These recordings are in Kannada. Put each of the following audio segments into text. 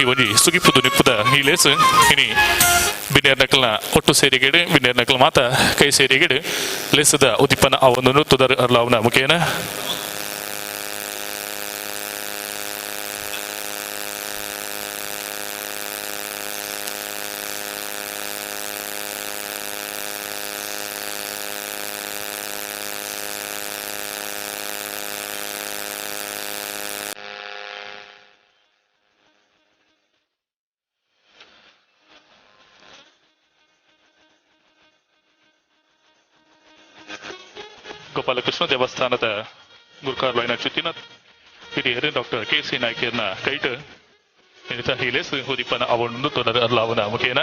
ಈ ಒಂಜಿ ಸುಗಿಪುದು ನಿಪ್ಪುದ ಈ ಲೇಸ್ ಇನಿ ಬಿನ್ನೇರ್ ನಕಲ್ನ ಒಟ್ಟು ಸೇರಿಗೆಡು ಬಿನ್ನೇರ್ ನಕಲ್ ಮಾತ ಕೈ ಸೇರಿಗೆಡು ಲೇಸದ ಉದಿಪನ ಅವನನ್ನು ತುದರ್ ಅರ್ಲಾವನ ಮುಖೇನ ಗೋಪಾಲಕೃಷ್ಣ ದೇವಸ್ಥಾನದ ಗುರುಕಾರ್ಲೈನ ಚುತ್ತಿನ ಹಿರಿಯರು ಡಾಕ್ಟರ್ ಕೆ.ಸಿ. ನಾಯ್ಕರ್ನ ಕೈಟ್ ಹೀಲೇಸ್ ಹುದಿಪನ ಅವನನ್ನು ತೊಡರ ಅರ್ಲಾವನ ಮುಖೇನ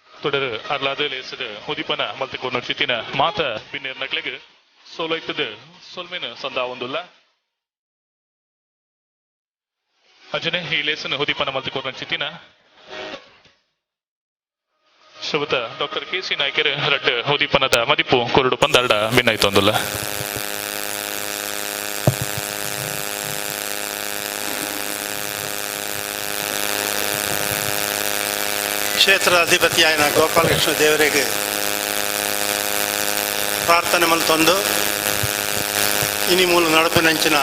தொடர் அர்லாது லேசது உதிப்பன மல்திக்கொண்டு ಚಿತ್ತಿನ ಮಾತ ಬಿನ್ನೇರ್ ನಕ್ಲೆಗೆ ಸೋಲೈತದ ಸೊಲ್ಮೇನ ಸಂದಾ ಒಂದುಲ್ಲ ಅಜನೆ ಈ ಲೇಸನ ಉದಿಪನ ಮಲ್ತಿಕೊಂಡ ಚಿತ್ತಿನ ಶ್ರೀಯುತ ಡಾಕ್ಟರ್ ಕೆ.ಸಿ. ನಾಯ್ಕರ್ ರಡ್ಡ ಉದಿಪನದ ಮದಿಪು ಕೊರಡು ಪಂದಾರ್ಡ ಭಿನ್ನಾಯ್ತು ಒಂದುಲ್ಲ ಕ್ಷೇತ್ರದ ಅಧಿಪತಿಯಾದ ಗೋಪಾಲಕೃಷ್ಣ ದೇವರಿಗೆ ಪ್ರಾರ್ಥನೆ ಮಲ್ತೊಂದು ಇನಿ ಮೂಲ ನಡುಪಿನಂಚಿನ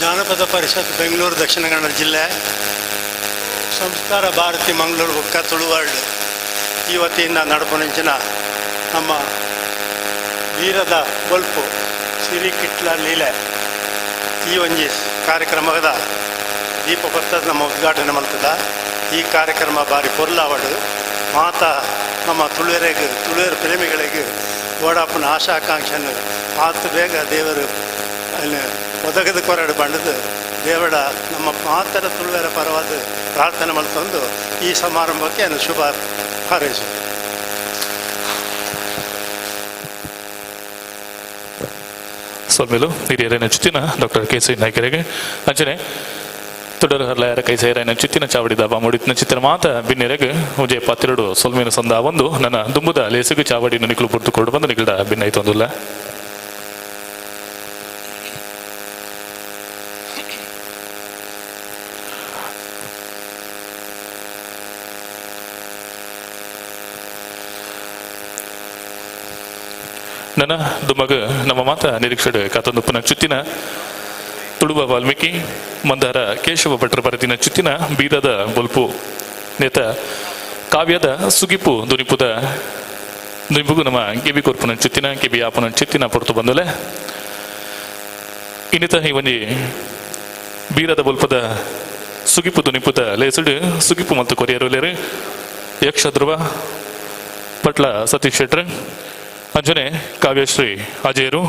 ಜಾನಪದ ಪರಿಷತ್ ಬೆಂಗಳೂರು ದಕ್ಷಿಣ ಕನ್ನಡ ಜಿಲ್ಲೆ ಸಂಸ್ಕಾರ ಭಾರತಿ ಮಂಗಳೂರು ಬುಕ್ಕ ತುಳುವಾರ್ಡ್ ಈ ವತಿಯಿಂದ ನಡುಪಿನಂಚಿನ ನಮ್ಮ ವೀರದ ಬಲ್ಪು ಸಿರಿ ಕಿಟ್ಲ ಲೀಲೆ ಈ ಒಂಜಿ ಕಾರ್ಯಕ್ರಮದ ದೀಪ ಬರ್ತದ ನಮ್ಮ ಉದ್ಘಾಟನೆ ಮಲ್ತದ ಈ ಕಾರ್ಯಕ್ರಮ ಬಾರಿ ಪೊರ್ಲಾವಡು ಮಾತ ನಮ್ಮ ತುಳುವೇರು ಪ್ರೇಮಿಗಳಿಗೆ ಓಡಾಪನ ಆಶಾಕಾಂಕ್ಷೆಯನ್ನು ಆತು ಬೇಗ ದೇವರು ಅಲ್ಲಿ ಒದಗದ ಕೊರಡು ಬಂಡದು ದೇವಡ ನಮ್ಮ ಮಾತರ ತುಳುವೇರ ಪರವಾದ ಪ್ರಾರ್ಥನೆ ಮಲ್ತೊಂದು ಈ ಸಮಾರಂಭಕ್ಕೆ ನಾನು ಶುಭ ಹಾರೈಸು ಸೊಲ್ಮೇಲು ಹಿರಿಯರ ಚುತ್ತಿನ ಡಾಕ್ಟರ್ ಕೆ.ಸಿ. ನಾಯ್ಕರಿಗೆ ಅಂಚನೆ തുടർ ഹർലയര കൈസേരന ചിത്തിന ಚಾವಡಿದ ಬಾಮುಡಿನ ಚಿತ್ರ ಮಾತ ಬಿನ್ನೆರೆಗೆ ಉಜೆ ಪತ್ತಿರಡು ಸೊಲ್ಮೇನ ಸಂದ ಒಂದು ನನ್ನ ದುಂಬುದ ಲೇಸಿಗೆ ಚಾವಡಿನ ನಿಕ್ಲು ಪುರ್ತುಕೊಂಡು ಬಂದು ನಿಗಡ ಭಿನ್ನಾಯ್ತು ಒಂದುಲ್ಲ ನನ್ನ ದುಮ್ಮಗ ನಮ್ಮ ಮಾತ ನಿರೀಕ್ಷೆ ಕಾತೊಂದುಪ್ಪನ ಚುತ್ತಿನ ತುಳುವ ವಾಲ್ಮೀಕಿ ಮಂದಾರ ಕೇಶವ ಭಟ್ರ ಬರೆದಿನ ಚಿತ್ತಿನ ಬೀರದ ಬೊಲ್ಪು ನೇತ ಕಾವ್ಯದ ಸುಗಿಪು ದುನಿಪುಗು ನಮ್ಮ ಕೆಬಿ ಕೊರ್ಪುನ ಚಿತ್ತಿನ ಕೆಬಿ ಆಪನ ಚಿತ್ತಿನ ಪೊರ್ತು ಬಂದಲೆ ಇನ್ನಿತ ಈ ಒಂಜಿ ಬೀರದ ಬೊಲ್ಪದ ಸುಗಿಪು ದುನಿಪುದ ಲೇಸುಡು ಸುಗಿಪು ಮತ್ತು ಕೊರಿಯರುಲೇರು ಯಕ್ಷ ಧ್ರುವ ಪಟ್ಲ ಸತೀಶ್ ಶೆಟ್ರ್ ಅಂಜನೆ ಕಾವ್ಯಶ್ರೀ ಅಜಯರು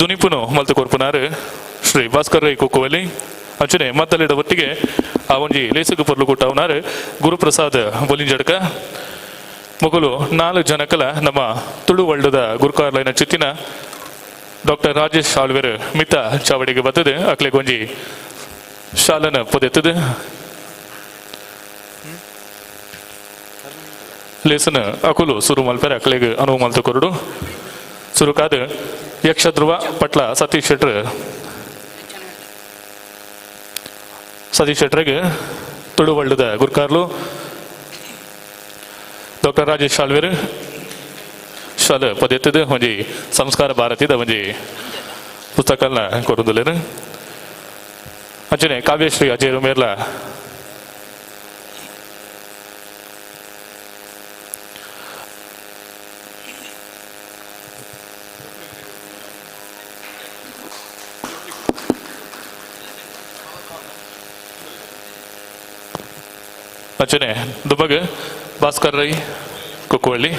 ದುನಿಪುನು ಮಲ್ತು ಕೊರ್ಪುನಾರು ಶ್ರೀ ಭಾಸ್ಕರ್ ರೈ ಕುಕ್ಕುವಲ್ಲಿ ಅಂಚನೆ ಮದ್ದಲಿಡ ಒಟ್ಟಿಗೆ ಆ ಒಂಜಿ ಲೇಸುಗು ಪೊರ್ಲು ಕೊಟ್ಟವನಾರು ಗುರುಪ್ರಸಾದ್ ಬೊಲಿಂಜಡ್ಕ ಮೊಗಲು 4 ಜನಕಲ ನಮ್ಮ ತುಳು ವರ್ಲ್ಡ್ದ ಗುರುಕಾರ್ಲೈನ ಚಿತ್ತಿನ ಡಾಕ್ಟರ್ ರಾಜೇಶ್ ಆಳ್ವೇರ್ ಮಿತ ಚಾವಡಿಗೆ ಬರ್ತದೆ ಅಕ್ಲೆಗೆ ಒಂಜಿ ಶಾಲನ ಪೊದೆತ್ತದು ಲೇಸನ ಅಕುಲು ಸುರು ಮಲ್ಪೆರೆ ಅಕ್ಲೆಗೆ ಅನುವು ಮಲ್ತು ಕೊರಡು ಸುರುಕಾದ ಯಕ್ಷ ಧ್ರುವ ಪಟ್ಲ ಸತೀಶ್ ಶೆಟ್ರಿಗೆ ತುಳು ವರ್ಲ್ಡ್ದ ಗುರುಕಾರ್ಲು ಡಾಕ್ಟರ್ ರಾಜೇಶ್ ಆಳ್ವೇರ್ शाल पद्धतीत म्हणजे संस्कार भारतीत म्हणजे पुस्तकांना करून दिले ना अंचने काव्यश्री अजय रुमेरला अंचने दुबग भास्कर रई कुकुवಳ್ಳಿ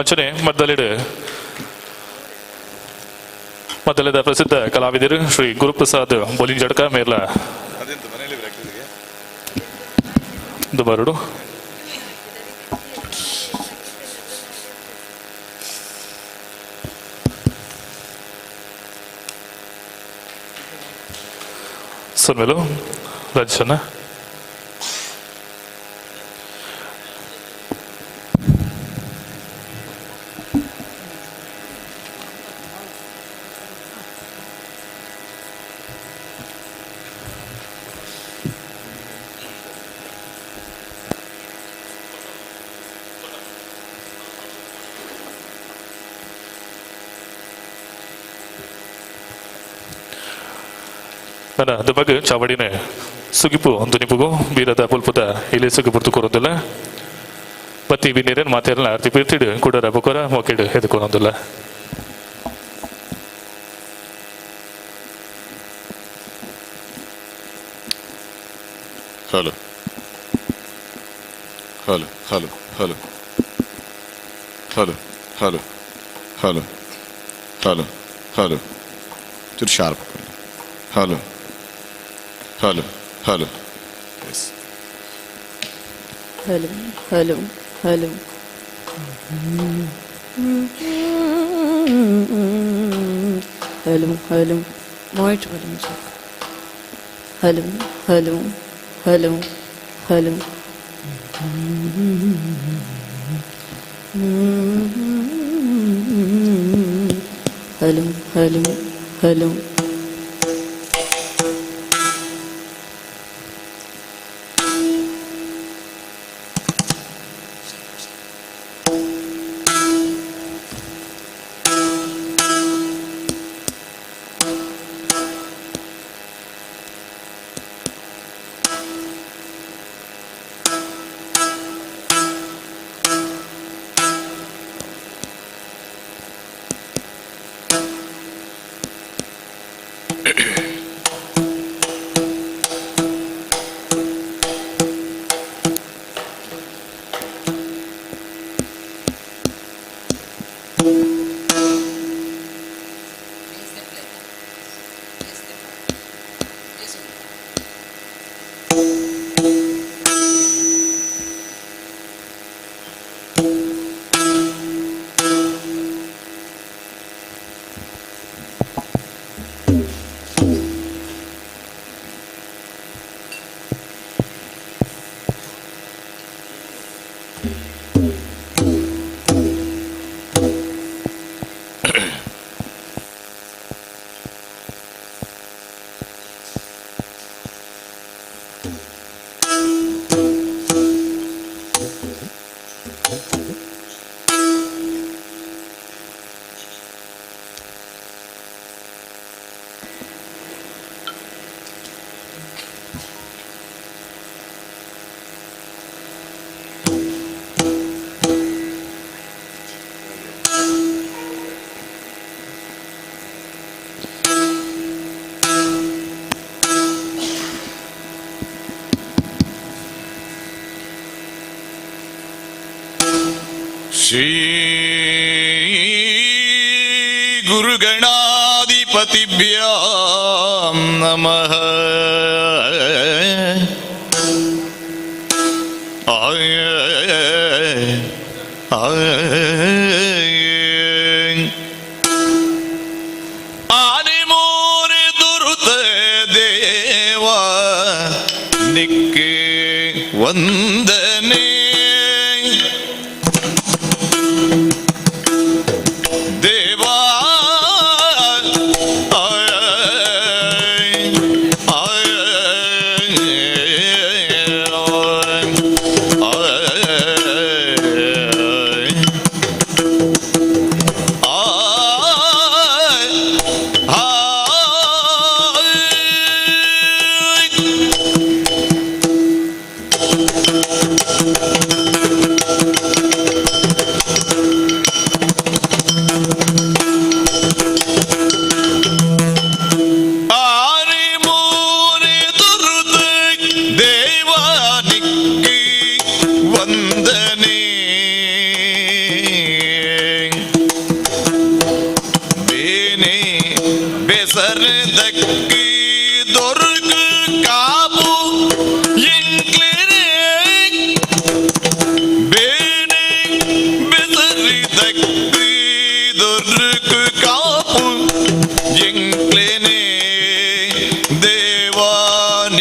ಅಂಚನೆ ಮದ್ದಲೆದ ಪ್ರಸಿದ್ಧ ಕಲಾವಿದರು ಶ್ರೀ ಗುರುಪ್ರಸಾದ್ ಬೋಲಿಂಜಡ್ಕ ಮೇರ್ಲ ದುಬಾರುಡು ಸನ್ಮೇಲು ರಾಜಣ್ಣ ನನ್ನ ದುಬಗ್ ಚಾವಡಿನ ಸುಗಿಪು ದುನಿಪುಗು ಬೀರದ ಪುಲ್ಪುದ ಇಲ್ಲಿ ಸುಗಿಪುರ್ತು ಕೊರೋದಿಲ್ಲ ಬತ್ತಿ ಬಿನ್ನೇರನ್ ಮಾತೆಲ್ಲ ಆರ್ತಿ ಪೀರ್ತಿಡು ಕೂಡರ ಬೊಕೊರ ಮೊಕೆಡು ಎದುಕೊನೋದಿಲ್ಲ hello hello hello hello hello hello hello hello hello ಚೂರು sharp hello hello hello yes Hello, hello, hello. Hello, hello. Muito bonito. Hello, hello, hello, hello. Hello, hello, hello. Shri ಗುರುಗಣಾಧಿಪತಿಭ್ಯೋ ನಮಃ. ಆನೆಮೋರೆ ದುರುತ ದೇವ ನಿಕ್ಕೆ ವಂದನೆ. ದೇವಾ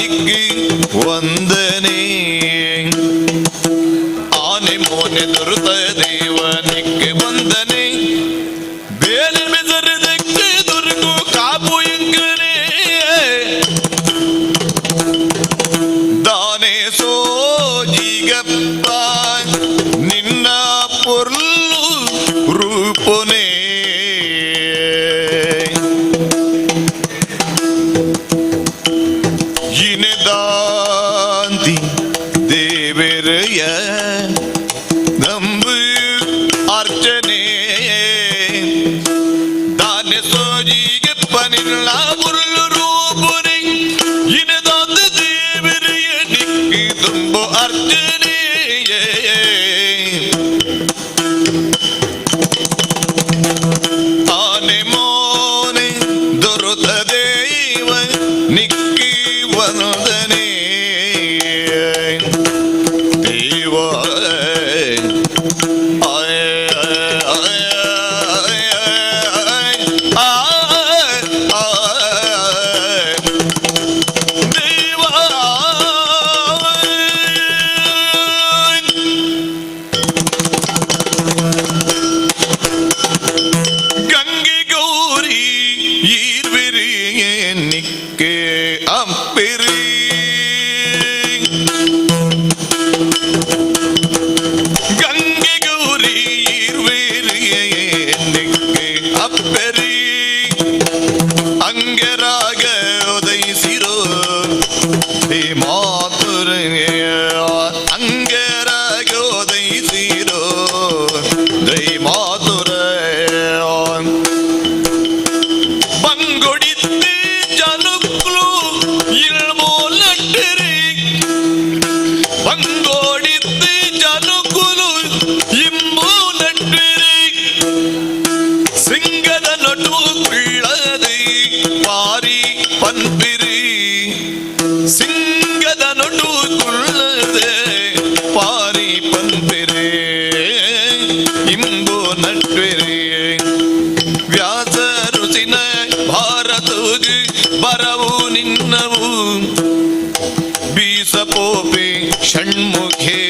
ನಿಕ್ಕಿ ವಂದನೆ ಆನೆ ಮೋನೆ ದುರುತ ದೇವನಿಕ್ಕೆ ವಂದನೆ ಬೇಲೆ ಬೆಸರದಕ್ಕೆ ದುರ್ಗು ಕಾಪು ಎಂಗನೆ ದಾನೆ ಸೋಜಿಗಪ್ಪ ನಿನ್ನ ಪೊರ್ಲು ರೂಪನೆ இனதாந்தி தேவரைய நம்பு அர்ச்சனே தான சோஜிಗೆ ಪನಿಲ್ಲ ಮುರುಳು ರೂಪನೆ இனதாந்தி தேவரைய நிக்கி ತುಂಬ ಅರ್ಚನೆ ಆನೆ ಮೋನೆ ದೊರೆತ ದೇವ ನಿಕ್ಕಿ ವಂದನೆ ದೇವ ಗಂಗೆ ಗೌರಿ ಈರ್ವಿರಿಯೇ ನಿಕ್ಕೆ ಅಂಪಿರಿ ಗಂಗೆ ಗೌರಿ ಈರ್ವಿರಿಯೇ ನಿಕ್ಕೆ ಅಪ್ಪರಿ ಅಂಗರಾಗ ಉದಯಿಸಿರೋ ಈ ಮಾತುರೇ ಅಂಗರಾಗ ಉದಯಿಸಿರೋ ದೈ ಮಾತುರೇ பங்கொடித்து ஜனுக்குழு இல்மோலட்டிரி பங்கொடித்து ஜனுக்குழு இம்மூலட்டிரி சிங்கದ ನಡುಕುಳ್ಳದೆ ಪಾರಿ ಪನ್ಪಿರಿ ಸಿಂಗದ ನಡುಕುಳ್ಳದೆ ಪಾರಿ ಪನ್ಪಿರಿ ಇಂಬು ನಟ್ವಿರಿ ವ್ಯಾಸ ರುಚಿನ ಭಾರತುಗು ಬರವು ನಿನ್ನವು ಬೀಸಪೋಪೆ ಷಣ್ಮುಖೆ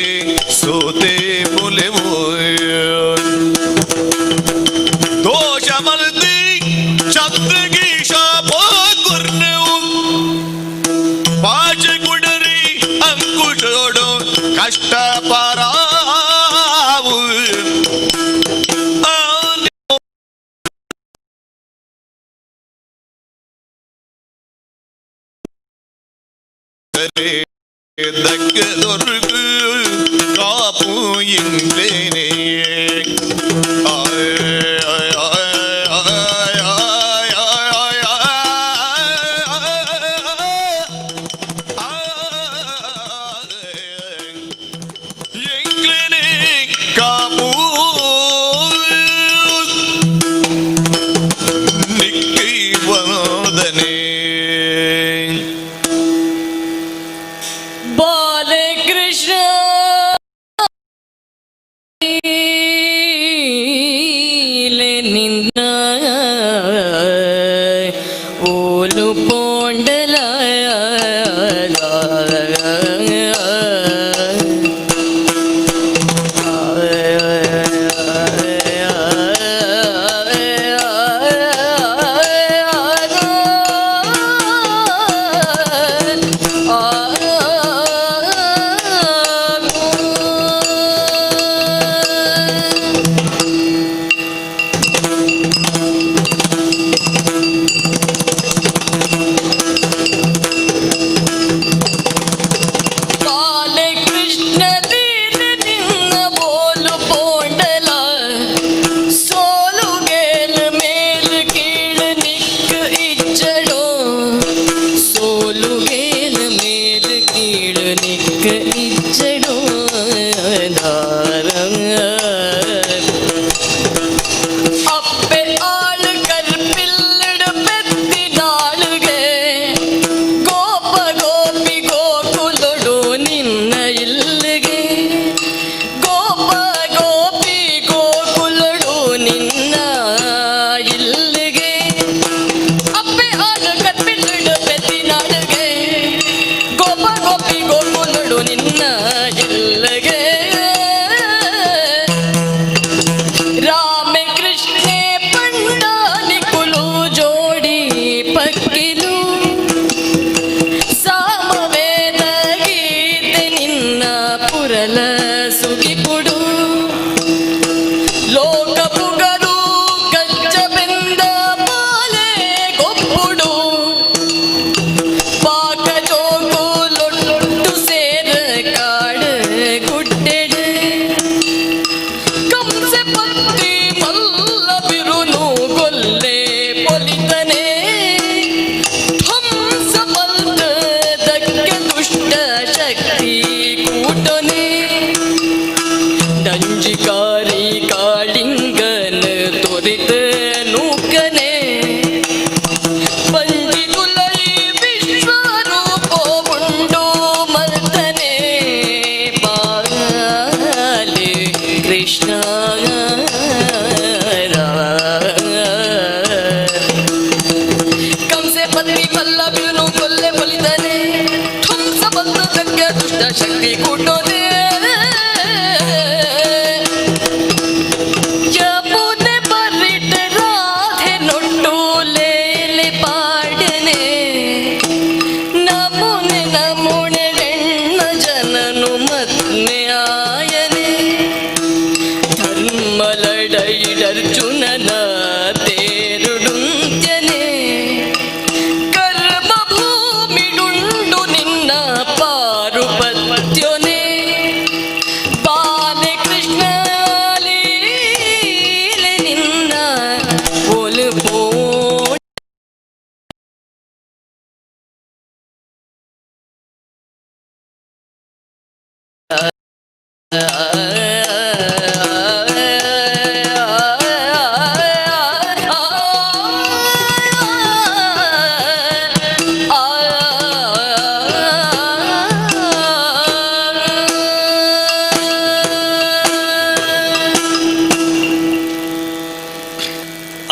ಸೋತೆ ಮುಲೆವು ದೋಷ ಮಲ್ದಿ ಛತ್ರಗೀಶ ಪೋರ್ನೆವು ಪಾಚ ಗುಡರಿ ಅಂಕುಶೋಡು ಕಷ್ಟ ಪರಾವು ದಕ್ಕದೊರ್ಗು ಕಾಪು ಎಂದೇನೆ ಎಂಗ್ಲೇನೆ ಕಾಪು ನಿಕ್ಕಿ ವಂದನೆ ಬಾಲಕೃಷ್ಣ ನಿನ್ನ ಓಲು ಪೋಂಡಲ ಅಗ್ನಿ ಪಲ್ಲವಿನು ಕೊಲ್ಲೆ ಒಲಿದನೆ ಧ್ವಂಸ ಬಂದ ತಗ್ಗ ದುಷ್ಟ ಶಕ್ತಿ ಕೂಟೋದೆ ಯಪುನೆ ಪರಿಟ ರಾಧೆ ನೊಟ್ಟು ಲೇಲೆ ಪಾಡನೆ ನಮುನೆ ನಮುನೆ ಹೆಣ್ಣ ಜನನು ಮತ್ನೆ ಆಯನೆ ಧರ್ಮಲಡೈಡರ್ಜುನನ ತೇರುಡುಂತ್ಯನೆ ಕರ್ಮ ಭೂಮಿಡುಂಡು ನಿನ್ನ ಪಾರುಪತ್ಯೊನೆ ಬಾಲೆ ಕೃಷ್ಣ ಲೀಲೆ ನಿನ್ನ ಒಲುಪೋ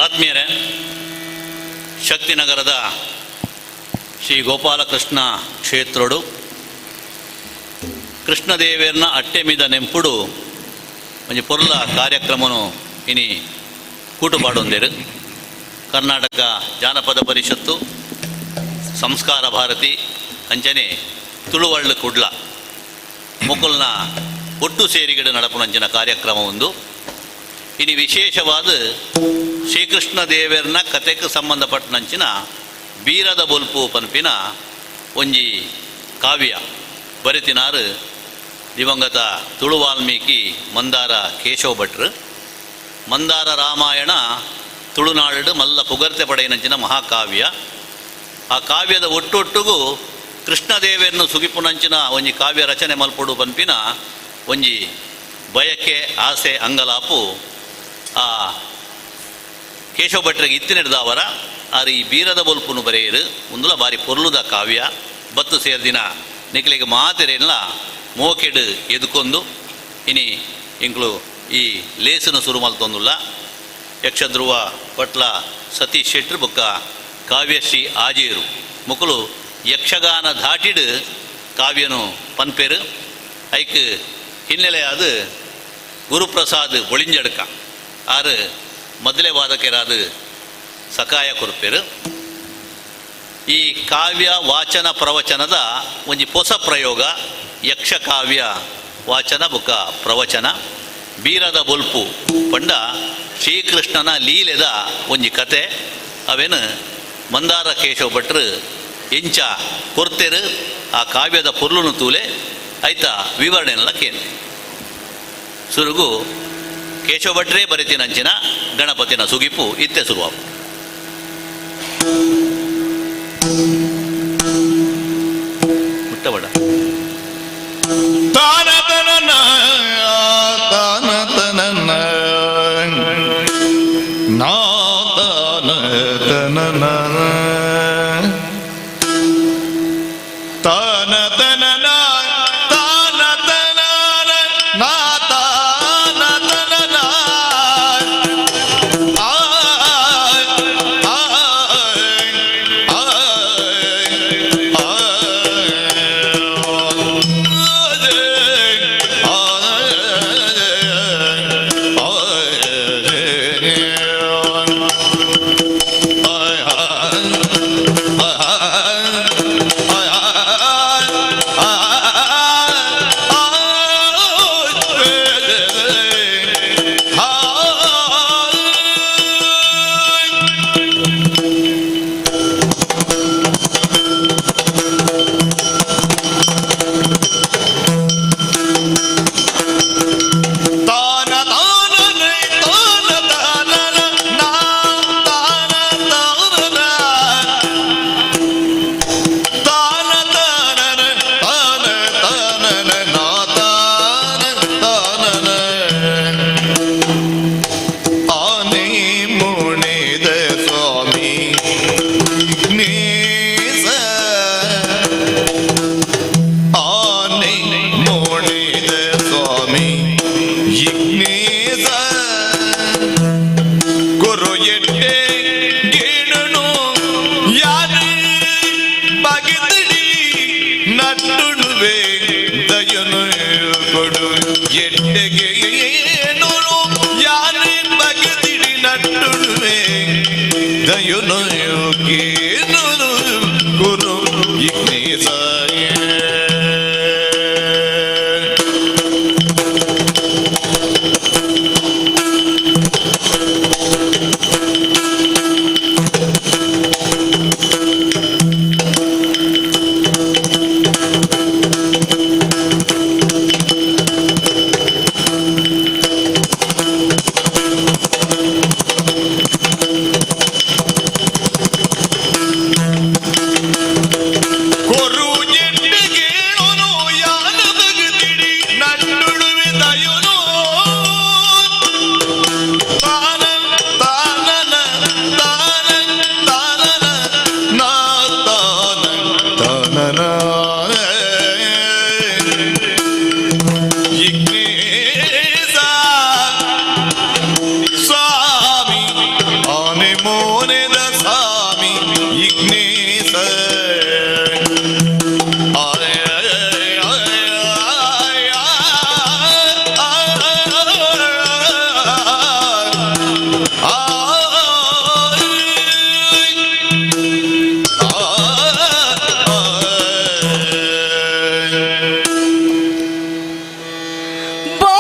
ಆತ್ಮೀಯರೇ, ಶಕ್ತಿನಗರದ ಶ್ರೀ ಗೋಪಾಲಕೃಷ್ಣ ಕ್ಷೇತ್ರಡು ಕೃಷ್ಣದೇವೇರ್ನ ಅಟ್ಟೆ ಮೀದ ನೆಂಪುಡು ಒಂಜಿ ಪೊರ್ಲ ಕಾರ್ಯಕ್ರಮನು ಇನಿ ಕೂಟುಪಾಡೊಂದೇರು ಕರ್ನಾಟಕ ಜಾನಪದ ಪರಿಷತ್ತು ಸಂಸ್ಕಾರ ಭಾರತಿ ಅಂಚನೆ ತುಳುವಳ್ಳು ಕುಡ್ಲ ಮುಕುಲ್ನ ಒಟ್ಟು ಸೇರಿಗಡೆ ನಡಪುನಂಚಿನ ಕಾರ್ಯಕ್ರಮ ಒಂದು ಇನಿ ವಿಶೇಷವಾದ ಶ್ರೀಕೃಷ್ಣ ದೇವೇರ್ನ ಕತೆಗೆ ಸಂಬಂಧಪಟ್ಟನಂಚಿನ ಬೀರದ ಬೊಲ್ಪು ಪನ್ಪಿನ ಒಂಜಿ ಕಾವ್ಯ ಬರೆತಿನಾರು ದಿವಂಗತ ತುಳು ವಾಲ್ಮೀಕಿ ಮಂದಾರ ಕೇಶವ ಭಟ್ರು. ಮಂದಾರ ರಾಮಾಯಣ ತುಳುನಾಡು ಮಲ್ಲ ಪುಗರ್ತೆ ಪಡೆಯನಂಚಿನ ಮಹಾಕಾವ್ಯ. ಆ ಕಾವ್ಯದ ಒಟ್ಟೊಟ್ಟಿಗೂ ಕೃಷ್ಣದೇವೇರ್ನು ಸುಗಿಪುನಂಚಿನ ಒಂಜಿ ಕಾವ್ಯ ರಚನೆ ಮಲ್ಪಡು ಪನ್ಪಿನ ಒಂಜಿ ಬಯಕೆ ಆಸೆ ಅಂಗಲಾಪು ಆ ಕೇಶವ ಭಟ್ರಿಗೆ ಇತ್ತಿನಿಡ್ದವರ ಆರು ಈ ಬೀರದ ಬೊಲ್ಪುನು ಬರೆಯರು ಒಂದುಲ ಬಾರಿ ಪೊರ್ಲುದ ಕಾವ್ಯ ಬತ್ತು ಸೇರ್ದಿನ ನಿಕ್ಲಿಗೆ ಮಾತೆರೆಲ್ಲ ಮೋಕೆಡು ಎದುಕೊಂದು ಇನಿ ಇಂಕ್ಲು ಈ ಲೇಸನು ಸುರು ಮಲ್ತೊಂದುಲ್ಲ ಯಕ್ಷಧ್ರುವ ಪಟ್ಲ ಸತೀಶ್ ಶೆಟ್ರು ಬೊಕ್ಕ ಕಾವ್ಯಶ್ರೀ ಆಜೇರು ಮುಕುಲು ಯಕ್ಷಗಾನ ದಾಟಿಡು ಕಾವ್ಯನು ಪನ್ಪೆರು ಐಕ್ ಹಿನ್ನೆಲೆಯಾದ ಗುರುಪ್ರಸಾದ್ ಬೊಳಿಂಜಡ್ಕ ಆರು ಮೊದಲೇ ವಾದಕರಾದ ಸಕಾಯ ಕೊರ್ಪೆರು. ಈ ಕಾವ್ಯ ವಾಚನ ಪ್ರವಚನದ ಒಂಜಿ ಹೊಸ ಪ್ರಯೋಗ ಯಕ್ಷಕಾವ್ಯ ವಾಚನ ಬುಕ್ಕ ಪ್ರವಚನ ಬೀರದ ಬೊಲ್ಪು ಪಂಡ ಶ್ರೀಕೃಷ್ಣನ ಲೀಲೆದ ಒಂಜಿ ಕತೆ ಅವೇನು ಮಂದಾರ ಕೇಶವ ಭಟ್ರು ಎಂಚ ಕೊರ್ತೆರು ಆ ಕಾವ್ಯದ ಪೊರ್ಲುನು ತೂಲೆ ಐತ ವಿವರಣೆಲ್ಲ ಕೇಳಿ ಸುರುಗು ಕೇಶವ ಭಟ್ರೇ ಬರಿತಿನಂಚಿನ ಗಣಪತಿನ ಸುಗಿಪು ಇತ್ತೆ ಶುರುವಾಗು. ಮುಟ್ಟಬೇಡ ತಾನತನನ ತಾನತನನ ನಾತನತನನ ತಾನತನನ ತಾನತನನ ನಾತಾನತನನ ಆ ದಯುನು ಯೋಗೇನು ಗುರು ವಿಘ್ನೇಶಾಯ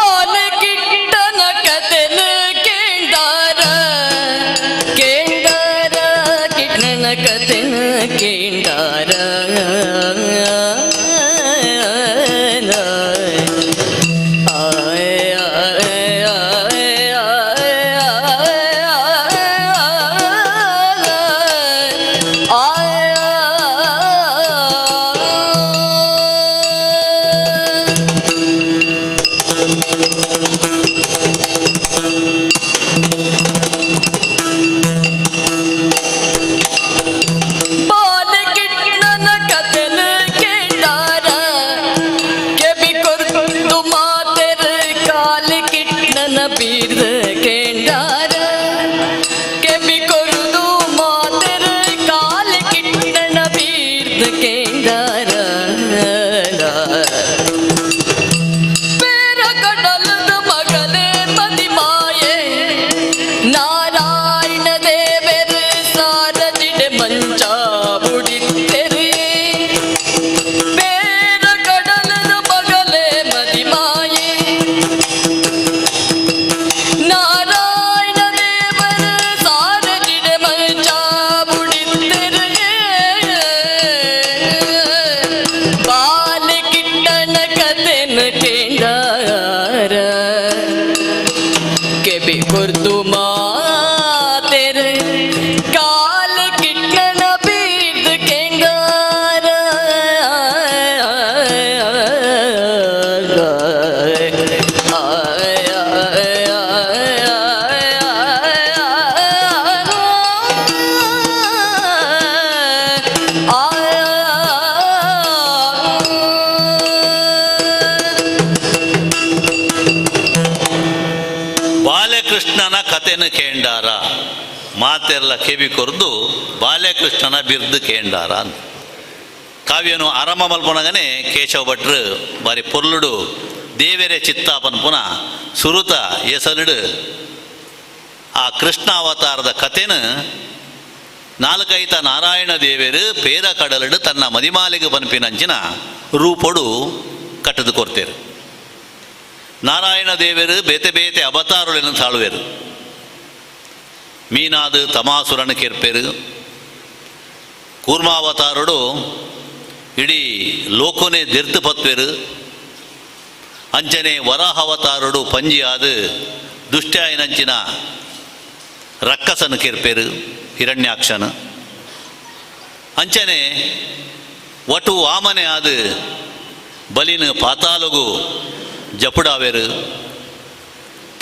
ಬಾಲಕಿಟ್ಟನ ಕತೆನ ಕೇಂದಾರ ಕೇಂದಾರ ಕಿಟ್ಟನ ಕತೆನ ಕೇಂದಾರ ಬಾಲಕಿಟ್ಟನ ಕತೆನ ಕೇಂದಾರ ಕೆಬಿ ಕೊರ್ದು ಮಾತೆರ ಕಾಲ ಕಿಟ್ಟನ ಬೀರ್ದ ಕೇಂದಾರ ಕೆಬಿ ಕೊರ್ದು ಮಾತೆರ ಕಾಲ ಕಿಟ್ಟನ ಬೀರ್ದ ಕೇಂದಾರ ಬೇರ ಕಡಲದ ಮಗಲೇ ಮದಿಮಾಯೆ ನಾರಾಯಣ ದೇವರ ಸಾರದಿಡೆ ಮಂಚ ಬುಡಿತೆರೆ ಬೇರ ಕಡಲದ ಮಗಲೇ ಮದಿಮಾಯೆ ನಾರಾಯಣ ದೇವರ ಸಾರದಿಡೆ ಮಂಚ ಬುಡಿತೆರೆ ಬಾಲಕಿಟ್ಟನ ಕತೆನ ಕೇಂದಾರ ಕೆಬಿ ಕೊರ್ದು ಮಾತೆರ ಕಾಲ ಕಿಟ್ಟನ ಬೀರ್ದ ಕೇಂಗಾರ ಬಾಲಕೃಷ್ಣನ ಕತೆನ ಕೇಂಡಾರ ಮಾತೆರ್ಲ ಕೆಬಿ ಕೊರ್ದು ಬಾಲಕೃಷ್ಣನ ಬಿರ್ದು ಕೇಂಡಾರ ಅಂತ ಕಾವ್ಯನು ಆರಂಭ ಮಲ್ಪನಗನೆ ಕೇಶವ ಭಟ್ರು ಬಾರಿ ಪೊರ್ಲುಡು ದೇವೆರೆ ಚಿತ್ತಾಪನ್ ಪುನಃ ಸುರುತ ಎಸನುಡು ಆ ಕೃಷ್ಣ ಅವತಾರದ ಕತೆನ ನಾಲ್ಕೈತ ನಾರಾಯಣ ದೇವೇರು ಪೇರ ಕಡಲಡು ತನ್ನ ಮದಿಮಾಲಿಗೆ ಪನ್ಪಿನಂಚಿನ ರೂಪೊಡು ಕಟ್ಟದು ಕೊರ್ತೇರು ನಾರಾಯಣ ದೇವರು ಬೇತೆ ಬೇತೆ ಅವತಾರುಗಳನ್ನು ತಾಳುವೆರು ಮೀನಾದು ತಮಾಸುರನ ಕೆರ್ಪೆರು ಕೂರ್ಮಾವತಾರುಡು ಇಡೀ ಲೋಕನೇ ದಿರ್ತು ಪತ್ವೆರು ಅಂಚನೆ ವರಾಹಾವತಾರುಡು ಪಂಜಿಯಾದು ದುಷ್ಟಾಯನಂಚಿನ ರಕ್ಕಸನು ಕೆರ್ಪೆರು ಹಿರಣ್ಯಾಕ್ಷನು ಅಂಚನೆ ಒಟು ವಾಮನೆ ಆದು ಬಲಿನ ಪಾತಾಲಗು ಜಪುಡಾವೆರು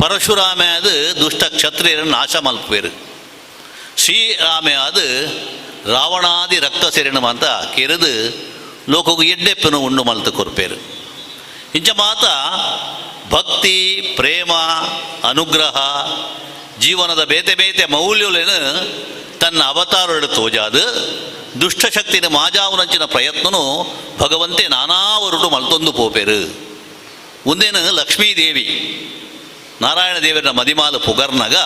ಪರಶುರಾಮೆ ಅದು ದುಷ್ಟ ಕ್ಷತ್ರಿಯರನ್ನು ನಾಶ ಮಲ್ಪುವೆರು ಶ್ರೀರಾಮೆ ಅದು ರಾವಣಾದಿ ರಕ್ತ ಸೇರಿನ ಅಂತ ಕೆರೆದು ಲೋಕಗೂ ಎಡ್ಡೆಪ್ಪನು ಉಂಡು ಮಲ್ತು ಕೊರ್ಪೇರು ಇಂಚ ಮಾತ ಭಕ್ತಿ ಪ್ರೇಮ ಅನುಗ್ರಹ ಜೀವನದ ಬೇತೆ ಬೇತೆ ಮೌಲ್ಯಗಳನ್ನು ತನ್ನ ಅವತಾರಗಳು ತೋಜಾದು ದುಷ್ಟಶಕ್ತಿನ ಮಾಜಾವುನಂಚಿನ ಪ್ರಯತ್ನನು ಭಗವಂತೆ ನಾನಾವರುಡು ಮಲ್ತೊಂದು ಪೋಪೇರು ಒಂದೇನು ಲಕ್ಷ್ಮೀದೇವಿ ನಾರಾಯಣ ದೇವರ ಮದಿಮಾಲ ಪುಗರ್ನಗ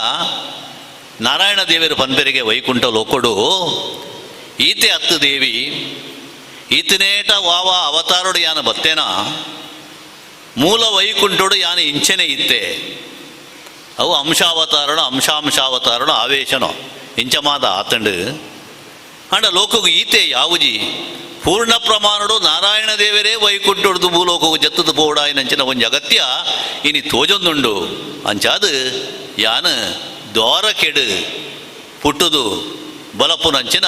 ನಾರಾಯಣ ದೇವರು ಪನ್ಪೆರಿಗೆ ವೈಕುಂಠ ಲೋಕೊಡು ಈತೆ ಹತ್ತು ದೇವಿ ಈತನೇಟ ವಾವ ಅವತಾರೋಡು ಯಾನ ಬತ್ತೇನ ಮೂಲ ವೈಕುಂಠೋಡು ಯಾನ ಇಂಚನೆ ಇತ್ತೆ ಅವು ಅಂಶಾವತಾರಣ ಆವೇಶನೋ ಇಂಚಮಾದ ಆತಂಡು ಅಂಡ ಲೋಕಗೂ ಈತೆ ಯಾವುಜಿ ಪೂರ್ಣ ಪ್ರಮಾಣಡು ನಾರಾಯಣ ದೇವರೇ ವೈಕುಂಠೊಡ್ದು ಭೂಲೋಕವು ಜತ್ತದು ಪೋಡಾಯಿನಂಚಿನ ಒಂದು ಅಗತ್ಯ ಇನಿ ತೋಜೊಂದುಂಡು ಅಂಚಾದು ಯಾನ ದ್ವಾರ ಕೆಡು ಪುಟ್ಟುದು ಬಲಪುನಂಚಿನ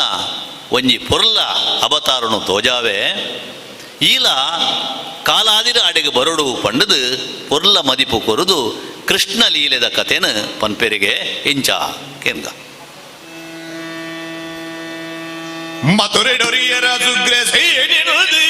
ಒಂಜಿ ಪೊರ್ಲ ಅವತಾರನು ತೋಜಾವೆ ಈಲ ಕಾಲಾದಿರ ಅಡೆಗೆ ಬರಡು ಪಂಡದು ಪೊರ್ಲ ಮದಿಪು ಕೊರುದು ಕೃಷ್ಣ ಲೀಲೆದ ಕಥೆನ ಪನ್ಪೆರಿಗೆ ಇಂಚ ಕೆಂಗ ಮಧುರೆ ಡೊರಿಯರ ಸುಗ್ರೆ ಸೇಡಿನುಡಿ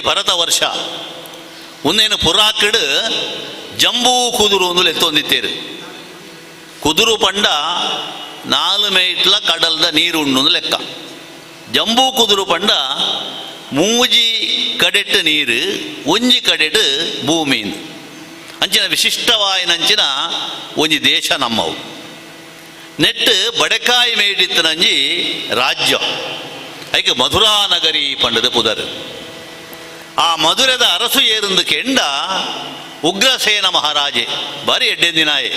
ಭರತ ವರ್ಷ ಒಂದೇನು ಪುರಾಕಡು ಜಂಬೂ ಕುದುರು ಒಂದು ಎತ್ತೊಂದಿತ್ತೇರು ಕುದುರು ಪಂಡ 4 ಮೀಟ್ಲ ಕಡಲ್ದ ನೀರು ಉಂಡು ಲೆಕ್ಕ ಜಂಬೂ ಕುದುರು ಪಂಡ 3 ಕಡೆಟ್ ನೀರು 1 ಕಡೆಟ್ ಭೂಮಿ ಅಂಚಿನ ವಿಶಿಷ್ಟವಾಯಿನಂಚಿನ ಒಂಜಿ ದೇಶ ನಮ್ಮವು ನೆಟ್ಟು ಬಡೆಕಾಯಿ ಮೇಡಿತ್ತನಂಜಿ ರಾಜ್ಯ ಐಕೆ ಮಧುರಾ ನಗರಿ ಪಂಡದ ಪುದರ್ ಆ ಮಧುರದ ಅರಸು ಏರುಂದು ಕೆಂಡ ಉಗ್ರಸೇನ ಮಹಾರಾಜೆ ಬಾರಿ ಎಡ್ಡೆಂದಿನಾಯೆ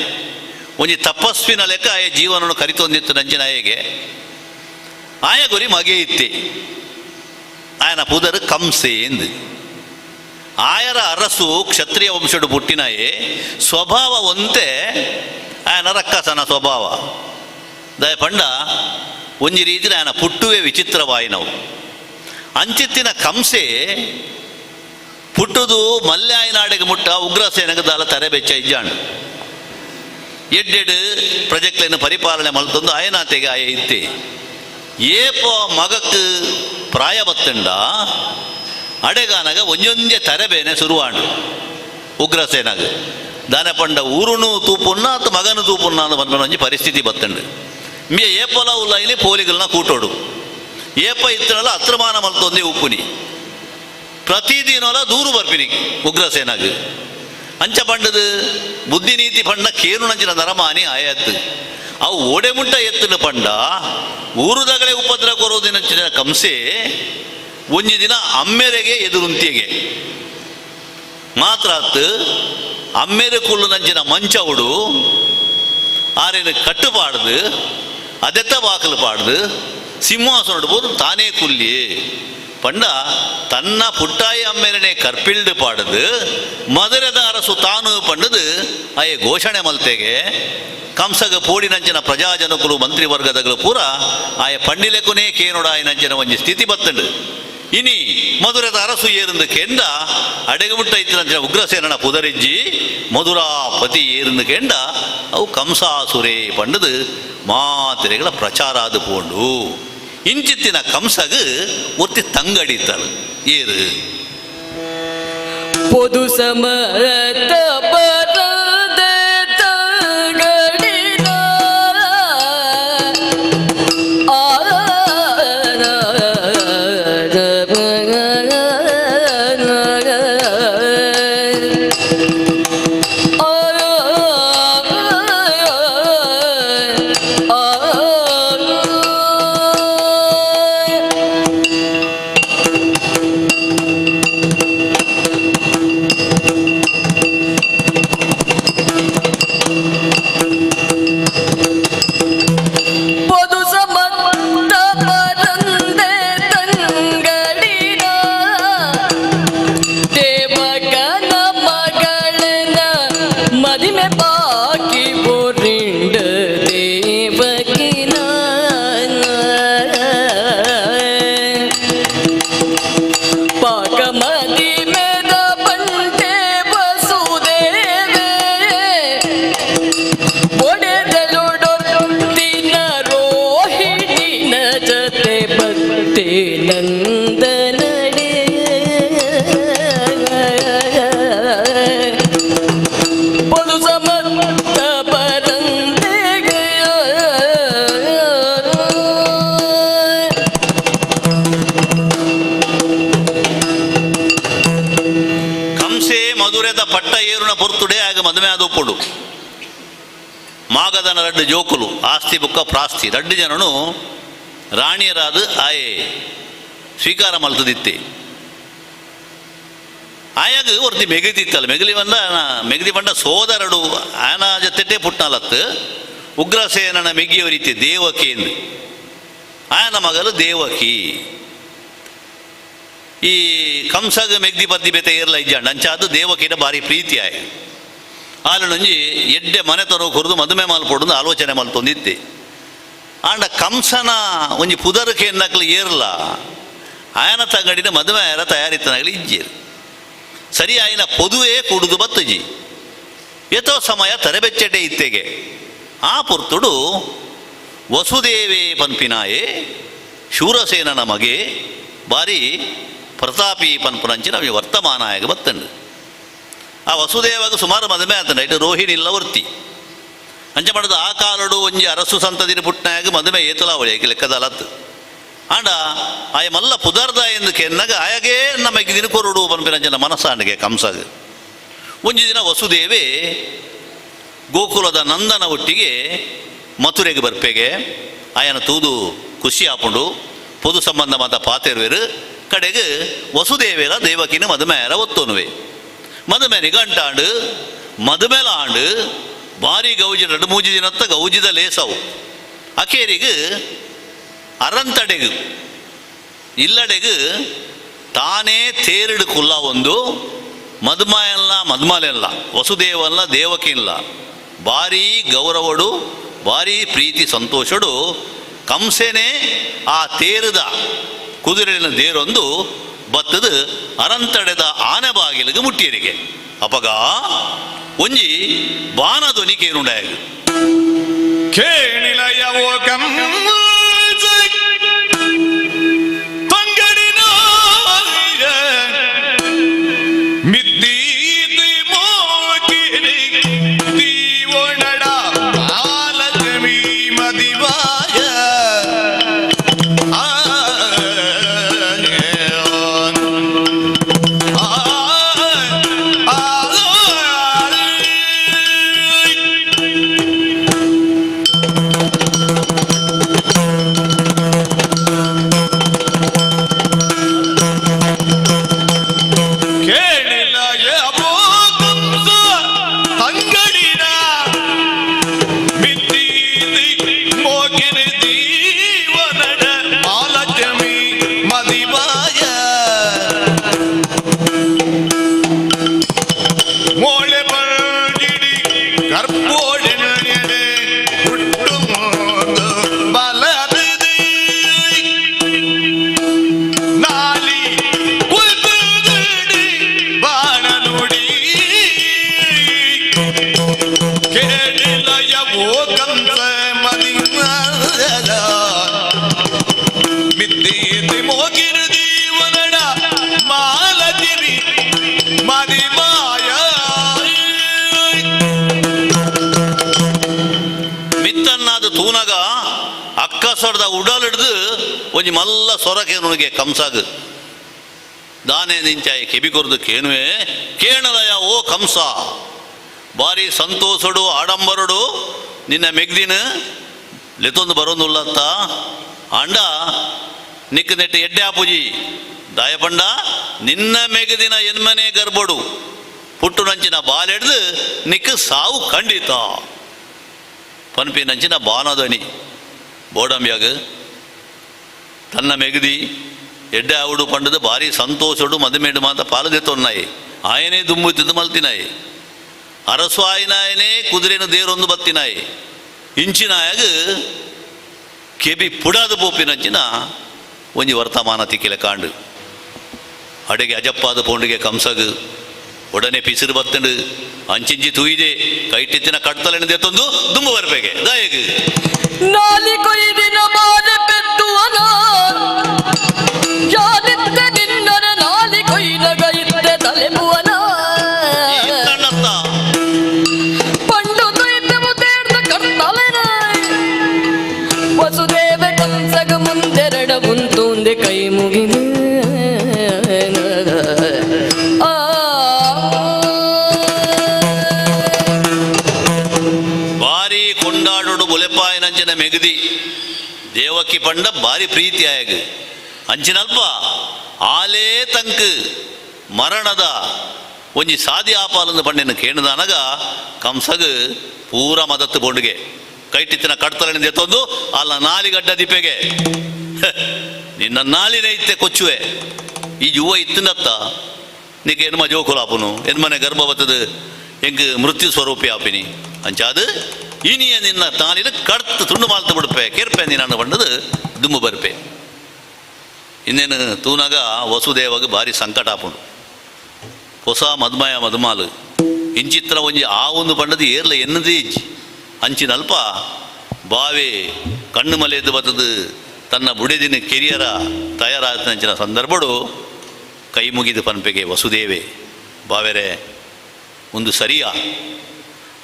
ಒಂಜಿ ತಪಸ್ವಿನ ಲೆಕ್ಕ ಆಯ ಜೀವನವನ್ನು ಕರಿತೊಂದಿತ್ತು ನಂಜಿನಾಯೆಗೆ ಆಯ ಗುರಿ ಮಗೆ ಇತ್ತೆ ಆಯನ ಪುದರ್ ಕಂಸೆ ಎಂದು ಆಯರ ಅರಸು ಕ್ಷತ್ರಿಯ ವಂಶಡು ಪುಟ್ಟಿನಾಯೆ ಸ್ವಭಾವ ಒಂತೆ ಆಯನ ರಕ್ಕಸನ ಸ್ವಭಾವ ದಯ ಪಂಡ ಒಂಜಿ ರೀತಿನ ಆಯನ ಪುಟ್ಟುವೆ ವಿಚಿತ್ರವಾಯಿನವು ಅಂಚಿತ್ತಿನ ಕಂಸೆ ಪುಟ್ಟುದು ಮಲ್ಯಾಯನಾಡೆಗೆ ಮುಟ್ಟ ಉಗ್ರಸೇನೆಗೆ ದಾಲ ತರಬೇಚ ಇಜ್ಜಾಂಡು ಎಡ್ಡೆಡು ಪ್ರಜೆಕ್ಟ್ಲನ್ನು ಪರಿಪಾಲನೆ ಮಲ್ತೊಂದು ಆಯನಾತೆಗೆ ಆಯ ಇತ್ತೆ ಏಪ ಮಗಕ್ಕೆ ಪ್ರಾಯ ಬತ್ತಂಡ ಅಡೆಗಾನಗ ಒಂಜೊಂದೇ ತರಬೇನೆ ಶುರುವಾಂಡು ಉಗ್ರಸೇನಾಗ ದಾನ ಪಂಡ ಊರುನು ತೂಪುನ್ನ ಅಥವಾ ಮಗನು ತೂಪುನ್ನ ಅಂತ ಬಂದ ಒಂಜಿ ಪರಿಸ್ಥಿತಿ ಬತ್ತಂಡು ಮೇ ಏಪಲ ಉಲ್ಲಾಯಿಲಿ ಪೋಲಿಗಳನ್ನ ಕೂಟೋಡು ಏಪ ಇತ್ತನಲ್ಲ ಅತ್ರಮಾನ ಮಲ್ತೊಂದೇ ಉಪ್ಪುನಿ ಪ್ರತಿದಿನಲ್ಲ ದೂರು ಬರ್ಪಿನಿ ಉಗ್ರಸೇನಾಗ ಅಂಚ ಪಂಡದು ಬುದ್ಧಿ ನೀತಿ ಪಂಡ ಕೇನು ನಂಚಿನ ನರಮಾನಿ ಆಯತ್ತು ಅವು ಓಡೆ ಮುಂಟ ಎತ್ತಿನ ಪಂಡ ಊರುದಗಳೇ ಉಪದ್ರ ಕೊರೋದಿನ ಕಂಸೆ ಒಂಜಿ ದಿನ ಅಮ್ಮೆರೆಗೆ ಎದುರುಂತಿಗೆ ಮಾತ್ರ ಅಮ್ಮೆರೆ ಕುಳ್ಳು ನಂಚಿನ ಮಂಚವುಡು ಆರೇನು ಕಟ್ಟುಪಾಡ್ದು ಅದೆತ್ತ ಬಾಕಲು ಪಾಡ್ದು ಸಿಂಹಾಸನ ಬೋದು ತಾನೇ ಕುಲ್ಲಿ ಪಂಡ ತನ್ನ ಪುಟ್ಟಾಯಿ ಅಮ್ಮೆರನೆ ಕರ್ಪಿಲ್ಡು ಪಾಡದು ಮಧುರದ ಅರಸು ತಾನು ಪಂಡದು ಆಯೆ ಘೋಷಣೆ ಮಲ್ತೆಗೆ ಕಂಸಗ ಪೋಡಿನಂಚಿನ ಪ್ರಜಾಜನಕರು ಮಂತ್ರಿವರ್ಗದಗಳು ಪೂರ ಆಯ ಪಂಡಿಲೆಕ್ಕುನೇ ಕೇನೊಡಾಯಿನಂಚಿನ ಒಂಜಿ ಸ್ಥಿತಿ ಬತ್ತಂಡು ಇನಿ ಮಧುರದ ಅರಸು ಏರುಂದು ಕೆಂಡ ಅಡೆಗೆ ಮುಟ್ಟ ಇತ್ತಿನಂಚಿನ ಉಗ್ರಸೇನನ ಪುದರಿಜ್ಜಿ ಮಧುರಾಪತಿ ಏರುಂದು ಕೆಂಡ ಅವು ಕಂಸಾಸುರೇ ಪಂಡದು ಮಾತಿರೆಗಳ ಪ್ರಚಾರ ಆದು ಪೋಂಡು ಇಂಚಿತ್ತಿನ ಕಂಸಗ ಒತ್ತಿ ತಂಗಡಿತಲು ಏರು பொது சமரத்த பர ನಂದನಡೆ ಪೊದು ಸಮರ್ಥ ಪರಂದೆಗೆಯ ಕಂಸೆ ಮಧುರೆದ ಪಟ್ಟ ಏರುನ ಪೊರ್ತುಡೆ ಆಗ ಮದುವೆ ಆದ ಒಪ್ಪುಡು ಮಾಗದನ ರಡ್ಡು ಜೋಕುಲು ಆಸ್ತಿ ಬುಕ್ಕ ಪ್ರಾಸ್ತಿ ರಡ್ಡು ಜನನು ರಾಣಿಯರಾದ ಆಯೆ ಸ್ವೀಕಾರ ಮಲ್ತದಿತ್ತೆ ಆಯಾಗ ಒರ್ತಿ ಮೆಗದಿತ್ತಲ್ಲ ಮೆಗದಿ ಬಂಡ ಸೋದರಡು ಆಯನ ಜೊತೆ ಪುಟ್ನಲತ್ತು ಉಗ್ರಸೇನನ ಮೆಗಿಯವರಿತಿ ದೇವಕಿ ಎಂದು ಆಯನ ಮಗಲು ದೇವಕಿ ಈ ಕಂಸಗ ಮೆಗ್ದಿ ಪದ್ದಿ ಬೆತೆ ಏರ್ಲ ಇಜ್ಜಂಡ ಅಂಚಾದು ದೇವಕಿನ ಭಾರಿ ಪ್ರೀತಿ ಆಯ ಆಲನೊಂಜಿ ಎಡ್ಡೆ ಮನೆತನ ಕೊರದು ಮದುವೆ ಮಲ್ಪೊಡು ಆಲೋಚನೆ ಮಲ್ತೊಂದಿತ್ತೆ ಆಂಡ ಕಂಸನ ಒಂಜಿ ಪುದರಕ್ಕೆ ಎನ್ನಕ್ಲು ಏರ್ಲ ಆಯನ ತಂಗಡಿನ ಮದುವೆ ಆಯರ ತಯಾರಿತನಾಗಲಿ ಇಜ್ಜೇರು ಸರಿ ಆಯ್ನ ಪೊದುವೆ ಕುಡುದು ಬತ್ತುಜಿ ಎತೋ ಸಮಯ ತರಬೆಚ್ಚಟೆ ಇತ್ತೆಗೆ ಆ ಪುರ್ತುಡು ವಸುದೇವೇ ಪನ್ಪಿನಾಯೆ ಶೂರಸೇನನ ಮಗೆ ಬಾರಿ ಪ್ರತಾಪಿ ಪನ್ಪುನಂಚಿನ ಅవి ವರ್ತಮಾನಾಯಗ ಬತ್ತಂಡು ಆ ವಸುದೇವಾಗ ಸುಮಾರು ಮದುವೆ ಆತಂಡ ಇಟ್ಟು ರೋಹಿಣಿ ಇಲ್ಲ ವರ್ತಿ ಅಂಚ ಮಾಡೋದು ಆ ಕಾಲಡು ಒಂಜಿ ಅರಸು ಸಂತದಿನ ಪುಟ್ನಾಗ ಮದುವೆ ಏತಲಾವಳಿ ಲೆಕ್ಕದ ಅಲತ್ತು ಆಂಡ ಆಯ ಮಲ್ಲ ಪುದರ್ದ ಎಂದು ಕೆನ್ನಾಗ ಆಯಗೇ ನಮಗೆ ದಿನ ಕೊರಡು ಪನ್ಪಿನಂಚನ ಮನಸ್ಸಾಂಡಿಗೆ ಕಂಸಾಗ ಒಂಜಿ ದಿನ ವಸುದೇವಿ ಗೋಕುಲದ ನಂದನ ಒಟ್ಟಿಗೆ ಮಥುರೆಗೆ ಬರ್ಪೆಗೆ ಆಯನ ತೂದು ಖುಷಿ ಹಾಕೊಂಡು ಪೊದು ಸಂಬಂಧ ಮಾತ ಪಾತೆರ್ವೇರು ಕಡೆಗೆ ವಸುದೇವೇಲ ದೇವಕಿನ ಮದುಮೇರ ಒತ್ತೋನುವೆ ಮದುಮೆ ನಿಘಂಟಾಂಡು ಮದುಮೇಲ ಆಂಡು ಭಾರಿ ಗೌಜಿ 2-3 ದಿನತ್ತ ಗೌಜಿದ ಲೇಸವು ಅಕೇರಿಗೆ ಅರಂತಡೆಗು ಇಲ್ಲಡೆಗು ತಾನೇ ತೇರಿಡು ಕುಲ್ಲ ಒಂದು ಮದುಮಾಯಲ್ಲ ಮದುಮಲೆಲ್ಲ ವಸುದೇವಲ್ಲ ದೇವಕಿಲ್ಲ ಭಾರಿ ಗೌರವಡು ಭಾರಿ ಪ್ರೀತಿ ಸಂತೋಷಡು ಕಂಸೆನೇ ಆ ತೇರದ ಕುದುರೆನ ದೇರೊಂದು ಬತ್ತದ ಅರಂತಡೆದ ಆನೆ ಬಾಗಿಲಿಗೆ ಮುಟ್ಟಿಯರಿಗೆ ಅಪಗ ಒಂಜಿ ಬಾನಧ್ವನಿ ಕೇನುಂಡಾಗ ಕೇಳಿಲಯವೋ ತಂಗಡಿನ ಮಿದ್ದೀದಿ ಮೋಕಿರಿ ದೀವೊಣಡ ಆಲಜಮಿ ಮದಿವಾಯ ತೂನಗ ಅಕ್ಕಸಡ್ದ ಉಡಲ್ ಹಿಡ್ದು ಒಂಜಿ ಮಲ್ಲ ಸೊರಕೆ ನುಣಿಗೆ ಕಂಸಾಗ ದಾನೆ ನಿಂಚಾಯಿ ಕೆಬಿಕೊರ್ದು ಕೇನುವೆ ಕೇಣಲಯ ಓ ಕಂಸ ಭಾರಿ ಸಂತೋಷಡು ಆಡಂಬರಡು ನಿನ್ನ ಮೆಗ್ದಿನ ಲೆತೊಂದು ಬರೋದುಲ್ಲತ್ತ ಅಂಡ ನಿಕ್ ನೆಟ್ಟು ಎಡ್ಡೆ ಆಪುಜಿ ದಾಯಪಂಡ ನಿನ್ನ ಮೆಗದಿನ ಎನ್ಮನೆ ಗರ್ಬಡು ಪುಟ್ಟು ನಂಚಿನ ಬಾಲೆಡ್ದು ನಿಕ್ ಸಾವು ಖಂಡಿತ ಪನ್ಪಿ ನಂಚಿನ ಬಾನಧ್ವನಿ ಬೋಡಂಬ್ಯಾಗ ತನ್ನ ಮೆಗದಿ ಎಡ್ಡೆ ಆವುಡು ಪಂಡದು ಭಾರಿ ಸಂತೋಷಡು ಮದುಮೇಡು ಮಾತ ಪಾಲದೆತ್ತೊನ್ನಾಯಿ ಆಯನೇ ದುಂಬುತ್ತಿದ್ದು ಮಲ್ತಿನಾಯಿ ಅರಸು ಆಯ್ನಾಯನೇ ಕುದುರೆನು ದೇರೊಂದು ಬತ್ತಿನಾಯಿ ಇಂಚಿನಾಯಾಗ ಕೆಬಿ ಪುಡಾದ ಪೋಪಿನಂಚಿನ ಒಂಜಿ ವರ್ತಮಾನ ತಿಕ್ಕಿಲೆ ಕಾಂಡು ಅಡೆಗೆ ಅಜಪ್ಪಾದ ಪೋಂಡಿಗೆ ಕಂಸಗು ಒಡನೆ ಪಿಸಿರು ಬತ್ತಂಡು ಅಂಚಿಂಚಿ ತೂಯಿದೆ ಕೈಟಿತ್ತಿನ ಕಡ್ತಲೆನ ತಂದು ದುಂಬು ಬರ್ಬೇಕೆ ದಾಯಗ ನಾಲಿ ಕೊಯ್ದಿನ ಮಾರೆ ಪೆತ್ತುವನ ಪರಿಪಾಲನೆ ಮೆಗದಿ ದೇವಕಿ ಪಂಡ ಭಾರಿ ಪ್ರೀತಿ ಆಯಗ ಅಂಚಿನಲ್ಪ ಆಲೇ ತಂಕ್ ಮರಣದ ಒಂಜಿ ಸಾದಿ ಆಪಾಲಂದು ಪಂಡಿನ ಕೇಣದನಗ ಕಂಸಗ್ ಪೂರ ಮದತ್ತು ಬೋಂಡಿಗೆ ಕೈಟಿತ್ತಿನ ಕಡ್ತಲಿಂದ ಎತ್ತೊಂದು ಅಲ್ಲ ನಾಲಿಗಡ್ಡ ದಿಪ್ಪೆಗೆ ನಿನ್ನ ನಾಲಿನ ಇತ್ತೆ ಕೊಚ್ಚುವೆ ಈ ಯುವ ಇತ್ತಿನತ್ತ ನೀಕೆ ಎನ್ಮ ಜೋಕುಲಾಪುನು ಎನ್ಮನೆ ಗರ್ಭ ಬತ್ತದ ಎಂಗ್ ಮೃತ್ಯು ಸ್ವರೂಪಿ ಆಪಿನಿ ಅಂಚಾದು ಇನಿಯ ನಿನ್ನ ತಾಲಿನ ಕಡ್ತು ತುಂಡು ಮಾಲ್ತು ಬಿಡ್ಪೆ ಕೇರ್ಪೆ ನೀನು ಪಂಡದು ದುಮ್ಮು ಬರ್ಪೆ ಇನ್ನೇನು ತೂನಾಗ ವಸುದೇವಾಗ ಭಾರಿ ಸಂಕಟ ಆಪುಂಡು ಹೊಸ ಮದ್ಮಯ ಮದುಮಾಲು ಇಂಚಿತ್ರ ಒಂಜಿ ಆ ಒಂದು ಪಂಡದು ಏರ್ಲ ಎನ್ನದೇ ಅಂಚಿನಲ್ಪ ಬಾವೆ ಕಣ್ಣು ಮಲೆಯದ್ದು ಬತ್ತದು ತನ್ನ ಬುಡಿದಿನ ಕೆರಿಯರ ತಯಾರಾದಂಚಿನ ಸಂದರ್ಭಡು ಕೈ ಮುಗಿದು ಪನ್ಪೆಗೆ ವಸುದೇವೆ ಬಾವೆರೆ ಒಂದು ಸರಿಯ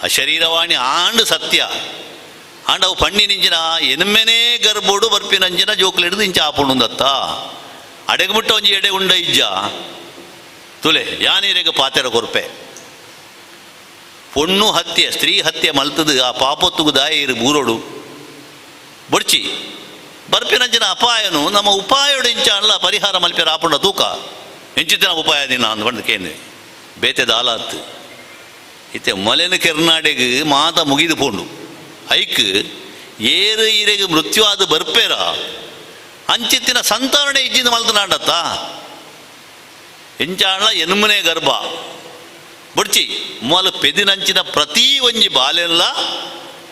ಆ ಶರೀರವಾಣಿ ಆಂಡ್ ಸತ್ಯ ಆಂಡ್ ಅವು ಪಣ್ಣಿನಿಂಚಿನ ಎನ್ಮೆನೇ ಗರ್ಬೋಡು ಬರ್ಪಿನಂಚಿನ ಜೋಕ್ಲಿಡಿದು ಇಂಚ ಆಪುಂಡುಂದತ್ತ ಅಡೆಗ್ಬಿಟ್ಟ ಒಂಜಿ ಎಡೆ ಉಂಡ ಇಜ್ಜ ತುಲೆ ಯಾನೀರೆಗೆ ಪಾತೆರ ಕೊರ್ಪೆ ಪೊಣ್ಣು ಹತ್ಯೆ ಸ್ತ್ರೀ ಹತ್ಯೆ ಮಲ್ತದು ಆ ಪಾಪೊತ್ತುಗು ದಾಯಿರು ಬೂರೋಡು ಬೊಡ್ಚಿ ಬರ್ಪಿನಂಚಿನ ಅಪಾಯನು ನಮ್ಮ ಉಪಾಯೋಡು ಇಂಚ ಅಲ್ಲ ಪರಿಹಾರ ಮಲ್ಪೆರ ಆಪುಂಡ ತೂಕ ಎಂಚಿತ್ತಿನ ಉಪಾಯ ದಿನ ಅಂದ್ ಬಂದು ಕೇಂದ್ರ ಬೇತೆದ ಆಲಾತ್ ಇತ್ತೆ ಮಲೆನ ಕೆರ್ನಾಡೆಗ್ ಮಾತ ಮುಗಿದು ಪೋಂಡು ಐಕ್ ಏರು ಈರೆಗೆ ಮೃತ್ಯು ಆದ ಬರ್ಪೇರ ಅಂಚಿತ್ತಿನ ಸಂತಾರಣೆ ಇಜ್ಜಿಂದ ಮಲ್ತನಾಡತ್ತ ಎಂಚಾಣ ಎನ್ಮನೆ ಗರ್ಭ ಬುಡ್ಚಿ ಮೊಲ ಪೆದಿನಂಚಿನ ಪ್ರತಿ ಒಂಜಿ ಬಾಲೆಲ್ಲ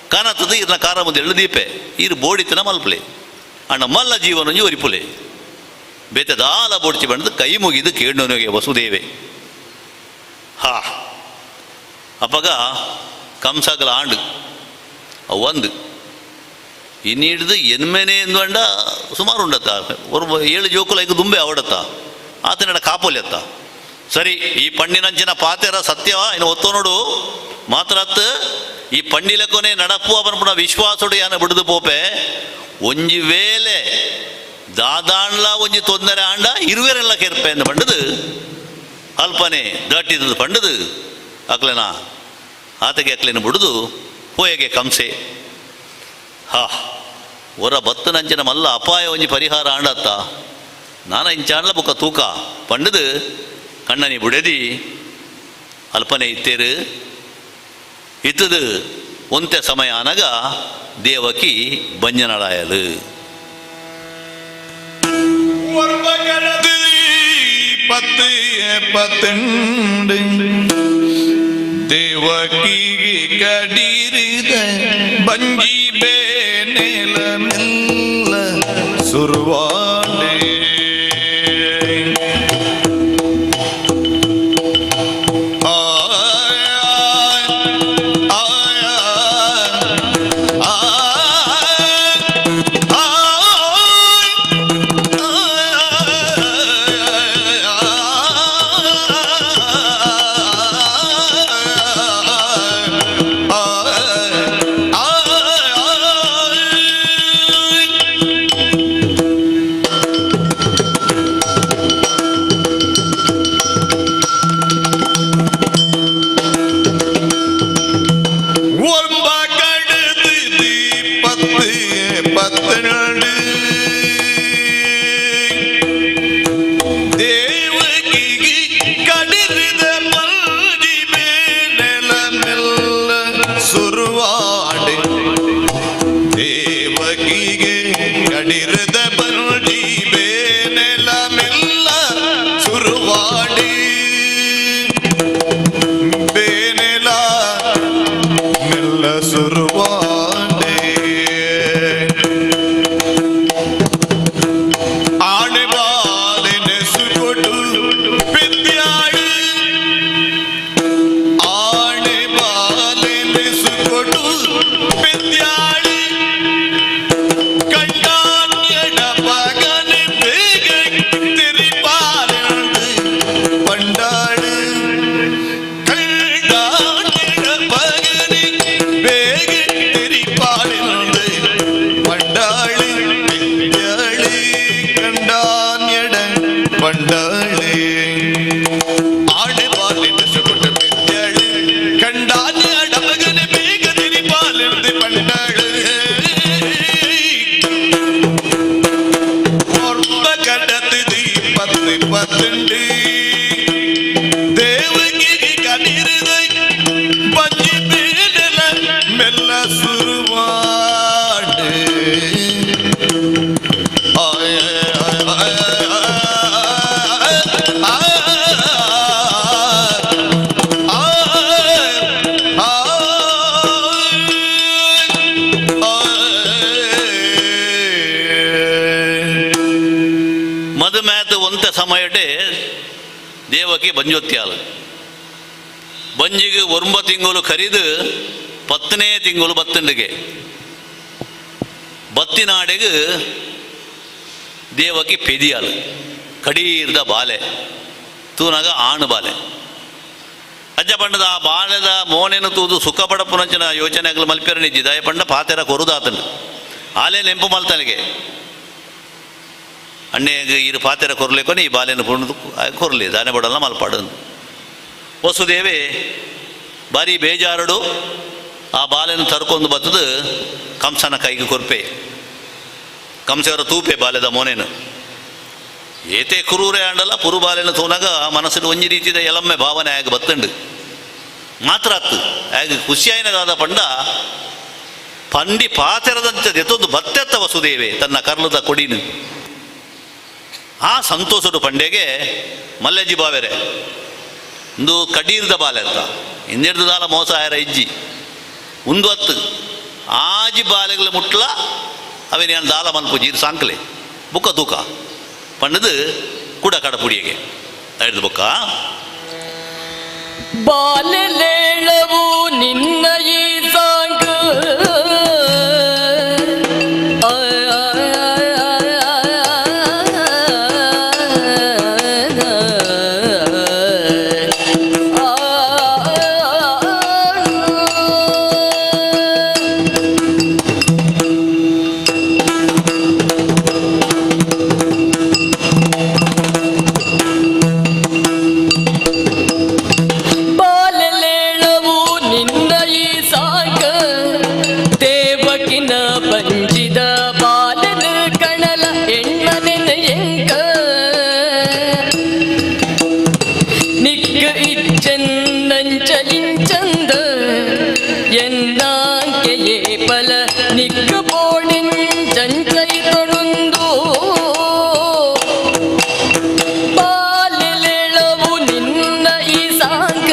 ಕಾಣತ್ತದ ಇರ್ನ ಕಾರ ಮುಂದೆ ಎಳ್ಳು ದೀಪೆ ಇರು ಬೋಡಿತನ ಮಲ್ಪಲೆ ಅಣ್ಣ ಮಲ್ಲ ಜೀವನಂಜಿ ಒರಿಪುಲೆ ಬೇತದಾಲ ಬೋಡ್ಚಿ ಬಂದು ಕೈ ಮುಗಿದು ಕೇಳೋನಿಗೆ ವಸುದೇವೆ ಹಾ ಅಪ್ಪಗ ಕಂಸಗಲ ಆಂಡು ಒಂದು ಇನ್ನಿಡ್ದು ಎನ್ಮೆನೆ ಎಂದುಂಡ ಸುಮಾರು ಉಂಡತ್ತ ಒಂದು 7 ಜೋಕುಲ ಈಗ ದುಂಬೆ ಅವಡತ್ತ ಆತನ ಕಾಪೋಲೆತ್ತ ಸರಿ ಈ ಪಣ್ಣಿನಂಚಿನ ಪಾತೆರ ಸತ್ಯ ಇನ್ನು ಒತ್ತು ನೋಡು ಮಾತ್ರ ಈ ಪಣ್ಣಿಲಕೊನೆ ನಡಪುವ ಪನ್ಪುಣ ವಿಶ್ವಾಸಡು ಯಾನ ಬಿಡುದು ಪೋಪೆ ಒಂಜಿ ವೇಲೆ ದಾದಾಣ್ಲ ಒಂಜಿ ತೊಂದರೆ ಆಂಡ ಇರುವೆರೆಲ್ಲ ಕೆರ್ಪೆ ಎಂದು ಪಂಡದು ಅಲ್ಪನೆ ದಾಟಿದ್ದು ಪಂಡದು ಅಕ್ಲೆನ ಆತಗೆ ಅಕ್ಲೆನ ಬಿಡುದು ಪೋಯಗೆ ಕಂಸೆ ಹಾ ಹೊರ ಬತ್ತನಂಚಿನ ಮಲ್ಲ ಅಪಾಯ ಒಂಜಿ ಪರಿಹಾರ ಆಂಡತ್ತ ನಾನ ಇಂಚಾಣ್ಲ ಬುಕ್ಕ ತೂಕ ಪಂಡದು ಕಣ್ಣನಿ ಬುಡೆದಿ ಅಲ್ಪನೆ ಇತ್ತೇರು ಇತ್ತದು ಒಂತೆ ಸಮಯ ಅನಗ ದೇವಕಿ ಬಂಜನಳಾಯಲು പത്തുണ്ട് ദേവകിಗೆ കടിരിത ബഞ്ചി ബേനെല മെല്ല സുർവാണ്ടേ ಕಣ್ಣ பத்துண்டு தேவகி கடிருதை பஞ்சி பேடல மெல்ல சுருவாடு ಮದುಮ್ಯಾತು ಒಂತ ಸಮಯಟೆ ದೇವಕಿ ಬಂಜೊತ್ಯಾಲು ಬಂಜಿಗೆ 9 ತಿಂಗಳು ಕರಿದು 10ನೇ ತಿಂಗಳು ಬತ್ತಂಡಿಗೆ ಬತ್ತಿನಾಡೆಗೆ ದೇವಕಿ ಪೆದಿಯಾಲು ಕಡೀರ್ದ ಬಾಲೆ ತೂನಾಗ ಆಣು ಬಾಲೆ ಅಜ್ಜ ಪಂಡದ ಆ ಬಾಲೆದ ಮೋನೆನು ತೂದು ಸುಖ ಪಡಪುನಂಚಿನ ಯೋಚನೆಗಳು ಮಲ್ಪೆರ ನಿಜ್ಜಿ ದಯ ಪಂಡ ಪಾತೆರ ಕೊರುದಾತನು ಆಲೆ ನೆಂಪು ಮಲ್ತನಿಗೆ ಅಣ್ಣೆಗೆ ಇರು ಪಾತೆರ ಕೊರಲೇಕೊನೆ ಈ ಬಾಲೆಯನ್ನು ಪುಣದು ಕೊರಲಿ ದಾನೆ ಬಡಲ್ಲ ಮಲ್ಪಾಡು ವಸುದೇವೆ ಬಾರಿ ಬೇಜಾರಡು ಆ ಬಾಲೆಯನ್ನು ತರ್ಕೊಂಡು ಬತ್ತದು ಕಂಸನ ಕೈಗೆ ಕೊರ್ಪೆ ಕಂಸವರ ತೂಪೆ ಬಾಲೆದ ಮೋನೇನು ಏತೆ ಕುರೂರೇ ಆಂಡಲ್ಲ ಪುರು ಬಾಲೆನ ತೋನಾಗ ಮನಸ್ಸಿನ ಒಂಜಿ ರೀತಿಯ ಎಲಮ್ಮೆ ಭಾವನೆ ಆಗ ಬತ್ತಂಡು ಮಾತ್ರ ಅತ್ತು ಆಗ ಖುಷಿಯಾಯಿನಗಾದ ಪಂಡ ಪಂಡಿ ಪಾತೆರದಂತೆ ಎತ್ತೊಂದು ಬತ್ತೆತ್ತ ವಸುದೇವೆ ತನ್ನ ಕರ್ಲದ ಕೊಡಿನು ಆ ಸಂತೋಷದ ಪಂಡೆಗೆ ಮಲ್ಲೆಜ್ಜಿ ಬಾವೆರೆ ಒಂದು ಕಡೀರ್ದ ಬಾಲೆ ಅಂತ ಇನ್ನೆರಡು ದಾಲ ಮೋಸ ಆಯರ ಇಜ್ಜಿ ಒಂದು ಹತ್ತು ಆಜಿ ಬಾಲೆಗಳ ಮುಟ್ಲ ಅವೇನು ದಾಲ ಮಲ್ಪುಜಿ ಇದು ಸಾಂಕ್ಲೆ ಬುಕ್ಕ ತೂಕ ಪಂಡದು ಕೂಡ ಕಡಪುಡಿಯಗೆ ಹಿಡ್ದು ಬುಕ್ಕ ಬಾಲೆಲೇಳವು ನಿನ್ನ ಈ ಸಾಂಗ ಬಂಜಿದ ಬಾಲದ ಕಣಲ ಎಣ್ಣನೆನ ಎಂಕ ನಿಕ್ಕ ಇಚ್ಚಂದಂಚಲಿಂಚಂದ ಎನ್ನಾಂಕೆಯೇ ಪಲ ನಿಕ್ಕ ಬೋಡಿನ್ ಚಂಚೈ ತೊಡುಂದು ಬಾಲೆಳೆಳವು ನಿನ್ನ ಈ ಸಾಂಗ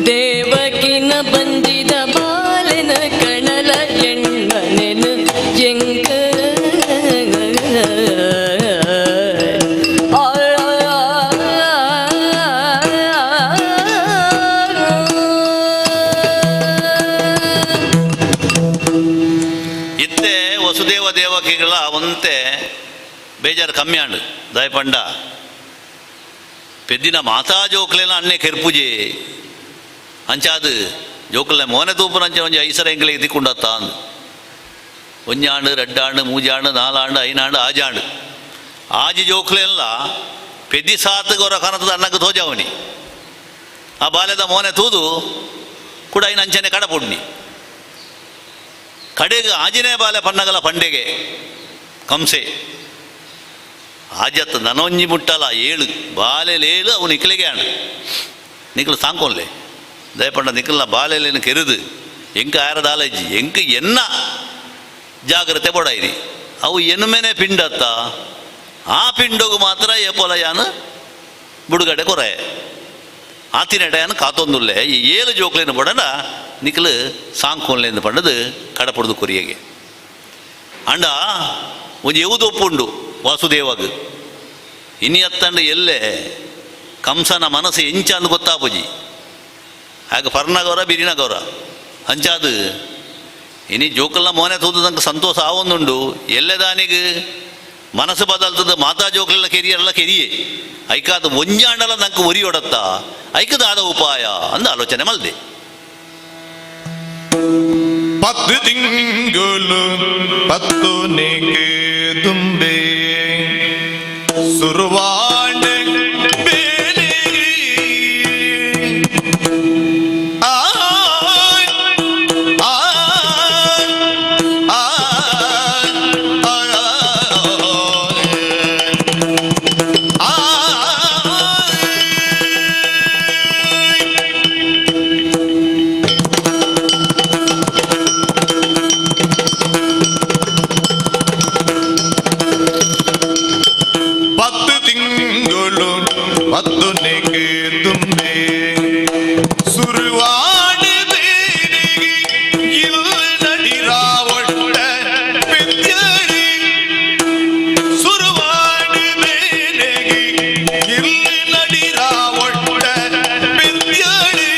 ದೇವಕಿನ ಬಂಜಿದ ಬಾಲೆನ ಕಣಲ ಎಣ್ಣನೆನು ಎಂಕ ಇತ್ತೆ ವಸುದೇವ ದೇವಕಿಗಳ ಅವಂತೆ ಬೇಜಾರು ಕಮ್ಮಿ ಆಂಡು ದಯಪಂಡ ಪೆದ್ದಿನ ಮಾತಾ ಜೋಕ್ಲೆನ ಅಣ್ಣೆ ಕೆರ್ಪುಜೆ ಅಂಚಾದು ಜೋಕಲ್ನ ಮೋನೆ ತೂಪುನಂಚ ಒಂಜಿ ಐಸರ ಎಂಗ್ಲೆ ಇದ್ದಿಕೊಂಡತ್ತ ಅಂದು ಒಂಜಾಂಡು ರೆಡ್ಡಾಂಡು ಮೂಜಾಂಡು ನಾಲಾಂಡು ಐನಾಂಡು ಆಜಾಂಡು ಆಜಿ ಜೋಕ್ಲೆಲ್ಲ ಪೆದ್ದಿ ಸಾತ್ಗೆ ಕನತದ ಅನ್ನಕ್ಕೆ ತೋಜಾವನಿ ಆ ಬಾಲ್ಯದ ಮೋನೆ ತೂದು ಕೂಡ ಐನ ಅಂಚನೆ ಕಡಪುಡ್ನಿ ಕಡೆಗೆ ಆಜಿನೇ ಬಾಲೆ ಪನ್ನಗಲ ಪಂಡೆಗೆ ಕಂಸೆ ಆಜತ್ ನನೊಂಜಿ ಮುಟ್ಟಲ 7 ಬಾಲೆಲೇಳು ಅವು ನಿಕ್ಲಿಗೆ ಆಣ ನಿಕ್ಲು ಸಾಂಕೊನ್ಲೆ ದಯಪಂಡ ನಿಕ್ಲನ ಬಾಲೆಲೇನು ಕೆರಿದು ಎಂಕ ಆರದಾಲಜ್ಜಿ ಎಂಕ ಎನ್ನ ಜಾಗ್ರತೆ ಬೊಡಾಯಿರಿ ಅವು ಎನ್ಮೇನೆ ಪಿಂಡತ್ತ ಆ ಪಿಂಡೋಗು ಮಾತ್ರ ಏಪೊಲ ಯಾನು ಬುಡುಗಡೆ ಕೊರೆ ಆತಿನಡೆಯನ್ನು ಕಾತೊಂದುಲ್ಲೆ ಈ 7 ಜೋಕ್ಲೇನು ಬಡನ ನಿಕ್ಲು ಸಾಂಕೊನ್ಲೆಂದು ಪಂಡದು ಕಡಪುಡ್ದು ಕೊರಿಯಗೆ ಅಂಡ ಒಂದು ಎವುದು ಒಪ್ಪುಂಡು ವಾಸುದೇವಗ್ ಇನಿ ಹತ್ತಂಡು ಎಲ್ಲೆ ಕಂಸನ ಮನಸ್ಸು ಎಂಚ ಅಂದು ಗೊತ್ತಾಪುಜಿ ಆಗ ಪರ್ನಗೌರ ಬಿರಿನಗೌರ ಅಂಚಾದು ಇನಿ ಜೋಕಲ್ನ ಮೋನೆ ತೂದಂಗೆ ಸಂತೋಷ ಆವೊಂದುಂಡು ಎಲ್ಲೆದಾನಿಗೆ ಮನಸ್ಸು ಬದಲ್ತದ ಮಾತಾ ಜೋಕಲ್ನ ಕೆರಿಯಲ್ಲ ಕೆರಿಯೆ ಐಕಾದ ಒಂಜಾಂಡಲ ನಂಗೆ ಒರಿ ಹೊಡತ್ತ ಐಕದಾದ ಉಪಾಯ ಅಂದು ಆಲೋಚನೆ ಮಲ್ದೆ 10 ತಿಂಗಳು 10 ನೇಕೆ ತುಂಬೆ ಸುರುವಾಂಡೆ ಬೇರೆ ಆ ಪತ್ತುನೆಗೆ ತುಂಬೆ ಸುರುವಾಡಿ ಬೇರಿಗೆ ಇಲ್ಲ ನಡಿರಾವಟ್ಟ ಬಿದ್ಯಳಿ ಸುರುವಾಡಿ ಬೇರಿಗೆ ಇಲ್ಲ ನಡಿರಾವಟ್ಟ ಬಿದ್ಯಳಿ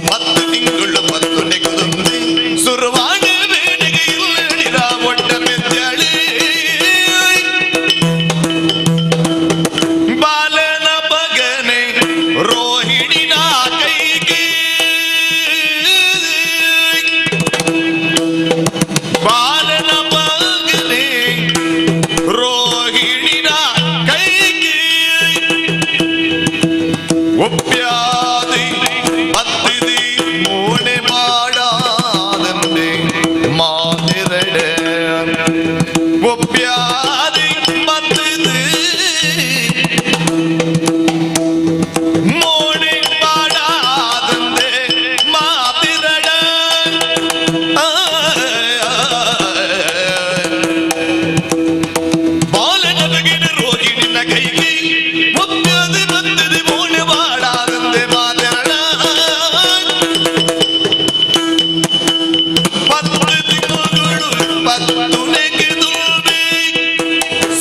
10 ತಿಂಗಳು ಪತ್ತುನೆಗೆ ತುಂಬೆ ಸುರುವಾಡಿ ಬೇರಿಗೆ ಇಲ್ಲ ನಡಿರಾವಟ್ಟ ಬಿದ್ಯಳಿ ಬಾಲನ ಬಗನೆ ರೋಹಿಣಿನ ಕೈಗೆ ಬಾಲನ ಬಗನೆ ರೋಹಿಣಿನ ಕೈಗೆ ಒಪ್ಪ್ಯಾದಿ ಹತ್ತಿದಿ ಮೋಣೆ ಮಾಡಾದಂದೆ ಮಾತೆರಡೆ ಒಪ್ಪ್ಯಾದಿ ಮತ್ತಿದಿ ಮೋಣೆ ಮಾಡಾದಂದೆ ಮಾತಿರಡ ಬಾಲನ ಬಗೆನ ರೋಗಿಣಿನ ಕೈಗೆ ಒಪ್ಪ್ಯಾದಿ ಮತ್ತಿದಿ ಮೋಣೆ ಮಾಡಾದಂದೆ ಮಾತೆರಡ 10 ತಿಂಗಳು ಪತ್ತುನೆಗೆ ತುಂಬಿ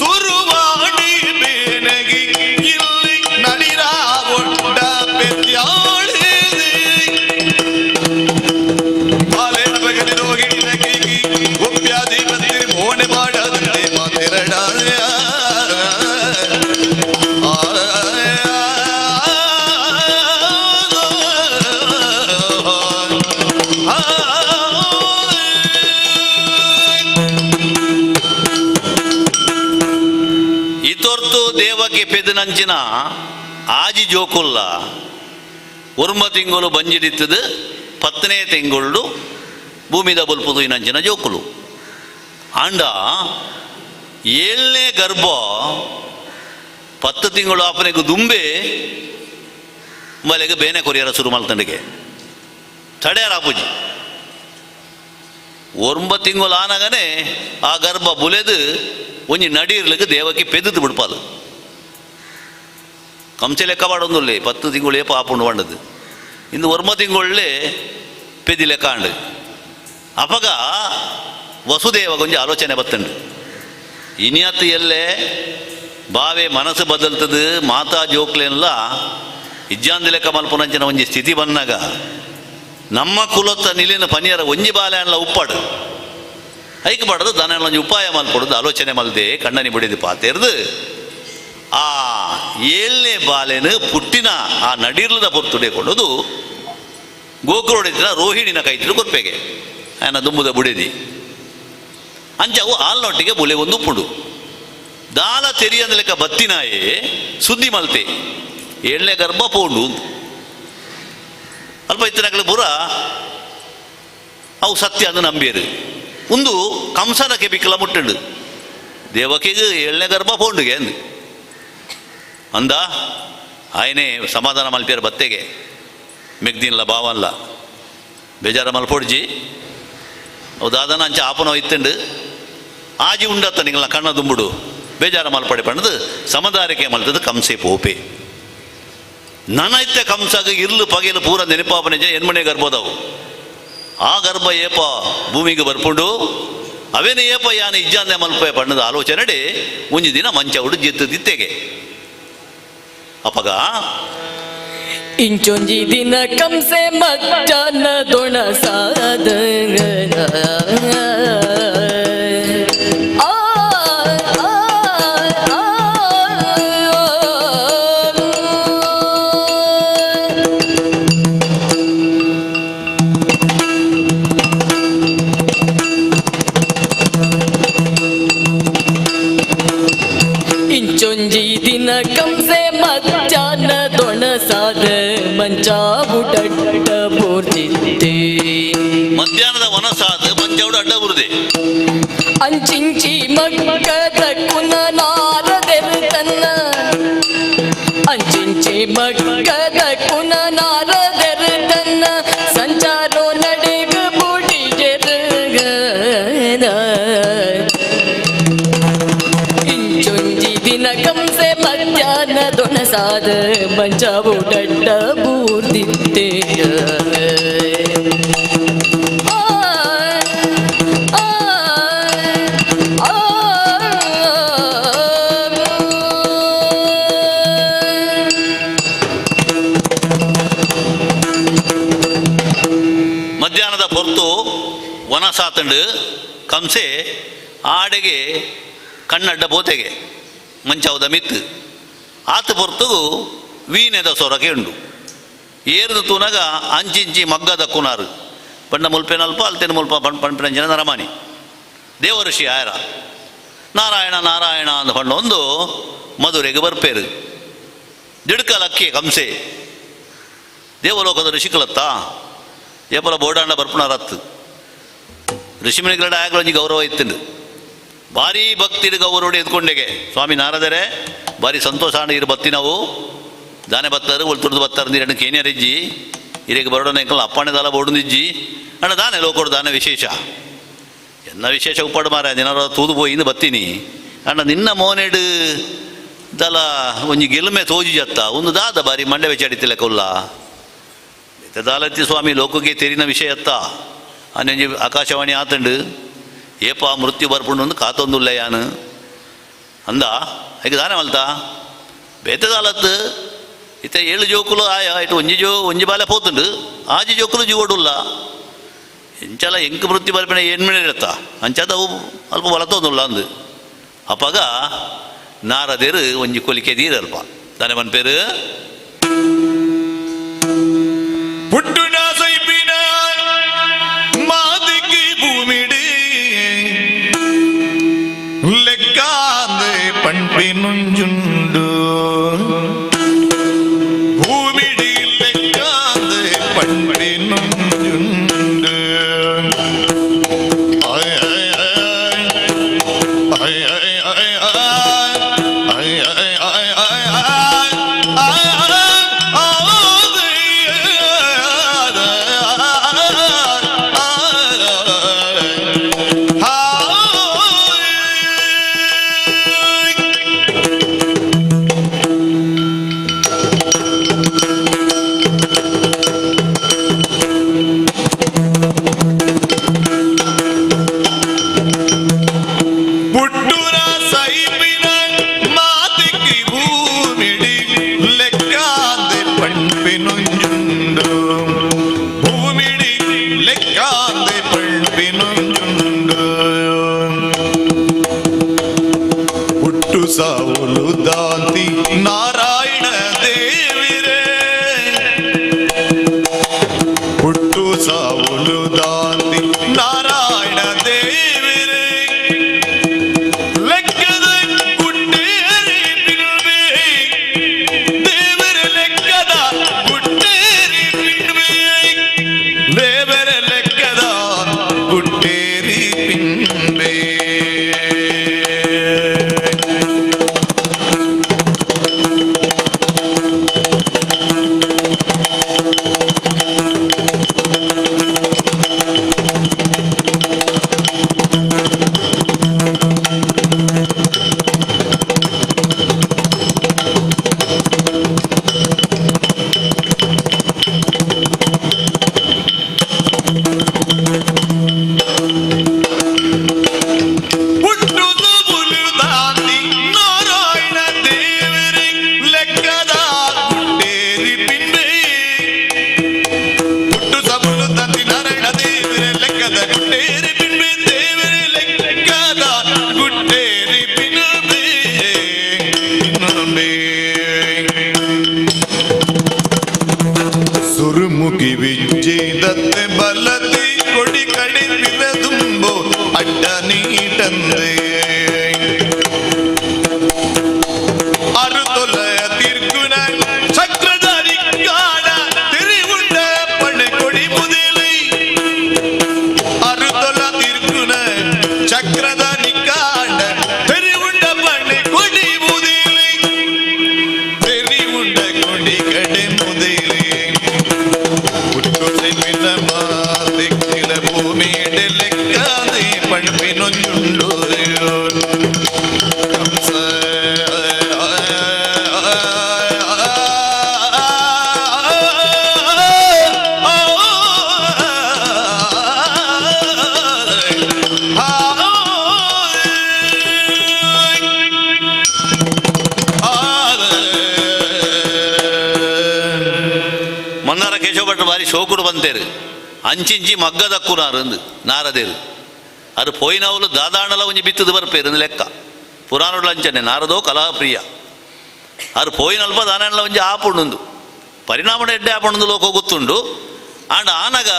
ಸುರುವಾಡಿ ಬೇನಗಿ ಇಲ್ಲಿ ನಡಿರಾವೊಡ್ಡ ಪೆದ್ಯಾಳಿದೆ ಬಾಲೆನ ಬಗನೆ ರೋಗಿಣಿನ ಕೈಗೆ ಒಪ್ಪ್ಯಾದಿ ಮತ್ತಿದಿ ಮೋಣೆ ಮಾಡದಂತೆ ಮಾತೆರಡ ಇತೊರ್ತು ದೇವಕ್ಕೆ ಪೆದನಂಚಿನ ಆಜಿ ಜೋಕುಲ್ಲ ಒರ್ಮ ತಿಂಗಳು ಬಂಜಿಡಿತ್ತದು 10ನೇ ತಿಂಗಳು ಭೂಮಿದ ಬಲ್ಪುದು ಇನಂಚಿನ ಜೋಕುಲು ಆಂಡ 7ನೇ ಗರ್ಭ 10 ತಿಂಗಳು ಆಪನೆಗೆ ದುಂಬೆ ಮಲೆಗೆ ಬೇನೆ ಕೊರಿಯರ ಶುರು ಮಲ್ತಂಡಿಗೆ ತಡೆಯಾರ ಆಪುಜಿ 9 ತಿಂಗಳು ಆನಗನೆ ಆ ಗರ್ಭ ಬುಲೆದು ಒಂಜಿ ನಡೀರ್ಲಿಕ್ಕೆ ದೇವಕ್ಕೆ ಪೆದ್ದು ಬಿಡ್ಪಾಲು ಕಂಚೆ ಲೆಕ್ಕ ಮಾಡೊಂದುಲ್ಲೆ 10 ತಿಂಗಳೇ ಪಾಪುಂಡು ಬಂಡದು ಇಂದು 9 ತಿಂಗಳೇ ಪೆದಿ ಲೆಕ್ಕ ಅಂಡು ಅಪಗ ವಸುದೇವ ಕೊಂಚ ಆಲೋಚನೆ ಬತ್ತಂಡು ಇನಿಯತ್ತು ಎಲ್ಲೇ ಬಾವೆ ಮನಸ್ಸು ಬದಲ್ತದು ಮಾತಾ ಜೋಕ್ಲೆಲ್ಲ ಇಜ್ಜಾಂದಿ ಲೆಕ್ಕ ಮಲ್ಪುನಂಚಿನ ಒಂಜಿ ಸ್ಥಿತಿ ಬಂದಾಗ ನಮ್ಮ ಕುಲತ್ತ ನಿಲಿನ ಪನಿಯರ ಒಂಜಿ ಬಾಲೆ ಅನ್ಲ ಉಪ್ಪಾಡು ಐಕ್ ಪಡೆದು ದನ ಒಂಜಿ ಉಪಾಯ ಮಲ್ಪಡುದು ಆಲೋಚನೆ ಮಲ್ದೆ ಕಣ್ಣನಿ ಬಿಡಿದು ಪಾತೆರ್ದು ಆ 7ನೇ ಬಾಲೆನು ಪುಟ್ಟಿನ ಆ ನಡಿರ್ಲದ ಪೊರ್ತುಡೆ ಕೊಡೋದು ಗೋಕುರೋಡಿದ್ರ ರೋಹಿಣಿನ ಕೈತಿರು ಕೊರ್ಪೆಗೆ ಆಯನ ದುಂಬುದ ಬುಡಿದಿ ಅಂಚವು ಆಲ್ನೊಟ್ಟಿಗೆ ಬುಲೆ ಒಂದು ಉಪ್ಪುಂಡು ದಾಲ ತೆರಿಯಂದ ಲೆಕ್ಕ ಬತ್ತಿನಾಯೇ ಸುದ್ದಿ ಮಲ್ತೆ 7ನೇ ಗರ್ಭ ಪೋಂಡು ಅಲ್ಪ ಇತ್ತಿನಗಳು ಪೂರ ಅವು ಸತ್ಯ ಅಂದು ನಂಬಿಯರು ಒಂದು ಕಂಸನ ಕೆಬಿಕಲ ಮುಟ್ಟುಂಡು ದೇವಕಿಗೆ 7ನೇ ಗರ್ಭ ಪೋಂಡುಗೆ ಅಂದು ಅಂದ ಆಯನೇ ಸಮಾಧಾನ ಮಲ್ಪಿಯರು ಬತ್ತೆಗೆ ಮೆಗ್ದಿನ್ಲ ಬಾವನ್ಲ ಬೇಜಾರ ಮಲ್ಪೊಡ್ಜಿ ಅವು ದಾದನ ಅಂಚ ಆಪನೋ ಇತ್ತಂಡು ಆಜಿ ಉಂಡತ್ತ ನಿಂಗಲ ಕಣ್ಣ ದುಂಬುಡು ಬೇಜಾರ ಮಲ್ಪಡೆ ಪಣ್ಣದು ಸಮದಾರಿಕೆ ಮಲ್ತದು ಕಂಸೆ ಪೋಪೆ ನನ್ನ ಇತ್ತೆ ಕಂಸಾಗ ಇರ್ಲು ಪಗೆಲು ಪೂರ ನೆನಪಾಪನೆ ಎನ್ಮನೆ ಗರ್ಭದವು ಆ ಗರ್ಭ ಏಪ ಭೂಮಿಗೆ ಬರ್ಪುಂಡು ಅವೇನೇ ಏಪ ಯಾನ ಇಜ್ಜಾಂದೆ ಮಲ್ಪೆ ಪಣ್ಣದ ಆಲೋಚನೆ ಒಂಜಿ ದಿನ ಮಂಚ ಉಡು ಜಿತ್ತು ದಿತ್ತೆಗೆ ಅಪಗ ಇಂಚೊಂಜಿ ದಿನ ಕಂಸೆ ಮಜ್ಜನ ದೊಣ ಸಾಧನ ಇಂಚೊಂಜಿ ದಿನ ಕಂಸೆ ಮಜ್ಜನ ದೊಣ ಸಾಧ ಮಂಚ ಬುಡಡ್ಡ ಬೋರ್ಜಿದ್ದೆ ಮಧ್ಯಾಹ್ನದ ವನಸಾದ ಮಂಚೌಡು ಅಡ್ಡ ಬುರುದೆ ಅಂಚಿಂಚಿ ಮಕ್ಕದ ಕುನ ನಾರದೆರ್ತನ್ನ ಅಂಚಿಂಚಿ ಮಕ್ಕದ ಕುನ ನಾರದೆರ್ತನ್ನ ಸಂಚಾರೋ ನಡೆಗ ಬುಡಿಗೆರ್ಗ ಇಂಚೊಂಜಿ ದಿನ ಕಂಸೆ ಮಧ್ಯಾಹ್ನ ದೊಣ ಪ್ರಸಾದ ಮಂಚಾವು ಡಡ್ಡ ಬೂರ್ದಿತ್ತೇಯ ಮಧ್ಯಾಹ್ನದ ಪೊರ್ತು ವನ ಸಾತಂಡು ಕಂಸೆ ಆಡೆಗೆ ಕಣ್ಣಡ್ಡ ಬೋತೆಗೆ ಮಂಚಾವದ ಮಿತ್ತು ಆತ ಪೊರ್ತುಗು ವೀನೆದ ಸೊರಕೆ ಉಂಡು ಏರ್ದು ತೂನಗ ಅಂಚಿಂಚಿ ಮಗ್ಗ ದಕ್ಕುನಾರು ಪಂಡ ಮುಲ್ಪೆನಲ್ಪ ಅಲ್ತೆನ ಮುಲ್ಪ ಪಂಪಿನಂಜನ ನರಮಾನಿ ದೇವಋಷಿ ಆಯರ ನಾರಾಯಣ ನಾರಾಯಣ ಅಂದ ಪಂಡ ಒಂದು ಮಧುರೆಗೆ ಬರ್ಪೇರು ದಿಡ್ಕಲಕ್ಕಿ ಕಂಸೆ ದೇವಲೋಕದ ಋಷಿಕಲತ್ತ ಏಪಲ ಬೋಡಾಂಡ ಬರ್ಪುನಾರತ್ತು ಋಷಿಮುನಿಗಳ ಆಯಗಳೊಂಜಿ ಗೌರವ ಇತ್ತಂಡು ಭಾರಿ ಭಕ್ತಿಡ್ ಗೌರವಡು ಎದ್ಕೊಂಡೆಗೆ ಸ್ವಾಮಿ ನಾರದರೆ ಭಾರಿ ಸಂತೋಷ ಇರು ಬತ್ತಿ ನಾವು ದಾನೆ ಬತ್ತಾರು ಒಲ್ ತುರ್ದು ಬತ್ತಾರ ನೀರನ್ನು ಕೇನಿಯರಿಜ್ಜಿ ಇರಿಗೆ ಬರೋಣ ಎಂಕಲ್ ಅಪ್ಪಣೆ ದಾಲ ಬೋಡುಂದಿಜ್ಜಿ ಅಣ್ಣ ದಾನೆ ಲೋಕೋಡು ದಾನೆ ವಿಶೇಷ ಎನ್ನ ವಿಶೇಷ ಉಪ್ಪಾಡು ಮಾರ ದಿನಾರ ತೂದು ಪೋಯಿಂದು ಬತ್ತೀನಿ ಅಣ್ಣ ನಿನ್ನ ಮೋನೆಡು ದಲ ಒಂಜಿ ಗೆಲುಮೆ ತೋಜಿ ಜತ್ತ ಒಂದು ದಾದ ಬಾರಿ ಮಂಡೆ ಬೆಚ್ಚಾಡಿತಿಲ್ಲ ಕೊಲ್ಲ ದಾಲತ್ತಿ ಸ್ವಾಮಿ ಲೋಕಕ್ಕೆ ತೆರಿನ ವಿಷಯ ಅತ್ತ ಅನ್ನೊಂಜಿ ಆಕಾಶವಾಣಿ ಆತಂಡು ಏಪ ಮೃತ್ಯು ಬರ್ಪುಂಡು ಒಂದು ಕಾತೊಂದುಲ್ಲ ಯಾನು ಅಂದ ಈಗ ದಾನೆ ಮಲ್ತಾ ಬೇತದಾಲತ್ತು ಇತ್ತ 7 ಜೋಕುಲು ಆಯ ಇಟ್ಟು ಒಂಜಿ ಬಾಲೆ ಪೋತುಂಡು ಆಜಿ ಜೋಕುಲು ಜೀವಡುಲ್ಲ ಎಂಚಲ ಎಂಕ್ ಮೃತ್ಯು ಬರ್ಪಿನ ಏನ್ಮಿಡಿರತ್ತ ಅಂಚದ ಅವು ಅಲ್ಪ ಬಲತೊಂದುಲ್ಲ ಅಂದು ಅಪ್ಪಾಗ ನಾರದೇರು ಒಂಜಿ ಕೊಲಿಕೆ ದೀರಲ್ಪ ದಾನೆ ಮನ್ ಪೇರು புட்டுன சைப்பின மாதிக்கு பூமிடு லெக்காந்து பண்பினுஞ்சுண்டு பூமிடி லெக்காந்து பண்பினுஞ்சுண்டு ஆய் ஆய் ஆய் ஆய் ஆய் ஆய் ஆய் ஆய் ஆய் ಸಾವುಲು ದಾಂತಿ ನಾರಾಯಣ ದೇವಿರೇ ಹುಟ್ಟು ಸಾವುಲು ದಾಂತಿ ನಾರಾಯಣ ದೇವಿರೇ ಲೆಕ್ಕದ ಗುಡ್ಡೇರಿ ಬಿಲ್ವೆ ದೇವರ ಲೆಕ್ಕದ ಗುಡ್ಡೇರಿ ಬಿಲ್ವೆ ದೇವರ ಲೆಕ್ಕದ ಗುಡ್ಡೇರಿ ಪಿಂಬೆ ಹುಟ್ಟುದು ಬಾರಿ ಶೋಕುಡು ಬಂತೇರು ಅಂಚಿಂಚಿ ಮಗ್ಗದಕ್ಕುನಾರು ನಾರದೇರು ಅದು ಪೋಯಿನವಲು ದಾದಾಣಲ ಒಂಜಿ ಬಿತ್ತದು ಬರ್ಪೇರು ಲೆಕ್ಕ ಪುರಾಣಗಳು ಅಂಚನೆ ನಾರದೋ ಕಲಾಪ್ರಿಯ ಅದು ಪೋಯಿನಲ್ಪ ದಾನಲ್ಲ ಒಂಜಿ ಆಪುಂಡು ಪರಿಣಾಮಡ ಎಡ್ಡೆ ಆಪುಂಡು ಲೋಕ ಗೊತ್ತುಂಡು ಆಂಡ ಆನಗ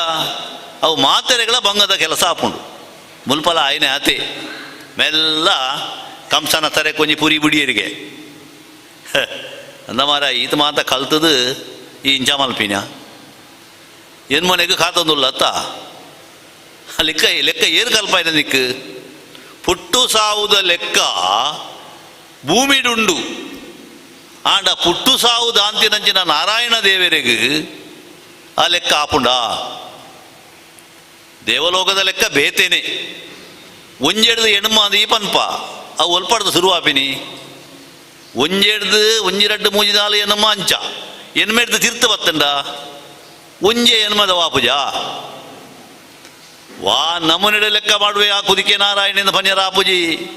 ಅವು ಮಾತೆರೆಗಳ ಬಂಗದ ಕೆಲಸ ಆಪುಂಡು ಮುಲ್ಪಲ ಆಯ್ನೆ ಆತೆ ಮೆಲ್ಲ ಕಂಸನ ತರೆ ಕೊಂಚಿ ಪುರಿ ಬುಡಿಯರಿಗೆ ಅಂದ ಮಾರ ಈತ ಮಾತ ಕಲ್ತದು ಈ ಇಂಚ ಮಲ್ಪಿನ ಏನು ಮನೆಗೆ ಕಾತೊಂದುಲ್ಲ ಅತ್ತ ಲೆಕ್ಕ ಲೆಕ್ಕ ಏನು ಕಲ್ಪಾಯ್ನ ನಿಕ್ಕು ಪುಟ್ಟು ಸಾವುದ ಲೆಕ್ಕ ಭೂಮಿಡುಂಡು ಆಂಡ ಪುಟ್ಟು ಸಾವು ದಾಂತಿನಂಚಿನ ನಾರಾಯಣ ದೇವರಿಗೆ ಆ ಲೆಕ್ಕ ಆಪುಂಡ ದೇವಲೋಕದ ಲೆಕ್ಕ ಬೇತೇನೆ ಒಂಜೆಡ್ದು ಎಣ್ಮ ಈ ಪನ್ಪ ಅವು ಒಲ್ಪಡ್ದು ಶುರುವಾಪಿನಿ ಒಂಜೆಡ್ದು ಒಂಜಿರಡ್ಡು ಮೂಜಿದಾಲು ಎನ್ನಮ್ಮ ಅಂಚ ಎನ್ಮೆಡ್ದು ತೀರ್ಥ ಬತ್ತಂಡ ಒಂಜೆ ಎನ್ಮದ ವಾಪುಜ ವಾ ನಮ್ಮನೆಡೆ ಲೆಕ್ಕ ಮಾಡುವೆ ಆ ಕುದಿಕೆ ನಾರಾಯಣನ ಪನ್ಯರಾಪುಜಿ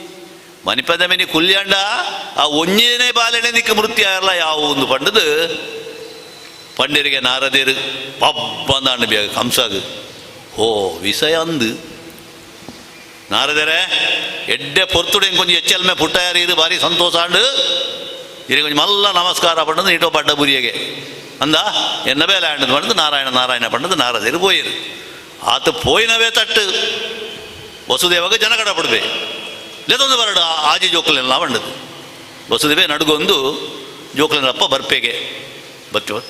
ಮನಿಪದ ಮೆನಿ ಕುಲ್ಯಾಂಡ ಆ ಒಂಜೇನೇ ಬಾಲೆನೆ ನಿಕ್ಕ ಮೃತ್ಯ ಎಲ್ಲ ಯಾವ ಒಂದು ಪಂಡದು ಪಂಡರಿಗೆ ನಾರದೇರು ಪಬ್ಬಂದಾಂಡ ಬೇಗ ಕಂಸಾಗ ಓ ವಿಷಯ ಅಂದು ನಾರದೇರೆ ಎಡ್ಡೆ ಪೊರ್ತುಡೆ ಕೊಂಚ ಎಚ್ಚಲ್ಮೆ ಪುಟ್ಟಾಯಾರು ಇದು ಭಾರಿ ಸಂತೋಷ ಅಂಡು ಇರಿ ಕೊಂಚ ಮಲ್ಲ ನಮಸ್ಕಾರ ಪಂಡದು ಇಟೋ ಪಡ್ಡ ಬುರಿಯಗೆ ಅಂದ ಎನ್ನ ಬೇಲೆ ಆಂಡದು ಪಂಡದು ನಾರಾಯಣ ನಾರಾಯಣ ಪಂಡದು ನಾರದೇರು ಪೋಯಿರು ಆತ ಪೋಯಿನವೇ ತಟ್ಟು ವಸುದೇವಾಗ ಜನಗಡ ಪಡ್ಬೆ ಲೆದೊಂದು ಬರಡು ಆಜಿ ಜೋಕಲೆಲ್ಲ ಬಂಡದು ವಸುದೇವೆ ನಡುಗೊಂದು ಜೋಕಲೆನಪ್ಪ ಬರ್ಪೆಗೆ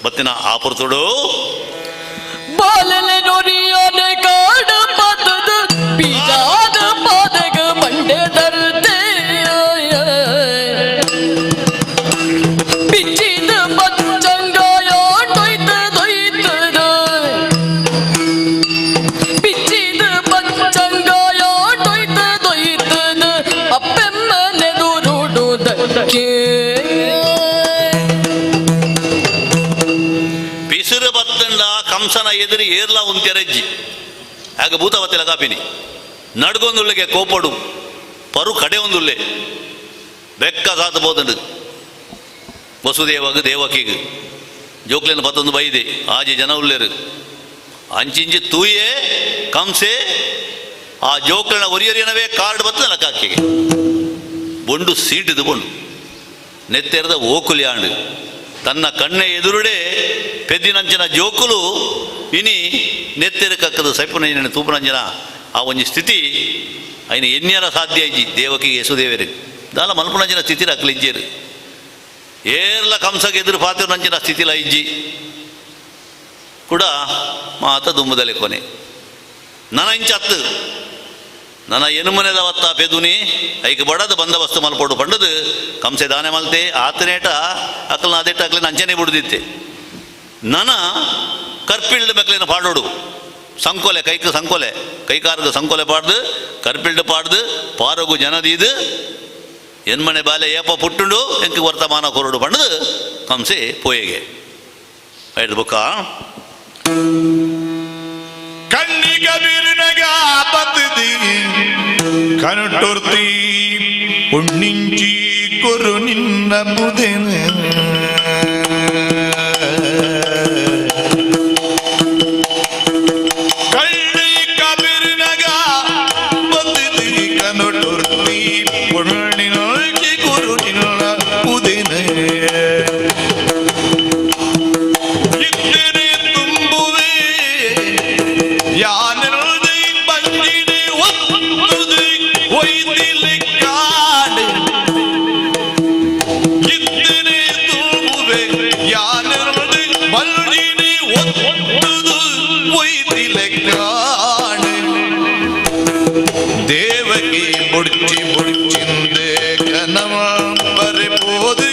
ಬತ್ತಿನ ಆಪುರ್ತುಡು ಬಾಲಲೆ ನೊರಿಯೋನೆ ಕಾಡ ಪದದ ಬೀಜಾದ ಪಾದಗ ಮಂಡೆ ದರ್ದೆ ಬಿಚ್ಚಿದ ಪಚ್ಚಂಗಾಯ ಟೊಯ್ತ ದೊಯ್ತದ ಬಿಚ್ಚಿದ ಪಚ್ಚಂಗಾಯ ಟೊಯ್ತ ದೊಯ್ತದ ಅಪ್ಪೆಮ್ಮನೆದುರುಡುದಕ್ಕೆ ಬಿಸಿರು ಬತ್ತಂಡ ಕಂಸನ ಎದುರು ಏರ್ಲ ಉಂತೆರಜ್ಜಿ ಆಗ ಭೂತವತ್ತೆಲ ಕಾಪಿನಿ ನಡ್ಗೊಂದುಳ್ಳಿಗೆ ಕೋಪಡು ಪರು ಕಡೆ ಒಂದುಳ್ಳೆ ಬೆಕ್ಕ ಸಾತು ಬೋದಂಡು ವಸುದೇವಗ ದೇವಕಿಗೆ ಜೋಕ್ಲೇನ ಪತ್ತೊಂದು ಬೈದೆ ಆಜಿ ಜನ ಉಳ್ಳೆರು ಅಂಚಿಂಚಿ ತೂಯೇ ಕಂಸೆ ಆ ಜೋಕ್ಲನ ಒರಿಯರಿಯನವೇ ಕಾರ್ಡ್ ಬತ್ತದ ಲಕ್ಕಾಕಿಗೆ ಬೊಂಡು ಸೀಟಿದು ಬೊಂಡು ನೆತ್ತೆರದ ಓಕುಲಿ ಆಂಡು ತನ್ನ ಕಣ್ಣೆ ಎದುರುಡೆ ಪೆದ್ದಿನಂಚಿನ ಜೋಕುಲು ಇನಿ ನೆತ್ತೆರು ಕಕ್ಕದು ಸೈಪುನಂಜನ ತೂಪುನಂಜನ ಆ ಒಂಜಿ ಸ್ಥಿತಿ ಐನ ಎನ್ಯರ ಸಾಧ್ಯ ಇಜ್ಜಿ ದೇವಕಿಗೆ ಯಸುದೇವರಿಗೆ ದಾಲ ಮಲ್ಪುನಂಚಿನ ಸ್ಥಿತಿರ ಅಕ್ಲಿಜ್ಜೇರು ಏರ್ಲ ಕಂಸಗೆ ಎದುರು ಪಾತಿರ್ನಂಚಿನ ಸ್ಥಿತಿಲ ಇಜ್ಜಿ ಕೂಡ ಮಾತ ದುಂಬದಲೆ ಕೊನೆ ನನ ಇಂಚತ್ತು ನನ್ನ ಎನುಮನೆದವತ್ತ ಪೆದುನಿ ಐಕೆ ಬಡದು ಬಂದೋಬಸ್ತು ಮಲ್ಪೊಡು ಪಂಡದು ಕಂಸೆ ದಾನೆ ಮಲ್ತೆ ಆತನೇಟ ಅಕ್ಕಲ್ನ ಅದೇಟ ಅಕ್ಲಿನ ಅಂಚನೆ ಬಿಡುದಿತ್ತೆ ನನ ಕರ್ಪಿಲ್ಡ್ ಮೆಕ್ಲಿನ ಪಾಡೋಡು ಸಂಕೋಲೆ ಕೈಕ ಸಂಕೋಲೆ ಕೈಕಾರದ ಸಂಕೋಲೆ ಪಾಡ್ದು ಕರ್ಪಿಲ್ಡ್ ಪಾಡ್ದು ಪಾರಗು ಜನದೀದು ಎನ್ಮನೆ ಬಾಲೆ ಏಪ ಪುಟ್ಟುಂಡು ಎಂಕಿ ವರ್ತಮಾನ ಕೊರಡು ಪಂಡದು ಕಂಸೆ ಪೋಯೆಗೆ ಐದು ಬುಕ್ಕ ಕಣ್ಣಿಗ ಬೀರಿನಗ ಬತ್ತದಿ ಕನುಟುರ್ತಿ ಉಣ್ಣಿಂಚಿ ಕೊರು ನಿನ್ನ ಬುದೆನ ಕಣ್ಣಿಗ ಬೀರಿನಗ ಬತ್ತದಿ ಕನುಟುರ್ತಿ ಉಣ್ಣಿಂಚಿ ಕೊರು ನಿನ್ನ ಬುದೆನ ದೇವಕಿ ಮುಡ್ಚಿ ಮುಡ್ಚಿಂದೆ ಕನವ ಬರೆಬೋದು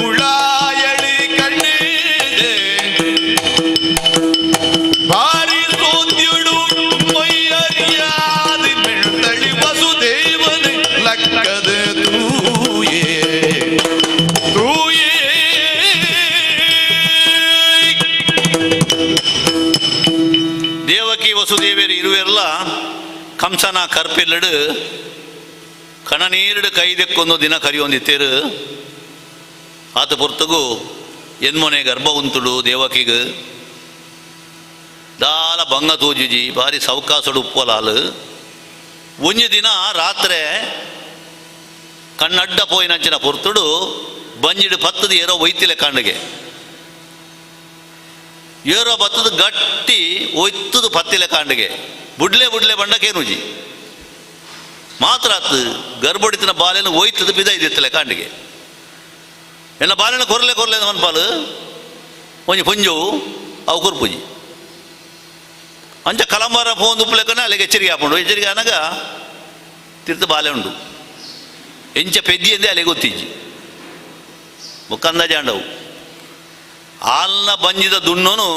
ಉಳಾಯಳಿ ಕಣ್ಣಿದೆ ಭಾರಿ ಸೋದ್ಯುಡು ಮೈಯರಿಯಾದಿ ಮೆಳ್ತಳಿ ವಸುದೇವನ ಲಕ್ಕದ ತೂಯೇ ತೂಯೇ ದೇವಕಿ ವಸುದೇವಿಯರು ಇರುವೆಲ್ಲ ಕಂಸನ ಕರ್ಪಿಲ್ಲಡು ಕಣ ನೀರುಡು ಕೈದೆಕ್ಕೊಂದು ದಿನ ಕರಿಯೊಂದಿತ್ತೇರು ಆತ ಪೊರ್ತಗು ಎನ್ಮೊನೆ ಗರ್ಭ ಉಂತುಡು ದೇವಕಿಗೆ ದಾಲ ಬಂಗ ತೋಜುಜಿ ಬಾರಿ ಸೌಕಾಸಡು ಉಪ್ಪಲಾಲು. ಒಂಜಿ ದಿನ ರಾತ್ರೆ ಕಣ್ಣಡ್ಡ ಪೋಯಿನಂಚಿನ ಪೊರ್ತುಡು ಬಂಜಿಡು ಪತ್ತದು ಏರೋ ಒಯ್ತಿಲೆ ಕಣ್ಣಿಗೆ ಏರೋ ಬತ್ತದು ಗಟ್ಟಿ ಒಯ್ತದು ಪತ್ತಿಲೆ ಕಾಂಡಿಗೆ ಬುಡ್ಲೆ ಬುಡ್ಲೆ ಬಂಡಕೇನುಜಿ ಮಾತ್ರ ಅತ್ತು ಗರ್ಭಡಿತಿನ ಬಾಲೆನ ಒಯ್ತದು ಬಿದ ಇದಿತ್ತಲೆ ಕಾಂಡಿಗೆ ಎನ್ನ ಬಾಲೆನ ಕೊರಲೆ ಕೊರಲೆ ಮನ್ಪಾಲು ಒಂಜಿ ಪುಂಜವು ಅವು ಕೊರ್ಪುಜಿ ಅಂಚ ಕಲಂಬಾರ ಫೋನ್ ಉಪ್ಪಲೆಕ್ಕನೆ ಅಲ್ಲಿಗೆ ಎಚ್ಚರಿಕೆ ಹಾಕೊಂಡು ಎಚ್ಚರಿಕೆ ಅನಾಗ ತಿರ್ತು ಬಾಲೆ ಉಂಡು ಎಂಚ ಪೆದ್ದಿ ಎಂದೇ ಅಲ್ಲಿಗೆ ಗೊತ್ತಿಜ್ಜಿ ಮುಖಂದ ಜಾಂಡವು ಆಲ್ನ ಬಂಜಿದ ದುಣ್ಣನು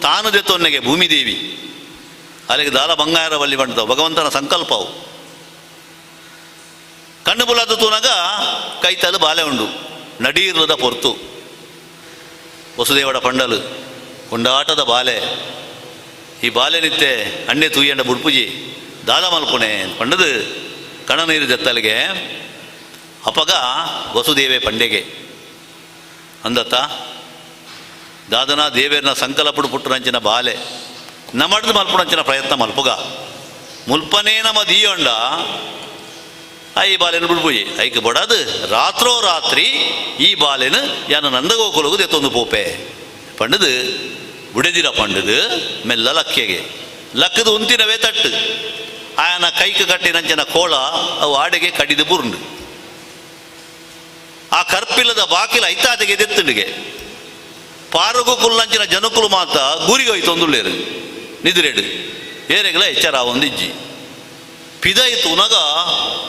ತಾನು ದೆತ್ತೊನ್ನೆಗೆ ಭೂಮಿದೇವಿ ಅಲ್ಲಿಗೆ ದಾಲ ಬಂಗಾರ ಬಲ್ಲಿ ಬಂಡ್ತಾವು ಭಗವಂತನ ಸಂಕಲ್ಪವು ಕಣ್ಣು ಬುಲಾದ ತೂನಾಗ ಕೈತಲು ಬಾಲೆ ಉಂಡು ನಡೀರ್ಲದ ಪೊರ್ತು ವಸುದೇವಡ ಪಂಡಲು ಕೊಂಡಾಟದ ಬಾಲೆ ಈ ಬಾಲೆ ನಿತ್ತೆ ಅಣ್ಣೆ ತೂಯಂಡ ಬುಡ್ಪುಜಿ ದಾದ ಮಲ್ಪುಣೆ ಪಂಡದು ಕಣ ನೀರು ದೆತ್ತಲಿಗೆ ಅಪಗ ವಸುದೇವೆ ಪಂಡೆಗೆ ಅಂದತ್ತ ದಾದನ ದೇವೇರ್ನ ಸಂಕಲ್ಪಡು ಪುಟ್ಟರಂಚಿನ ಬಾಲೆ ನಮ್ಮಡ್ದು ಮಲ್ಪುಣಂಚಿನ ಪ್ರಯತ್ನ ಮಲ್ಪುಗ ಮುಲ್ಪನೇ ನಮ್ಮ ದೀಯೊಂಡ ಈ ಬಾಲೆನು ಬಿಡ್ಬುಜಿ ಐಕ್ ಬಡದು ರಾತ್ರೋ ರಾತ್ರಿ ಈ ಬಾಲೆನು ಯಾನು ನಂದಗೋಕುಲಗು ದೆತ್ತೊಂದು ಪೋಪೆ ಪಂಡದು ಬುಡೆದಿರ ಪಂಡದು ಮೆಲ್ಲ ಲಕ್ಕೆಗೆ ಲಕ್ಕದು ಉಂತಿನವೇ ತಟ್ಟು ಆಯನ ಕೈಕ ಕಟ್ಟಿನಂಚಿನ ಕೋಳ ಅವು ಆಡೆಗೆ ಕಡಿದು ಬುರುಂಡು ಆ ಕರ್ಪಿಲ್ಲದ ಬಾಕಿಲ ಐತಾತೆಗೆ ದೆತ್ತುಂಡಿಗೆ ಪಾರುಗು ಕುಲ್ಲಂಚಿನ ಜನಕುಲು ಮಾತ ಗುರಿಗೋಯ್ತು ಒಂದುಳ್ಳೇರು ನಿದ್ರೆಡು ಏರೆಗಳ ಎಚ್ಚರ ಒಂದಿಜ್ಜಿ ಪಿದಾಯಿತು ಉನಗ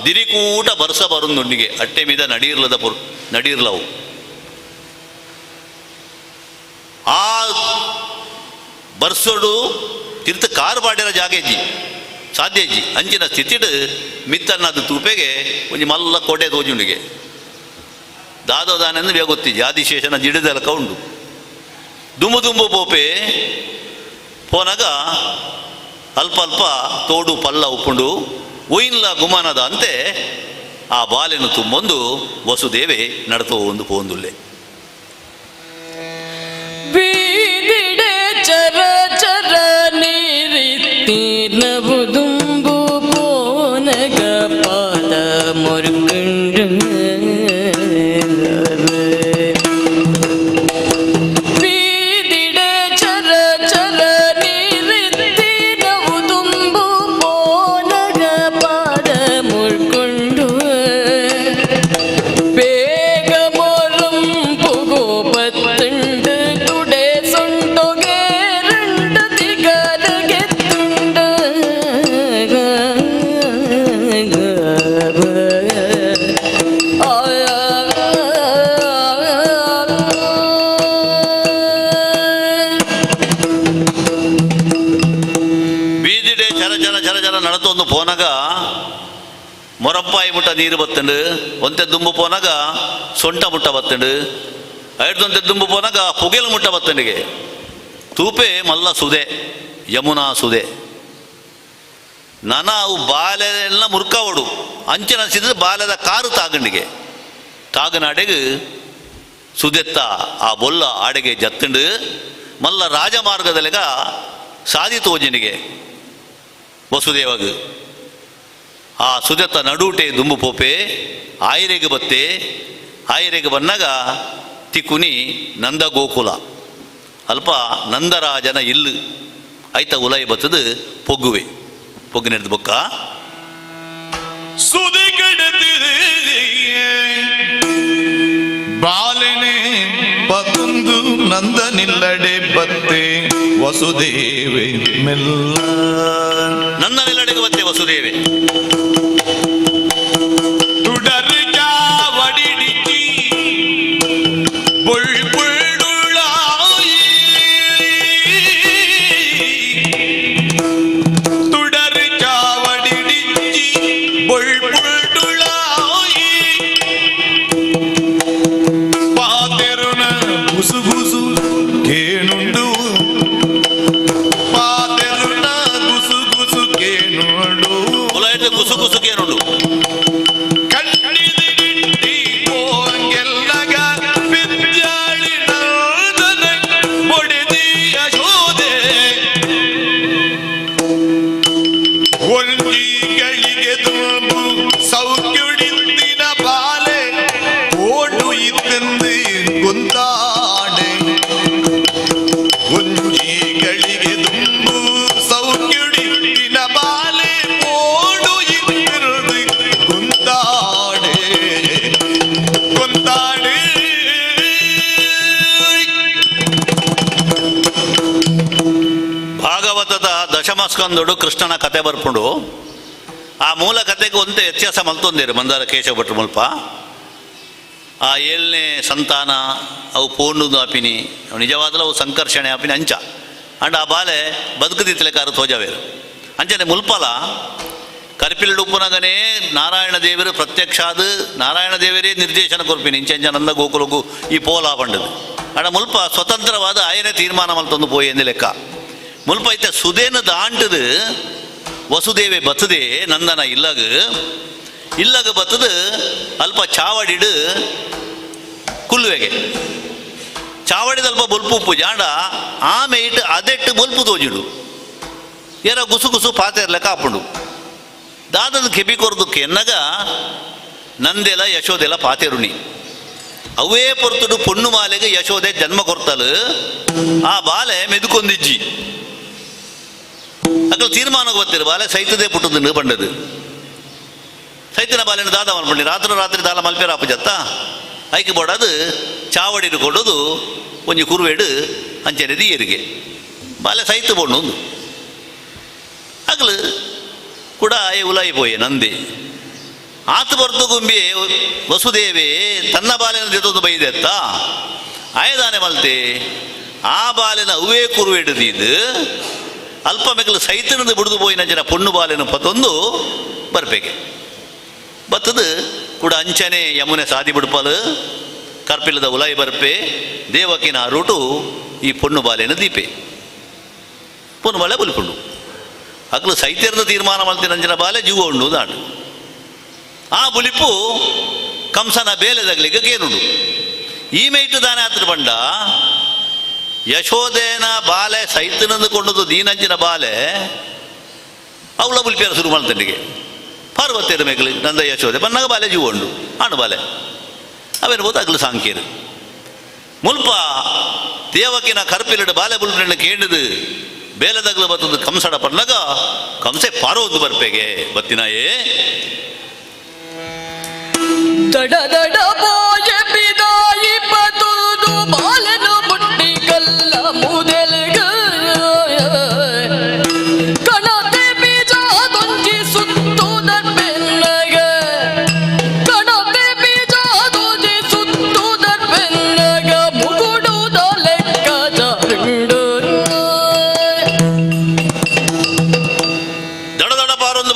ದಿರಿಕೂಟ ಬರ್ಸ ಬರುಂದುಂಡಿಗೆ ಅಟ್ಟೆ ಮೀದ ನಡೀರ್ಲವು ಆ ಬರ್ಸೋಡು ತಿರ್ತ ಕಾರು ಬಾಡಿರ ಜಾಗೆಜ್ಜಿ ಸಾಧ್ಯಜ್ಜಿ ಅಂಚಿನ ಸ್ಥಿತಿಡು ಮಿತ್ತನ್ನದು ತೂಪೆಗೆ ಒಂಜಿ ಮಲ್ಲ ಕೋಟೆ ತೋಜುಂಡಿಗೆ ದಾದೋದಾನೆಂದು ಬೇಗ ಗೊತ್ತಿಜ್ಜಿ ಆದಿಶೇಷನ ಜಿಡಿದಲಕ ಉಂಡು ದುಂಬು ದುಂಬು ಪೋಪೆ ಪೋನಾಗ ಅಲ್ಪ ಅಲ್ಪ ತೋಡು ಪಲ್ಲ ಉಪ್ಪುಂಡು ಒಯ್ನ್ಲ ಗುಮಾನದ ಅಂತೆ ಆ ಬಾಲೆನು ತುಂಬೊಂದು ವಸುದೇವೆ ನಡತೋ ಒಂದು ಪೋಂದುಲ್ಲೆ ಬೀದಿಡೆ ಚರ ಚರ ನೀರಿತ್ತಿ ನವುದುಂಬು ಪೋನಗ ಪಾದ ಮುರುಕುಂಡು ಪೋನಾಗ ಮೊರಪ್ಪಾಯಿ ಮುಟ್ಟ ನೀರು ಬತ್ತಂಡು ಒಂತೆ ದುಂಬು ಪೋನಾಗ ಸೊಂಟ ಮುಟ್ಟ ಬತ್ತಂಡು ಐಡ್ದೊಂತೆ ದುಂಬು ಪೋನಾಗ ಪುಗೆಲು ಮುಟ್ಟ ಬತ್ತಂಡಿಗೆ ತೂಪೆ ಮಲ್ಲ ಸುದೆ ಯಮುನಾ ಸುದೆ ನನ ಅವು ಬಾಲೆಲ್ಲ ಮುರ್ಕವಡು ಅಂಚೆ ನಸಿದ್ರೆ ಬಾಲೆದ ಕಾರು ತಾಗಂಡಿಗೆ ತಾಗನಾಡೆಗೆ ಸುದೆತ್ತ ಆ ಬೊಲ್ಲ ಆಡೆಗೆ ಜತ್ತಂಡು ಮಲ್ಲ ರಾಜಮಾರ್ಗದಲ್ಲಿಗ ಸಾದಿ ತೋಜನಿಗೆ ವಸುದೇವಗ ಆ ಸುದೆತ್ತ ನಡೂಟೆ ದುಂಬು ಪೋಪೆ ಆಯಿರೆಗೆ ಬತ್ತೆ ಆಯಿರೆಗೆ ಬಂದಾಗ ತಿಕ್ಕುನಿ ನಂದ ಗೋಕುಲ ಅಲ್ಪ ನಂದರಾಜನ ಇಲ್ಲು ಐತ ಉಲೈ ಬತ್ತದು ಪೊಗ್ಗುವೆ ಪೊಗ್ಗಿನ ಬೊಕ್ಕ ಸುದಿ ಬಾಲಿನೇ ಪತುಂದು ನಂದ ನಿಲ್ಲಡೆ ಬತ್ತೆ ವಸುದೇವೆ ಮೆಲ್ಲ ನನ್ನ ನಿಲ್ಲಡೆಗೆ ಬತ್ತೆ ವಸುದೇವೆ ಸ್ಕಂದೋಡು ಕೃಷ್ಣನ ಕತೆ ಬರ್ಕೊಂಡು ಆ ಮೂಲ ಕತೆಗೆ ಒಂದೇ ವ್ಯತ್ಯಾಸ ಮಲ್ತೊಂದೇರು ಮಂದಾರ ಕೇಶವ ಭಟ್ರು ಮಲ್ಪ ಆ 7ನೇ ಸಂತಾನ ಅವು ಪೋಂಡುದು ಆಪಿನಿ ಅವು ನಿಜವಾದಲು ಅವು ಸಂಕರ್ಷಣೆ ಆಪಿನಿ ಅಂಚ ಅಂಡ್ ಆ ಬಾಲೆ ಬದುಕದಿತ್ತಲೆಕಾರ ತೋಜವೇರು ಅಂಚನೆ ಮುಲ್ಪಲ ಕರ್ಪಿಲ್ಡು ಉಪ್ಪುನಗನೇ ನಾರಾಯಣ ದೇವರು ಪ್ರತ್ಯಕ್ಷ ಅದು ನಾರಾಯಣ ದೇವರೇ ನಿರ್ದೇಶನ ಕೊರ್ಪಿನಿ ಇಂಚೆಂಚ ನಂದ ಗೋಕುಲಗು ಈ ಪೋಲ ಬಂಡದು ಅಡ ಮುಲ್ಪ ಸ್ವತಂತ್ರವಾದ ಆಯನೇ ತೀರ್ಮಾನ ಮಲ್ತೊಂದು ಪೋಯಿ ಎಂದು ಲೆಕ್ಕ ಮುಲ್ಪ ಐತೆ ಸುದೇನು ದಾಂಟದು ವಸುದೇವೆ ಬತ್ತದೆ ನಂದನ ಇಲ್ಲಗ ಬತ್ತದು ಅಲ್ಪ ಚಾವಡಿಡು ಕುಲ್ಲುವೆಗೆ ಚಾವಡಿದಲ್ಪ ಬೊಲ್ಪು ಉಪ್ಪು ಜಾಂಡ ಆಮೇಲೆ ಅದೆಟ್ಟು ಬೊಲ್ಪು ತೋಜಿಡು ಏರ ಗುಸು ಗುಸು ಪಾತೆರ್ಲೆಕ್ಕ ಹಾಪುಂಡು ದಾದದ ಕೆಬಿ ಕೊರ್ದಕ್ಕೆ ಎನ್ನಗ ನಂದೆಲ ಯಶೋದೆಲ ಪಾತೆರುಣಿ ಅವೇ ಪೊರ್ತುಡು ಪೊಣ್ಣು ಮಾಲೆಗೆ ಯಶೋದೆ ಜನ್ಮ ಕೊರ್ತಲು ಆ ಬಾಲೆ ಮೆದುಕೊಂದಿಜ್ಜಿ ಅಕಲ್ ತೀರ್ಮಾನ ಗೊತ್ತಿರು ಬಾಲೆ ಸೈತದೇ ಪುಟ್ಟದು ಬಂಡದು ಸೈತಿನ ಬಾಲೆನ ದಾದ ಮಲ್ಪಂಡಿ ರಾತ್ರಿ ದಾಲ ಮಲ್ಪೇರ ಅಪ್ಪ ಜತ್ತ ಐಕೆ ಬೋಡದು ಚಾವಡಿಡು ಕೊಡೋದು ಒಂಜಿ ಕುರುವೇಡು ಅಂಚನೆ ದಿಯರಿಗೆ ಬಾಲೆ ಸೈತು ಬೋಡು ಒಂದು ಅಗಲು ಕೂಡ ಉಲಾಯಿ ಪೋಯೆ ನಂದಿ ಆತು ಬರ್ದು ಗುಂಬಿ ವಸುದೇವೆ ತನ್ನ ಬಾಲೆನ ಜೊತೆ ಬೈದೆತ್ತ ಆಯದಾನೆ ಮಲ್ತೆ ಆ ಬಾಲೆನ ಅವೇ ಕುರುವೇಡುದಿದ್ದು ಅಲ್ಪ ಮೆಗಲು ಸೈತನದು ಬಿಡುದು ಪೋಯಿನ ಜನ ಪೊಣ್ಣು ಬಾಲೆನ ಪತ್ತೊಂದು ಬರ್ಬೇಕೆ ಬತ್ತದು ಕೂಡ ಅಂಚನೆ ಯಮುನೆ ಸಾದಿ ಬಿಡ್ಪಲು ಕರ್ಪಿಲ್ಲದ ಉಲಾಯಿ ಬರ್ಪೆ ದೇವಕಿನ ರೂಟು ಈ ಪೊಣ್ಣು ಬಾಲೆನ ದೀಪೆ ಪೊಣ್ಣು ಬಾಲೆ ಬಲ್ಪುಂಡು ಅಗ್ಲು ಸೈತ್ಯರದ ತೀರ್ಮಾನ ಮಾಡ್ತೀನಿ ಅಂಜನ ಬಾಲೆ ಜೀವ ಉಂಡು ದಾಂಡು ಆ ಬುಲಿಪು ಕಂಸನ ಬೇಲೆದಗ್ಲಿಗೆ ಕೇನುಂಡು ಈ ಮೈಟು ದಾನೆ ಹತ್ರ ಬಂಡ ಯಶೋದೇನ ಬಾಲೆ ಸೈತನಂದು ಕೊಂಡದು ದೀನಂಚಿನ ಬಾಲೆ ಅವಳ ಬುಲ್ಪೇರ ಶುರು ಮಾಡ್ತಂಡಿಗೆ ಪಾರ್ವತಿಯರ ಮೇಗಲಿ ನಂದ ಯಶೋದೆ ಬನ್ನಾಗ ಬಾಲೆ ಜೀವ ಉಂಡು ಆಣು ಬಾಲೆ ಅವೇನು ಅಗ್ಲು ಸಾಂಕೇರು ಮುಲ್ಪ ದೇವಕಿನ ಕರ್ಪಿಲಿಡು ಬಾಲೆ ಬುಲ್ಪೆಣ್ಣು ಕೇಂಡದು ಬೇಲೆದಗ್ಲು ಬತ್ತದು ಕಂಸಡ ಪರ್ನಾಗ ಕಂಸೆ ಪಾರೋದು ಬರ್ಪೆಗೆ ಬತ್ತಿನಾಯೇ ದಡ ದಡ ಬೋಯ ಬಿದಾಯಿ ಪದುದು ಬಾಲನು ಬುಟ್ಟಿ ಕಲ್ಲ ಮುದೆಲ್ಗ ಕಣತೆ ಬೀಜ ದೊಂಜಿ ಸುತ್ತುದ ಬೆನ್ನಗ ಕಣತೆ ಬೀಜ ದೊಂಜಿ ಸುತ್ತುದ ಬೆನ್ನಗ ಮುಗುಡುದ ಲೆಕ್ಕ ಜಾರುಂಡು ದಡ ದಡ ಪಾರೊಂದು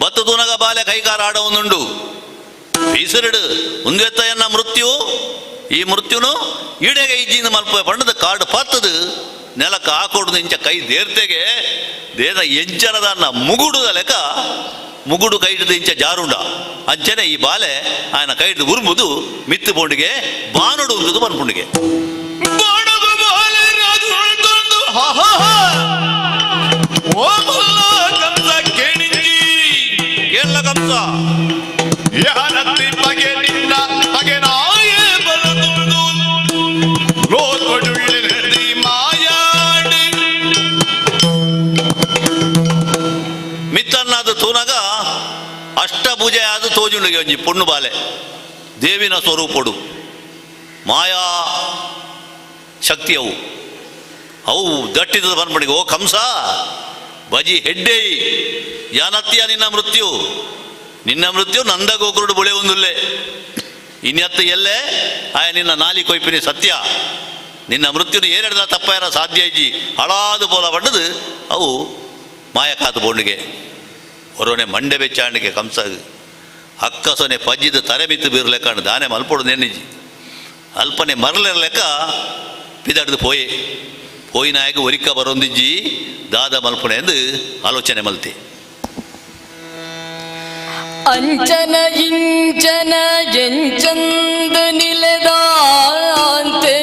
ಬತ್ತುನಗ ಬಾಲೆ ಕೈಗಾರ ಆಡವನುಂಡು ಬೀಸರಿಡು ಉಂಗೆತ್ತಯನ್ನ ಮೃತ್ಯು ಈ ಮೃತ್ಯುನು ಈಡೆಗೆ ಇಜ್ಜಿನ ಮಲ್ಪ ಬಣ್ಣದ ಕಾಡು ಪತ್ತದು ನೆಲಕ್ಕೆ ಹಾಕೊಡ್ದು ಇಂಚ ಕೈ ದೇರ್ತೆಗೆ ದೇದ ಎಂಚನದನ್ನ ಮುಗುಡುದ ಲೆಕ್ಕ ಮುಗುಡು ಕೈ ಹಿಡಿದು ಇಂಚ ಜಾರುಂಡ ಅಂಚನೆ ಈ ಬಾಲೆ ಆಯನ ಕೈ ಹಿಡಿದು ಉರುಂಬುದು ಮಿತ್ತು ಬೋಂಡಿಗೆ ಬಾನುಡು ಉಂದುದು ಬನ್ಪುಂಡಿಗೆ ಕೇಳಲ ಕಂಸ ಯಾನತ್ತಿ ಬಗೆ ನಿನ್ನ ಬಗೆ ನಾಯೇ ಬಲದುಂಡು ಲೋಕಡುಳ್ಳಿ ಮಾಯಾಡಿ ಮಿತ್ತನ್ನಾದ ತೂನಗ ಅಷ್ಟಭುಜ ಆದ ತೋಜುಂಡಿಗೆ ಒಂಜಿ ಪೊಣ್ಣು ಬಾಲೆ ದೇವಿನ ಸ್ವರೂಪಡು ಮಾಯಾ ಶಕ್ತಿ ಅವು ದಟ್ಟಿದ ಬಂದ್ಬಿಡಿ ಓ ಕಂಸ ಬಜಿ ಹೆಡ್ಡೆ ಯಾನತ್ತಿಯ ನಿನ್ನ ಮೃತ್ಯು ನಂದ ಗೋಕುರುಡು ಬುಳೆ ಒಂದುಲ್ಲೆ ಇನ್ನತ್ತು ಎಲ್ಲೇ ಆಯ ನಿನ್ನ ನಾಲಿ ಕೊಯ್ಪಿನಿ ಸತ್ಯ ನಿನ್ನ ಮೃತ್ಯುನು ಏನೆಡ್ದ ತಪ್ಪಾಯರ ಸಾಧ್ಯ ಇಜ್ಜಿ ಹಳಾದು ಪೋಲ ಬಂಡದು ಅವು ಮಾಯ ಕಾತು ಬೋಂಡಿಗೆ ಹೊರನೆ ಮಂಡೆ ಬೆಚ್ಚಾಂಡಿಗೆ ಕಂಸ ಅಕ್ಕಸೊನೆ ಪಜ್ಜಿದ ತರೆ ಬಿತ್ತು ಬೀರ್ಲೆಕ್ಕ ದಾನೆ ಮಲ್ಪೊಡು ನೆನ್ನಿಜಿ ಅಲ್ಪನೆ ಮರಲಿರ್ಲೆಕ್ಕ ಪಿದಡ್ದು ಪೋಯಿನಾಯಗ ಒರಿಕ ಬರೊಂದಿಜ್ಜಿ ದಾದ ಮಲ್ಪನೆ ಎಂದು ಆಲೋಚನೆ ಮಲ್ತೆ ಅಂಚನ ಇಂಚನ ಎಂಚಂದ ನಿಲೆದಾಂತೆ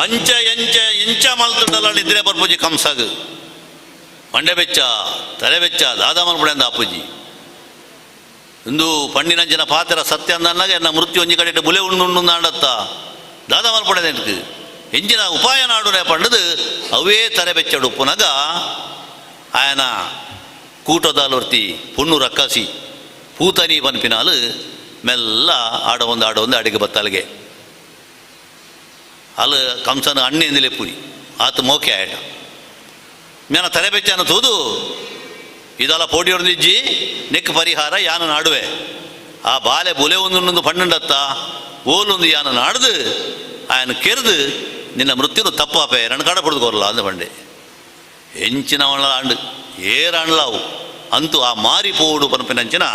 ಅಂಚ ಎಂಚ ಇಂಚ ಮಲ್ತುಂಡಲ್ಲ ನಿದ್ರೆ ಬರ್ಪುಜಿ ಕಂಸಾಗ ಮಂಡೆ ಬೆಚ್ಚ ತಲೆ ಬೆಚ್ಚ ದಾದ ಮಲ್ಪಡೆ ಅಂದ ಅಪ್ಪುಜಿ ಇಂದು ಪಂಡಿನಂಚಿನ ಪಾತ್ರ ಸತ್ಯ ಅಂದನ್ನಾಗ ಎನ್ನ ಮೃತ್ಯು ಒಂಜಿ ಕಡೆ ಬುಲೆ ಉಣ್ಣು ನಾಡತ್ತ ದಾದ ಮಲ್ಪಡೆ ಎನ್ಕು ಎಂಜಿನ ಉಪಾಯ ನಾಡುನೆ ಪಂಡದು ಅವೇ ತಲೆ ಬೆಚ್ಚಡು ಉಪ್ಪುನಾಗ ಆಯನ ಕೂಟದಾಲೊರ್ತಿ ಪುಣ್ಣು ರಕ್ಕಸಿ ಪೂತನಿ ಪನ್ಪಿನಾಲು ಮೆಲ್ಲ ಆಡೊಂದು ಅಡಿಗೆ ಬತ್ತಲ್ಗೆ ಅಲ್ಲಿ ಕಂಸನ ಅಣ್ಣೆಂದಿಲೆ ಪುರಿ ಆತ ಮೋಕೆ ಆಯ್ಟ ಮೇನ ತಲೆ ಬೆಚ್ಚನ ತೂದು ಇದೆಲ್ಲ ಪೋಟಿ ಹೊಡೆದಿಜ್ಜಿ ನೆಕ್ ಪರಿಹಾರ ಯಾನ ನಾಡುವೆ ಆ ಬಾಲೆ ಬುಲೆ ಒಂದು ಪಣ್ಣಂಡತ್ತ ಓಲೊಂದು ಯಾನ ನಾಡ್ದು ಆಯನ ಕೆರೆದು ನಿನ್ನ ಮೃತ್ಯುನು ತಪ್ಪಾಪೆ ನನ್ನ ಕಡೆ ಪಡೆದು ಕೊರಲ್ಲ ಅಂದ ಪಂಡೆ ಹೆಂಚಿನವಳ ಅಂಡು ಏರಾಣ್ಲಾವು ಅಂತೂ ಆ ಮಾರಿ ಪೋಡು ಪನಪಿನಂಚಿನ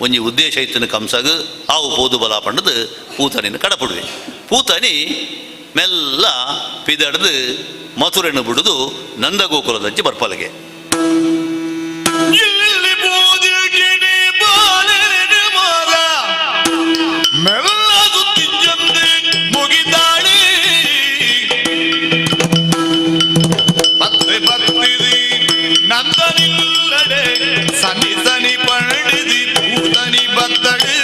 ಒಂಜಿ ಉದ್ದೇಶ ಇತ್ತಿನ ಕಂಸಗ ಆವು ಪೋದು ಬಲ ಪಂಡದು ಪೂತನಿನ ಕಡಪುಡುವೆ ಪೂತನಿ ಮೆಲ್ಲ ಪಿದಡ್ದು ಮಥುರೆನು ಬಿಡುದು ನಂದಗೋಕುಲದಂಚಿ ಬರ್ಪಲಗೆ ಇಲ್ಲಿ ಬೋದಿಗೆನೆ ಬಾಲನ ಮಗ ಮೆಲ್ಲ ಸುತ್ತಿಜ್ಜಂದೆ ಮುಗಿದಾಡಿ ಬತ್ತಿದಿ ನಂದನಿಲ್ಲಡೆ ಸನಿ ಪಂಡಿದಿ ಭೂತನಿ ಬತ್ತಡಿ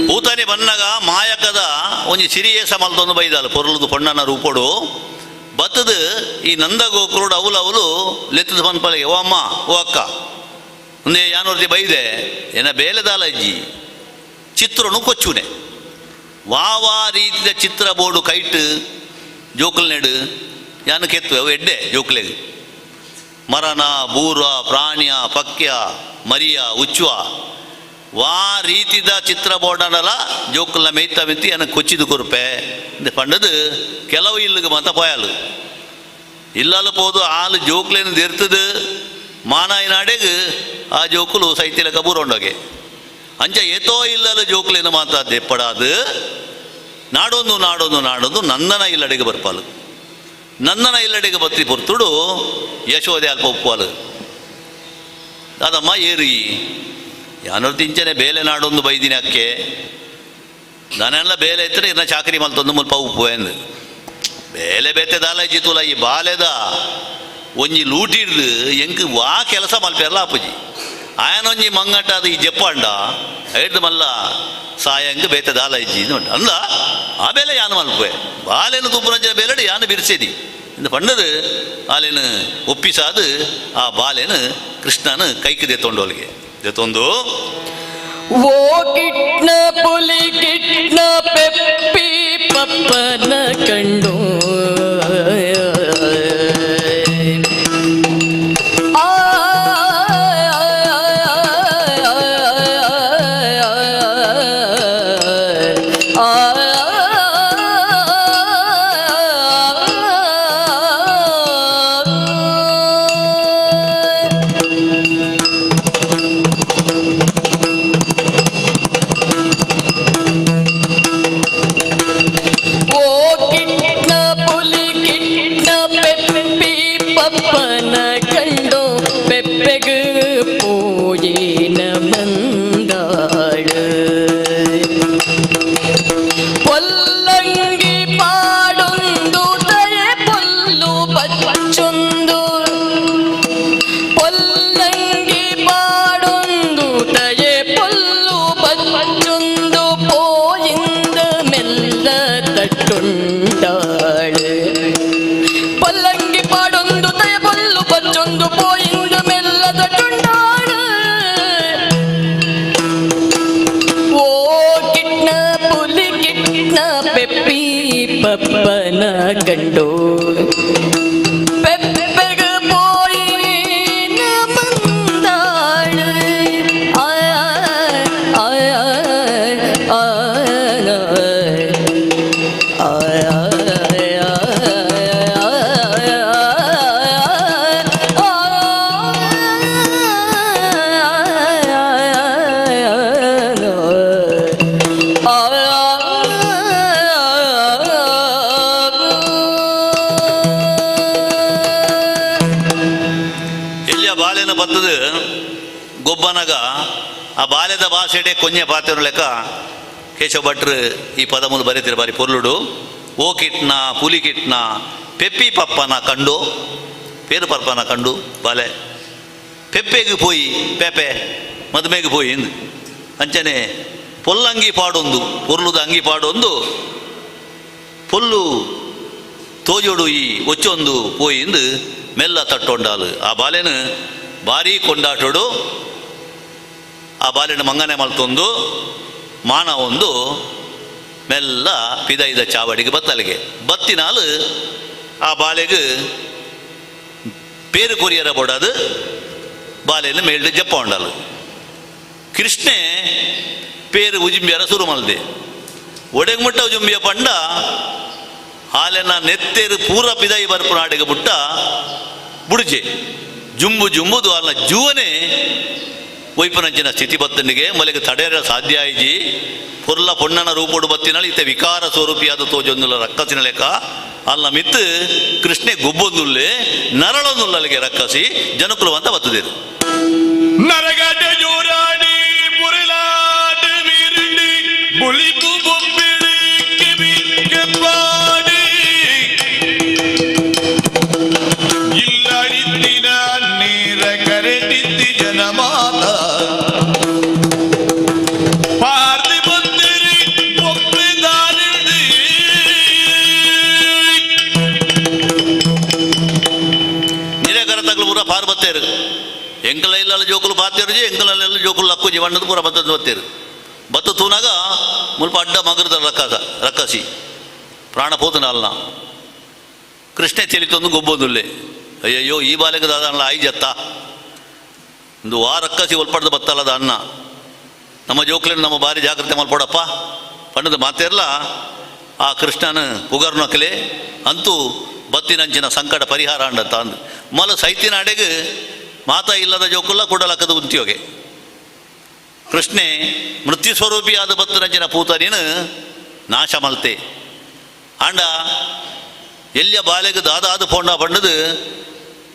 ಪೂತನಿ ಬನ್ನಗ ಮಾಯಕದ ಒಂಜಿ ಸಿರಿಯೇಸ ಮಲ್ತೊಂದು ಬೈದಾಲು ಪೊರ್ಲುದು ಪೊಣ್ಣನ ರೂಪಡು ಬತ್ತದು ಈ ನಂದಗೋಕುರುಡು ಅವಲು ಲೆತ್ತದ ಪನ್ಪಲೆಗೆ ಓ ಅಮ್ಮ ಓ ಅಕ್ಕ ಒಂದೇ ಯಾನೂರ್ತಿ ಬೈದೆ ಏನ ಬೇಲೆದಾಲ ಅಜ್ಜಿ ಚಿತ್ರನು ಕೊಚ್ಚುನೆ ವಾವಾ ರೀತಿಯ ಚಿತ್ರ ಬೋರ್ಡು ಕೈಟ್ ಜೋಕಲ್ ನೆಡು ಯಾನು ಕೆತ್ತುವೆ ಅವು ಎಡ್ಡೆ ಜೋಕ್ಲೆಗೆ ಮರನ ಬೂರ ಪ್ರಾಣಿಯ ಪಕ್ಯ ಮರಿಯ ಉಚ್ಚುವ ವಾ ರೀತಿದ ಚಿತ್ರ ಬೋರ್ಡನಲ್ಲ ಜೋಕಲ್ನ ಮೇಯ್ತಾ ಮೆತ್ತಿ ಅನ್ನ ಕೊಚ್ಚಿದು ಕೊರುಪೆ ಪಂಡದು ಕೆಲವು ಇಲ್ಲಿಗೆ ಮತ ಪೋಯಾಲು ಇಲ್ಲಲ್ಲ ಪೋದು ಆಲು ಜೋಕ್ಲೇನು ತೆರ್ತದು ಮಾನಾಯಿ ನಾಡೆಗೆ ಆ ಜೋಕುಲು ಸೈತಿಲ ಕಬೂರೊಂಡೋಗೆ ಅಂಚ ಏತೋ ಇಲ್ಲಲು ಜೋಕುಲೇನು ಮಾತ ದೆಪ್ಪಡಾದು ನಾಡೊಂದು ನಂದನ ಇಲ್ಲಡೆಗೆ ಬರ್ಪಾಲು ನಂದನ ಇಲ್ಲಡೆಗೆ ಬತ್ತಿ ಪೊರ್ತುಡು ಯಶೋದೆ ಅಲ್ಪ ಒಪ್ಪುವಾಲು ಅದಮ್ಮ ಏರಿ ಯಾನೋರ್ ತಿಂಚನೆ ಬೇಲೆ ನಾಡೊಂದು ಬೈದಿನಿ ಅಕ್ಕೆ ನಾನೆಲ್ಲ ಬೇಲೆ ಎತ್ತರೆ ಇನ್ನ ಚಾಕರಿ ಮಲ್ತೊಂದು ಮುಲ್ಪ ಉಪ್ಪು ಎಂದು ಬೇಲೆ ಬೇತೆ ದಾಲ ಜಿತುಲ ಈ ಬಾಲೆದ ಒಂಜಿ ಲೂಟಿಡ್ದು ಎಂಕ್ ವಾ ಕೆಲಸ ಮಲ್ಪೆರಲ್ಲ ಅಪ್ಪಜಿ ಆಯನೊಂಜಿ ಮಂಗಟ್ಟ ಅದು ಈ ಜಪ್ಪಾಂಡ ಹೇಳ್ದು ಮಲ್ಲ ಸಾಯಂಗ್ ಬೇತೆ ದಾಲ ಇಜ್ಜಿ ಉಂಟು ಅಂದ ಆ ಬೇಲೆ ಯಾನು ಮಲ್ಪೆ ಬಾಲೆನು ತುಪ್ಪುನಂಚಿನ ಬೇಲೆಡು ಯಾನು ಬಿರ್ಸೇದಿ ಇಂದು ಪಂಡದು ಆಲೇನು ಒಪ್ಪಿಸಾದು ಆ ಬಾಲೆನು ಕೃಷ್ಣನು ಕೈക്ക് ದೆತ್ತೊಂಡೋಲ್ಗೆ ದೆತ್ತೊಂದು ಓ ಕಿಟ್ನ ಪುಲಿ ಕಿಟ್ನ ಪೆಪ್ಪಿ ಪಪ್ಪನ ಕಂಡು ಪಲ್ಲಂಗಿ ಪಾಡೊಂದು ತಯ ಪೊಲ್ಲು ಬಚ್ಚೊಂದು ಪೋಯಿಂದು ಮೆಲ್ಲದ ಟುಂಡಾಡು ಓ ಕಿಟ್ನ ಪುಲಿ ಕಿಟ್ನ ಪೆಪ್ಪಿ ಪಪ್ಪನ ಕಂಡು ಪೆಪ್ಪೆಗ ಪೋಯಿನ ಮಂದಾಳು ಗೊಬ್ಬನಗ ಆ ಬಾಲ್ಯದ ಭಾಷೆಡೆ ಕೊಂಜೆ ಪಾತ್ರ ಲೆಕ್ಕ ಕೇಶವ ಭಟ್ರು ಈ ಪದ ಮುಂದೆ ಬರೀತಿರು ಬಾರಿ ಪೊರ್ಲುಡು. ಓ ಕಿಟ್ನ ಪುಲಿ ಕಿಟ್ನ ಪೆಪ್ಪಿ ಪಪ್ಪನ ಕಂಡು ಪೇರು ಪಪ್ಪನ ಕಂಡು ಬಾಲೆ ಪೆಪ್ಪೆಗೆ ಪೋಯಿ ಪೆಪೆ ಮದುಮೆಗೆ ಪೋಯಿ ಎಂದು ಅಂಚನೆ ಪೊಲ್ಲಂಗಿ ಪಾಡೊಂದು ಪೊರ್ಲುದ ಅಂಗಿ ಪಾಡೊಂದು ಪೊಲ್ಲು ತೋಜೋಡು ಈ ಒಚ್ಚೊಂದು ಪೋಯಿ ಎಂದು ಮೆಲ್ಲ ತಟ್ಟೊಂಡಾಲು ಆ ಬಾಲೆನು ಭಾರಿ ಕೊಂಡಾಟೋಡು. ಆ ಬಾಲೆನ ಮಂಗನೆ ಮಲ್ತೊಂದು ಮಾನ ಒಂದು ಮೆಲ್ಲ ಪಿದೈದ ಚಾವಡಿಗೆ ಬತ್ತಲಿಗೆ ಬತ್ತಿನಾಲು ಆ ಬಾಲೆಗೆ ಪೇರು ಕೊರಿಯರ ಬೋಡದು ಬಾಲೆಯನ್ನು ಮೇಲ್ಡು ಜಪ್ಪ ಉಂಡಲು. ಕೃಷ್ಣೆ ಪೇರು ಉಜುಂಬಿಯರ ಸುರು ಮಲ್ದೆ ಒಡೆಗೆ ಮುಟ್ಟ ಉಜುಂಬಿಯ ಪಂಡ ಹಾಲೆನ ನೆತ್ತೇರು ಪೂರ ಪಿದೈ ಬರ್ಪು ನಾಡಿಗೆ ಬುಟ್ಟ ಬುಡುಜೆ ಜುಂಬು ಜುಂಬುದು ಅಲ್ಲ ಜೂವನೆ ವೈಪನಂಚಿನ ಸ್ಥಿತಿ ಬತ್ತನಿಗೆ ಮಲೆಗೆ ತಡೆಯರ ಸಾಧ್ಯ ಆಯ್ಜಿ ಪೊರ್ಲ ಪೊಣ್ಣನ ರೂಪೋಡು ಬತ್ತಿನಲ್ಲಿ ಇತ್ತೆ ವಿಕಾರ ಸ್ವರೂಪಿಯಾದ ತೋಜೊಂದುಲ್ಲ ರಕ್ಕಸಿನ ಲೆಕ್ಕ ಅಲ್ಲ ಮಿತ್ತು ಕೃಷ್ಣೆ ಗುಬ್ಬೊಂದುಲ್ಲೆ ನರಳೊಂದುಲ್ಲಲ್ಲಿಗೆ ರಕ್ಕಸಿ ಜನಕುಲು ಅಂತ ಬತ್ತದೇರು. ನರಗಡ ಜೋರಾಡಿ ಮುರಿಲಾಡಿ ಮೀರಿಂಡಿ ಬುಳಿಕು ಬೊಬ್ಬಿಡಿ ಕಿವಿ ಕೆಪ್ಪಾಡಿ ಇಲ್ಲಡಿತ್ತಿನ ನೀರ ಕರೆದಿದ್ದಿ ಜನಮಾತ ಪಾರ್ದಿ ಬಂದಿರಿ ಒಪ್ಪಿದಾರಿಡಿ ನಿರೇಕರ ತಗಲು ಪೂರ ಪಾರು ಬತ್ತೇರು ಎಂಕಲ ಇಲ್ಲಲ್ಲ ಜೋಕುಲು ಬಾತ್ಯರುಜಿ ಎಂಕಲೆಲ್ಲ ಜೋಕುಲು ಲಕ್ಕುಜಿ ಬಣ್ಣದ ಪೂರ ಬತ್ತದ ಬತ್ತೇರು ಬತ್ತು ತೂನಾಗ ಮುಲ್ಪ ಅಡ್ಡ ಮಗರದ ರಕ್ಕಸಿ ಪ್ರಾಣ ಪೋತನ ಅಲ್ಲ ಕೃಷ್ಣೆ ತಿಳಿತೊಂದು ಗೊಬ್ಬೊಂದುಲ್ಲೆ ಅಯ್ಯಯ್ಯೋ ಈ ಬಾಲೆಗೆ ದಾದ ಆಯ್ ಜತ್ತ ಒಂದು ರಕ್ಕಸಿ ಒಲ್ಪಡ್ದು ಬತ್ತಲ್ಲದ ಅನ್ನ ನಮ್ಮ ಜೋಕ್ಲೇನು ನಮ್ಮ ಭಾರಿ ಜಾಗ್ರತೆ ಮಲ್ಪಡಪ್ಪ ಪಣ್ಣದ ಮಾತೇರ್ಲ ಆ ಕೃಷ್ಣನ ಪುಗರ್ನಕಲೆ ಅಂತೂ ಬತ್ತಿನಂಚಿನ ಸಂಕಟ ಪರಿಹಾರ ಅಂಡತ್ತ ಅಂದು ಮಲ ಸೈತಿನ ಅಡೆಗೆ ಮಾತಾ ಇಲ್ಲದ ಜೋಕುಲ್ಲ ಕೂಡಲಕ್ಕದ ಉಂತಿಯೋಗೆ ಕೃಷ್ಣೆ ಮೃತ್ಯು ಸ್ವರೂಪಿಯಾದ ಬತ್ತನಂಚಿನ ಪೂತ ನೀನು ನಾಶ ಮಲ್ತೆ ಆಂಡ ಎಲ್ಲಿಯ ಬಾಲೆಗೆ ದಾದಾದ ಪೋಂಡ ಪಂಡದು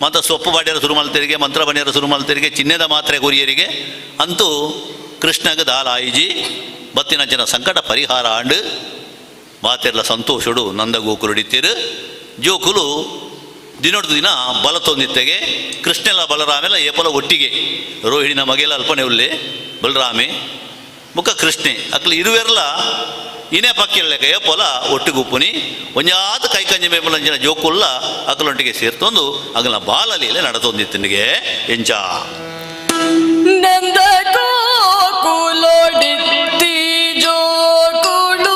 ಮತ್ತು ಸೊಪ್ಪು ಬಾಡ್ಯರ ಸುರು ಮಲ್ತರಿಗೆ ಮಂತ್ರ ಬಣ್ಯರ ಸುರು ಮಲ್ತರಿಗೆ ಚಿನ್ನದ ಮಾತ್ರೆ ಗುರಿಯರಿಗೆ ಅಂತೂ ಕೃಷ್ಣಗೆ ದಾಲ ಆಯ್ಜಿ ಬತ್ತಿನಂಚಿನ ಸಂಕಟ ಪರಿಹಾರ ಆಂಡು ಮಾತೆರ್ಲ ಸಂತೋಷಡು ನಂದಗೋಕುರುಡಿತೀರು ಜೋಕುಲು ದಿನೊಡ್ದು ದಿನ ಬಲ ತೊಂದಿತ್ತೆಗೆ ಕೃಷ್ಣೆಲ್ಲ ಬಲರಾಮೆಲ್ಲ ಏಪಲ ಒಟ್ಟಿಗೆ ರೋಹಿಣಿನ ಮಗೆಲ್ಲ ಅಲ್ಪನೆ ಉಲ್ಲೆ ಬಲರಾಮೆ ಮುಖ ಕೃಷ್ಣೆ ಅಕ್ಲು ಇರುವೆರ್ಲ ಇನೇ ಪಕ್ಕಿಲ್ಲಕ ಏಪಲ ಒಟ್ಟಿಗುಪ್ಪುನಿ ಒಂಜಾತ ಕೈಕಂಜಿ ಮೇಪಲಂಚಿನ ಜೋಕುಲ್ಲ ಅಕಲೊಂಟಿಗೆ ಸೇರ್ತೊಂದು ಅಗಲ ಬಾಲಲೀಲೆ ನಡತೊಂದಿತ್ತನಿಗೆ ಎಂಚ ನಂದ ಗೋಕುಲೋಡಿತ್ತಿ ಜೋಕುಳು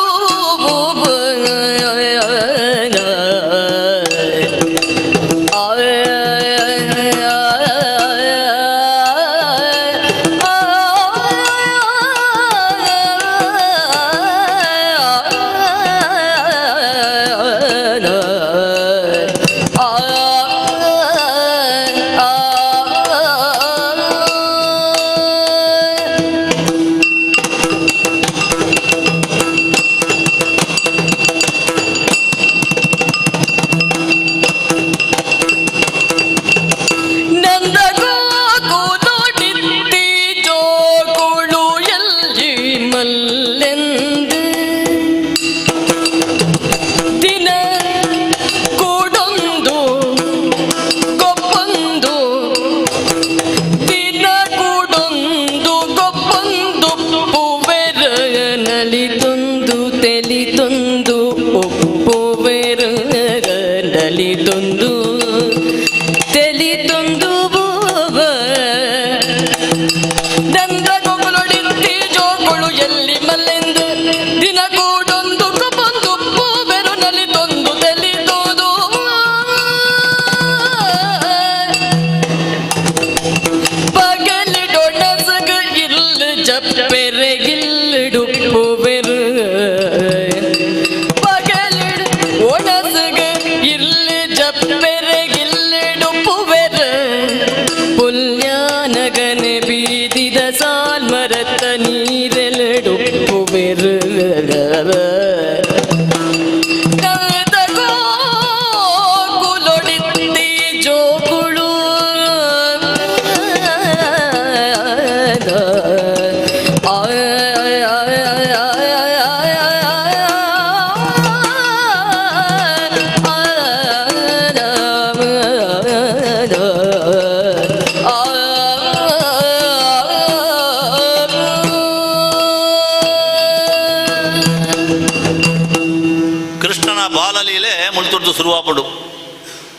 ಬತ್ತು ಶುರುವಾಪಡು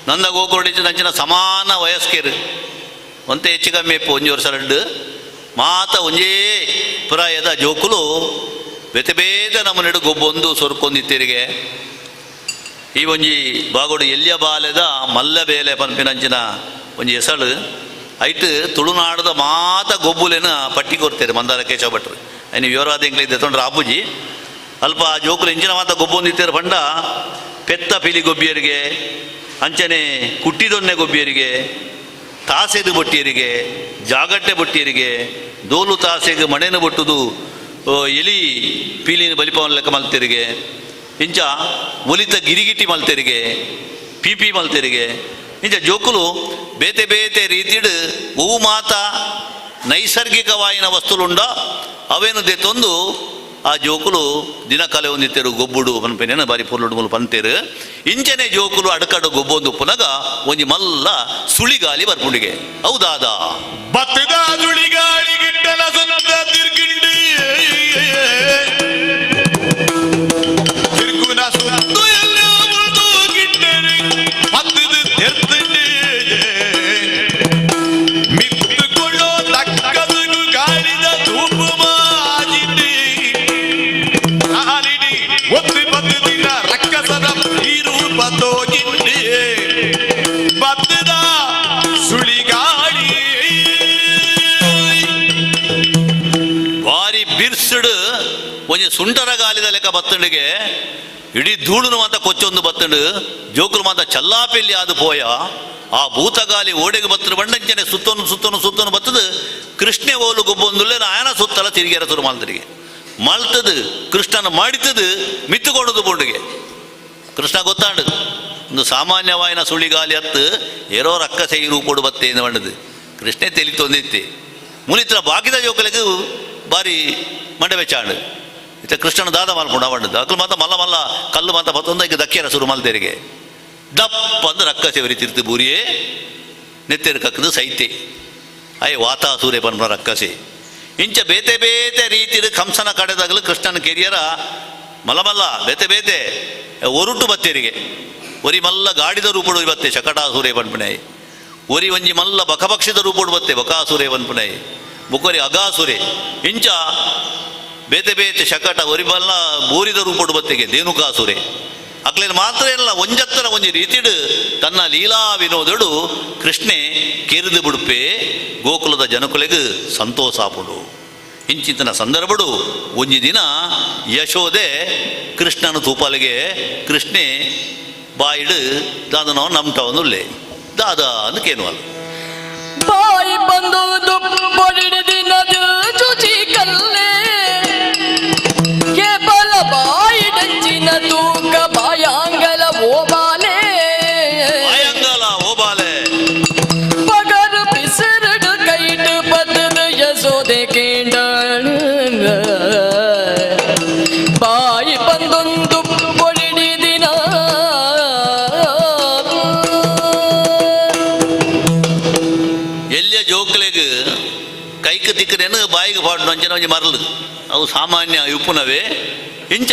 ನಂದ ಗೋಕುಡಿച്ച് ನಂಚಿನ ಸಮಾನ ವಯಸ್ಕರು ಒಂತೆ ಹೆಚ್ಚು ಕಮ್ಮಿ ಇಪ್ಪು 1 ವರ್ಷ 2 ಮಾತ ಒಂಜೇ ಪ್ರಾಯದ ಜೋಕುಲು ಬೇತೆ ಬೇತೆ ನಮ್ಮನೆಡು ಗೊಬ್ಬೊಂದು ಸೊರ್ಕೊಂದಿತ್ತೀರಿಗೆ ಈ ಒಂಜಿ ಬಾಗೋಡು ಎಲ್ಯ ಬಾಲೆದ ಮಲ್ಲ ಬೇಲೆ ಪನ್ಪಿನಂಚಿನ ಒಂಜಿ ಹೆಸಳು ಐಟ್ ತುಳುನಾಡದ ಮಾತ ಗೊಬ್ಬುಲೆನ ಪಟ್ಟಿ ಕೊಡ್ತಾರೆ ಮಂದಾರ ಕೇಶವ ಭಟ್ರು ಐನು ವಿವರವಾದ ಇಂಗ್ಲಿಷ್ ತೊಂಡ್ರೆ ಅಪ್ಪುಜಿ ಅಲ್ಪ ಆ ಜೋಕುಲು ಇಂಚಿನ ಮಾತ ಗೊಬ್ಬೊಂದಿತ್ತಾರೆ ಪಂಡ ಪೆತ್ತ ಪಿಲಿ ಗೊಬ್ಬಿಯರಿಗೆ ಅಂಚನೆ ಕುಟ್ಟಿದೊನ್ನೆ ಗೊಬ್ಬಿಯರಿಗೆ ತಾಸೆದು ಬೊಟ್ಟಿಯರಿಗೆ ಜಾಗಟ್ಟೆ ಬೊಟ್ಟಿಯರಿಗೆ ದೋಲು ತಾಸೆಗೆ ಮಣೆನ ಬೊಟ್ಟುದು ಎಲಿ ಪೀಲಿನ ಬಲಿಪವನ ಲೆಕ್ಕ ಮಲ್ತೆರಿಗೆ ಇಂಚ ಒಲಿತ ಗಿರಿಗಿಟಿ ಮಲ್ತೆರಿಗೆ ಪಿ ಮಲ್ತೆರಿಗೆ ಇಂಚ ಜೋಕುಲು ಬೇತೆ ಬೇತೆ ರೀತಿಡ್ ಹೂವು ಮಾತ ನೈಸರ್ಗಿಕವಾಯಿನ ವಸ್ತುಲುಂಡ ಅವೇನು ದೆತ್ತೊಂದು ಆ ಜೋಕುಲು ದಿನಕಲೆ ಹೊಂದಿತ್ತೇರು ಗೊಬ್ಬುಡು ಪನ್ಪೆನೇನ ಬಾರಿ ಪೊರ್ಲುಡು ಮುಲು ಪಂತೇರು ಇಂಚನೆ ಜೋಕುಲು ಅಡಕಡು ಗೊಬ್ಬೊಂದು ಪುನಗ ಒಂಜಿ ಮಲ್ಲ ಸುಳಿಗಾಲಿ ಬರ್ಪುಂಡಿಗೆ ಹೌದಾದ ಬತ್ತದ ಸುಳಿಗಾಳಿ ಗಿಟ್ಟಲ ಸುತ್ತ ತಿರ್ಗಿಂಡಿ ತಿರ್ಗುನ ಸುತ್ತು ಎಲ್ಲ ಮುಳ್ದು ಗಿಟ್ಟರೆ ಬತ್ತದ ತೆರ್ತಂಡಿ ಮಿತ್ತುಕೊಳ್ಳೋ ತಕ್ಕದನು ಗಾಳಿದ ಧೂಪ ಮಾಜಿಂಡಿ ಆಲಿಡಿ ಒತ್ತಿ ಬತ್ತದಿನ ರಕ್ಕಸದ ರೂಪ ತೋಗಿಂಡಿ ಬತ್ತದ ಸುಳಿಗಾಳಿ ಭಾರಿ ಬಿರ್ಸಿಡು ಒಂಜಿ ಸುಂಟರ ಗಾಲಿದ ಲೆಕ್ಕ ಬತ್ತಂಡಿಗೆ ಇಡೀ ಧೂಳುನು ಮಾತ ಕೊಚ್ಚೊಂದು ಬತ್ತಂಡು ಜೋಕುಲು ಮಾತ ಚಲ್ಲಾಪೆಲ್ಲಿ ಆದು ಪೋಯ ಆ ಭೂತಗಾಲಿ ಓಡೆಗೆ ಬತ್ತರು ಬಂಡಂಚನೆ ಸುತ್ತನು ಬತ್ತದು ಕೃಷ್ಣೆ ಓಲು ಗೊಬ್ಬೊಂದುಲ್ಲೆ ಆಯನ ಸುತ್ತಲ ತಿರುಗಿಯರ ಸುರು ಮಾಲ್ತರಿಗೆ ಮಲ್ತದು ಕೃಷ್ಣನ ಮಾಡಿತದು ಮಿತ್ತುಕೊಡೋದು ಬೋಂಡಿಗೆ ಕೃಷ್ಣ ಗೊತ್ತಾಂಡು ಒಂದು ಸಾಮಾನ್ಯವಾಯಿನ ಸುಳಿಗಾಲಿ ಹತ್ತು ಏರೋ ರಕ್ಕಸೆ ಈ ರೂಪಡು ಬತ್ತೆ ಎಂದು ಬಂಡದು ಕೃಷ್ಣೆ ತೆಲಿತೊಂದಿತ್ತೆ ಮುಲಿತ್ರ ಬಾಕಿದ ಜೋಕಲಿಗೆ ಬಾರಿ ಮಂಡೆ ಬೆಚ್ಚಾಂಡು ಇತ್ತ ಕೃಷ್ಣನ ದಾದ ಮಲ್ಪುಂಡು ಅವಂಡದು ಅಕ್ಲು ಮಾತ ಮಲ್ಲ ಮಲ್ಲ ಕಲ್ಲು ಮಾತ ಬತ್ತೊಂದಕ್ಕೆ ದಕ್ಕಿಯರ ಸುರು ಮಲ್ತೆರಿಗೆ ದಪ್ಪ ಅಂದು ರಕ್ಕಸೆ ಬರಿತಿರ್ತು ಬೂರಿಯೇ ನೆತ್ತೆರು ಕಕ್ಕದು ಸೈತೆ ಅಯ್ಯ ವಾತಾಸೂರೆ ಪನ್ಪ ರಕ್ಕಸೆ ಇಂಚ ಬೇತೆ ಬೇತೆ ರೀತಿಯ ಕಂಸನ ಕಡೆದಾಗಲು ಕೃಷ್ಣನ ಕೆರಿಯರ ಮಲಮಲ್ಲ ಬೇತೆ ಬೇತೆ ಒರುಟು ಬತ್ತೇರಿಗೆ ಒರಿ ಮಲ್ಲ ಗಾಡಿದ ರೂಪಡು ಬತ್ತೆ ಶಕಟಾಸೂರೆ ಪನ್ಪುಣೈ ಒರಿ ಒಂಜಿ ಮಲ್ಲ ಬಕಪಕ್ಷಿದ ರೂಪಡು ಬತ್ತೆ ಬಕಾಸುರೆ ಪನ್ಪುಣೈ ಬುಕೊರಿ ಅಗಾಸುರೆ ಇಂಚ ಬೇತೆ ಬೇತೆ ಶಕಟ ಒರಿ ಮಲ್ಲ ಬೋರಿದ ರೂಪಡು ಬತ್ತೆಗೆ ದೇನುಕಾಸುರೆ ಅಕ್ಲೇನು ಮಾತ್ರ ಇಲ್ಲ ಒಂಜತ್ತರ ಒಂಜಿ ರೀತಿಡು ತನ್ನ ಲೀಲಾ ವಿನೋದಡು ಕೃಷ್ಣೆ ಕೆರಿದು ಬಿಡುಪೆ ಗೋಕುಲದ ಜನಕುಲೆಗೆ ಸಂತೋಷ ಆಪುಡು ಇಂಚಿತನ ಸಂದರ್ಭಡು ಒಂಜಿ ದಿನ ಯಶೋದೆ ಕೃಷ್ಣನ ತೂಪಾಲಿಗೆ ಕೃಷ್ಣೆ ಬಾಯಿಡು ದಾದನ ನಮ್ಟವನ್ನುಲ್ಲೆ ದಾದ ಅಂದಕ್ಕೇನು ಅಲ್ಲ ಬಾಯಿ ಬಂದು ದುಪ್ಪೊಡಿಡಿದಿನದು ಚುಚಿ ಕಲ್ಲೇ ಕೇವಲ ಬಾಯಿ ಡಂಚಿನ ತೂಕ ಬಾಯಾಂಗಲ ಓಬಾಲೆ ಬಾಯಂಗಾಲ ಓಬಾಲೆ ಪಗರು ಬಿಸಿರುಡು ಕೈಟು ಬದದು ಯಸೋದೆ ಕೇಂಡಾಣ ಬಾಯಿ ಬಂದೊಂದು ಪೊಡಿಡಿದಿನ ಎಲ್ಲಿಯ ಜೋಕ್ಲೆಗೆ ಕೈക്ക് ತಿಕ್ಕನೇನು ಬಾಯಿಗೆ ಪಾಡು ಅಂಚನ ಒಂಜಿ ಮರಲು ಅವು ಸಾಮಾನ್ಯ ಉಪ್ಪುನವೇ ಇಂಚ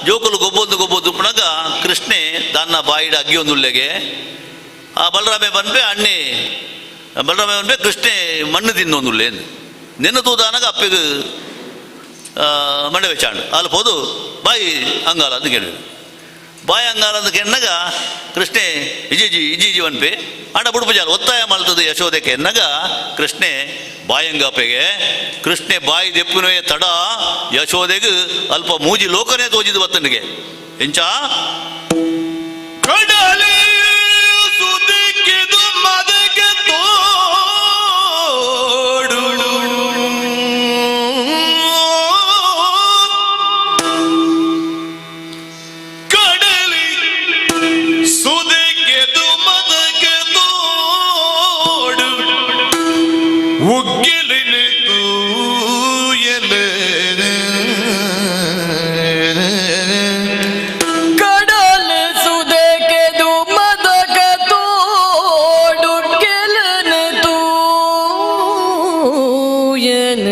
ಜೋಕುಲು ಗೊಬ್ಬೊಂದು ಉಪ್ಪುನಾಗ ಕೃಷ್ಣೆ ತನ್ನ ಬಾಯಿಡ ಅಗ್ಗಿಯೊಂದುಳ್ಳೆಗೆ ಆ ಬಲರಾಮೆ ಬನ್ಪೆ ಅಣ್ಣೆ ಬಲರಾಮೆ ಬನ್ಪೆ ಕೃಷ್ಣೆ ಮಣ್ಣು ತಿನ್ನೊಂದುಳ್ಳೆ ನೆನ್ನು ತೂದಾನಾಗ ಅಪ್ಪೆಗೆ ಮಂಡೆ ವೆಚ್ಚಾಂಡು ಅಲ್ಲಿ ಹೋದು ಬಾಯಿ ಅಂಗಾಲ ಅಂತ ಕೇಳಿದ್ರು ಬಾಯಿ ಅಂಗಾಲ ಅಂತ ಕೆನ್ನಾಗ ಕೃಷ್ಣೆ ಇಜೀಜಿ ಬನ್ಪೆ ಅಣ್ಣ ಬುಡುಪು ಜಾಲ ಒತ್ತಾಯ ಮಲ್ತದು ಯಶೋದೆಗೆ ಎನ್ನಾಗ ಕೃಷ್ಣೆ ಬಾಯಂಗಾಪೆಗೆ ಕೃಷ್ಣೆ ಬಾಯಿ ದೆಪ್ಪುನೋಯೇ ತಡ ಯಶೋದೆಗೆ ಅಲ್ಪ ಮೂಜಿ ಲೋಕನೇ ತೋಜಿದು ಬತ್ತನಿಗೆ ಎಂಚ ಕಡಲೆ ಸುದಿಕ್ಕಿದು ಮದಕ್ಕೆ ತೋಡು ಕಡಲಿ ಸುದಿಕ್ಕಿದು ಮದಕ್ಕೆ ತೋಡು ಉಗ್ಗಿಲಿನ ತೂಯಲೆ ಕಡಲ ಸುದೆಕೆದು ಮದಕ ತೋಡು ಕೆಲನ ತೂಯನ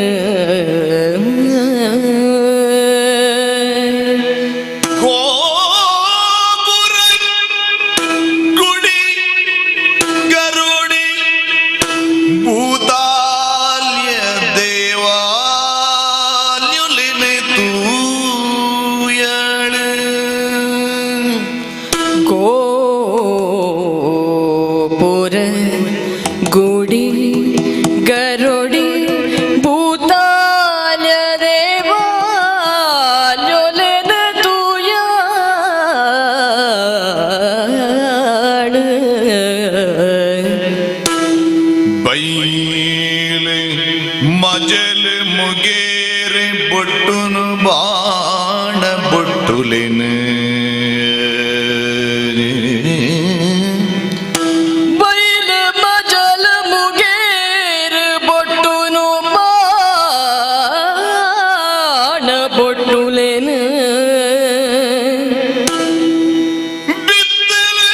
ಗೋಪುರ ಮಜಲು ಮುಗೇರೆ ಬೊಟ್ಟುನು ಬಾಣ ಬೊಟ್ಟುಲೆನು ಬೈಲ ಮಜಲ ಮುಗೇರ್ ಬೊಟ್ಟುನು ಬಾಣ ಬೊಟ್ಟುಲೆನು ಬಿತ್ತಲೆ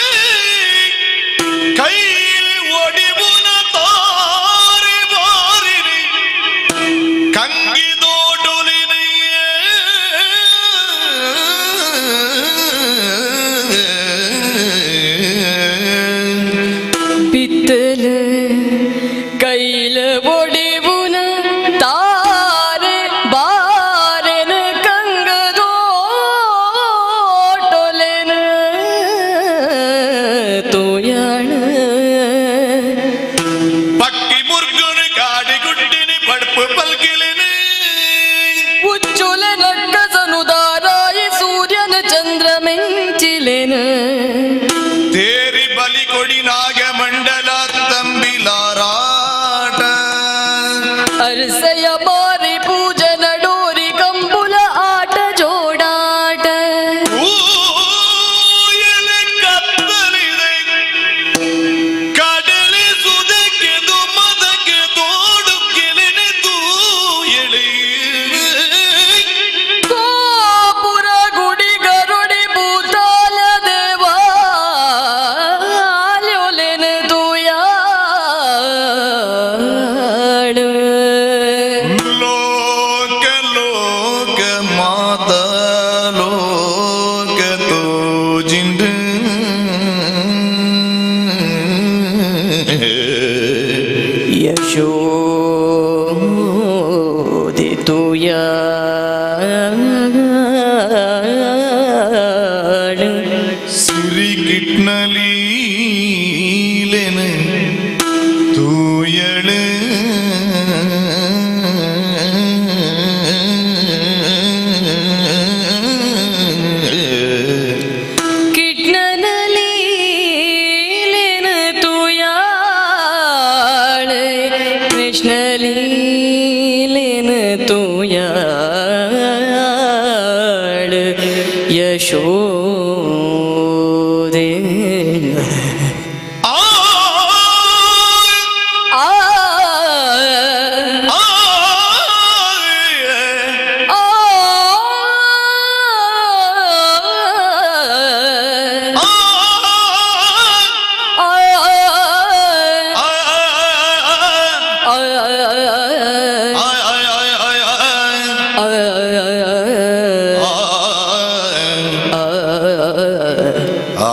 ಕೈಲಿ ಒಡಿಬುನ ತಾರಿ ಬಾರಿರಿ பித்தல கையில ஒடிவுன தாரே பாரென கங்கதோட்டொலென தோயாಣ పక్కి ముర్గుని కాడి గుడ్డిని పడుపు పల్కిలిని ಉಚ್ಚುಲ ನಕ್ಕಸನುದಾರಾಯಿ ಸೂರ್ಯನ ಚಂದ್ರಮೆಂಚಿಲೆನ ತೇರಿ ಬಲಿ ಕೊಡಿ ನಾಗಮಂಡಲ ತಂಬಿಲಾರಾಟ ಅರಸಯ ಬಾರಿ ಪೂಜನ ಡೋರಿ ಕಂಬುಲ ಆಟ ಜೋಡಾಟ ಊಯಲೆ ಕತ್ತಲಿದೆ ಕಡಲಿ ಸುದಕ್ಕೆ ದುಮ್ಮದಕ್ಕೆ ತೋಡು ಕೆಲೆನೆ ತೂಯಳೆ ಗೋಪುರ ಗುಡಿ ಗರುಡಿ ಭೂತಾಲ ದೇವಾಲೊಲೆನ ತೂಯಾಡ ಲೋಕ ಲೋಕ ಮಾತ ಲೋಕ ತೋಜಿಂಡು ಯಶೋದೆ ತೂಯಾಡ ಸಿರಿ ಕಿಟ್ನಲೀಲೆನು ತೂಯಳು കിട്നലീലെന തൂയാള കൃഷ്ണലീലെന തൂയാള യശോദേ ಆ ആ ಆ ആ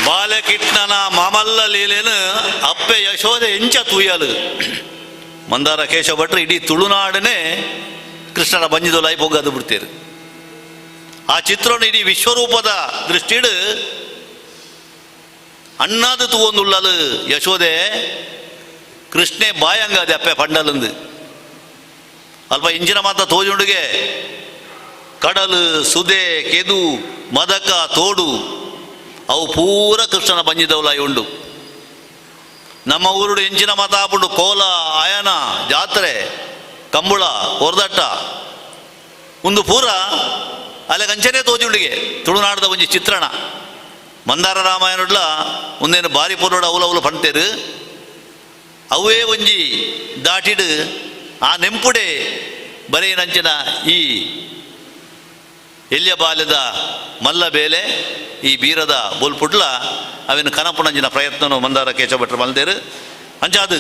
ಬಾಲಕಿಟ್ನನ ಮಾಮಲ್ಲ ಲೀಲೆನು ಅಪ್ಪೆ ಯಶೋದೆ ಎಂಚ ತೂಯಲು ಮಂದಾರ ಕೇಶವ ಭಟ್ರು ಇಡೀ ತುಳುನಾಡನೇ ಕೃಷ್ಣನ ಬಂಜಿದೊಲಾಯಿ ಬೊಗ್ಗದು ಬಿಡ್ತೀರು ಆ ಚಿತ್ರವನ್ನು ಇಡೀ ವಿಶ್ವರೂಪದ ದೃಷ್ಟಿಡು ಅಣ್ಣಾದು ತೂವೊಂದುಳ್ಳಲು ಯಶೋದೆ ಕೃಷ್ಣೆ ಬಾಯಂಗಾದೆ ಅಪ್ಪೆ ಪಂಡಲಂದು ಅಲ್ಪ ಇಂಜಿನ ಮಾತ ತೋಜುಂಡುಗೆ ಕಡಲು ಸುದೆ ಕೆದು ಮದಕ ತೋಡು ಅವು ಪೂರ ಕೃಷ್ಣನ ಬಂಜಿದವಲಾಯಿ ಉಂಡು ನಮ್ಮ ಊರುಡು ಎಂಚಿನ ಮಾತ ಆಪುಂಡು ಕೋಲ ಆಯನ ಜಾತ್ರೆ ಕಂಬುಳ ಹೊರದಟ್ಟ ಒಂದು ಪೂರ ಅಲೆ ಕಂಚನೆ ತೋಜುಂಡಿಗೆ ತುಳುನಾಡದ ಒಂಜಿ ಚಿತ್ರಣ ಮಂದಾರ ರಾಮಾಯಣಡ್ಲ ಒಂದೇನು ಬಾರಿ ಪೂರ್ವಡ ಅವಲವಲು ಪಂಟೇರು ಅವೇ ಒಂಜಿ ದಾಟಿಡು ಆ ನೆಂಪುಡೆ ಬರೇನಂಚಿನ ಈ ಎಲ್ಯ ಬಾಲ್ಯದ ಮಲ್ಲ ಬೇಲೆ ಈ ಬೀರದ ಬೋಲ್ಪುಡ್ಲ ಅವೇನು ಕನಪುನಂಜಿನ ಪ್ರಯತ್ನನು ಮಂದಾರ ಕೇಚಭಟ್ರು ಮಲ್ದೇರು ಅಂಚಾದು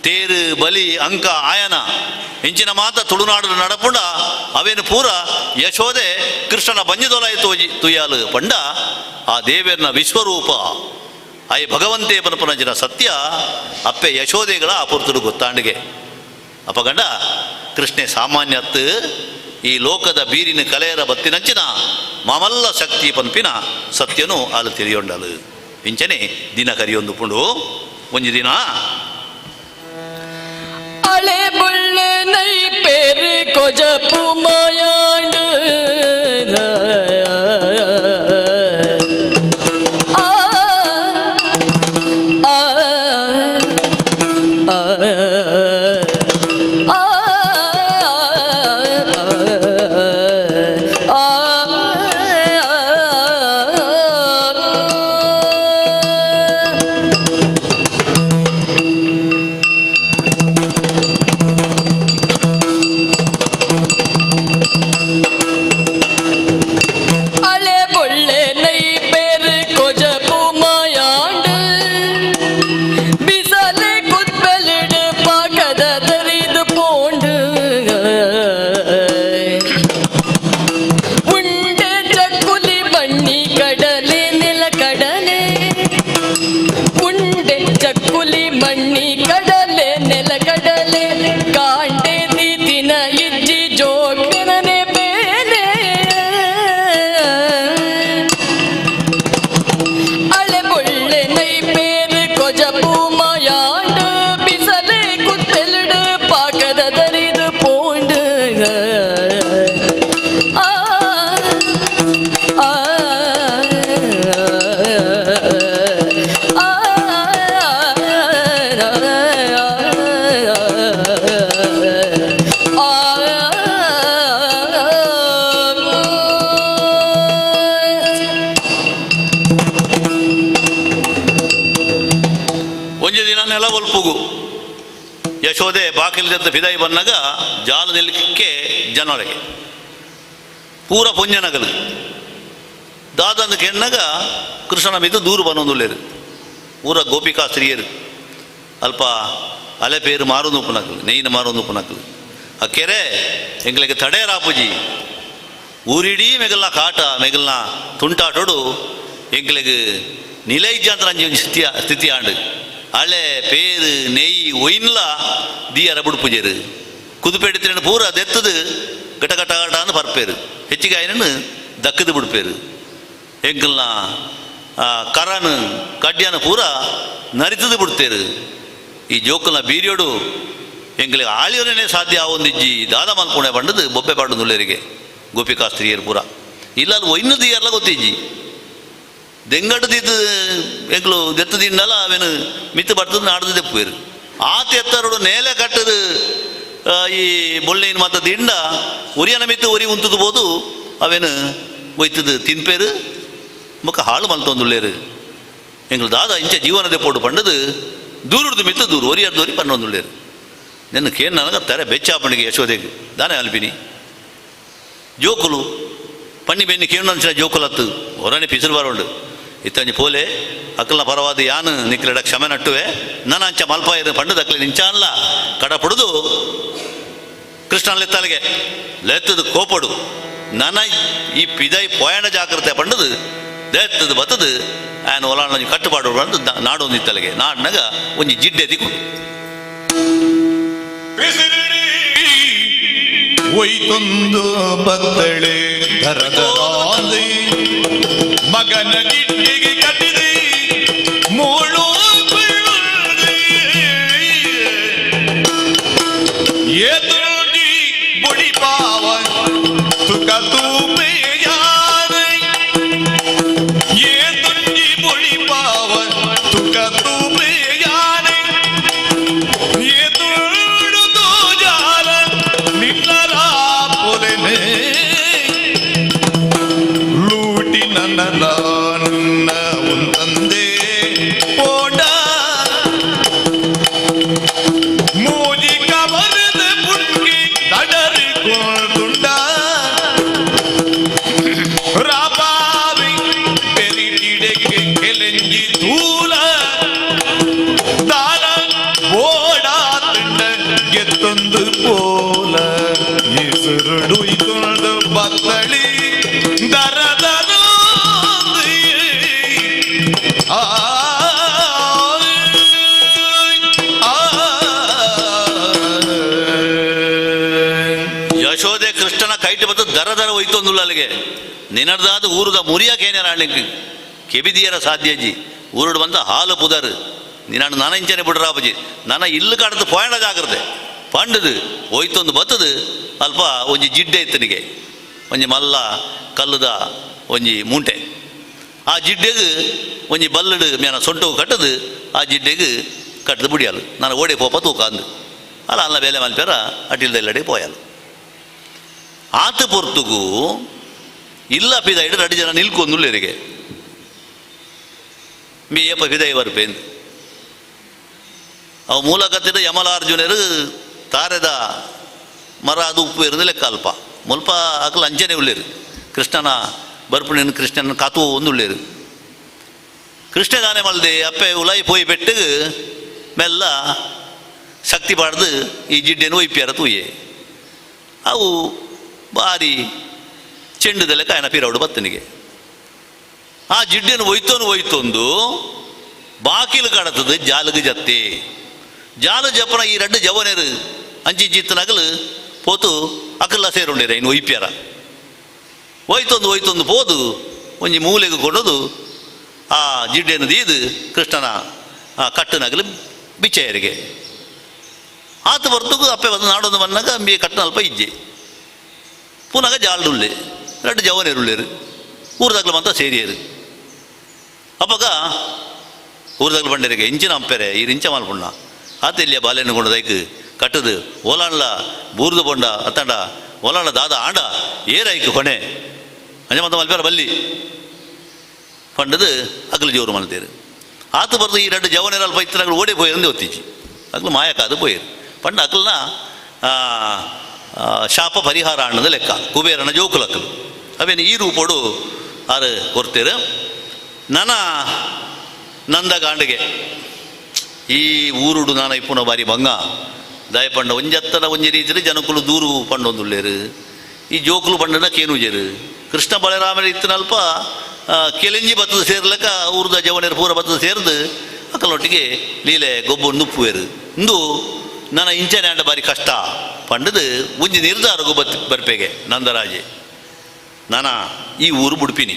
ತೇರು ಬಲಿ ಅಂಕ ಆಯನ ಇಂಚಿನ ಮಾತ ತುಳುನಾಡು ನಡಪುಂಡ ಅವೇನು ಪೂರ ಯಶೋದೆ ಕೃಷ್ಣನ ಬಂಜಿದೊಲಾಯಿ ತುಯ್ಯಾಲು ಪಂಡ ಆ ದೇವೇರ್ನ ವಿಶ್ವರೂಪ ಆಯ್ ಭಗವಂತೆ ಪನಪನಂಜಿನ ಸತ್ಯ ಅಪ್ಪೆ ಯಶೋದೆಗಳ ಅಪುರ್ತುಡು ಗೊತ್ತಾಂಡಿಗೆ ಅಪಗಂಡ ಕೃಷ್ಣೆ ಸಾಮಾನ್ಯತ್ ಈ ಲೋಕದ ಬೀರಿನ ಕಲೆಯರ ಬತ್ತಿನಂಚಿನ ಮಾಮಲ್ಲ ಶಕ್ತಿ ಪನ್ಪಿನ ಸತ್ಯನು ಅಲ್ಲಿ ತಿಳಿಯೊಂಡಲು ಇಂಚನೆ ದಿನ ಕರಿಯೊಂದು ಪುಂಡು ಒಂಜಿ ದಿನ ಅಳೆ ಬುಳ್ಳೆ ನೈ ಪೇರು ಕೊಜಪು ಮಾಯಾಂಡು ಯಶೋದೆ ಬಾಕಿಲಿದ್ದ ಫಿದಾಯಿ ಬಂದಾಗ ಜಾಲ ನಿಲ್ಲಕ್ಕೆ ಜನರಿಗೆ ಪೂರ ಪುಂಜನಗಲು ದಾದಂದು ಕೆಣ್ಣಾಗ ಕೃಷ್ಣನ ಮಿದ್ದು ದೂರು ಬನ್ನೊಂದುಳ್ಳೇರು ಪೂರ ಗೋಪಿಕಾ ಸ್ತ್ರೀಯರು ಅಲ್ಪ ಅಲೆ ಪೇರು ಮಾರೊಂದು ಉಪ್ಪುನಕಲು ನೆಯ್ಯಿನ ಮಾರೊಂದು ಉಪ್ಪುನಕಲು ಆ ಕೆರೆ ಎಂಗ್ಲಿಗೆ ತಡೆ ರಾಪುಜಿ ಊರಿಡೀ ಮೆಗಲ್ನ ಕಾಟ ಮೆಗಲ್ನ ತುಂಟಾಟೋಡು ಎಂಗ್ಲಿಗೆ ನಿಲೈಜಾಂತರ ಅಂಜಿ ಸ್ಥಿತಿ ಆಂಡು ಹಳೆ ಪೇರು ನೆಯ್ಯಿ ಒಯ್ನ್ಲ ದೀಯರ ಬುಡುಪುಜೇರು ಕುದುಪೆಡ್ತಿನ ಪೂರ ದೆತ್ತದು ಗಟ ಗಟ ಗಟ ಅಂದು ಪರ್ಪೇರು ಹೆಚ್ಚಿಗೆ ಆಯ್ನನ್ನು ದಕ್ಕದು ಬಿಡ್ಪೇರು ಎಂಕಲ್ನ ಕರನು ಕಡ್ಯಾನ ಪೂರ ನರಿತದು ಬಿಡ್ತೇರು ಈ ಜೋಕಲ್ನ ಬೀರಿಯೋಡು ಎಂಗಳಿಗೆ ಆಳಿಯೋನೇ ಸಾಧ್ಯ ಆವೊಂದಿಜ್ಜಿ ದಾದ ಮಲ್ಪುಣೆ ಬಂಡದು ಬೊಬ್ಬೆ ಪಾಡು ನುಳ್ಳೇರಿಗೆ ಗೋಪಿಕಾ ಸ್ತ್ರೀಯರು ಪೂರ ಇಲ್ಲ ಅದು ಒಯ್ನು ದೀಯರ್ಲ ಗೊತ್ತಿಜ್ಜಿ ದೆಂಗಡು ದಿದ್ದು ಎಂಗ್ಲು ದೆತ್ತು ದಿನ್ನಲ್ಲ ಅವೇನು ಮಿತ್ತು ಬರ್ತದ ನಾಡ್ದು ದೆಪ್ಪೇರು ಆತ ಎತ್ತರೋಡು ನೇಲೆ ಕಟ್ಟದು ಈ ಬೊಳ್ಳೆಯಿನ ಮಾತ ದಿಂಡ ಉರಿಯನ ಮಿತ್ತು ಉರಿ ಉಂತದು ಬೋದು ಅವೇನು ಒಯ್ತದು ತಿನ್ಪೇರು ಮುಖ ಹಾಳು ಮಲ್ತೊಂದುಳ್ಳೇರು ಎಂಗ್ಲು ದಾದ ಇಂಚ ಜೀವನದೆ ಪೋಡು ಪಂಡದು ದೂರದ್ದು ಮಿತ್ತು ದೂರ ಒರಿಯರ್ದೋರಿ ಪನ್ನೊಂದುಳ್ಳೇರು ನಿನ್ನ ಕೇನು ನನಗೆ ತರ ಬೆಚ್ಚಾಪಣಿಗೆ ಯಶೋದೆಗೆ ದಾನೆ ಅಲ್ಪಿನಿ ಜೋಕುಲು ಪಣ್ಣಿ ಬೆನ್ನಿ ಕೇಳು ಅನ್ಸಿನ ಜೋಕುಲತ್ತು ಹೊರನೆ ಪಿಸಿರು ಬರೋಂಡು ಇತ್ತಂಜಿ ಪೋಲೆ ಅಕ್ಕಲ್ನ ಪರವಾದ ಯಾನು ನಿಕ್ಲೆಡ ಕ್ಷಮೆ ನಟ್ಟುವೆ ನನ್ನ ಅಂಚ ಮಲ್ಪಾಯರು ಪಂಡದ ಅಕ್ಕಲೆ ನಿಂಚ ಅಲ್ಲ ಕಡ ಪುಡುದು ಕೃಷ್ಣನ್ಲೆತ್ತಲಿಗೆ ಲೆತ್ತದು ಕೋಪಡು ನನ್ನ ಈ ಪಿದೈ ಪೋಯಣ ಜಾಗ್ರತೆ ಪಂಡದು ದೇತ್ತದು ಬತ್ತದು ಆಯನ ಒಲಾಣ ಕಟ್ಟುಪಾಡು ಬಂದು ನಾಡೊಂದಿತ್ತಲಿಗೆ ನಾಡಿನಾಗ ಒಂಜಿ ಜಿಡ್ಡೆ ದಿಕ್ಕು ಒಯ್ತೊಂದು ಬತ್ತಳೆ ಧರದ ಮಗನ ಗಿಟ್ಟಿಗೆ ಕಟ್ಟಿದೆ ಮೂಳು ಎದುರುಡಿ ಬುಡಿ ಪಾವ ತುಕ ತೂಪೆ ಎದುರುಡಿ ಬುಡಿ ಪಾವ ತುಕ ತೂಪೆ ಎದುರು ಜಾಲ ನಿನ್ನರ ಪೊಲೆನೆ ಲೂಟಿ ನನ್ನ ಒಂದಂದೇ ಪೋಡ ಮೂಜಿ ಕವರದ ಪುಟ್ಟಿ ತಡರ ಉಯ್ತುಂಡು ಬತ್ತಳಿ ದರ ದರ ಆ ಯಶೋದೆ ಕೃಷ್ಣನ ಕೈಟ್ ಬತ್ತು ದರ ದರ ಹೋಯ್ತೊಂದುಲ್ಲ ಅಲ್ಲಿಗೆ ನಿನ್ನದಾದ ಊರುದ ಮುರಿಯಕೇನೆ ರಾಣಿಗೆ ಕೆಬಿದಿಯರ ಸಾಧ್ಯಜಿ ಊರುಡು ಬಂದ ಹಾಲು ಪುದರ್ ನಿನ್ನ ನನಂಚನೆ ಬಿಡ್ರಾಪಜಿ ನನ್ನ ಇಲ್ಲು ಕಾಡದು ಪೋಯಣ ಜಾಗ್ರತೆ ಪಂಡದು ಹೋಯ್ತೊಂದು ಬತ್ತದು ಅಲ್ಪ ಒಂಜಿ ಜಿಡ್ಡೆ ಇತ್ತನಿಗೆ ಒಂಜಿ ಮಲ್ಲ ಕಲ್ಲುದ ಒಂಜಿ ಮುಂಟೆ ಆ ಜಿಡ್ಡೆಗೆ ಒಂಜಿ ಬಲ್ಲಡು ಮೇನ ಸೊಂಟು ಕಟ್ಟದು ಆ ಜಿಡ್ಡೆಗೆ ಕಟ್ಟದು ಬಿಡಿಯಲು ನಾನು ಓಡೆ ಪೋಪ ತೂಕ ಅಂದು ಅಲ್ಲ ಅಲ್ಲ ಬೇಲೆ ಮಲ್ಪೇರ ಅಟಿಲ್ದೆಲ್ಲಡೆ ಪೋಯಲು ಆತ ಪೊರ್ತುಗೂ ಇಲ್ಲ ಪಿದಾಯಿಡು 2 ಜನ ನಿಲ್ಕೊಂದುಲ್ಲೇರಿಗೆ ಮೀ ಏಪ ಪಿದಾಯಿ ಬರ್ಪೇಂದು ಅವು ಮೂಲಕತ್ತಿದ ಯಮಲಾರ್ಜುನರು ತಾರೆದ ಮರ ಅದು ಉಪ್ಪು ಇರೋದು ಲೆಕ್ಕ ಅಲ್ಪ ಮುಲ್ಪ ಅಕಲು ಅಂಚನೆ ಉಳ್ಳೇರು ಕೃಷ್ಣನ ಬರ್ಪುಣಿನ ಕೃಷ್ಣನ ಕಾತು ಒಂದು ಉಳ್ಳೇರು ಕೃಷ್ಣಗಾನೆ ಮಲ್ದೆ ಅಪ್ಪೆ ಉಲಾಯಿ ಪೋಯಿ ಬೆಟ್ಟಿಗೆ ಮೆಲ್ಲ ಶಕ್ತಿ ಪಾಡ್ದು ಈ ಜಿಡ್ಡೆನು ಒಯ್ಪ್ಯಾರ ತೂಯೆ ಅವು ಭಾರಿ ಚೆಂಡುದಲ್ಲೇ ಕಾಯನ ಪೀರೌಡು ಬತ್ತನಿಗೆ ಆ ಜಿಡ್ಡೆನು ಒಯ್ತೊಂದು ಬಾಕಿಲು ಕಡತದು ಜಾಲಗು ಜತ್ತೆ ಜಾಲು ಜಪ್ಪನ ಈ 2 ಜವನೇರು ಅಂಚಿ ಜಿತ್ತನಗಲು ಪೋತು ಅಕಲ್ಲ ಸೇರುಂಡೇರ ಇನ್ನು ಒಯ್ಪ್ಯಾರ ಒಯ್ತೊಂದು ಪೋದು ಒಂಜಿ ಮೂಲೆಗೆ ಕೊಡೋದು ಆ ಜಿಡ್ಡೆನು ದೀದು ಕೃಷ್ಣನ ಆ ಕಟ್ಟನಗಲು ಬಿಚ್ಚೆಯರಿಗೆ ಆತ ಬರ್ತಗೂ ಅಪ್ಪೆ ಬಂದು ನಾಡೊಂದು ಬನ್ನಾಗ ಅಂಬಿ ಕಟ್ಟನ ಅಲ್ಪ ಇಜ್ಜೆ ಪುನಃ ಜಾಲ್ಡುಳ್ಳೆ 2 ಜವನೇರುಳ್ಳೇರು ಊರ್ದಾಗ್ಲು ಮಂತ ಸೇರಿಯರು ಅಪ್ಪಗ ಊರ್ದಾಗ್ಲು ಬಂಡೇರಿಗೆ ಇಂಚಿನ ಅಂಪೆರೆ ಈ ರಿಂಚ ಮಾಲ್ಪುಣ್ಣ ಆತ ಇಲ್ಲಿಯ ಬಾಲೆಯನ್ನು ಕೊಂಡು ದೈಕ್ ಕಟ್ಟದು ಓಲಾಣ್ಲ ಬೂರ್ದು ಬೊಂಡ ಅತ್ತಂಡ ಓಲಾಣ್ಲ ದಾದ ಆಂಡ ಏರಾಯ್ಕು ಕೊನೆ ಅಂಜ ಮಂತ ಮಲ್ಪೇರ ಬಲ್ಲಿ ಪಂಡದು ಅಗ್ಲು ಜೋರು ಮಲ್ತೇರು ಆತ ಬರ್ದು ಈ 2 ಜವನೇರು ಅಲ್ಪ ಇತ್ತನಾಗ್ಲು ಓಡೆ ಪೋಯಿರಂದು ಒತ್ತಿಜಿ ಅಗ್ಲು ಮಾಯಕಾದು ಪೋಯಿರು ಪಂಡ ಅಕ್ಲನ ಶಾಪ ಪರಿಹಾರ ಅನ್ನೋದು ಲೆಕ್ಕ ಕುಬೇರನ ಜೋಕುಲಕ್ಕಲು ಅವೇನು ಈ ರೂಪೋಡು ಆರು ಕೊಡ್ತೇರು ನನ್ನ ನಂದಗಾಂಡಿಗೆ ಈ ಊರುಡು ನಾನು ಇಪ್ಪುನ ಬಾರಿ ಭಂಗ ದಯಪಂಡ ಒಂಜತ್ತನ ಒಂಜಿ ರೀತಿಯಲ್ಲಿ ಜನಕುಲು ದೂರು ಪಂಡೊಂದುಳ್ಳೇರು ಈ ಜೋಕುಲು ಪಂಡನ ಕೇನುಜೇರು ಕೃಷ್ಣ ಬಲರಾಮನ ಇತ್ತನಲ್ಪ ಕೆಲೆಂಜಿ ಬತ್ತದ ಸೇರ್ಲಕ್ಕ ಊರ್ದ ಜವನೇರು ಪೂರ ಬತ್ತದ ಸೇರ್ದು ಅಕ್ಕಲೊಟ್ಟಿಗೆ ಲೀಲೆ ಗೊಬ್ಬು ನುಪ್ಪುವೇರು ಇಂದು ನನ್ನ ಇಂಚನೆ ಅಂಡ ಬಾರಿ ಕಷ್ಟ ಪಂಡದು ಒಂಜಿ ನಿರ್ಧಾರಗೂ ಬರ್ಪೇಗೆ ನಂದರಾಜೆ ನಾನ ಈ ಊರು ಬುಡ್ಪಿನಿ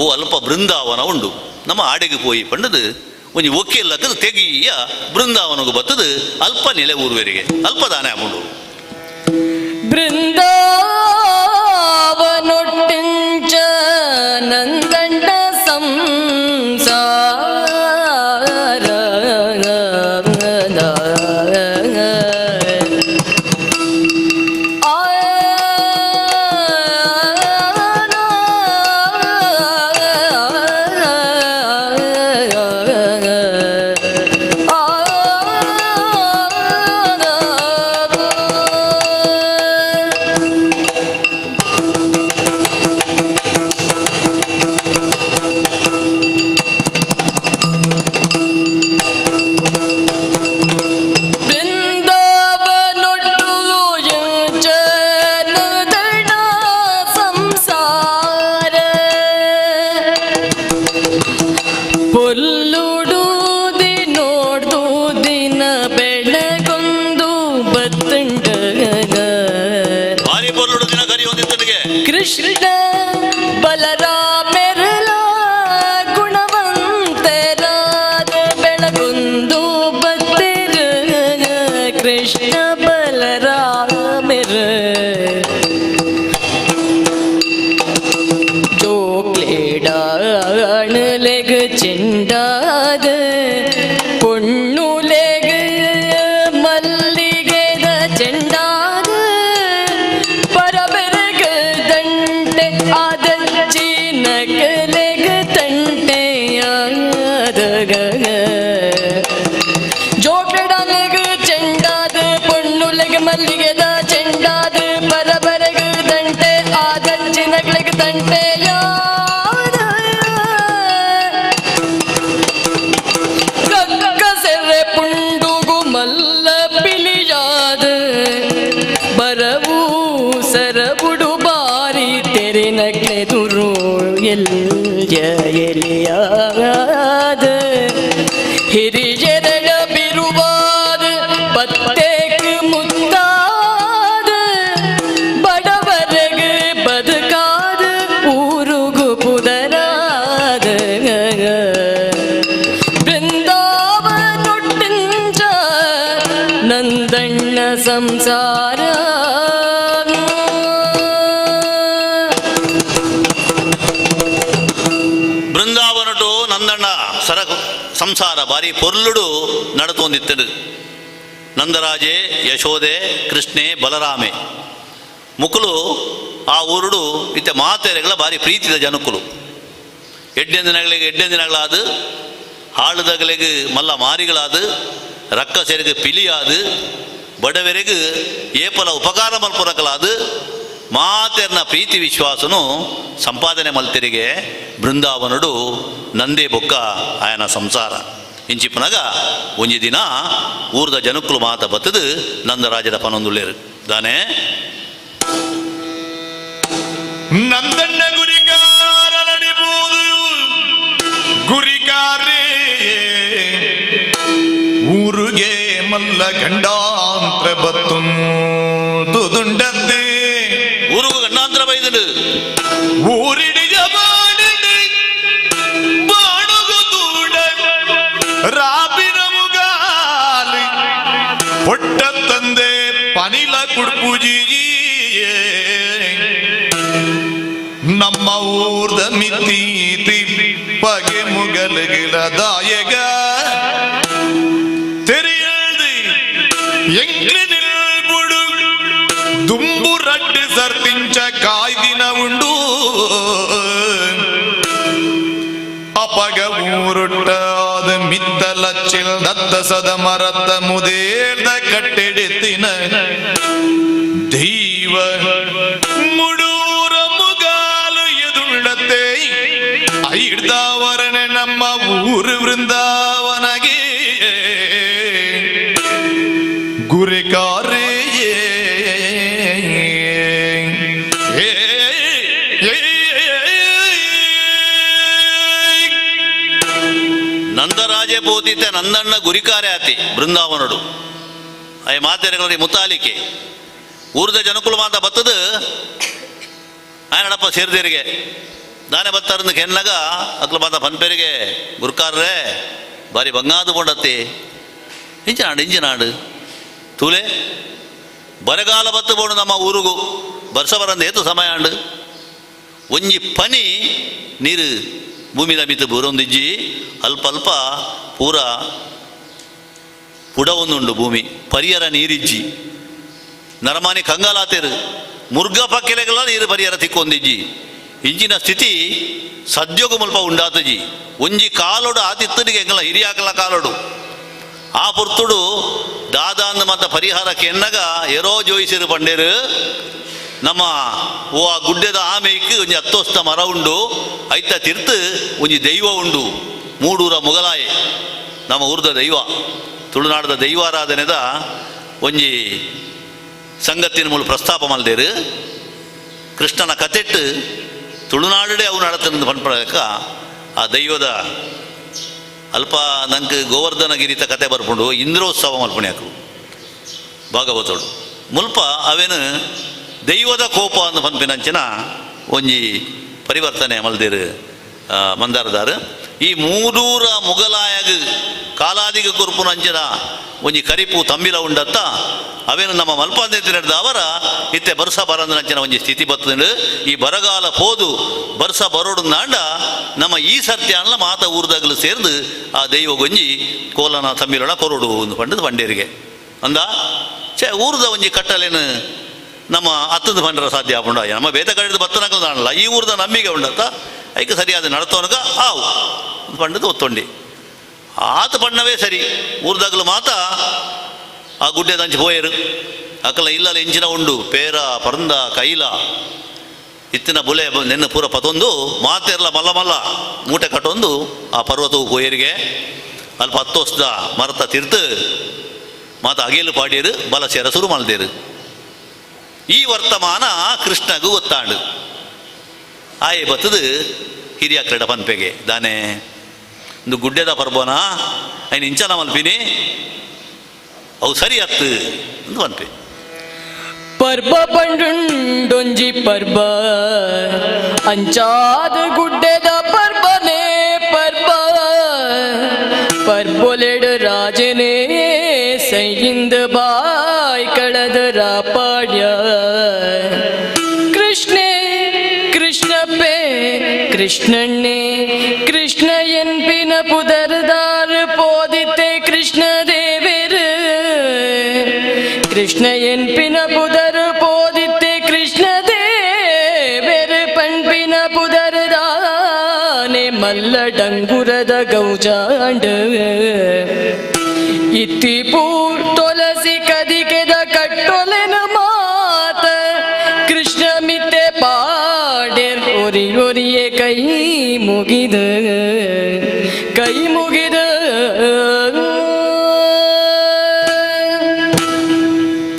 ಓ ಅಲ್ಪ ಬೃಂದಾವನ ಉಂಡು ನಮ್ಮ ಆಡೆಗೆ ಪೋಯಿ ಪಂಡದು ಒಂಜಿ ಒಕ್ಕೆ ಲಕ್ಕದ ತೆಗಿಯ ಬೃಂದಾವನಗೂ ಬತ್ತದು ಅಲ್ಪ ನೆಲೆ ಊರುವರಿಗೆ ಅಲ್ಪ ದಾನೆ ಆಗುಂಡು ಬೃಂದಾವನೊಟ್ಟಿಂಚ ನಂದಂಡ ಸಂಸಾರ ಕೃಷ್ಣ ಬಲರಾಮೆರಲ ಗುಣವಂತರಾದ ಬೆಳಗೊಂದು ಬತ್ತಿರ ಕೃಷ್ಣ ಬಲರಾಮೆರ ಜೋಕ್ಲೇಡಾಣಲೆಗ ಚೆಂಡಾದ பொண்ணுலக மல்லிகைத செண்டாது பரபரக தண்டை அதச்சி ಬುಡು ಬಾರಿ ತೆರೆ ನಗ್ನೆದುರು ಎಲಿಯಾದ ಹಿರಿಯರಳ ಬಿರುವಾದ ಪತ್ತೇಕ್ ಮುತ್ತಾದ ಬಡವರಗೆ ಬದುಕಾದ ಊರುಗು ಪುದರಾದ ಬೃಂದಾವನೊಟ್ಟಿಂಚ ನಂದಣ್ಣ ಸಂಸಾರ ಬೃಂದಾವನಟು ನಂದಣ್ಣ ಸರಕು ಸಂಸಾರ ಬಾರಿ ಪೊರ್ಲುಡು ನಡತೊಂದಿತ್ತಡು. ನಂದರಾಜೆ ಯಶೋದೆ ಕೃಷ್ಣೆ ಬಲರಾಮೆ ಮುಕುಲು ಆ ಊರುಡು ಇತ್ತೆ ಮಾತೆರೆಗಳ ಬಾರಿ ಪ್ರೀತಿದ ಜನಕುಲು. ಎಡ್ಡೆಂದಿನಗಳಿಗೆ ಎಡ್ಡೆಂದಿನಗಳಾದು ಹಾಳುದಗಳಿಗೆ ಮಲ್ಲ ಮಾರಿಗಳಾದು ರಕ್ಕಸೆರೆಗೆ ಪಿಲಿಯಾದು ಬಡವರೆಗೆ ಏಪಲ ಉಪಕಾರ ಮಲ್ಪುರಕಲಾದು ಮಾತೆರ್ನ ಪ್ರೀತಿ ವಿಶ್ವಾಸನು ಸಂಪಾದನೆ ಮಲ್ತೆರಿಗೆ ಬೃಂದಾವನಡು ನಂದೇ ಬೊಕ್ಕ ಆಯನ ಸಂಸಾರ ಇಂಚಿಪ್ಪನಾಗ ಒಂಜಿ ದಿನ ಊರ್ದ ಜನಕ್ಕಲು ಮಾತ ಬತ್ತದು ನಂದರಾಜದ ಪನೊಂದುಳ್ಳೇರು ದಾನೆ ನಂದಣ್ಣ ಗುರಿಕಾರ ನಡಿಬೋದು ಗುರಿಕಾರೇ ಊರುಗೆ ಮಲ್ಲ ಗಂಡಾಂತ್ರ ಬತ್ತು ತುದುಂಡದ್ದೇ ಊರುಗು ಗಂಡಾಂತರ ಬೈದಳು ಊರಿಡಿಗ ಮಾಡಿದೆ ಬಾಣುಗು ದೂಡ ರಾಬಿನ ಮುಗಾಲಿ ಹೊಟ್ಟ ತಂದೆ ಪನಿಲ ಕುಡ್ಪುಜಿ ನಮ್ಮ ಊರ್ದ ಮಿತಿ ಪಗೆ ಮುಗಲಗಿಲ ದಾಯಗ ತೆರೆಯಲ್ದಿ ಎಂಗ್ಲಿ ನಿಲ್ಬುಡು ದುಂಬು ರಡ್ಡು ಸರ್ತಿಂಚ ಕಾಯ್ದಿನ ಉಂಡು ಅಪಗ ಊರುಟ್ಟಾದ ಮಿತ್ತಲಚ್ಚಿಲ್ ದತ್ತಸದ ಮರತ್ತ ಮುದೇರ್ದ ಕಟ್ಟೆಡೆತ್ತಿನ ದೈವ ಮುಡೂರ ಮುಗಾಲು ಎದುಳ್ಳತ್ತೆ ಹಿಡ್ದವರನೆ ನಮ್ಮ ಊರು ವೃಂದಾವನಗೆ ಗುರಿಕಾರೇ ನಂದರಾಜೆ ಬೋದಿತ್ತೆ ನಂದಣ್ಣ ಗುರಿಕಾರೆ ಆತಿ ಬೃಂದಾವನಡು ಅಯ್ಯ ಮಾತೆರೆಗಳಿಗೆ ಮುತಾಲಿಕೆ ಊರ್ದ ಜನಕುಲು ಮಾತ ಬತ್ತದು ಆಯನಡಪ್ಪ ಸೇರ್ದೇರಿಗೆ ದಾನೆ ಬತ್ತಾರಂದು ಕೆನ್ನಗ ಅತ್ಲ ಮಾತ ಪನ್ಪೇರಿಗೆ ಗುರುಕಾರ್ರೆ ಬಾರಿ ಬಂಗಾದು ಕೊಂಡತ್ತಿ ಇಂಚಿನಾಡು ತೂಲೆ ಬರಗಾಲ ಬತ್ತು ಬೋಡು ನಮ್ಮ ಊರುಗು ಬರ್ಸ ಬರಂದು ಏತು ಸಮಯ ಅಂಡು ಒಂಜಿ ಪನಿ ನೀರು ಭೂಮಿದ ಮಿತ್ತು ಬೂರೊಂದಿಜ್ಜಿ ಅಲ್ಪ ಅಲ್ಪ ಪೂರ ಪುಡ ಒಂದುಂಡು ಭೂಮಿ ಪರಿಯರ ನೀರಿಜ್ಜಿ ನರಮಾನಿ ಕಂಗಾಲಾತೇರು ಮುರ್ಗ ಪಕ್ಕೆಲೆಗಳ ನೀರು ಪರಿಯರ ತಿಕ್ಕೊಂದಿಜ್ಜಿ ಇಂಚಿನ ಸ್ಥಿತಿ ಸದ್ಯೋಗು ಮುಲ್ಪ ಉಂಡಾತಜಿ ಒಂಜಿ ಕಾಲೋಡು ಆತಿತ್ತನಿಗೆ ಎಂಗಲ ಹಿರಿಯಾಕಲ ಕಾಲೋಡು ಆ ಪುರ್ತುಡು ದಾದಾಂದ ಮತ್ತ ಪರಿಹಾರಕ್ಕೆ ಎನ್ನಗ ಎರೋ ಜೋಯಿಸಿರು ಪಂಡೇರು ನಮ್ಮ ಓ ಆ ಗುಡ್ಡೆದ ಆಮೆಯ್ക്ക് ಒಂಜಿ ಹತ್ತೋಸ್ತ ಮರ ಉಂಡು ಐತ ತಿರ್ತು ಒಂಜಿ ದೈವ ಉಂಡು ಮೂಡೂರ ಮುಗಲಾಯೆ ನಮ್ಮ ಊರ್ದ ದೈವ ತುಳುನಾಡದ ದೈವಾರಾಧನೆದ ಒಂಜಿ ಸಂಗತಿನ ಮೂಲ ಪ್ರಸ್ತಾಪ ಮಲ್ದೇರು ಕೃಷ್ಣನ ಕತೆಟ್ಟು ತುಳುನಾಡೇ ಅವು ನಡತನದು ಪನ್ಪಡಕ ಆ ದೈವದ ಅಲ್ಪ ನಂಗೆ ಗೋವರ್ಧನಗಿರಿತ ಕತೆ ಬರ್ಕೊಂಡು ಇಂದ್ರೋತ್ಸವ ಮಲ್ಪುಣ್ಯಾಕು ಭಾಗವತೋಡು ಮುಲ್ಪ ಅವೇನು ದೈವದ ಕೋಪ ಅಂದು ಪನ್ಪಿನಂಚಿನ ಒಂಜಿ ಪರಿವರ್ತನೆ ಮಲ್ದೇರು ಮಂದಾರದಾರು ಈ ಮೂಡೂರ ಮುಗಲಾಯಗ ಕಾಲಾದಿಗ ಕುರುಪುನ ಅಂಚಿನ ಒಂಜಿ ಕರಿಪು ತಂಬಿಲ ಉಂಡತ್ತ ಅವೇನು ನಮ್ಮ ಮಲ್ಪಂದೆತ್ತಿ ನಡೆದ ಅವರ ಇತ್ತೆ ಬರ್ಸ ಬರಂದನಂಚಿನ ಒಂಜಿ ಸ್ಥಿತಿ ಬರ್ತದೆ ಈ ಬರಗಾಲ ಹೋದು ಬರ್ಸ ಬರೋಡು ನಾಂಡ ನಮ್ಮ ಈ ಸತ್ಯಾನ್ಲ ಮಾತ ಊರ್ದಾಗಲು ಸೇರ್ದು ಆ ದೈವ ಗೊಂಜಿ ಕೋಲನ ತಂಬಿಲೊಳ ಕೊರೋಡು ಒಂದು ಪಂಡದ ಪಂಡೇರಿಗೆ ಅಂದ ಊರ್ದ ಒಂಜಿ ಕಟ್ಟಲೇನು ನಮ್ಮ ಹತ್ತದ ಪಂಡರ ಸಾಧ್ಯ ಆಪುಂಡ ನಮ್ಮ ಬೇತ ಕಡಿದ ಬತ್ತನಕ ಕಾಣಲ್ಲ ಈ ಊರ್ದ ನಂಬಿಕೆ ಉಂಡತ್ತ ಐಕೆ ಸರಿಯಾದ ನಡತವನಗ ಆವು ಪಂಡದ ಒತ್ತೊಂಡಿ ಆತ ಪಣ್ಣವೇ ಸರಿ ಊರ್ದಾಗಲು ಮಾತ ಆ ಗುಡ್ಡೆದಂಚಿ ಹೋಯರು ಅಕಲ ಇಲ್ಲಲ್ಲ ಎಂಚಿನ ಉಂಡು ಪೇರ ಪರಂದ ಕೈಲ ಇತ್ತಿನ ಬುಲೆ ನೆನ್ನು ಪೂರ ಪತೊಂದು ಮಾತೆರ್ಲ ಮಲ್ಲ ಮಲ್ಲ ಮೂಟೆ ಕಟ್ಟೊಂದು ಆ ಪರ್ವತವು ಹೋಯರಿಗೆ ಅಲ್ಪ ಹತ್ತೋಸ್ದ ಮರತ ತಿರ್ತು ಮಾತ ಅಗೇಲು ಪಾಡಿಯರು ಬಲ ಸೇರ ಶುರು ಮಲ್ದೇರು ಈ ವರ್ತಮಾನ ಕೃಷ್ಣಗೂ ಗೊತ್ತಾಂಡು ಆಯೆ ಬತ್ತದು ಹಿರಿಯ ಕ್ರೀಡ ಪನ್ಪೆಗೆ ದಾನೆ ಒಂದು ಗುಡ್ಡೆದ ಪರ್ಬೋನ ಐನು ಇಂಚನ ಮಲ್ಪಿನಿ ಅವು ಸರಿ ಅತ್ತು ಒಂದು ಪನ್ಪೆ ಪರ್ಬ ಪಂಡುಂಡೊಂಜಿ ಪರ್ಬ ಅಂಚಾದ ಗುಡ್ಡೆದ ಪರ್ಬನೇ ಪರ್ಬ ಪರ್ಬೊಲೆಡು ರಾಜನೇ ಸೈಯಿಂದ ಬಾಯ್ ಕಳದರ ಪಾಡ್ಯ ಕೃಷ್ಣೇ ಕೃಷ್ಣಪ್ಪೇ ಕೃಷ್ಣಣ್ಣೇ ಕೃಷ್ಣ ಎನ್ಪಿನ ಪುದರ್ದಾರ ಪೋದಿತ್ತೆ ಕೃಷ್ಣ ದೇವರು ಕೃಷ್ಣ ಎನ್ಪಿನ ಪುದರ್ ಪೋದಿತ್ತೆ ಕೃಷ್ಣ ದೇವರು ಪಂಪಿನ ಪುದರ್ದಾನೆ ಮಲ್ಲ ಡಂಗುರದ ಗೌಜಾಂಡ ಇತ್ತಿ ಪೂರ್ ತುಳಸಿ ಕದಿಕೆದ ಕಟ್ಟೊಲೆನ ಮಾತ ಕೃಷ್ಣ ಮಿತ್ತೆ ಪಾಡೆರ್ ಒರಿ ಒರಿಯೇ ಕೈ ಮುಗಿದ ಕೈ ಮುಗಿದ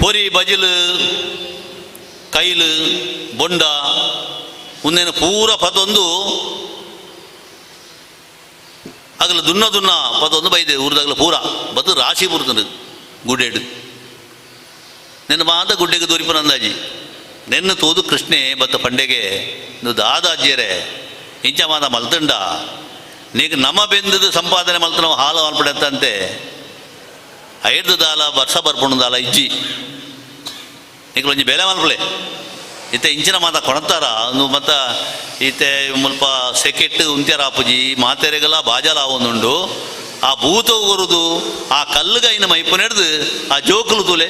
ಪೊರಿ ಬಜಿಲು ಕೈಲು ಬೊಂಡ ಉಂದೇನು ಪೂರ ಪದೊಂದು ಆಗಲ ದುನ್ನ ಪದೊಂದು ಬೈದೆ ಊರದಾಗಲ ಪೂರ ಬದು ರಾಶಿ ಬರ್ತದೆ ಗುಡ್ಡೆಡು ನಿನ್ನ ಮಾದ ಗುಡ್ಡೆಗೆ ದೂರಿಪನ ಅಂದಾಜಿ ನೆನ್ನು ತೋದು ಕೃಷ್ಣೆ ಬತ್ತ ಪಂಡೆಗೆ ನೀವು ದಾದಾಜ್ಯರೇ ಇಂಚ ಮಾದ ಮಲ್ತಂಡ ನೀಗ ನಮ್ಮ ಬೆಂದದು ಸಂಪಾದನೆ ಮಲ್ತ ನಾವು ಹಾಲು ಮಲ್ಪಡಂತೆ ಐದು ದಾಲ ವರ್ಷ ಬರ್ಪುಣ್ ದಾಲ ಇಜ್ಜಿ ಈಗ ಒಂಜಿ ಬೆಲೆ ಮಲ್ಪಲೆ ಇತ್ತೆ ಇಂಚಿನ ಮಾತ ಕೊಣತಾರ ನೀವು ಮತ್ತ ಈತೆ ಮುಲ್ಪ ಸೆಕೆಟ್ ಉಂತ್ಯಾರ ಆಪುಜಿ ಮಾತೆರೆಗಲ ಬಾಜಾಲ ಆವೊಂದುಂಡು ಆ ಭೂತ ಗೊರುದು ಆ ಕಲ್ಲುಗ ಇನ್ನು ಮೈಪು ನೆಡ್ದು ಆ ಜೋಕುಲು ತೂಲೆ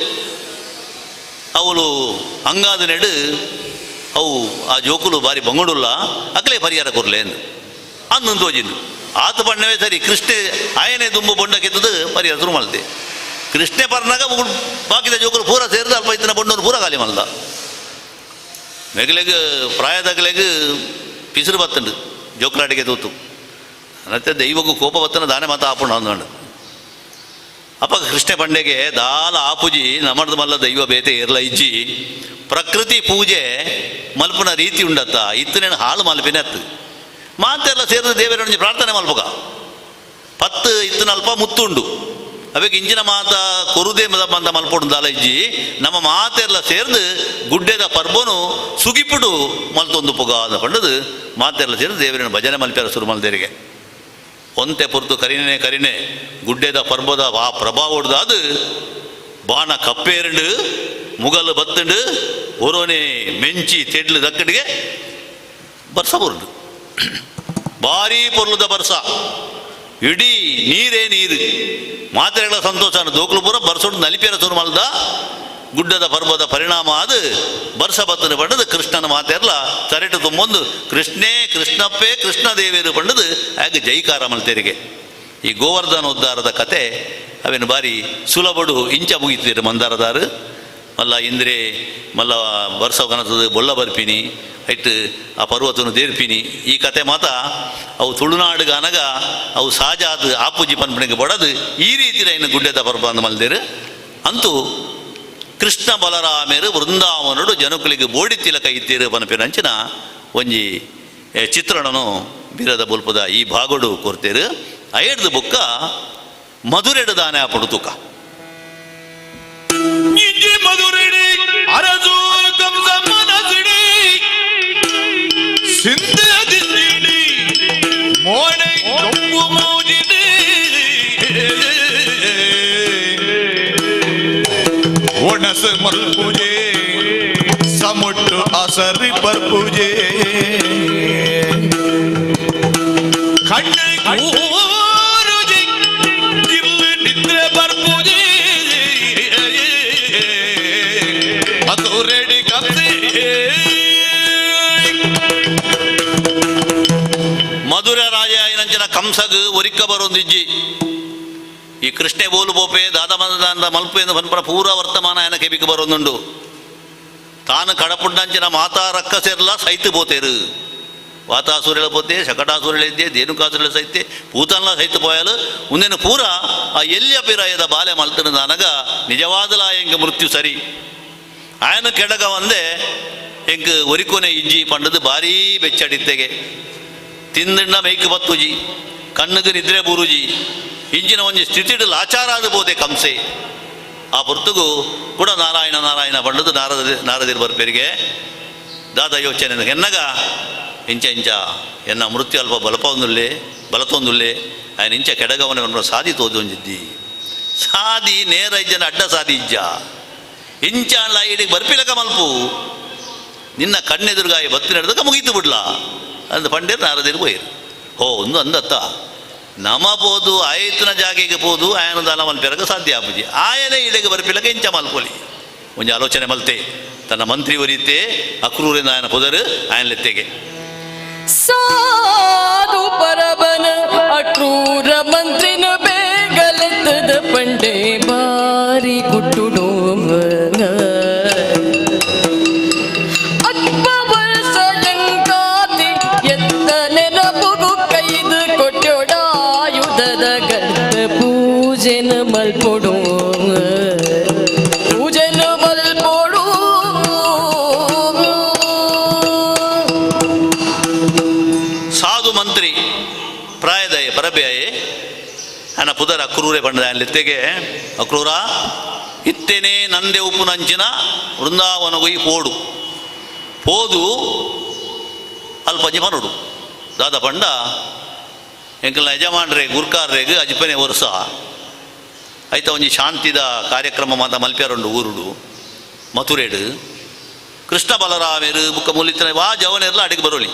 ಅವಳು ಹಂಗಾದ ನೆಡು ಅವು ಆ ಜೋಕುಲು ಬಾರಿ ಬಂಗುಡುಲ್ಲ ಅಕಲೇ ಪರಿಹಾರ ಕೊರ್ಲೆ ಎಂದು ಅಂದು ತೋಜಿಂದು ಆತ ಬಣ್ಣವೇ ಸರಿ ಕೃಷ್ಣೆ ಆಯನೆ ದುಂಬು ಬೊಂಡಕ್ಕೆತ್ತದು ಪರಿಹಾರ ಶುರು ಮಾಡ್ದೆ ಕೃಷ್ಣೆ ಪರ್ನಾಗ ಬಾಕಿದ ಜೋಕುಲು ಪೂರ ಸೇರಿದ ಅಲ್ಪ ಇತ್ತಿನ ಬೊಂಡನ್ನು ಪೂರ ಖಾಲಿ ಮಲ್ದ ಮೆಗಲೆಗ್ ಪ್ರಾಯದಾಗಲೆಗ್ ಪಿಸಿರು ಬತ್ತಂಡು ಜೋಕುಲಾಟಿಗೆ ತೂತು ಮತ್ತೆ ದೈವಗೂ ಕೋಪ ಬತ್ತನ ದಾನೆ ಮಾತ ಆಪುಂಡು ಅಂದ್ಕೊಂಡು ಅಪ್ಪ ಕೃಷ್ಣ ಪಂಡೆಗೆ ದಾಲ ಆಪುಜಿ ನಮ್ಮದು ಮಲ್ಲ ದೈವ ಬೇತೆ ಇರ್ಲ ಇಜ್ಜಿ ಪ್ರಕೃತಿ ಪೂಜೆ ಮಲ್ಪನ ರೀತಿ ಉಂಡತ್ತ ಇತ್ತನೇನು ಹಾಳು ಮಲ್ಪಿನ ಅತ್ತು ಮಾತೆಲ್ಲ ಸೇರಿದ ದೇವರೊಂಜಿ ಪ್ರಾರ್ಥನೆ ಮಲ್ಪಗ ಪತ್ತು ಇತ್ತನಲ್ಪ ಮುತ್ತುಂಡು ಅವಕ್ಕೆ ಇಂಚಿನ ಮಾತ ಕೊರುದೇ ಬಂದ ಮಲ್ಪೊಂಡು ದಾಲ ಇಜ್ಜಿ ನಮ್ಮ ಮಾತೆಲ್ಲ ಸೇರ್ದು ಗುಡ್ಡೆದ ಪರ್ಬೋನು ಸುಗಿಪುಡು ಮಲ್ತೊಂದು ಪುಗ ಅಂತ ಪಂಡದು ಮಾತೆಲ್ಲ ಸೇರಿದು ದೇವರನ್ನು ಭಜನೆ ಮಲ್ಪ್ಯಾರ ಸುರು ಮಲ್ದೇರಿಗೆ ಒಂತೆ ಪುರ್ತು ಕರಿನೆ ಗುಡ್ಡೆದ ಪರ್ಬದ ಆ ಪ್ರಭಾವ ಹೊಡ್ದಾದು ಬಾಣ ಕಪ್ಪೇರುಂಡು ಮುಗಲು ಬತ್ತುಂಡು ಒರೋನೆ ಮೆಂಚಿ ತೆಡ್ಲು ದಕ್ಕಡಿಗೆ ಬರ್ಸ ಬರುಂಡು ಭಾರಿ ಪೊರ್ಲುದ ಬರ್ಸ ಇಡೀ ನೀರೇ ನೀರು ಮಾತೆರೆಗಳ ಸಂತೋಷ ದೋಕ್ಲು ಪೂರ ಬರ್ಸೊಂಡು ನಲಿಪೇರ ಸುರು ಮಲ್ದ ಗುಡ್ಡದ ಪರ್ವದ ಪರಿಣಾಮ ಅದು ಬರ್ಸ ಬತ್ತನ ಪಂಡದು ಕೃಷ್ಣನ ಮಾತೆರ್ಲ ಸರೆಟು ತುಂಬೊಂದು ಕೃಷ್ಣೇ ಕೃಷ್ಣಪ್ಪೇ ಕೃಷ್ಣ ದೇವೇರು ಪಂಡದು ಹಾಗೆ ಜೈಕಾರ ಮಲ್ತೆರಿಗೆ ಈ ಗೋವರ್ಧನ ಉದ್ಧಾರದ ಕತೆ ಅವೇನು ಬಾರಿ ಸುಲಭಡು ಇಂಚ ಮುಗಿತೀರಿ ಮಂದಾರದಾರು ಮಲ್ಲ ಇಂದ್ರೆ ಮಲ್ಲ ಬರ್ಸ ಕನಸದು ಬೊಳ್ಳ ಬರ್ಪಿನಿ ಐಟ್ ಆ ಪರ್ವತನು ದೇರ್ಪಿನಿ ಈ ಕತೆ ಮಾತ ಅವು ತುಳುನಾಡುಗ ಅನಗ ಅವು ಸಾಜಾದ ಆಪುಜಿ ಪನ್ಪಣಿಗೆ ಬಡದು ಈ ರೀತಿ ಇನ್ನು ಗುಡ್ಡೆದ ಪರ್ವ ಅಂದ ಮಲ್ದೇರು ಅಂತೂ ಕೃಷ್ಣ ಬಲರಾಮೇರು ವೃಂದಾವನಡು ಜನಕುಲಿಗೆ ಬೋಡಿ ತಿಲಕ ಇತ್ತೀರು ಪನಪಿನಂಚಿನ ಒಂಜಿ ಚಿತ್ರಣನು ಬೀರದ ಬುಲ್ಪದ ಈ ಭಾಗಡು ಕೊರ್ತೇರು ಐಡ್ದು ಬುಕ್ಕ ಮಧುರೆಡು ದಾನೆ ಆಪಡು ತೂಕ ಮಧುರೆಡಿ ಅರಸು ಕಂಸ ಮನಸಿಡಿ ಸಿಂಧದಿಡಿ ಮೋಣೆ ಕೊಂಬು ಮೋಜಿಡಿ ಒಣಸ ಮಲ್ಪುಜೆ ಸಮುಟ್ಟು ಅಸರಿ ಬರ್ಪುಜೆ ಕಣ್ಣ ಕೂರುಜೆ ಜಿಲ್ಲು ನಿದ್ರೆ ಬರ್ಪುಜೆ ಅದು ರೆಡಿ ಕತೆ ಮಧುರ ರಾಜ ಆಯ್ನಂಚಿನ ಕಂಸಗ್ ಒರಿಕ್ಕ ಬರೊಂದಿಜ್ಜಿ ಈ ಕೃಷ್ಣೆ ಬೋಲು ಬೋಪೆ ದಾದಮದ ಮಲ್ಪು ಎಂದು ಪನ್ಪನ ಪೂರ ವರ್ತಮಾನ ಆಯನ ಕೆಬಿಕ್ ಬರೊಂದುಂಡು ತಾನು ಕಡಪುಂಡಂಚಿನ ಮಾತಾ ರಕ್ಕಸೆರ್ಲ ಸೈತು ಬೋತೇರು ವಾತಾಸುರೆಳ ಪೋತೆ ಶಕಟಾಸುರೆಳಿದ್ದೆ ದೇನುಕಾಸುರೆಳ ಸೈತೆ ಪೂತನ್ಲ ಸೈತು ಪೋಯಲು ಮುಂದಿನ ಪೂರ ಆ ಎಲ್ಲಿಯ ಪಿರಾಯದ ಬಾಲೆ ಮಲ್ತನ ನನಗ ನಿಜವಾದಲ ಎಂಗೆ ಮೃತ್ಯು ಸರಿ ಆಯನ ಕೆಡಗ ಒಂದೇ ಎಂಕ್ ಒರಿಕೊನೆ ಇಜ್ಜಿ ಪಂಡದು ಭಾರೀ ಬೆಚ್ಚಡಿತ್ತೆಗೆ ತಿಂದಿಣ್ಣ ಮೈಕ್ ಬತ್ತುಜಿ ಕಣ್ಣಿಗೆ ನಿದ್ರೆ ಬೂರುಜಿ ಇಂಜಿನ ಒಂಜಿ ಸ್ಥಿತಿಡು ಲಾಚಾರ ಬೋದೆ ಕಂಸೆ ಆ ಪುರ್ತುಗು ಕೂಡ ನಾರಾಯಣ ನಾರಾಯಣ ಪಂಡದು ನಾರದಿರು ಬರ್ಪೇರಿಗೆ ದಾದ ಯೋಚನೆ ಎನ್ನಗ ಇಂಚ ಇಂಚ ಎನ್ನ ಮೃತ್ಯು ಅಲ್ಪ ಬಲತೊಂದುಲ್ಲೆ ఆయన ಇಂಚ ಕೆಡಗವನ ಸಾದಿ ತೋದೊಂಜಿದ್ದಿ ಸಾದಿ ನೇರ ಇಜ್ಜನ ಅಡ್ಡ ಸಾದಿ ಇಜ್ಜ ಇಂಚಾಣ್ಲ ಇಡಿಗೆ ಬರ್ಪಿಲಕ ಮಲ್ಪು ನಿನ್ನ ಕಣ್ಣೆದುರುಗಾಯಿ ಬತ್ತಿ ನಡೆದಕ ಮುಗೀತು ಬಿಡ್ಲಾ ಅಂದ ಪಂಡೇರು ನಾರದಿರು ಹೋಯ್ರು ಒಂದು ಅಂದತ್ತ ನಮ ಪೋದು ಆಯ್ತನ ಜಾಗೆಗೆ ಪೋದು ಆಯನ ದಾನ ಮಲ್ಪೆರಗ ಸಾಧ್ಯ ಆಪುಜಿ ಆಯನೇ ಇಡೆಗೆ ಬರ್ಪಿಲಕ ಇಂಚ ಮಲ್ಪೊಲಿ ಒಂಜಿ ಆಲೋಚನೆ ಮಲ್ತೆ ತನ್ನ ಮಂತ್ರಿ ಒರಿತೆ ಅಕ್ರೂರಿಂದ ಆಯನ ಪೊದರು ಆಯನಲೆತ್ತೆಗೆ ಸಾಧು ಪರಬನ ಅಕ್ರೂರ ಮಂತ್ರಿನ ಬೇಗಲೆತ್ತದ ಪಂಡೆ ಬಾರಿ ಕುಟ್ಟುಡೋಮನ ಅಲ್ಪ ವರ್ಷಂಕಾತಿ ಎತ್ತ ನೆನಪುಗು ಕೈದು ಕೊಟ್ಟೊಡಾಯುಧದ ಗರ್ಭ ಪೂಜೆನ ಮಲ್ಪೊಡೋ ಮಂತ್ರಿ ಪ್ರಾಯದಯ ಪರಬೆಯೇ ಅನ್ನ ಪುದರ ಅಕ್ರೂರೆ ಪಂಡದ ಅಲ್ಲಿತ್ತೆಗೆ ಅಕ್ರೂರ ಇತ್ತೇನೆ ನಂದೆ ಉಪ್ಪು ನಂಚಿನ ವೃಂದಾವನಗೊಯ್ ಪೋದು ಅಲ್ಪಂಜಿ ಮನುಡು ದಾದ ಪಂಡ ಎಂಕಲ್ನ ಯಜಮಾನ್ರೆ ಗುರ್ಕಾರ್ರೆಗ್ ಅಜ್ಪನೆ ವರ್ಷ ಐತ ಒಂಜಿ ಶಾಂತಿದ ಕಾರ್ಯಕ್ರಮ ಮಾತ ಮಲ್ಪ್ಯಾರುಂಡು ಊರುಡು ಮಥುರೇಡು ಕೃಷ್ಣ ಬಲರಾಮೇರು ಬುಕ್ಕ ಮುಲಿತನ ವಾ ಜವನೆರ್ಲ ಅಡಿಗೆ ಬರೋಲಿ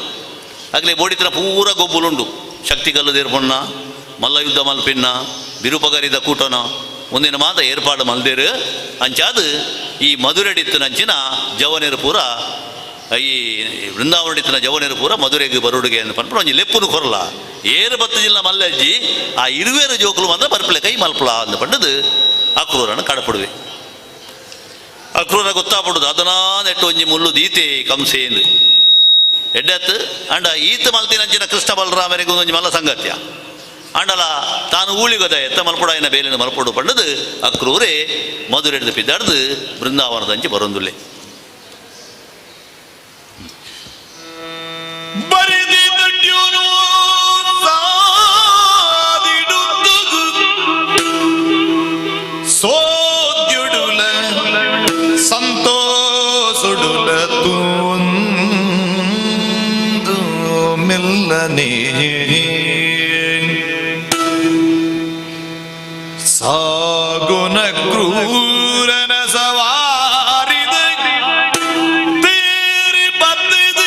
ಆಗಲೇ ಬೋಡಿತನ ಪೂರ ಗೊಬ್ಬುಲುಂಡು ಶಕ್ತಿಗಲ್ಲು ದೇರ್ಪೊಣ್ಣ ಮಲ್ಲ ಯುದ್ಧ ಮಲ್ಪಿನ್ನ ಬಿರುಪಗರಿದ ಕೂಟನ ಮುಂದಿನ ಮಾತ ಏರ್ಪಾಡು ಮಲ್ದೇರು ಅಂಚಾದು ಈ ಮಧುರೆಡಿತ್ತು ನಂಚಿನ ಜವನೇರು ಪೂರ ಈ ವೃಂದಾವನಡಿತ್ತಿನ ಜವನೇರು ಪೂರ ಮಧುರೆಗೆ ಬರುಡುಗೆ ಅಂತ ಪನ್ಪು ಒಂಜಿ ಲೆಪ್ಪುನು ಕೊರಲ ಏರು ಬತ್ತು ಜಿಲ್ಲ ಮಲ್ಲಜ್ಜಿ ಆ ಇರುವೇರು ಜೋಕುಲು ಮಾತ್ರ ಬರ್ಪಲೆ ಕೈ ಮಲ್ಪಲ ಅಂದ ಪಂಡದು ಅಕ್ರೂರನ ಕಡಪಡುವೆ ಅಕ್ರೂರ ಗೊತ್ತಾಪಡುದು ಅದನಾ ನೆಟ್ಟು ಒಂಜಿ ಮುಳ್ಳು ದೀತೆ ಕಂಸೇಂದು ಎಡ್ಡೆತ್ತು ಅಂಡ ಈತ ಮಲ್ತಿನಂಚಿನ ಕೃಷ್ಣ ಬಲರಾಮರಿಗೂ ಒಂಜಿ ಮಲ್ಲ ಸಂಗತ್ಯ ಅಂಡಲ ತಾನು ಊಳಿಗದ ಎತ್ತ ಮಲ್ಪುಡಾಯಿನ ಬೇಲಿನ ಮಲ್ಪೊಡು ಪಂಡದು ಅಕ್ರೂರೇ ಮಧುರೆಡ್ದು ಪಿದ್ದಾಡ್ದು ಬೃಂದಾವನದಂಚಿ ಬರೊಂದುಲ್ಲೆ ಸಂತೋಷುಡುಲ ತೂಂದು ಮೆಲ್ಲನೆ ಸಾಗುನ ಕ್ರೂರನ ಸವಾರಿದ ತೇರಿ ಬತ್ತದು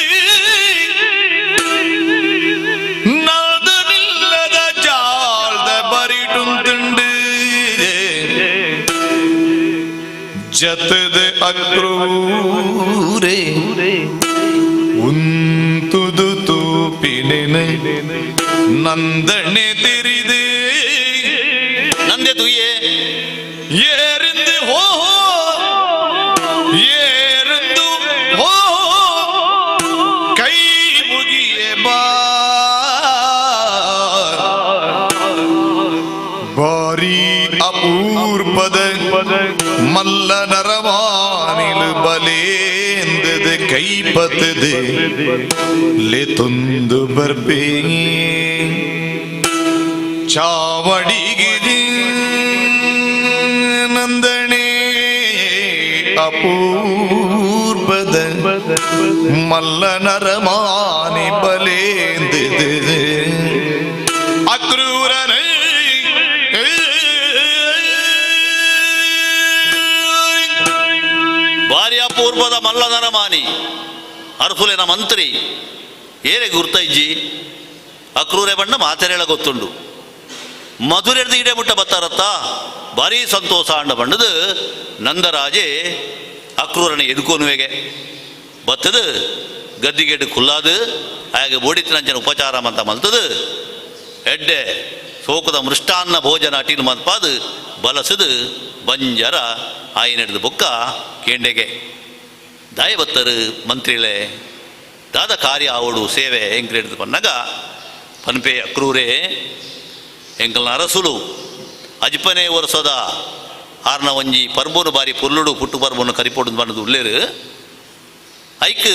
ನಲ್ದನಿಲ್ಲದ ಜಾಳ್ದ ಬರಿಟುಂದುಂಡು ಜತದ ಅಕ್ರೂರೆ ಉಂತುದು ತೂಪಿನೆನೆ ನಂದಣೆ ತೆರಿದೆ ನಂದೆ ತುಯ್ಯೇ ಏರಿಂದ ಹೋ ಏರಿಂದ ಹೋ ಕೈ ಮುಗಿಯೇ ಬಾರಿ ಅಪೂರ್ವದ ಮಲ್ಲ ನರವಾನಿಲು ಬಲೇಂದದ ಕೈ ಪತ್ತದೆ ಲೆ ತುಂದು ಬರ್ಬೇ ಚಾವಡಿಗೆ ನಂದಣೆ ಅಪೂರ್ವದ ಮಲ್ಲ ನರಮಾನಿ ಬಲೇಂದದೆ ಅಕ್ರೂರನ ಭಾರಿ ಅಪೂರ್ವದ ಮಲ್ಲ ನರಮಾನಿ ಅರ್ಫುಲಿನ ಮಂತ್ರಿ ಏರೆ ಗುರ್ತ ಇಜ್ಜಿ ಅಕ್ರೂರೆ ಬಣ್ಣ ಮಾತೆರೆಳ ಗೊತ್ತುಂಡು ಮಧುರೆಡ್ದು ಇಡೆ ಮುಟ್ಟ ಬತ್ತಾರತ್ತ ಭಾರಿ ಸಂತೋಷ ಅಂಡ ಬಣ್ಣದು ನಂದರಾಜೆ ಅಕ್ರೂರನ ಎದುಕೋನುವೆಗೆ ಬತ್ತದು ಗದ್ದಿಗೆಡ್ಡು ಕುಲ್ಲಾದು ಹಾಗೆ ಬೋಡಿತಿನಂಚನ ಉಪಚಾರ ಅಂತ ಮಲ್ತದು ಎಡ್ಡೆ ಸೋಕುದ ಮೃಷ್ಟಾನ್ನ ಭೋಜನ ಅಟಿನ ಮಲ್ಪಾದು ಬಲಸದು ಬಂಜರ ಆಯಿನೆಡ್ದು ಬೊಕ್ಕ ಕೇಂಡೆಗೆ ದಾಯ ಬತ್ತರು ಮಂತ್ರಿಲೆ ದಾದ ಕಾರ್ಯ ಆವಡು ಸೇವೆ ಎಂಕ್ರೆಡ್ದು ಪನ್ನಗ ಪನ್ಪೆ ಅಕ್ರೂರೇ ಎಂಕಲ್ನ ಅರಸುಲು ಅಜ್ಪನೆ ವರ್ಷದ ಆರ್ನ ಒಂಜಿ ಪರ್ಬೋನು ಬಾರಿ ಪೊರ್ಲುಡು ಪುಟ್ಟು ಪರ್ಬೋನು ಕರಿಪೋಡು ಬಣ್ಣದು ಉಳ್ಳೇರು ಐಕ್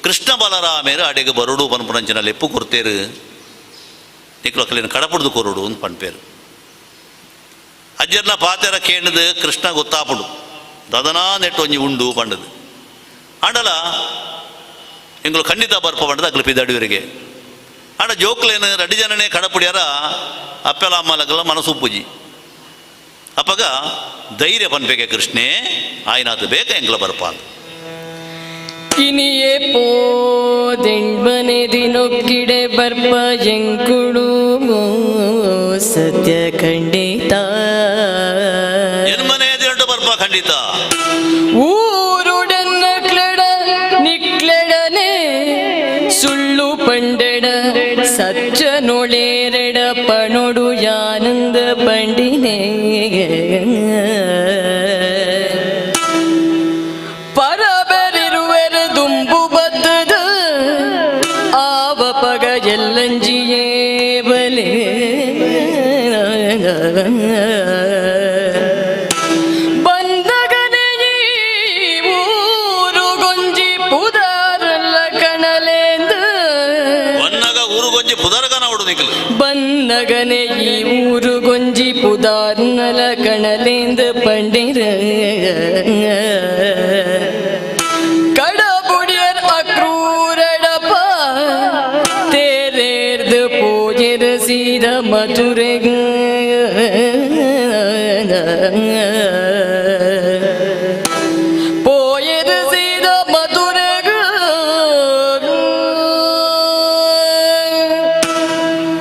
ಕೃಷ್ಣ ಬಲರಾಮೇರು ಅಡೆಗೆ ಬರೋಡು ಪನ್ಪುನಂಚಿನ ಲೆಪ್ಪು ಕೊರ್ತೇರು ನಿಕ್ಲಕ್ಕಲಿನ ಕಡಪುಡ್ದು ಕೊರೋಡು ಅಂತ ಪನ್ಪೇರು ಅಜ್ಜರ್ನ ಪಾತೆರ ಕೇಣದು ಕೃಷ್ಣ ಗೊತ್ತಾಪುಡು ದದನಾ ನೆಟ್ಟು ಒಂಜಿ ಉಂಡು ಪಂಡದು ಆಂಡಲ ಎಂಗಳು ಖಂಡಿತ ಬರ್ಪ ಪಂಡದು ಅಕ್ಲು ಪಿದಡಿವರಿಗೆ ಆಂಡ ಜೋಕ್ಲೇನು ರಡ್ಡಿ ಜನನೇ ಕಡಪುಡ್ಯಾರ ಅಪ್ಪೆಲ ಅಮ್ಮಲಗಲ ಮನಸ್ಸು ಪೂಜಿ ಅಪ್ಪಗ ಧೈರ್ಯ ಪನ್ಬೇಕೆ ಕೃಷ್ಣೇ ಆಯ್ನಾತು ಬೇಕ ಎಂಗ್ಲ ಬರ್ಪ ಅಂತ ಕಿನಿಯೇ ಪೋದೆಣ್ಮನೆ ದಿನೊಕ್ಕಿಡೆ ಬರ್ಪ ಎಂಕುಡು ಸತ್ಯ ಖಂಡಿತ ಎನ್ಮನೆ ದಿನಟ್ಟು ಬರ್ಪ ಖಂಡಿತ ಊರುಡನ್ನ ಕ್ಲೆಡ ನಿಕ್ಲೆಡನೆ ಸುಳ್ಳು ಪಂಡೆಡ ಸಚ್ಚ ನೊಳೇರೆಡ ಪಣೊಡು ಯಾನಂದ ಪಂಡಿನೇ ಪರಬರಿರುವೆರ ದುಂಬು ಬದ್ದದ ಆವ ಪಗ ಎಲ್ಲಂಜಿಯೇ ಬಲೆ ಬಂದಗನೆ ಈ ಊರು ಗೊಂಜಿ ಪುದಾರಲ್ಲ ಕಣಲೆಂದ ಒನ್ನಗ ಊರು ಗೊಂಜಿ ಪುದರ್ಗನ ಹೊಡು ನಿಕ್ಲು ಬನ್ನಗನೆ ಈ ಊರು ಗೊಂಜಿ ಪುದಾರ್ನಲ ಕಣಲೆಂದ ಪಂಡಿರ ಕಡಬುಡಿಯರ್ ಅಕ್ರೂರಡಪ ತೇರೇರ್ದು ಪೂಜೆರ ಸೀದ ಮಧುರೆಗ ಪೋಯರ ಸೀದ ಮಧುರೆಗ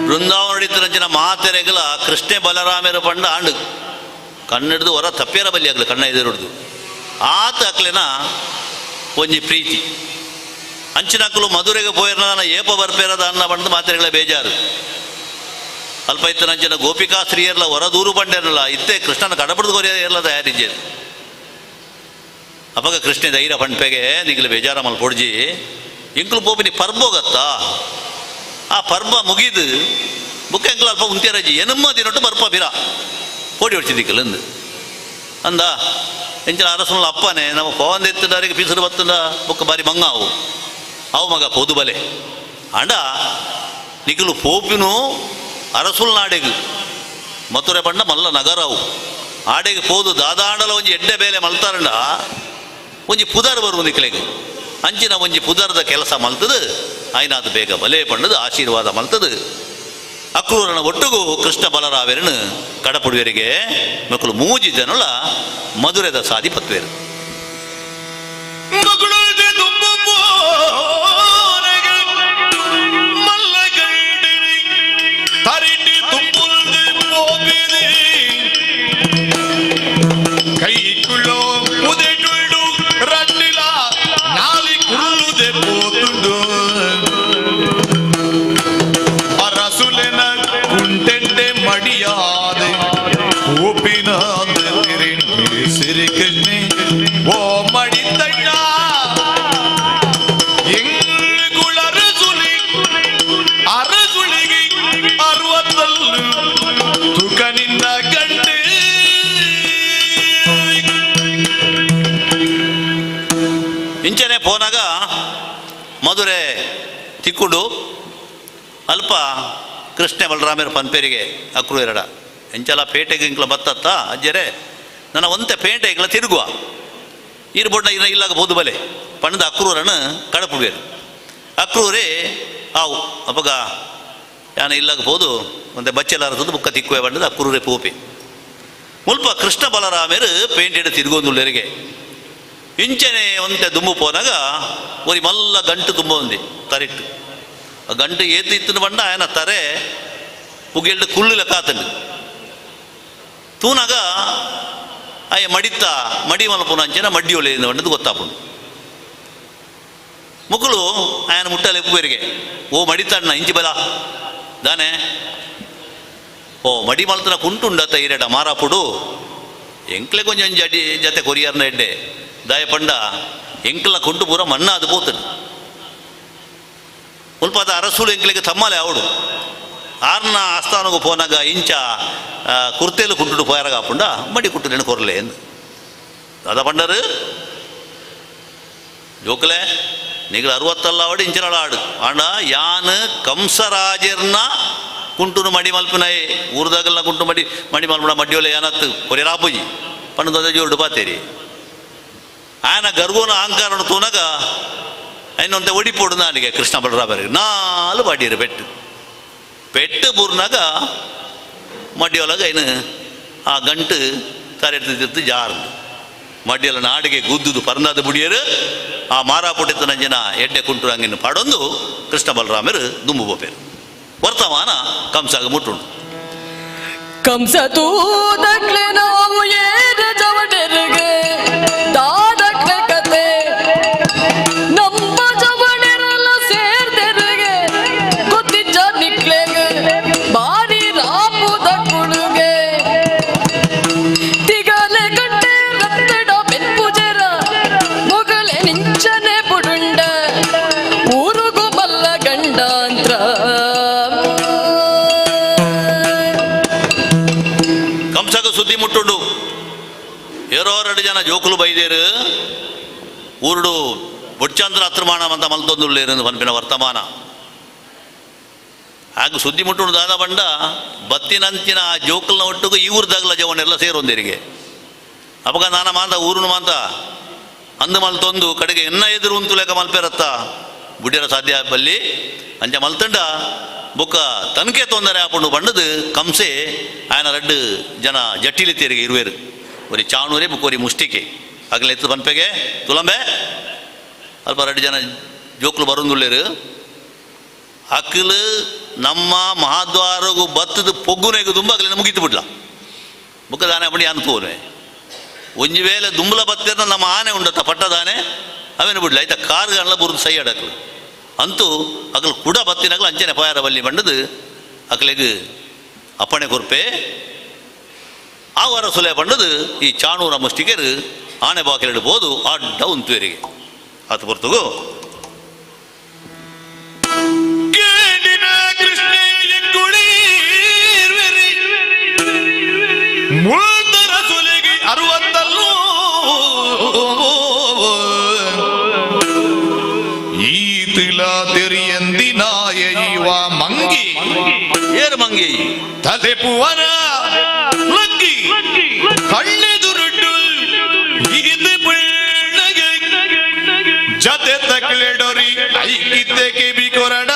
ಬೃಂದಾವನ ನಡಿತರಂಚಿನ ಮಾತೆರೆಗಲ ಕೃಷ್ಣೆ ಬಲರಾಮೇರ ಪಂಡ ಆಂಡು ಕಣ್ಣಿಡ್ದು ಹೊರ ತಪ್ಪೇರ ಬಲ್ಲಿ ಆಗ್ಲಿ ಕಣ್ಣ ಎದುರುಡ್ದು ಆತ ಅಕ್ಲೆನ ಒಂಜಿ ಪ್ರೀತಿ ಅಂಚಿನಕ್ಕಲು ಮಧುರೆಗೆ ಪೋಯಿರ್ನ ಏಪ ಬರ್ಪೇರದ ಅನ್ನ ಬಂದು ಮಾತೆರೆಗಳ ಬೇಜಾರು ಅಲ್ಪ ಇತ್ತು ನಂಚಿನ ಗೋಪಿಕಾ ಸ್ತ್ರೀಯರ್ಲ ಹೊರ ದೂರು ಬಂಡೇನಲ್ಲ ಇತ್ತೇ ಕೃಷ್ಣನ ಕಡಬಡ್ದು ಕೊರಿಯ ಇರ್ಲ ತಯಾರಿಜ್ಜೇನು ಅವಾಗ ಕೃಷ್ಣ ಧೈರ್ಯ ಪಂಪೆಗೆ ನಿಗ್ಲು ಬೇಜಾರ ಮಲ್ ಪೊಡ್ಜಿ ಇಂಕ್ಲು ಪೋಪಿನಿ ಪರ್ಬೋಗತ್ತ ಆ ಪರ್ಬ ಮುಗಿದು ಬುಕ್ಕ ಎಂಕ್ಲು ಅಲ್ಪ ಉಂತ್ಯರಜ್ಜಿ ಎನಮ್ಮ ದಿನೊಟ್ಟು ಬರ್ಪ ಬಿರ ಪೋಡಿ ಹೊಡ್ಚಿದ್ದಿಕ್ಕಲಂದು ಅಂದ ಎಂಚಿನ ಅರಸನ ಅಪ್ಪನೇ ನಮ್ಮ ಪವನ್ ಎತ್ತಿದವರಿಗೆ ಪೀಸರು ಬತ್ತದ ಬುಕ್ಕ ಬಾರಿ ಮಂಗ ಅವು ಮಗ ಪೋದು ಬಲೆ ಅಂಡ ನಿಖಲು ಪೋಪಿನು ಅರಸುಲ್ ನಾಡೆಗು ಮಥುರೆ ಪಂಡ ಮಲ್ಲ ನಗರವು ಆಡೆಗೆ ಪೋದು ದಾದಾಂಡಲ ಒಂಜಿ ಎಡ್ಡೆ ಬೇಲೆ ಮಲ್ತಾರಂಡ ಒಂಜಿ ಪುದರ್ ಬರುವ ನಿಕ್ಲೆಗೆ ಅಂಚಿನ ಒಂಜಿ ಪುದರ್ದ ಕೆಲಸ ಮಲ್ತದು ಆಯ್ನಾದು ಬೇಗ ಬಲೆ ಪಂಡದು ಆಶೀರ್ವಾದ ಮಲ್ತದು ಅಕ್ರೂರನ ಒಟ್ಟಿಗೂ ಕೃಷ್ಣ ಬಲರಾವೇರನು ಕಡಪುಡುವರಿಗೆ ಮಕ್ಕಳು ಮೂಜಿ ಜನಲ ಮಧುರೆದ ಸಾದಿ ಪತ್ವೇರು ಇಂಚನೆ ಪೋನಾಗ ಮಧುರೆ ತಿಕ್ಕುಡು ಅಲ್ಪ ಕೃಷ್ಣ ಬಲರಾಮೇರ ಪನ್ಪೇರಿಗೆ ಅಕ್ರು ಎರಡ ಎಂಚಲ ಪೇಟೆಗೆ ಇಂಕ್ಲ ಬತ್ತತ್ತ ಅಜ್ಜರೆ ನನ್ನ ಒಂತೆ ಪೇಟೆ ಇಂಕ್ಲ ತಿರುಗುವ ಇರ್ಬೋಡ್ನ ಇಲ್ಲಾಗ ಬೋದು ಬಲೆ ಪಣ್ಣದ ಅಕ್ರೂರನ್ನು ಕಡಪುಬೇರು ಅಕ್ರೂರೇ ಆವು ಅಪ್ಪಗ ಯಾನ ಇಲ್ಲಾಗ ಬೋದು ಒಂದೆ ಬಚ್ಚೆಲಾರದು ಬುಕ್ಕ ತಿಕ್ಕುವೆ ಬಂಡದ ಅಕ್ರೂರೇ ಪೋಪಿ ಮುಲ್ಪ ಕೃಷ್ಣ ಬಲರಾಮೇರು ಪೇಂಟೆಡ್ ತಿರುಗೊಂದುಳ್ಳರಿಗೆ ಇಂಚನೆ ಒಂತೆ ದುಂಬು ಪೋನಾಗ ಒರಿ ಮಲ್ಲ ಗಂಟು ತುಂಬ ఉంది ತರಿಟ್ಟು ಆ ಗಂಟು ಏತು ಇತ್ತು ಬಂಡ ఆయన ತರೆ ಪುಗೆಲ್ಡು ಕುಳ್ಳು ಕಾತಂಡು ತೂನಾಗ ಆಯ ಮಡಿತ್ತ ಮಡಿ ಮಲ್ಪುನ ಅಂಚೆನ ಮಡ್ಡಿ ಒಳ್ಳೆಯಿಂದ ಬಂಡದು ಗೊತ್ತಾಪುಂಡು ಮುಕ್ಕಳು ఆయన ಮುಟ್ಟಲೆ ಎಪ್ಪುವರಿಗೆ ಓ ಮಡಿತಾಡ್ನ ಇಂಚಿ ಬಲ ದಾನೆ ಓ ಮಡಿ ಮಲ್ತನ ಕುಂಟುಂಡತ್ತ ಇರೆಡ ಮಾರಾಪುಡು ಎಂಕ್ಲೆ ಕೊಂಚಂ ಜಡಿ ಜತೆ ಕೊರಿಯರ್ನ ಎಡ್ಡೆ ದಾಯ ಪಂಡ ಎಂಕ್ಲ ಕೊಂಟು ಪೂರ ಮಣ್ಣ ಅದು ಪೋತನು ಮುಲ್ಪ ಅದು ಅರಸುಳು ಎಂಕ್ಲೆಗೆ ತಮ್ಮಲೆ ಅವಡು ಆರ್ನ ಆಸ್ಥಾನಗೂ ಪೋನಾಗ ಇಂಚ ಕುರ್ತೆಲು ಕುಂಟುಡು ಪೋಯಾರ ಕಾಪುಂಡ ಮಡಿ ಕುಟ್ಟುಲೇನು ಕೊರಲೆ ಎಂದು ಅದ ಪಂಡರು ಜೋಕಲೆ ನಿಗಲ 60 ಆವಡಿ ಇಂಚಿನ ಆಡು ಆಂಡ ಯಾನ್ ಕಂಸರಾಜರ್ನ ಕುಂಟುನು ಮಡಿ ಮಲ್ಪನಾಯೆ ಊರ್ದಾಗಲ್ಲ ಕುಂಟು ಮಡಿ ಮಲ್ಪನ ಮಡ್ಡಿಯೋಲೆ ಏನತ್ತು ಕೊರೆ ರಾಪುಜಿ ಪಣ್ಣದ ಜೋಡು ಪಾತೇರಿ ಆಯನ ಗರ್ಗೋನ ಅಹಂಕಾರನ ತೂನಗ ಇನ್ನೊಂದೆ ಒಡಿಪೋಡು ನಾನಿಗೆ ಕೃಷ್ಣ ಬಲರಾಮರಿಗೆ 4 ಬಾಡಿಯರು ಪೆಟ್ಟು ಬೂರ್ನಾಗ ಮಡ್ಡಿಯೊಳಗ ಏನು ಆ ಗಂಟು ತರೆಡ್ತಿರ್ತು ಜಾರ್ದು ಮಡ್ಡಿಯಲ್ಲ ನಾಡಿಗೆ ಗುದ್ದುದು ಪರ್ನಾದ ಬುಡಿಯರು ಆ ಮಾರಾಪುಟಿತ ನಂಜನ ಎಡ್ಡೆ ಕುಂಟು ಹಂಗಿನ ಪಾಡೊಂದು ಕೃಷ್ಣ ಬಲರಾಮರು ದುಂಬು ಬೋಪೇರು ವರ್ತಮಾನ ಕಂಸಾಗ ಮುಟ್ಟುಂಡು ಕಂಸ ತೂದಕ್ಲೆ ನಾವು ಏನ ಜವಡೆರಿಗೆ ದಾದಕ್ಲೆ ಕತೆ ನಮ್ಮ ಜವಡೆರೆಲ್ಲ ಸೇರ್ದೆರಿಗೆ ಗೊತ್ತಿಜ್ಜ ನಿಕ್ಲೆಗೆ ಬಾರಿ ರಾಪುದ ಕುಳುಗೆ ತಿಗಲೆ ಗಂಟೆ ರತ್ತಡ ಬೆನ್ಪುಜರ ಮೊಗಲೆ ನಿಂಚನೆ ಬುಡುಂಡ ಊರುಗು ಬಲ್ಲ ಗಂಡಾಂತ್ರ ಕಂಸಗ ಸುದ್ದಿ ಮುಟ್ಟುಂಡು ಏರೋ 2 ಜನ ಜೋಕುಲು ಬೈದೇರು ಊರುಡು ಬೊಚ್ಚಂದ್ರ ಹತ್ರಮಾನ ಅಂತ ಮಲ್ತೊಂದುಳ್ಳೇರು ಪನ್ಪಿನ ವರ್ತಮಾನ ಹಾಗೆ ಸುದ್ದಿ ಮುಟ್ಟುಂಡು ದಾದ ಬಂಡ ಬತ್ತಿನಂಚಿನ ಆ ಜೋಕಲ್ನ ಒಟ್ಟಿಗೂ ಈ ಊರ್ದಾಗಲ ಜವನೆಲ್ಲ ಸೇರೊಂದಿರಿಗೆ ಅವಾಗ ನಾನ ಮಾಂತ ಊರುನು ಮಾಂತ ಅಂದು ಮಲ್ತೊಂದು ಕಡೆಗೆ ಎನ್ನ ಎದುರು ಉಂಟು ಲೆಕ್ಕ ಮಲ್ಪೇರತ್ತ ಬುಡ್ಡಿರ ಸಾಧ್ಯ ಬಲ್ಲಿ ಅಂಚ ಮಲ್ತಂಡ ಬೊಕ್ಕ ತನಕೆ ತೊಂದರೆ ಆಪುಂಡು ಬಂಡದು ಕಂಸೆ ಆಯನ 2 ಜನ ಜಟ್ಟಿಲಿತ್ತೇರಿಗೆ ಇರುವೇರು ಒರಿ ಚಾಣೂರೇ ಬುಕ್ಕೋರಿ ಮುಷ್ಟಿಕೆ ಆಗಲೇ ಎತ್ತು ಪನ್ಪೆಗೆ ತುಲಂಬೆ ಅಲ್ಪ 2 ಜನ ಜೋಕ್ಲು ಬರೋಂದುಳ್ಳೇರು ಅಕ್ಕಲು ನಮ್ಮ ಮಹಾದ್ವಾರಗೂ ಬತ್ತದ ಪೊಗ್ಗುನೆಗೂ ತುಂಬ ಅಗಲಿನ ಮುಗಿತು ಬಿಡ್ಲ ಬುಕ್ಕ ದಾನೆ ಬಡಿ ಅನ್ಪೋನೆ ಒಂಜಿ ವೇಳೆ ದುಂಬಲ ಬತ್ತಿರ ನಮ್ಮ ಆನೆ ಉಂಡತ್ತ ಪಟ್ಟದಾನೆ ಅವೇನು ಬಿಡ್ಲ ಆಯ್ತಾ ಕಾರ್ಗಳೆಲ್ಲ ಬುರ್ದು ಸೈ ಅಡಕ್ಲು ಅಂತೂ ಅಕಲು ಕೂಡ ಬತ್ತಿನಾಗಲು ಅಂಚನೆ ಪಾಯರ ಬಲ್ಲಿ ಬಂಡದು ಅಕಲಿಗೆ ಅಪ್ಪಣೆ ಕೊರ್ಪೆ ಆ ವರ ಸುಲೆ ಬಂಡದು ಈ ಚಾಣೂರ ಮುಷ್ಟಿಗೆರು ಆನೆ ಬಾಕಿಲಿಡ್ಬೋದು ಅಡ್ಡ ಉಂತುವರಿಗೆ ಆತ ಬರ್ತಗೋ ಮುಳ್ದರ ಸುಲಿಗೆ 60 ಈತಿಲ ತೆರಿಯಂದಿನಾಯ ಇವ ಮಂಗಿ ಏರು ಮಂಗಿ ತಲೆ ಪುವನ ಲಗ್ಗಿ ಕಣ್ಣೆದುರುಡ್ಡು ಇದು ಬೆಳ್ಳಗೆ ಜತೆ ತಕ್ಲೆಡೊರಿ ಐಕಿತ್ತೆ ಕೆಬಿ ಕೊರಡ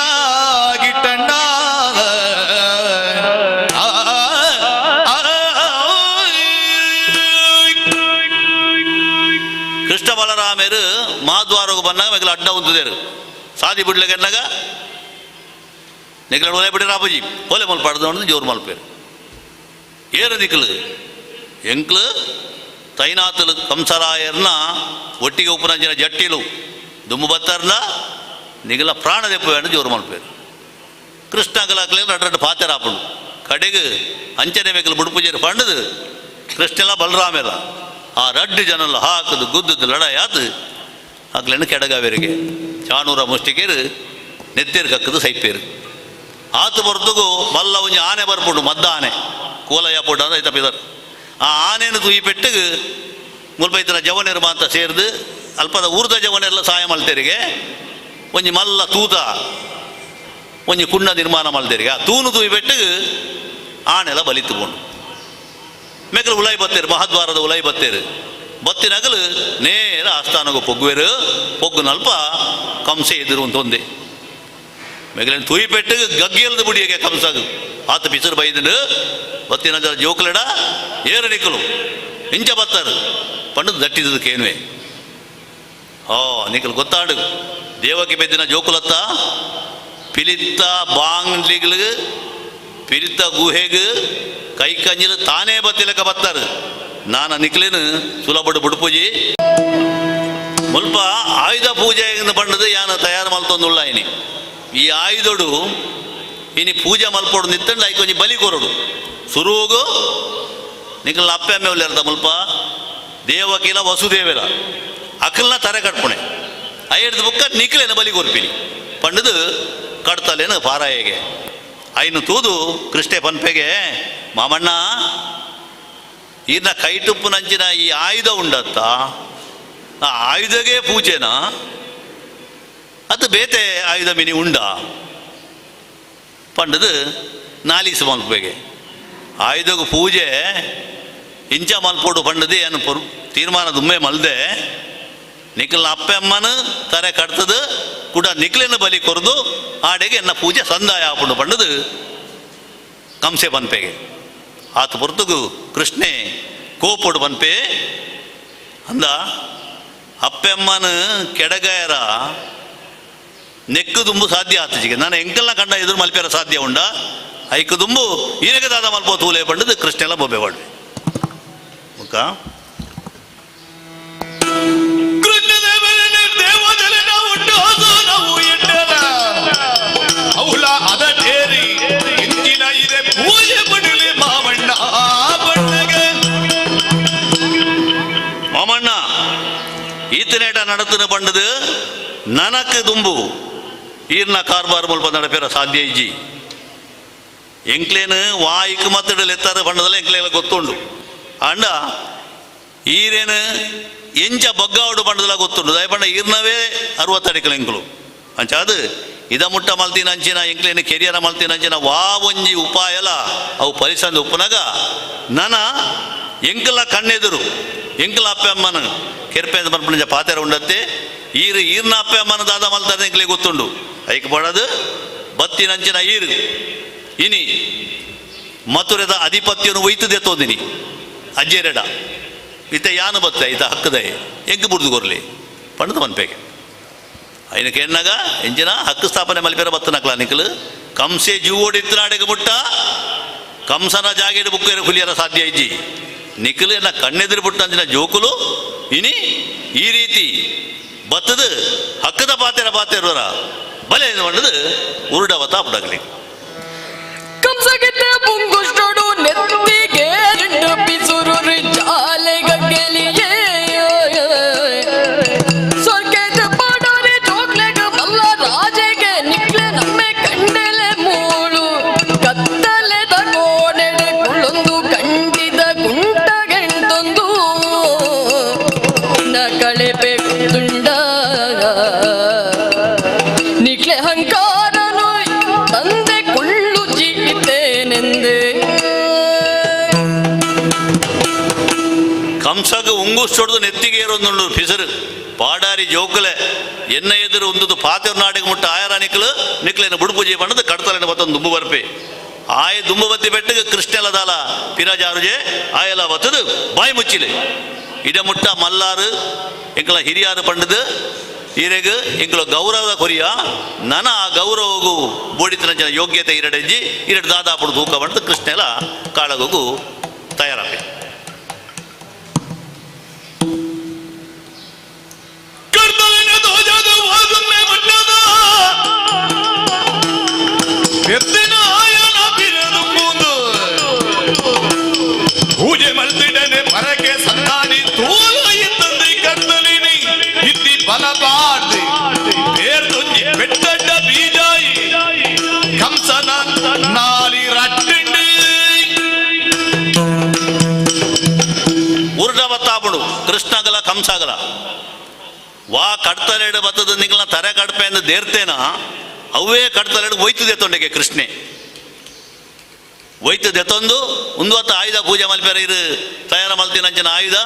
ಗಿಟ್ಟಣ್ಣ ಕೃಷ್ಣ ಬಲರಾಮೇರು ಮಹಾದ್ವಾರಗೂ ಬಂದಾಗ ಮೆಗಲ ಅಡ್ಡ ಉಂತದೇರು ಸಾದಿ ಬಿಡ್ಲಿಕ್ಕೆ ಎನ್ನಾಗ ನಿಗಲ ಒಲೆ ಬಿಡಿ ರಾಪಜಿ ಒಲೆ ಮಲ್ ಪಡೆದು ಜೋರು ಮಲ್ಪೇರು ಏರು ದಿಕ್ಕಲು ಎಂಕ್ಲು ತೈನಾತಲು ಕಂಸರಾಯರ್ನ ಒಟ್ಟಿಗೆ ಉಪನಂಚಿನ ಜಟ್ಟಿಲು ದುಮ್ಮು ಬತ್ತಾರ್ನ ನಿಗಲ ಪ್ರಾಣ ದೆಪ್ಪು ಜೋರು ಮಲ್ಪೇರು ಕೃಷ್ಣ ಅಗಲಾಕ್ಲಿ 2 ಪಾತೆರ ಆಪುಂಡು ಕಡೆಗೆ ಅಂಚನೆ ಮೇಕಲು ಬುಡುಪುಜೇರು ಪಂಡದು ಕೃಷ್ಣೆಲ್ಲ ಬಲರಾಮೆಲ್ಲ ಆ 2 ಜನಲ್ಲ ಹಾಕದು ಗುದ್ದದು ಲಡಾಯಿ ಆತು ಅಕ್ಲೆಣ್ಣು ಕೆಡಗಾವೇರಿಗೆ ಚಾಣೂರ ಮುಷ್ಟಿಕೇರು ನೆತ್ತೇರು ಕಕ್ಕದು ಸೈಪೇರು ಆತು ಬರ್ತಗೂ ಮಲ್ಲ ಒಂಜಿ ಆನೆ ಬರ್ಪುಂಡು ಮದ್ದ ಆನೆ ಕೋಲಯ್ಯ ಪುಡ್ಡ ಅಂತ ಐತಪ್ಪಿದರು ಆ ಆನೆಯನ್ನು ತೂಯಿ ಪೆಟ್ಟಿಗೆ ಮುಲ್ಪೈತನ ಜವನೇರು ಮಾತ ಸೇರಿದು ಅಲ್ಪದ ಊರ್ದ ಜವನೆಲ್ಲ ಸಹಾಯ ಮಲ್ತೇರಿಗೆ ಒಂಜಿ ಮಲ್ಲ ತೂತ ಒಂಜಿ ಕುಂಡ ನಿರ್ಮಾಣ ಮಲ್ತೇರಿಗೆ ಆ ತೂನು ತೂಯಿ ಪೆಟ್ಟಿಗೆ ಆನೆಲ್ಲ ಬಲಿತುಕೊಂಡು ಮೇಕಲು ಉಲಾಯಿ ಬತ್ತೇರು ಮಹಾದ್ವಾರದ ಉಲಾಯಿ ಬತ್ತೇರು ಬತ್ತಿನಗಲು ನೇರ ಆಸ್ಥಾನಗೂ ಪೊಗ್ಗುವೇರು ಪೊಗ್ಗು ನಲ್ಪ ಕಂಸೆ ಎದುರು ಒಂದೊಂದೆ ಮೇಗಲಿನ ತೂಯಿ ಪೆಟ್ಟಿಗೆ ಗಗ್ಗಿಯಲ್ದು ಬುಡಿಯಗೆ ಕಂಸಾಗು ಆತ ಬಿಸಿರು ಬೈದನು ಬತ್ತಿನ ಜೋಕಲಡ ಏರು ನಿಕ್ಕಲು ಇಂಚ ಬತ್ತಾರು ಪಂಡು ದಟ್ಟಿದ್ದಕ್ಕೇನುವೆ ನಿಕ್ಕಲು ಗೊತ್ತಾಡು ದೇವಕ್ಕೆ ಬೆದ್ದಿನ ಜೋಕುಲತ್ತ ಪಿಲಿತ್ತ ಬಾಂಗ್ಲಿಗಳಿಗೆ ಪಿಲಿತ್ತ ಗುಹೆಗೆ ಕೈ ಕಂಜಿಲು ತಾನೇ ಬತ್ತಿಲಕ ಬತ್ತಾರು ನಾನು ನಿಕ್ಲೇನು ಸುಲಭಡು ಬುಡುಪೂಜಿ ಮುಲ್ಪ ಆಯುಧ ಪೂಜೆ ಪಂಡದು ಯಾನು ತಯಾರು ಮಲ್ತೊಂದುಳ್ಳ ಇನಿ ಈ ಆಯುಧಡು ಇನಿ ಪೂಜೆ ಮಲ್ಪೋಡು ನಿತ್ತಂಡು ಐ ಕೊಂಚ ಬಲಿ ಕೊರಡು ಸುರುಗು ನಿಖಲ್ ಅಪ್ಪೆ ಅಮ್ಮೆ ಉಳ್ಳೇರ್ದ ಮುಲ್ಪ ದೇವಕಿಲ ವಸುದೇವೆಲ ಅಕಲ್ನ ತರೆ ಕಟ್ಪುಣೆ ಐಡ್ದು ಬುಕ್ಕ ನಿಖಲೇನ ಬಲಿ ಕೊರ್ಪಿನಿ ಪಂಡದು ಕಡ್ತಲೇನು ಪಾರಾಯಗೆ ಐನು ತೂದು ಕೃಷ್ಣೆ ಪನ್ಪೆಗೆ ಮಾಮಣ್ಣ ಇನ್ನ ಕೈಟುಪ್ಪು ನಂಚಿನ ಈ ಆಯುಧ ಉಂಡತ್ತ ಆ ಆಯುಧಗೆ ಪೂಜೆನಾ ಅದು ಬೇತೆ ಆಯುಧ ಮಿನಿ ಉಂಡ ಪಂಡದು ನಾಲೀಸು ಮಲ್ಪೆಗೆ ಆಯುಧಗೂ ಪೂಜೆ ಇಂಚ ಮಲ್ಪೋಡು ಪಂಡದು ಏನು ತೀರ್ಮಾನ ದುಮ್ಮೆ ಮಲ್ದೆ ನಿಖಲ್ನ ಅಪ್ಪೆ ಅಮ್ಮನ ತರೆ ಕಟ್ತದು ಕೂಡ ನಿಖಲಿನ ಬಲಿ ಕೊರದು ಆಡೆಗೆ ಎನ್ನ ಪೂಜೆ ಸಂದಾಯ ಆಪುಂಡು ಪಂಡದು ಕಂಸೆ ಪನ್ಪೆಗೆ ಆತ ಪೊರ್ತುಗು ಕೃಷ್ಣೆ ಕೋಪೋಡು ಪನ್ಪೆ ಅಂದ ಅಪ್ಪೆ ಅಮ್ಮನ ಕೆಡಗಾಯರ ನೆಕ್ಕು ದುಂಬು ಸಾಧ್ಯ ಆತಜಿಗೆ ನಾನು ಎಂಕಲ್ನ ಕಂಡ ಎದುರು ಮಲ್ಪೇರ ಸಾಧ್ಯ ಉಂಡ ಐಕು ದುಂಬು ಈನಗೆ ದಾದ ಮಲ್ಪೋ ತೂಲೆ ಪಂಡದು ಕೃಷ್ಣೆಲ್ಲ ಬೊಬ್ಬೆ ಬಾಡ್ವೆ ಮುಖ ಮಾಮಣ್ಣ ಈತನೇಟ ನಡತನ ಪಂಡದು ನನಕ್ಕೆ ದುಂಬು ಈರ್ನ ಕಾರ್ಬಾರ್ ಮುಲ್ಪ ನಡಪೇರ ಸಾಧ್ಯ ಇಜ್ಜಿ ಎಂಕ್ಲೇನು ವಾಯಿಕ್ ಮತ್ತಿಡಲು ಎತ್ತರ ಪಂಡದಲ್ಲ ಎಂಕ್ಲೆಲ್ಲ ಗೊತ್ತುಂಡು ಅಂಡ ಈರೇನು ಎಂಚ ಬಗ್ಗಾವಡು ಪಂಡದಲ್ಲ ಗೊತ್ತುಂಡು ದಯ ಪಂಡ ಈರ್ನವೇ 60 ಅಡಿಕಲು ಎಂಕ್ಲು ಅಂಚ ಅದು ಇದ ಮುಟ್ಟ ಮಲ್ತಿನ ಅಂಚಿನ ಎಂಕ್ಲೇನು ಕೆರಿಯರ ಮಲ್ತಿನ ಅಂಚಿನ ವಾ ಒಂಜಿ ಉಪಾಯಲ ಅವು ಪರಿಸಂದ ಉಪ್ಪನಾಗ ನನ ಎಂಕಲ ಕಣ್ಣೆದುರು ಎಂಕಲ ಅಪ್ಪೆ ಅಮ್ಮನ ಕೆರ್ಪೆ ಅಂತ ಬರ್ಪಣ ಪಾತೆರ ಉಂಡತ್ತೆ ಈರ್ನ ಅಪ್ಪೆ ಅಮ್ಮನ ದಾದ ಮಲ್ತಾರೆ ಎಂಕ್ಲೆ ಗೊತ್ತುಂಡು ಐಕ್ ಪಡದು ಬತ್ತಿನಂಚಿನ ಈರು ಇನಿ ಮಥುರದ ಅಧಿಪತ್ಯನು ಒಯ್ತದೆ ತೋದಿನಿ ಅಜ್ಜೆರೆಡ ಇತ ಯಾನು ಬತ್ತ ಇತ ಹಕ್ಕದೆ ಎಂಕ್ ಬುಡ್ದು ಕೊರ್ಲಿ ಪಂಡದ ಮನ್ಪೆಗೆ ಐನಕ್ಕೆ ಎನ್ನಾಗ ಎಂಜಿನ ಹಕ್ಕು ಸ್ಥಾಪನೆ ಮಲ್ಪೇರ ಬತ್ತನಕ್ಲ ನಿಖಲು ಕಂಸೆ ಜೂ ಓಡಿತ್ರಾಡೆಗೆ ಮುಟ್ಟ ಕಂಸನ ಜಾಗೇಡು ಬುಕ್ಕೇರು ಹುಲಿಯರ ಸಾಧ್ಯ ಇಜ್ಜಿ ನಿಖಲು ಎನ್ನ ಕಣ್ಣೆದುರು ಬಿಟ್ಟು ಅಂಚಿನ ಜೋಕುಲು ಇನಿ ಈ ರೀತಿ ಬತ್ತದು ಹಕ್ಕದ ಪಾತೆರ ಬಲೆ ಪಂಡದು ಉರುಡವತ ಪುಡಗಲಿ ಕಂಸಗಿದ್ದ ಪುಂಗುಷ್ಟೋಡು ನೆತ್ತಿಗೆ రెండు ಪಿಸುರು ಜಾಲೆಗಲಿಯೇ ಸ್ವರ್ಗದ ಪಾಡೋರೆ ಜೋಗ್ಲೆಗ ಮಲ್ಲ ರಾಜೆಗೆ ನಿಕ್ಲೆ ನಮ್ಮೆ ಕಂಡೆಲೆ ಮೂಳು ಕತ್ತಲೆದ ಕೋಣೆಡೆ ಕುಳ್ಳೊಂದು ಕಂಡಿದ ಗುಂಟಗೆಂಡೊಂದು ನಕಳೆಪೆ ತುಂಡ ನಿಕ್ಲೆ ಹಂಕಾರನು ತಂದೆ ಕುಳ್ಳು ಜೀತೆನೆಂದೆ ಕಂಸಗ ಉಂಗುಷ್ಟೊಡ್ದು ನೆತ್ತಿಗೆ ಏರೊಂದು ಪಿಸರು ಪಾಡಾರಿ ಜೋಕಲೆ ಎನ್ನ ಎದುರು ಒಂದು ಪಾತೆರ್ ನಾಡಿಗೆ ಮುಟ್ಟ ಆಯರ ನಿಕ್ಲೇನು ಬುಡುಪೂಜೆ ಪಂಡದು ಕಡ್ತಲೇನು ಬತ್ತೊಂದು ದುಂಬು ಬರ್ಪೆ ಆಯ ದುಂಬು ಬತ್ತಿ ಬೆಟ್ಟಗೆ ಕೃಷ್ಣೆಲ ದಾಲ ಪಿರಾಜಾರುಜೆ ಆಯಲ ಬತ್ತದು ಬಾಯಿ ಮುಚ್ಚಿಲೆ ಇಡ ಮುಟ್ಟ ಮಲ್ಲಾರು ಎಂಕಲ ಹಿರಿಯಾರು ಪಂಡದು ಈರೆಗ್ ಎಂಕಲ ಗೌರವದ ಕೊರಿಯ ನನ ಆ ಗೌರವಗೂ ಬೋಡಿತನ ಜನ ಯೋಗ್ಯತೆ ಇರಡೆಂಜಿ ಇರಡು ದಾದಾಪುಡು ತೂಕ ಪಂಡದು ಕೃಷ್ಣೆಲ ಕಾಳಗೋಗು ತಯಾರಾಪೆ ಪೂಜೆ ಮಲ್ತಿಡನೆ ಪರಕೆ ಸಂತಾನಿ ತೋಲ ಇತ್ತಂದಿ ಕತ್ತಲಿನಿ ಇತ್ತಿ ಬಲಬಾರ್ದಿ ಬೇರ್ದೊಂಜಿ ಬೆಟ್ಟಡ್ಡ ಬೀಜಾಯಿ ಕಂಸನ ನಾಲಿ ರಟ್ಟಿಂಡಿ ಉರುಡವತ್ತಾಪುಡು ಕೃಷ್ಣಗಲ ಕಂಸಗಲ ವಾ ಕಡ್ತಲೆಡು ಬತ್ತದ ನಿಗಲ ತರೆ ಕಡ್ಪೆ ಎಂದು ದೇರ್ತೇನ ಅವೇ ಕಡ್ತಲೆಡು ಒಯ್ತದೆ ತೊಂಡೆಗೆ ಕೃಷ್ಣೆ ಒಯ್ತದೆ ತಂದು ಉಂದುವತ್ತ ಆಯುಧ ಪೂಜೆ ಮಲ್ಪೆರ ಇರು ತಯಾರ ಮಲ್ತಿನಂಚಿನ ಆಯುಧ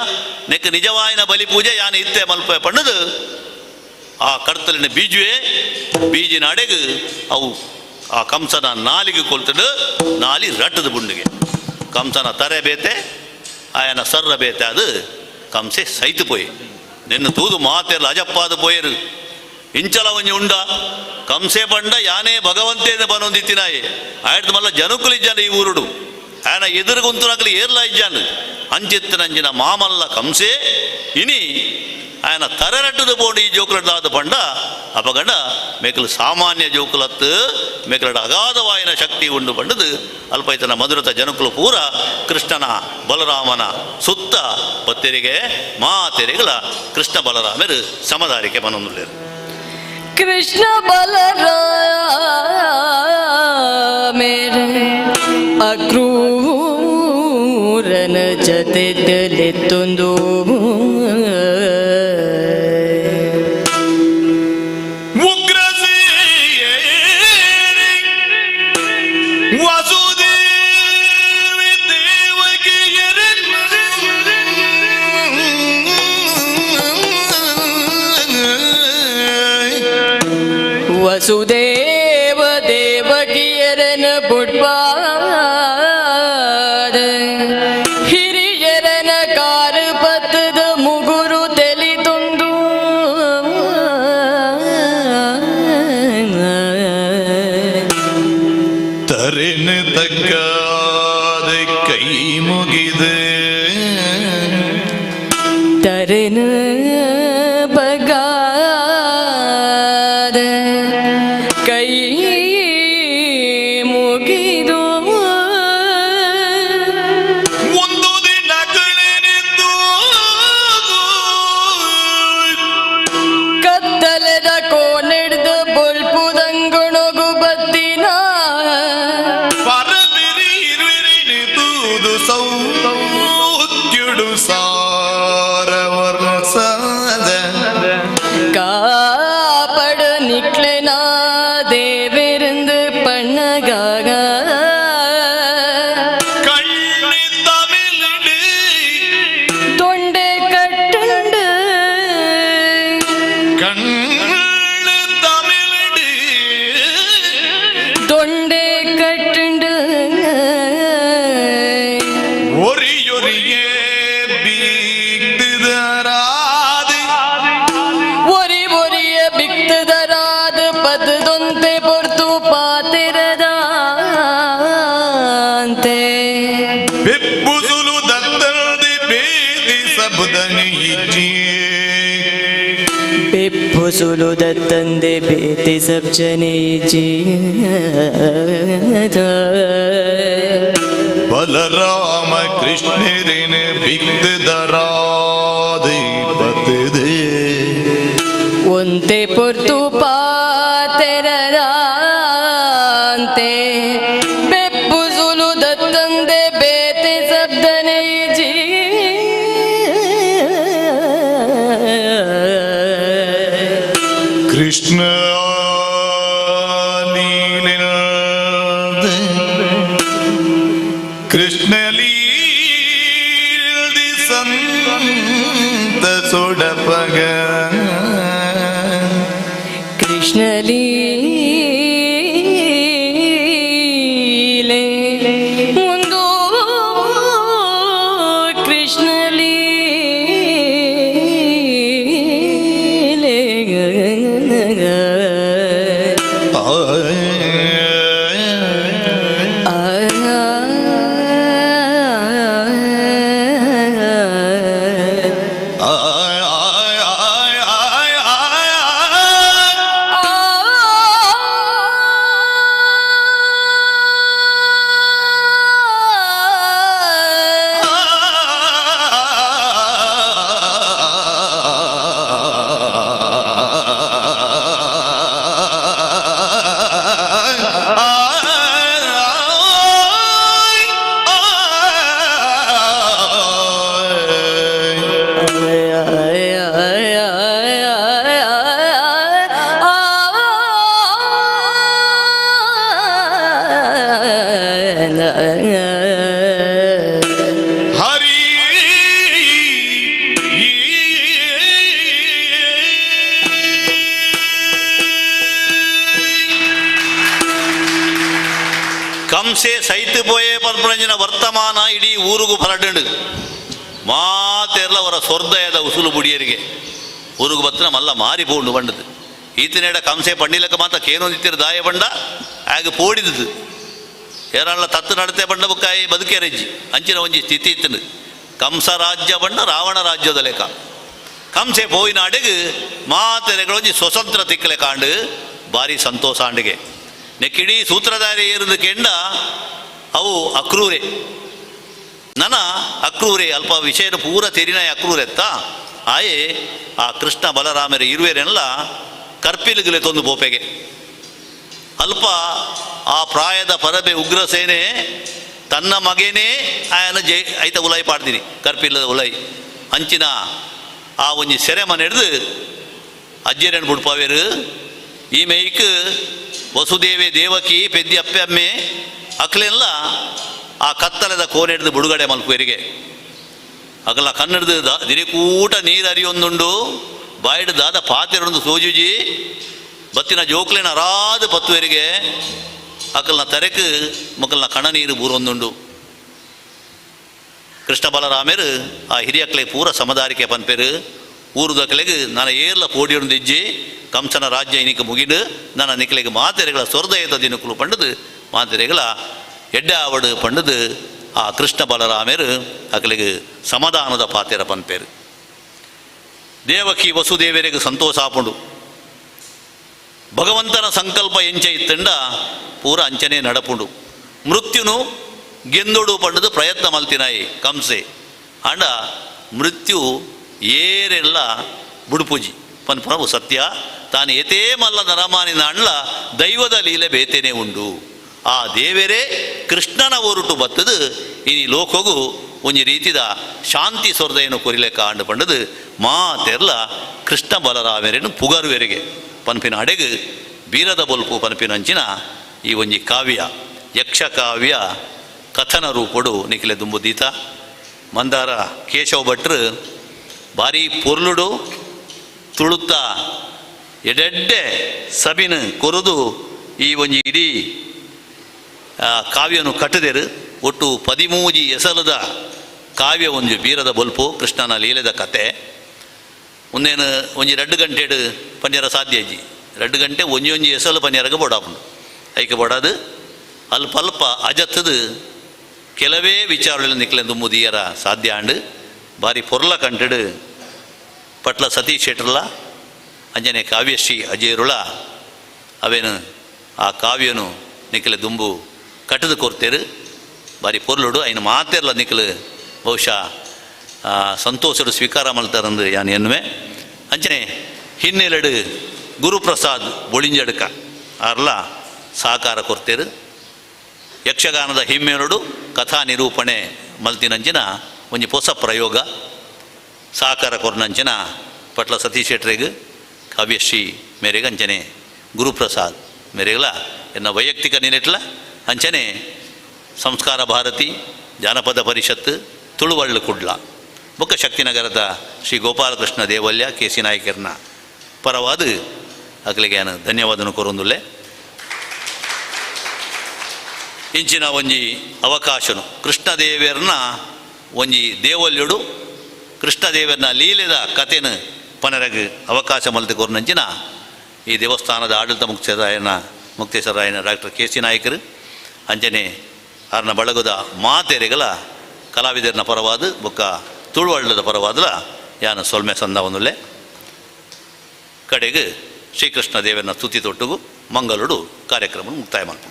ನೆಕ್ ನಿಜವಾಯಿನ ಬಲಿ ಪೂಜೆ ಯಾನ ಇತ್ತೆ ಮಲ್ಪೆ ಪಣ್ಣದು ಆ ಕಡ್ತಲಿನ ಬೀಜಿನ ಅಡೆಗು ಅವು ಆ ಕಂಸನ ನಾಲಿಗೆ ಕೊಲ್ತಡು ನಾಲಿ ರಟ್ಟದ ಬುಂಡಿಗೆ ಕಂಸನ ತರೆ ಬೇತೆ ಆಯನ ಸರ್ರ ಬೇತೆ ಅದು ಕಂಸೆ ಸೈತು ಪೋಯಿ ನಿನ್ನ ತೂದು ಮಾತೆರ್ಲ ಅಜಪ್ಪಾದ ಪೋಯರು ಇಂಚಲ ಒಂಜಿ ಉಂಡ ಕಂಸೆ ಪಂಡ ಯಾನೇ ಭಗವಂತೇನ ಬನೊಂದಿತ್ತಿನಾಯೆ ಆಯ್ತು ಮಲ್ಲ ಜನಕ್ಕುಲು ಇಜ್ಜಾನ ಈ ಊರುಡು ಆಯನ ಎದುರು ಗುಂತುನಕಲು ಏರ್ಲ ಇಜ್ಜಾನು ಅಂಚಿತ್ತಿನಂಜಿನ ಮಾಮಲ್ಲ ಕಂಸೆ ಇನಿ ఆయన తరరట్టుదు పోండి ఈ జోకులడు దాదు పండ అపగండ మేకలు సామాన్య జోకులత్తు మేకలడు అగాధవాయిన శక్తి ఉండు పండుದು ಅಲ್ಪೈತನ ಮಧುರತ ಜನಕುಲು ಪೂರ ಕೃಷ್ಣನ ಬಲರಾಮನ ಸುತ್ತ ಬತ್ತೆರಿಗೆ ಮಾತೆರೆಗಳ ಕೃಷ್ಣ ಬಲರಾಮರು ಸಮದಾರಿಕೆ ಮನೊಂದುಳ್ಳೇರು ಕೃಷ್ಣ ಬಲರಾಮೇ ತೆತ್ತೊಂದು ವಸುದೇವ ದೇವಕಿಯರನ ಬುಡ್ಪಾದ ಹಿರಿಯರನ ಕಾರ್ಪತ್ತದ ಮುಗುರು ತೆಲಿತೊಂದು ತರೆನ ತಕ್ಕಾದ ಕೈ ಮುಗಿದೆ ತರನ ಬಗಾದ ಕೈ ಮುಗಿದು ಒಂದು ದಿನ ಕಳೆನಿದ್ದು ಕತ್ತಲದ ಕೋನೆಡ್ದು ಬೊಲ್ಪುದಂಗುಣಗು ಬತ್ತಿನ ಪರಬಿರಿ ಇರುವಿರಿನಿ ತೂದು ಸೌಕ್ಯುಡು ಸಾರವರ್ಸದ காப்படு நிக்லனா தேவிருந்து பண்ணகாக கண்ணி தமிழடு தொண்டை கட்டுண்டு கண்ணு தமிழடு தொண்டை கட்டுண்டு ஒரியே பீக்திதராது ஒரி ஒரிய ಬಿಕ್ತದರಾದ ಪದದೊಂತೆ ಪೊರ್ತು ಪಾತಿರದಂತೆ ಬೆಪ್ಪುಸುಲು ದತ್ತರದಿ ಬೇದಿ ಸಬುದನಿ ಇಜ್ಜಿ ಬೆಪ್ಪುಸುಲು ದತ್ತಂದೆ ಬೇತಿ ಸಬ್ ಜನೆ ಜೀ ಬಲರಾಮ ಕೃಷ್ಣರಿನ ಬಿಗ್ದರಾದಿ ಬತ್ತದೆ ಒಂತೆ ಪೊರ್ತು ಪಾತೆರದಂತೆ ಬೆಪ್ಪುಸುಲು ದತ್ತಂದೆ ಬೇತೆ ಶಬ್ದನೆ ಜೀ ಕೃಷ್ಣ ಲೀಲೆ ಕೃಷ್ಣ ಲೀಲ್ದಿ ಸಂತ ಸೊಡಪಗ ಕೃಷ್ಣಲೀಲೆ ಮುಂದು ಹರಿ ಕಂಸೆ ಸೈತು ಪೋಯೇ ಪರ್ಪಣಂಜಿನ ವರ್ತಮಾನ ಇಡೀ ಊರಿಗೂ ಹೊರಟಂಡು ಮಾತೆರ್ಲ ಅವರ ಸ್ವರ್ದಯದ ಉಸುಲು ಬುಡಿಯರಿಗೆ ಊರಿಗೆ ಬತ್ತನ ಮಲ್ಲ ಮಾರಿ ಪೋಂಡು ಬಂಡದು ಈತನೇಡ ಕಂಸೆ ಪಂಡಿಲಕ್ಕೆ ಮಾತ್ರ ಕೇನೊಂದಿತ್ತಿರ ದಾಯ ಬಂಡ ಆಗ ಪೋಡಿದ್ದು ಏರಾಳ ತತ್ತು ನಡತೆ ಬಂಡ ಬುಕ್ಕಾಯಿ ಬದುಕೇರಜ್ಜಿ ಅಂಚಿನ ಒಂಜಿ ಸ್ಥಿತಿ ಇತ್ತನು ಕಂಸ ರಾಜ್ಯ ಬಂಡ ರಾವಣ ರಾಜ್ಯದ ಲೆಕ್ಕ ಕಂಸೆ ಪೋಯಿನ ಅಡೆಗೆ ಮಾತೆರೆಗಳೊಂಜಿ ಸ್ವತಂತ್ರ ತಿಕ್ಕಲೆ ಕಾಂಡು ಭಾರಿ ಸಂತೋಷ ಅಂಡಿಗೆ ನೆಕ್ಕಿಡೀ ಸೂತ್ರಧಾರಿ ಏರಿದ ಕೆಂಡ ಅವು ಅಕ್ರೂರೆ ನನ ಅಕ್ರೂರೆ ಅಲ್ಪ ವಿಷಯನ ಪೂರ ತೆರಿನ ಅಕ್ರೂರೆತ್ತ ಆಯೇ ಆ ಕೃಷ್ಣ ಬಲರಾಮರ ಇರುವೆರೆಲ್ಲ ಕರ್ಪಿಲ್ಗಲೆ ತೊಂದು ಬೋಪೆಗೆ ಅಲ್ಪ ಆ ಪ್ರಾಯದ ಪರಬೆ ಉಗ್ರಸೇನೆ ತನ್ನ ಮಗನೇ ಆಯನ ಐತ ಉಲಾಯಿ ಪಾಡ್ತೀನಿ ಕರ್ಪಿಲ್ಲದ ಉಲಾಯಿ ಅಂಚಿನ ಆ ಒಂಜಿ ಸೆರೆ ಮನೆ ಹಿಡ್ದು ಅಜ್ಜೇರನ್ ಬುಡ್ಪಾವೇರು ಈ ಮೇಯ್ಕ್ ವಸುದೇವೆ ದೇವಕಿ ಪೆದ್ದಿ ಅಪ್ಪೆ ಅಮ್ಮೆ ಅಕ್ಲೆಲ್ಲ ಆ ಕತ್ತಲದ ಕೋನೆ ಹಿಡ್ದು ಬಿಡುಗಡೆ ಮಲ್ಪುವರಿಗೆ ಅಗಲ ಕನ್ನಡದ ದಿರಿಕೂಟ ನೀರು ಅರಿಯೊಂದುಂಡು ಬಾಯಿಡ್ ದಾದ ಪಾತ್ರೆರೊಂದು ಸೋಜುಜಿ ಬತ್ತಿನ ಜೋಕ್ಲೆನ ಅರಾದ ಪತ್ತುವರಿಗೆ ಅಕಲ್ನ ತರೆಕ್ ಮಕ್ಕಳನ್ನ ಕಣ ನೀರು ಬೂರೊಂದುಂಡು ಕೃಷ್ಣ ಬಲರಾಮೇರು ಆ ಹಿರಿಯಕ್ಕಳಿಗೆ ಪೂರ ಸಮದಾರಿಕೆ ಪನ್ಪೇರು ಊರುದಕ್ಕಲೆಗೆ ನಾನು ಏರ್ಲ ಪೋಡಿಯೊಂದು ಇಜ್ಜಿ ಕಂಸನ ರಾಜ್ಯ ಇನಿಕ ಮುಗಿಡು ನನ್ನ ನಿಕ್ಕಲಿಗೆ ಮಾತೆರೆಗಳ ಸ್ವರ್ದಯದ ದಿನಕ್ಕಲು ಪಂಡದು ಮಾತೆರೆಗಳ ಎಡ್ಡೆ ಆವಡು ಪಂಡದು ಆ ಕೃಷ್ಣ ಬಲರಾಮೇರು ಅಕಲಿಗೆ ಸಮಾಧಾನದ ಪಾತೆರ ಪನ್ಪೇರು ದೇವಕಿ ವಸುದೇವರಿಗೆ ಸಂತೋಷ ಆಪುಂಡು ಭಗವಂತನ ಸಂಕಲ್ಪ ಎಂಚ ಇತ್ತಂಡ ಪೂರ ಅಂಚನೆ ನಡಪುಂಡು ಮೃತ್ಯುನು ಗೆಂದೊಡು ಪಂಡದು ಪ್ರಯತ್ನ ಮಲ್ತಿನಾಯಿ ಕಂಸೆ ಅಂಡ ಮೃತ್ಯು ಏರೆಲ್ಲ ಬುಡುಪುಜಿ ಪನ್ಪುನವು ಸತ್ಯ ತಾನು ಏತೇ ಮಲ್ಲ ನರಮಾನಿನ ಅಂಡ್ಲ ದೈವದ ಲೀಲೆ ಬೇತೇನೆ ಉಂಡು ಆ ದೇವರೇ ಕೃಷ್ಣನ ಹೊರಟು ಬತ್ತದು ಇನಿ ಲೋಕಗು ಒಂಜಿ ರೀತಿದ ಶಾಂತಿ ಸೊರ್ದೆಯನ್ನು ಕೊರಿಲೆಕ್ಕ ಅಂಡು ಪಂಡದು ಮಾತೆರ್ಲ ಕೃಷ್ಣ ಬಲರಾಮರೇನು ಪುಗರುವೆರಿಗೆ ಪನ್ಪಿನ ಅಡೆಗೆ ಬೀರದ ಬೊಲ್ಪು ಪನ್ಪಿನಂಚಿನ ಈ ಒಂಜಿ ಕಾವ್ಯ ಯಕ್ಷ ಕಾವ್ಯ ಕಥನ ರೂಪಡು ನಿಖಿಲೆ ದುಂಬುದೀತ ಮಂದಾರ ಕೇಶವ ಭಟ್ರು ಭಾರಿ ಪೊರ್ಲುಡು ತುಳುತ್ತ ಎಡೆಡ್ಡೆ ಸಬಿನ ಕೊರದು ಈ ಒಂಜಿ ಇಡೀ ಕಾವ್ಯನು ಕಟ್ಟದೆರು ಒಟ್ಟು 13 ಎಸಲದ ಕಾವ್ಯ ಒಂಜು ಬೀರದ ಬೊಲ್ಪು ಕೃಷ್ಣನ ಲೀಲೆದ ಕತೆ ಒಂದೇನು ಒಂಜಿ 2 ಗಂಟೆಡು ಪನ್ಯರ ಸಾಧ್ಯ ಅಜ್ಜಿ 2 ಗಂಟೆ ಒಂಜಿ ಎಸಲು ಪನ್ಯರಗ ಬೋಡಾಪುಂಡು ಐಕೆ ಬೋಡಾದು ಅಲ್ಪ ಅಜತ್ತದು ಕೆಲವೇ ವಿಚಾರಗಳು ನಿಕ್ಲೆಂದು ಮುದಿಯರ ಸಾಧ್ಯ ಅಂಡು ಬಾರಿ ಪೊರ್ಲ ಕಂಟಡು ಪಟ್ಲ ಸತೀಶ್ ಶೆಟ್ರಲ್ಲ ಅಂಜನೆ ಕಾವ್ಯಶ್ರೀ ಅಜೇರುಳ ಅವೇನು ಆ ಕಾವ್ಯನು ನಿಖಲೆ ದುಂಬು ಕಟ್ಟದು ಕೊರ್ತೇರು ಬಾರಿ ಪೊರ್ಲುಡು ಐನು ಮಾತೆರ್ಲ ನಿಖಲು ಬಹುಶಃ ಸಂತೋಷಡು ಸ್ವೀಕಾರ ಮಲ್ತಾರಂದು ಯಾನು ಎನ್ನುವೆ ಅಂಚನೆ ಹಿನ್ನೆಲೆಡು ಗುರುಪ್ರಸಾದ್ ಬೊಳಿಂಜಡ್ಕ ಆರ್ಲ ಸಹಕಾರ ಕೊರ್ತೇರು ಯಕ್ಷಗಾನದ ಹಿಮ್ಮೆರಡು ಕಥಾ ನಿರೂಪಣೆ ಮಲ್ತಿನಂಚಿನ ಒಂಜಿ ಹೊಸ ಪ್ರಯೋಗ ಸಹಕಾರ ಕೊರ್ನಂಚಿನ ಪಟ್ಲ ಸತೀಶ್ ಶೆಟ್ರಿಗೆ ಕಾವ್ಯಶ್ರೀ ಮೇರೆಗೆ ಅಂಚನೆ ಗುರುಪ್ರಸಾದ್ ಮೇರೆಗಲ ಎನ್ನ ವೈಯಕ್ತಿಕ ನಿನೆಟ್ಲ ಅಂಚನೆ ಸಂಸ್ಕಾರ ಭಾರತಿ ಜಾನಪದ ಪರಿಷತ್ ತುಳುವಳ್ಳು ಕುಡ್ಲ ಬೊಕ್ಕ ಶಕ್ತಿನಗರದ ಶ್ರೀ ಗೋಪಾಲಕೃಷ್ಣ ದೇವಲ್ಯ ಕೆ.ಸಿ. ನಾಯ್ಕರ್ನ ಪರವಾದ ಅಕ್ಲಿಗೆ ನಾನು ಧನ್ಯವಾದನು ಕೊರೊಂದುಲ್ಲೆ ಇಂಚಿನ ಒಂಜಿ ಅವಕಾಶನು ಕೃಷ್ಣದೇವರನ್ನ ಒಂಜಿ ದೇವಲ್ಯುಡು ಕೃಷ್ಣದೇವರನ್ನ ಲೀಲೆದ ಕಥೆನ ಪನರಗೆ ಅವಕಾಶ ಮಲ್ತು ಕೊರ್ನಂಚಿನ ಈ ದೇವಸ್ಥಾನದ ಆಡಳಿತ ಮುಕ್ತೇಶ್ವರಾಯನ ಡಾಕ್ಟರ್ ಕೆ.ಸಿ. ನಾಯ್ಕರು ಅಂಜನೆ ಅವ್ರನ್ನ ಬಳಗದ ಮಾತೆರೆಗಳ ಕಲಾವಿದರನ್ನ ಪರವಾದ ಬೊಕ್ಕ ತುಳುವಳ್ಳದ ಪರವಾದಲ ಯಾನು ಸೊಲ್ಮೆ ಸಂದವನುಲ್ಲೆ ಕಡೆಗೆ ಶ್ರೀಕೃಷ್ಣ ದೇವರನ್ನ ಸ್ತುತಿ ತೊಟ್ಟುಗು ಮಂಗಲುಡು ಕಾರ್ಯಕ್ರಮ ಮುಕ್ತಾಯ ಮಾಡ್ತದೆ.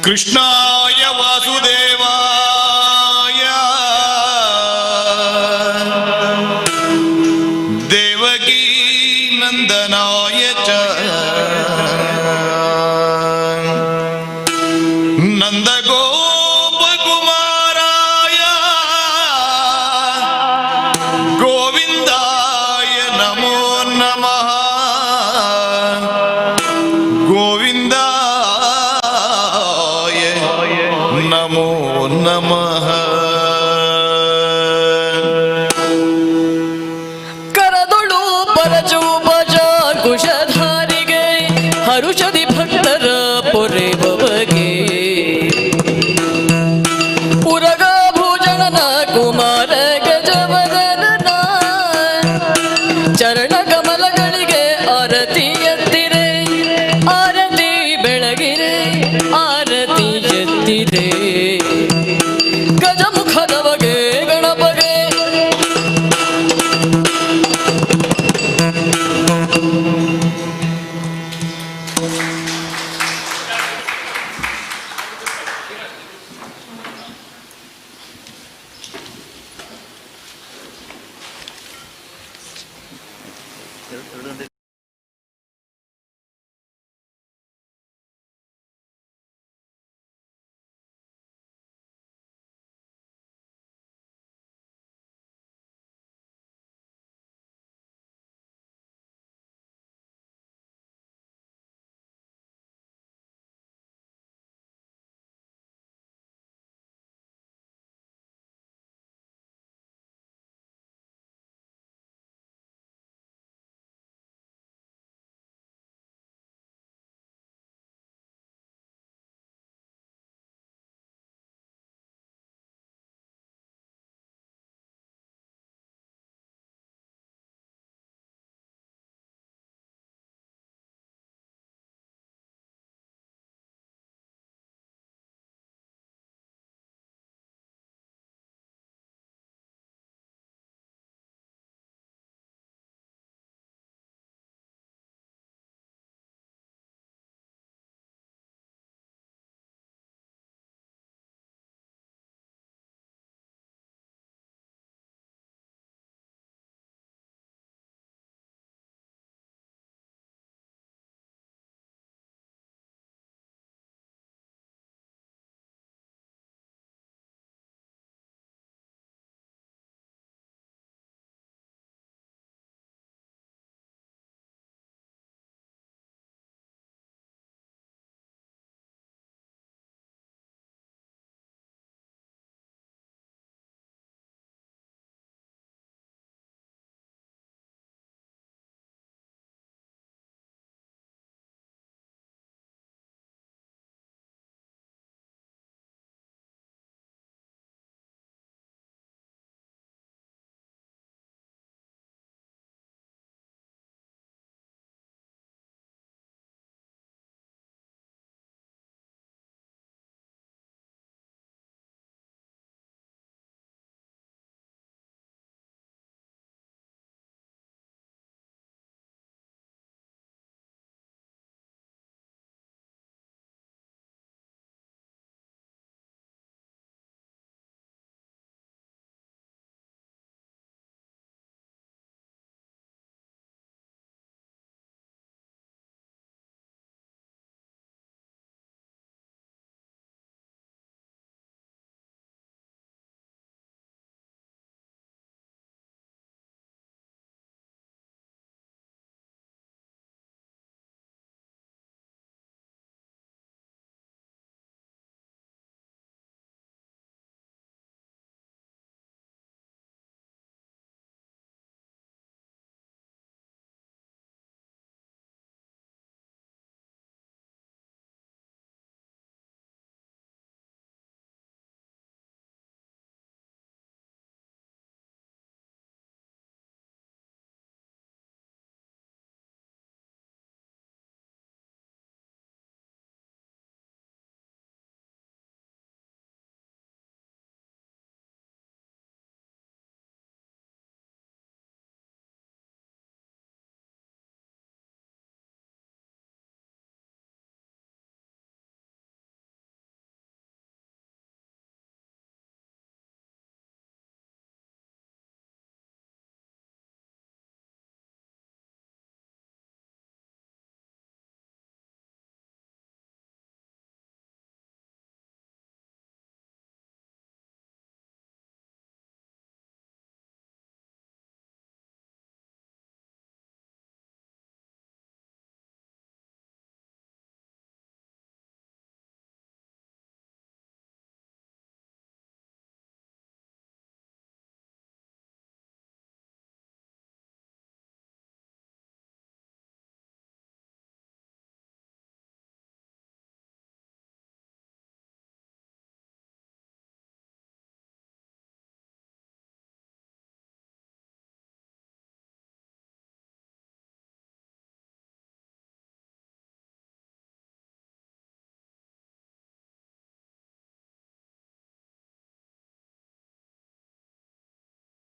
ಕೃಷ್ಣಾಯ ವಾಸುದೇವಾಯ ದೇವಕೀ ನಂದನಾಯ ಚ ನಂದಗೋಪಕುಮಾರಾಯ ಗೋವಿಂದಾಯ ನಮೋ ನಮಃ ಗೋವಿಂದಾಯ ನಮೋ ನಮಃ. ಕರದೊಳು ಪರಚು ಬಜ ಕುಶಧಾರಿಗೆ ಹರುಷದಿ ಭಕ್ತರ ಪೊರೆಬಗೆ ಪುರಗ ಭೂಜನನ ಕುಮಾರ ಗಜವದನ ಚರಣ ಕಮಲಗಳಿಗೆ ಆರತಿ ಎತ್ತಿರೆ ಆರತಿ ಬೆಳಗಿರೆ ಆರತಿ ಎತ್ತಿರೆ ಗಜಮುಖದವಗೆ ಗಣಪಗೆ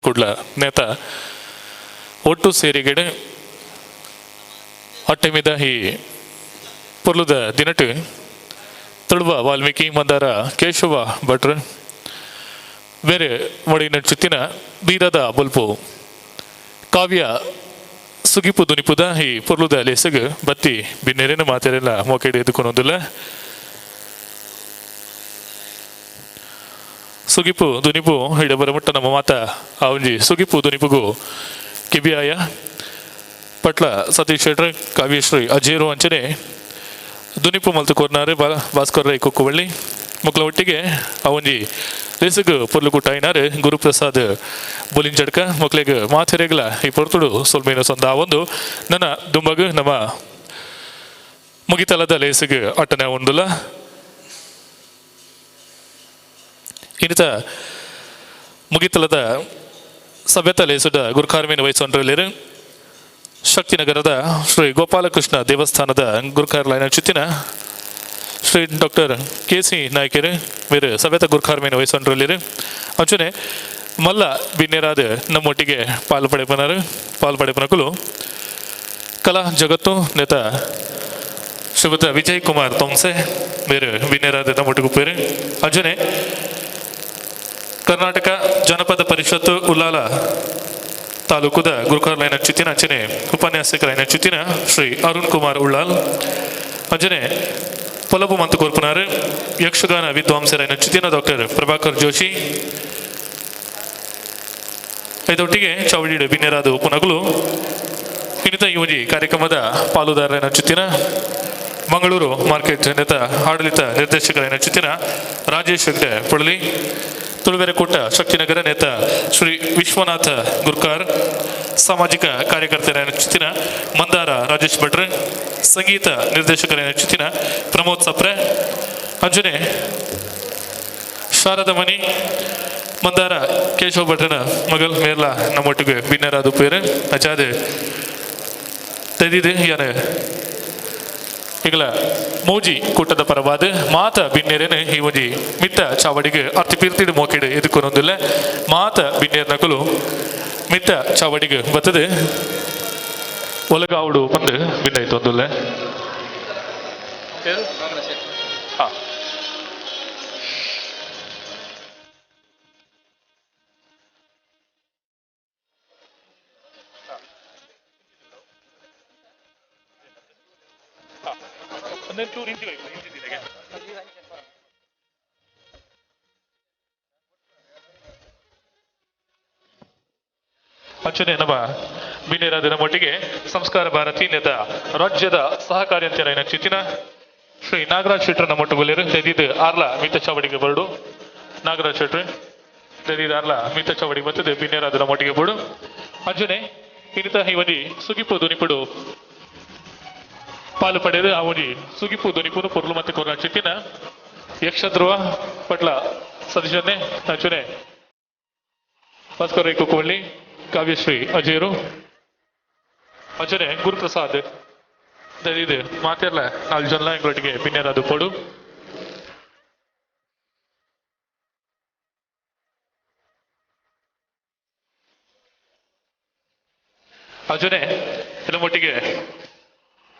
ಕುಡ್ಲ ನೇತ ಒಟ್ಟು ಸೇರಿಗೆಡೆ ಅಟ್ಟೆಮಿದ ಈ ಪುರ್ಲುದ ದಿನಟು ತುಳುವ ವಾಲ್ಮೀಕಿ ಮಂದಾರ ಕೇಶವ ಭಟ್ರು ಬೇರೆ ಒಡಿನ ಚುತ್ತಿನ ಬೀರದ ಬಲ್ಪು ಕಾವ್ಯ ಸುಗಿಪು ದುನಿಪುದ ಈ ಪುರ್ಲುದ ಲೆಸಗ್ ಬತ್ತಿ ಬಿನ್ನೆರೆನ ಮಾತೆರೆಲ್ಲ ಮೋಕೆಡೆ ಎದುಕೊನೊಂದಿಲ್ಲ ಸುಗಿಪು ದುನಿಪು ಹಿಡ ಬರಮುಟ್ಟ ನಮ್ಮ ಮಾತ ಆ ಒಂಜಿ ಸುಗಿಪು ದುನಿಪುಗು ಕಿಬಿಯಾಯ ಪಟ್ಲ ಸತೀಶ್ ಶೆಟ್ರ್ ಕಾವ್ಯಶ್ರೀ ಅಜೇರು ಅಂಚನೆ ದುನಿಪು ಮಲ್ತು ಕೊರ್ನಾರೆ ಭಾಸ್ಕರ್ ರೈ ಕುಕ್ಕುವಳ್ಳಿ ಮಕ್ಕಳ ಒಟ್ಟಿಗೆ ಆ ಒಂಜಿ ಲೇಸಗ್ ಪೊರ್ಲು ಕುಟ್ಟಾಯಿನಾರೆ ಗುರುಪ್ರಸಾದ್ ಬುಲಿಂಜಡ್ಕ ಮಕ್ಳಿಗೆ ಮಾತೆರೆಗ್ಲ ಈ ಪೊರ್ತುಡು ಸೊಲ್ಮೇನ ಸೊಂದ ಆ ಒಂದು ನನ್ನ ದುಂಬಗ್ ನಮ್ಮ ಮುಗಿತಲದ ಲೇಸಗ್ ಅಟ್ಟನೆ ಒಂದುಲ್ಲ ಇನ್ನಿತ ಮುಗಿತಲದ ಸಭ್ಯತ ಲೇಸುಡ ಗುರುಕಾರ್ಮೇನ ವಹಿಸೊಂಡ್ರಲ್ಲಿರು ಶಕ್ತಿನಗರದ ಶ್ರೀ ಗೋಪಾಲಕೃಷ್ಣ ದೇವಸ್ಥಾನದ ಗುರುಕಾರ್ಲೈನ ಚುತ್ತಿನ ಶ್ರೀ ಡಾಕ್ಟರ್ ಕೆ.ಸಿ. ನಾಯ್ಕರು ಬೇರೆ ಸಭ್ಯತ ಗುರುಕಾರ್ಮೇನ ವಹಿಸೊಂಡ್ರಲ್ಲಿರು ಅಂಚನೆ ಮಲ್ಲ ಬಿನ್ನೆರಾದ ನಮ್ಮೊಟ್ಟಿಗೆ ಪಾಲು ಪಡೆಪನಕುಲು ಕಲಾ ಜಗತ್ತು ನೇತ ಶ್ರೀಮತ ವಿಜಯ್ ಕುಮಾರ್ ತೊಂಸೆ ಬೇರೆ ಬಿನ್ನೆರಾದ ನಮ್ಮೊಟ್ಟಿಗೆ ಉಪ್ಪೇರು ಅಂಚನೆ ಕರ್ನಾಟಕ ಜನಪದ ಪರಿಷತ್ತು ಉಲ್ಲಾಲ ತಾಲೂಕುದ ಗುರುಕಾರ್ಲೈನ ಚುತ್ತಿನ ಅಂಚನೆ ಉಪನ್ಯಾಸಕರೈನ ಚುತ್ತಿನ ಶ್ರೀ ಅರುಣ್ ಕುಮಾರ್ ಉಳ್ಳಾಲ್ ಅಂಚನೆ ಪೊಲಬು ಮಂತು ಕೊರ್ಪುನಾರ್ ಯಕ್ಷಗಾನ ವಿದ್ವಾಂಸರೈನ ಚುತ್ತಿನ ಡಾಕ್ಟರ್ ಪ್ರಭಾಕರ್ ಜೋಶಿ ಇದೊಟ್ಟಿಗೆ ಚೌಡಿಡು ಬಿನ್ನೆರಾದ ಪುನಗಲು ಇನ್ನಿತ ಈ ಒಂಜಿ ಕಾರ್ಯಕ್ರಮದ ಪಾಲುದಾರರೈನ ಚುತ್ತಿನ ಮಂಗಳೂರು ಮಾರ್ಕೆಟ್ ನೇತ ಆಡಳಿತ ನಿರ್ದೇಶಕರೈನ ಚುತ್ತಿನ ರಾಜೇಶ್ ಹೆಗ್ಡೆ ಪೊಳಲಿ ತುಳುವೆರೆಕೋಟ ಶಕ್ತಿನಗರ ನೇತ ಶ್ರೀ ವಿಶ್ವನಾಥ ಗುರ್ಕಾರ್ ಸಾಮಾಜಿಕ ಕಾರ್ಯಕರ್ತರೈನ ಚುತ್ತಿನ ಮಂದಾರ ರಾಜೇಶ್ ಭಟ್ರ್ ಸಂಗೀತ ನಿರ್ದೇಶಕರೈನ ಚುತ್ತಿನ ಪ್ರಮೋದ್ ಸಪ್ರೆ ಅಂಜನೆ ಶಾರದಾ ಮಣಿ ಮಂದಾರ ಕೇಶವ ಭಟ್ರನ ಮಗಲ್ ಮೇರ್ಲ ನಮ್ಮೊಟ್ಟಿಗೆ ಬಿನ್ನೆರಾದ ಪೇರು ಅಚಾದ ತೆದಿದೆ ಯಾನ ಈಗಲ ಮೋಜಿ ಕೂಟದ ಪರವಾದ ಮಾತ ಬಿನ್ನೇರೇನೆ ಈ ಒಂಜಿ ಮಿತ್ತ ಚಾವಡಿಗೆ ಅರ್ತಿ ಪಿರ್ತಿಡು ಮೋಕೆಡು ಎದುಕೊನೊಂದಿಲ್ಲ ಮಾತ ಬಿನ್ನೇರ್ ನಕಲು ಮಿತ್ತ ಚಾವಡಿಗೆ ಬತ್ತದ ಒಲಗಾವುಡು ಬಂದು ಬಿನ್ನಾಯ್ತೊಂದಿಲ್ಲ ಹಾ ಚೂರು ಹಿಂದಿ ಹಿಂದಿಗೆ ಅಂಚನೆ ನಮ್ಮ ಬಿನ್ನೇರಾದ ನಮ್ಮೊಟ್ಟಿಗೆ ಸಂಸ್ಕಾರ ಭಾರತಿ ನೇತ ರಾಜ್ಯದ ಸಹಕಾರಿ ಅಂತ್ಯನ ಚಿತ್ತಿನ ಶ್ರೀ ನಾಗರಾಜ್ ಶೆಟ್ರ್ ನಮ್ಮೊಟ್ಟು ಬಲಿರು ತೆದಿದ್ ಆರ್ಲ ಮಿತ ಚಾವಡಿಗೆ ಬರ್ಡು ನಾಗರಾಜ್ ಶೆಟ್ರ್ ತೆದಿದ್ ಆರ್ಲ ಮಿತ ಚಾವಡಿಗೆ ಬರ್ತದೆ ಬಿನ್ನೇರಾದ ನಮ್ಮೊಟ್ಟಿಗೆ ಬೋಡು ಅಂಚನೆ ಇನ್ನಿತ ಈ ಒಂಜಿ ಸುಗಿಪು ದುನಿಪುಡು ಪಾಲು ಪಡೆದು ಆ ಒಂಜಿ ಸುಗಿಪು ದುನಿಪುನು ಪೊರ್ಲು ಮತ್ತೆ ಕೊರ ಚಿತ್ತಿನ ಯಕ್ಷಧ್ರುವ ಪಟ್ಲ ಸತೀಶನ್ನೇ ಅಂಚನೆ ಭಾಸ್ಕರ್ ರೈ ಕುಕ್ಕುವಳ್ಳಿ ಕಾವ್ಯಶ್ರೀ ಅಜೇರು ಅಂಚನೆ ಗುರುಪ್ರಸಾದ್ ಇದು ಮಾತೆಲ್ಲ 4 ಜನ ಎಂಗಳೊಟ್ಟಿಗೆ ಬಿನ್ನೇರಾದ ಪೋಡು ಅಂಚನೆ ನಮ್ಮೊಟ್ಟಿಗೆ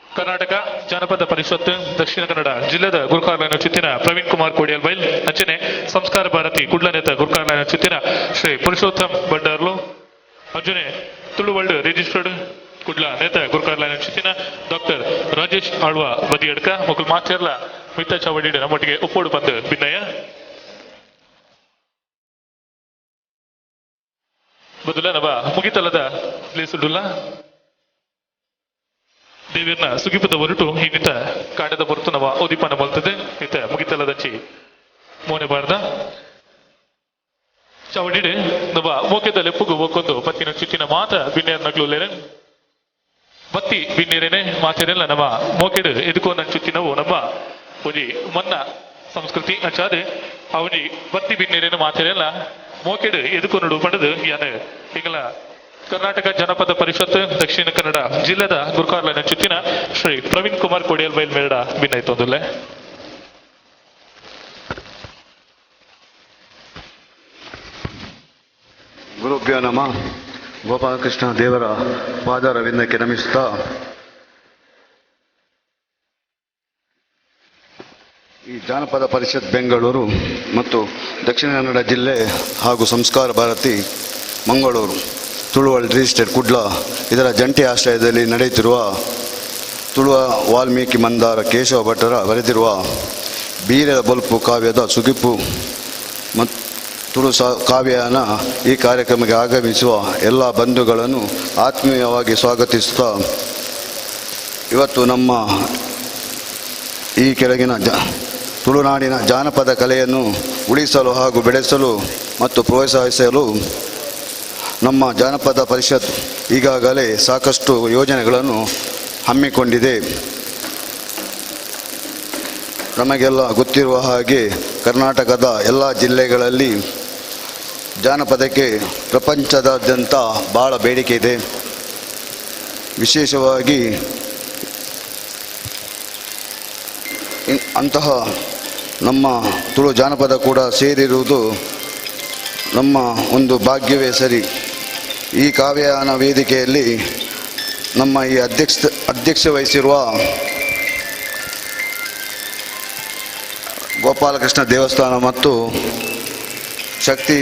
ಕರ್ನಾಟಕ ಜನಪದ ಪರಿಷತ್ ದಕ್ಷಿಣ ಕನ್ನಡ ಜಿಲ್ಲೆದ ಗುರುಕಾರ್ಲೈನ ಚುತ್ತಿನ ಪ್ರವೀಣ್ ಕುಮಾರ್ ಕೋಡಿಯಲ್ ಬೈಲ್ ಅಂಚನೆ ಸಂಸ್ಕಾರ ಭಾರತಿ ಕುಡ್ಲ ನೇತ ಗುರುಕಾರ್ಲೈನ ಚುತ್ತಿನ ಶ್ರೀ ಪುರುಷೋತ್ತಮ್ ಬಂಡಾರ್ಲು ಅಂಚನೆ ತುಳುವಳ್ಳು ರಿಜಿಸ್ಟರ್ಡ್ ಕುಡ್ಲ ನೇತ ಗುರುಕಾರ್ಲೈನ ಚುತ್ತಿನ ಡಾಕ್ಟರ್ ರಾಜೇಶ್ ಆಳ್ವ ಬದಿಯಡ್ಕ ಮಕ್ಕಳು ಮಾತೆರ್ಲ ಮಿತ್ತ ಚಾವಡಿ ನಮ್ಮೊಟ್ಟಿಗೆ ಉಪ್ಪೋಡು ಬಂದು ಬಿನ್ನಯ್ಯ ಬದಲ ನವ ಮುಗಿತಲದ ಲೇಸುಡುಲ್ಲ ದೇವಿಯರ್ನ ಸುಗಿಪದ ಹೊರಟು ಇನ್ನಿತ ಕಾಂಡದ ಹೊರತು ನವ ಉದಿಪನ ಬಲ್ತದೆ ಇತ ಮುಗಿತಲದಚ್ಚಿ ಮೋನೆ ಬಾರ್ದ ಚವಡಿಡೆ ನವ ಮೋಕೆದ ಲೆಪ್ಪುಗು ಒಕ್ಕೊಂದು ಪತ್ತಿನ ಚುಚ್ಚಿನ ಮಾತ ಬಿನ್ನೇರ್ ನಗ್ಲುಲೇರೆ ಬತ್ತಿ ಬಿನ್ನೇರೇನೆ ಮಾತೆರೆಲ್ಲ ನವ ಮೋಕೆಡು ಎದುಕೋ ನನ್ನ ಚುಚ್ಚಿನವು ನಮ್ಮ ಒಂಜಿ ಮನ್ನ ಸಂಸ್ಕೃತಿ ಅಂಚಾದೆ ಅವನಿ ಬತ್ತಿ ಬಿನ್ನೇರೇನೆ ಮಾತೆರೆಲ್ಲ ಮೋಕೆಡು ಎದುಕೊನಡು ಪಡೆದು ಯಾನ ಈಗಲ ಕರ್ನಾಟಕ ಜನಪದ ಪರಿಷತ್ ದಕ್ಷಿಣ ಕನ್ನಡ ಜಿಲ್ಲೆದ ಗುರುಕಾರ್ಲೈನ ಚುತ್ತಿನ ಶ್ರೀ ಪ್ರವೀಣ್ ಕುಮಾರ್ ಕೋಡಿಯಲ್ ಬೈಲ್ ಮೇಡ ಭಿನ್ನಾಯ್ತೊಂದುಲ್ಲೆ ಗುರುಭ್ಯೋ ನಮಃ. ಗೋಪಾಲಕೃಷ್ಣ ದೇವರ ಪಾದಾರವಿಂದಕ್ಕೆ ನಮಿಸುತ್ತಾ ಈ ಜಾನಪದ ಪರಿಷತ್ ಬೆಂಗಳೂರು ಮತ್ತು ದಕ್ಷಿಣ ಕನ್ನಡ ಜಿಲ್ಲೆ ಹಾಗೂ ಸಂಸ್ಕಾರ ಭಾರತಿ ಮಂಗಳೂರು ತುಳುವಳ್ಳಿ ರಿಜಿಸ್ಟೆಡ್ ಕುಡ್ಲ ಇದರ ಜಂಟಿ ಆಶ್ರಯದಲ್ಲಿ ನಡೆಯುತ್ತಿರುವ ತುಳುವ ವಾಲ್ಮೀಕಿ ಮಂದಾರ ಕೇಶವ ಭಟ್ಟರ ಬರೆದಿರುವ ಬೀರದ ಬಲ್ಪು ಕಾವ್ಯದ ಸುಗಿಪ್ಪು ಮತ್ತು ತುಳು ಕಾವ್ಯನ ಈ ಕಾರ್ಯಕ್ರಮಕ್ಕೆ ಆಗಮಿಸುವ ಎಲ್ಲ ಬಂಧುಗಳನ್ನು ಆತ್ಮೀಯವಾಗಿ ಸ್ವಾಗತಿಸುತ್ತಾ ಇವತ್ತು ನಮ್ಮ ಈ ಕೆಳಗಿನ ತುಳುನಾಡಿನ ಜಾನಪದ ಕಲೆಯನ್ನು ಉಳಿಸಲು ಹಾಗೂ ಬೆಳೆಸಲು ಮತ್ತು ಪ್ರೋತ್ಸಾಹಿಸಲು ನಮ್ಮ ಜಾನಪದ ಪರಿಷತ್ ಈಗಾಗಲೇ ಸಾಕಷ್ಟು ಯೋಜನೆಗಳನ್ನು ಹಮ್ಮಿಕೊಂಡಿದೆ. ನಮಗೆಲ್ಲ ಗೊತ್ತಿರುವ ಹಾಗೆ ಕರ್ನಾಟಕದ ಎಲ್ಲ ಜಿಲ್ಲೆಗಳಲ್ಲಿ ಜಾನಪದಕ್ಕೆ ಪ್ರಪಂಚದಾದ್ಯಂತ ಭಾಳ ಬೇಡಿಕೆ ಇದೆ. ವಿಶೇಷವಾಗಿ ಅಂತಹ ನಮ್ಮ ತುಳು ಜಾನಪದ ಕೂಡ ಸೇರಿರುವುದು ನಮ್ಮ ಒಂದು ಭಾಗ್ಯವೇ ಸರಿ. ಈ ಕಾವ್ಯಯಾನ ವೇದಿಕೆಯಲ್ಲಿ ನಮ್ಮ ಈ ಅಧ್ಯಕ್ಷ ವಹಿಸಿರುವ ಗೋಪಾಲಕೃಷ್ಣ ದೇವಸ್ಥಾನ ಮತ್ತು ಶಕ್ತಿ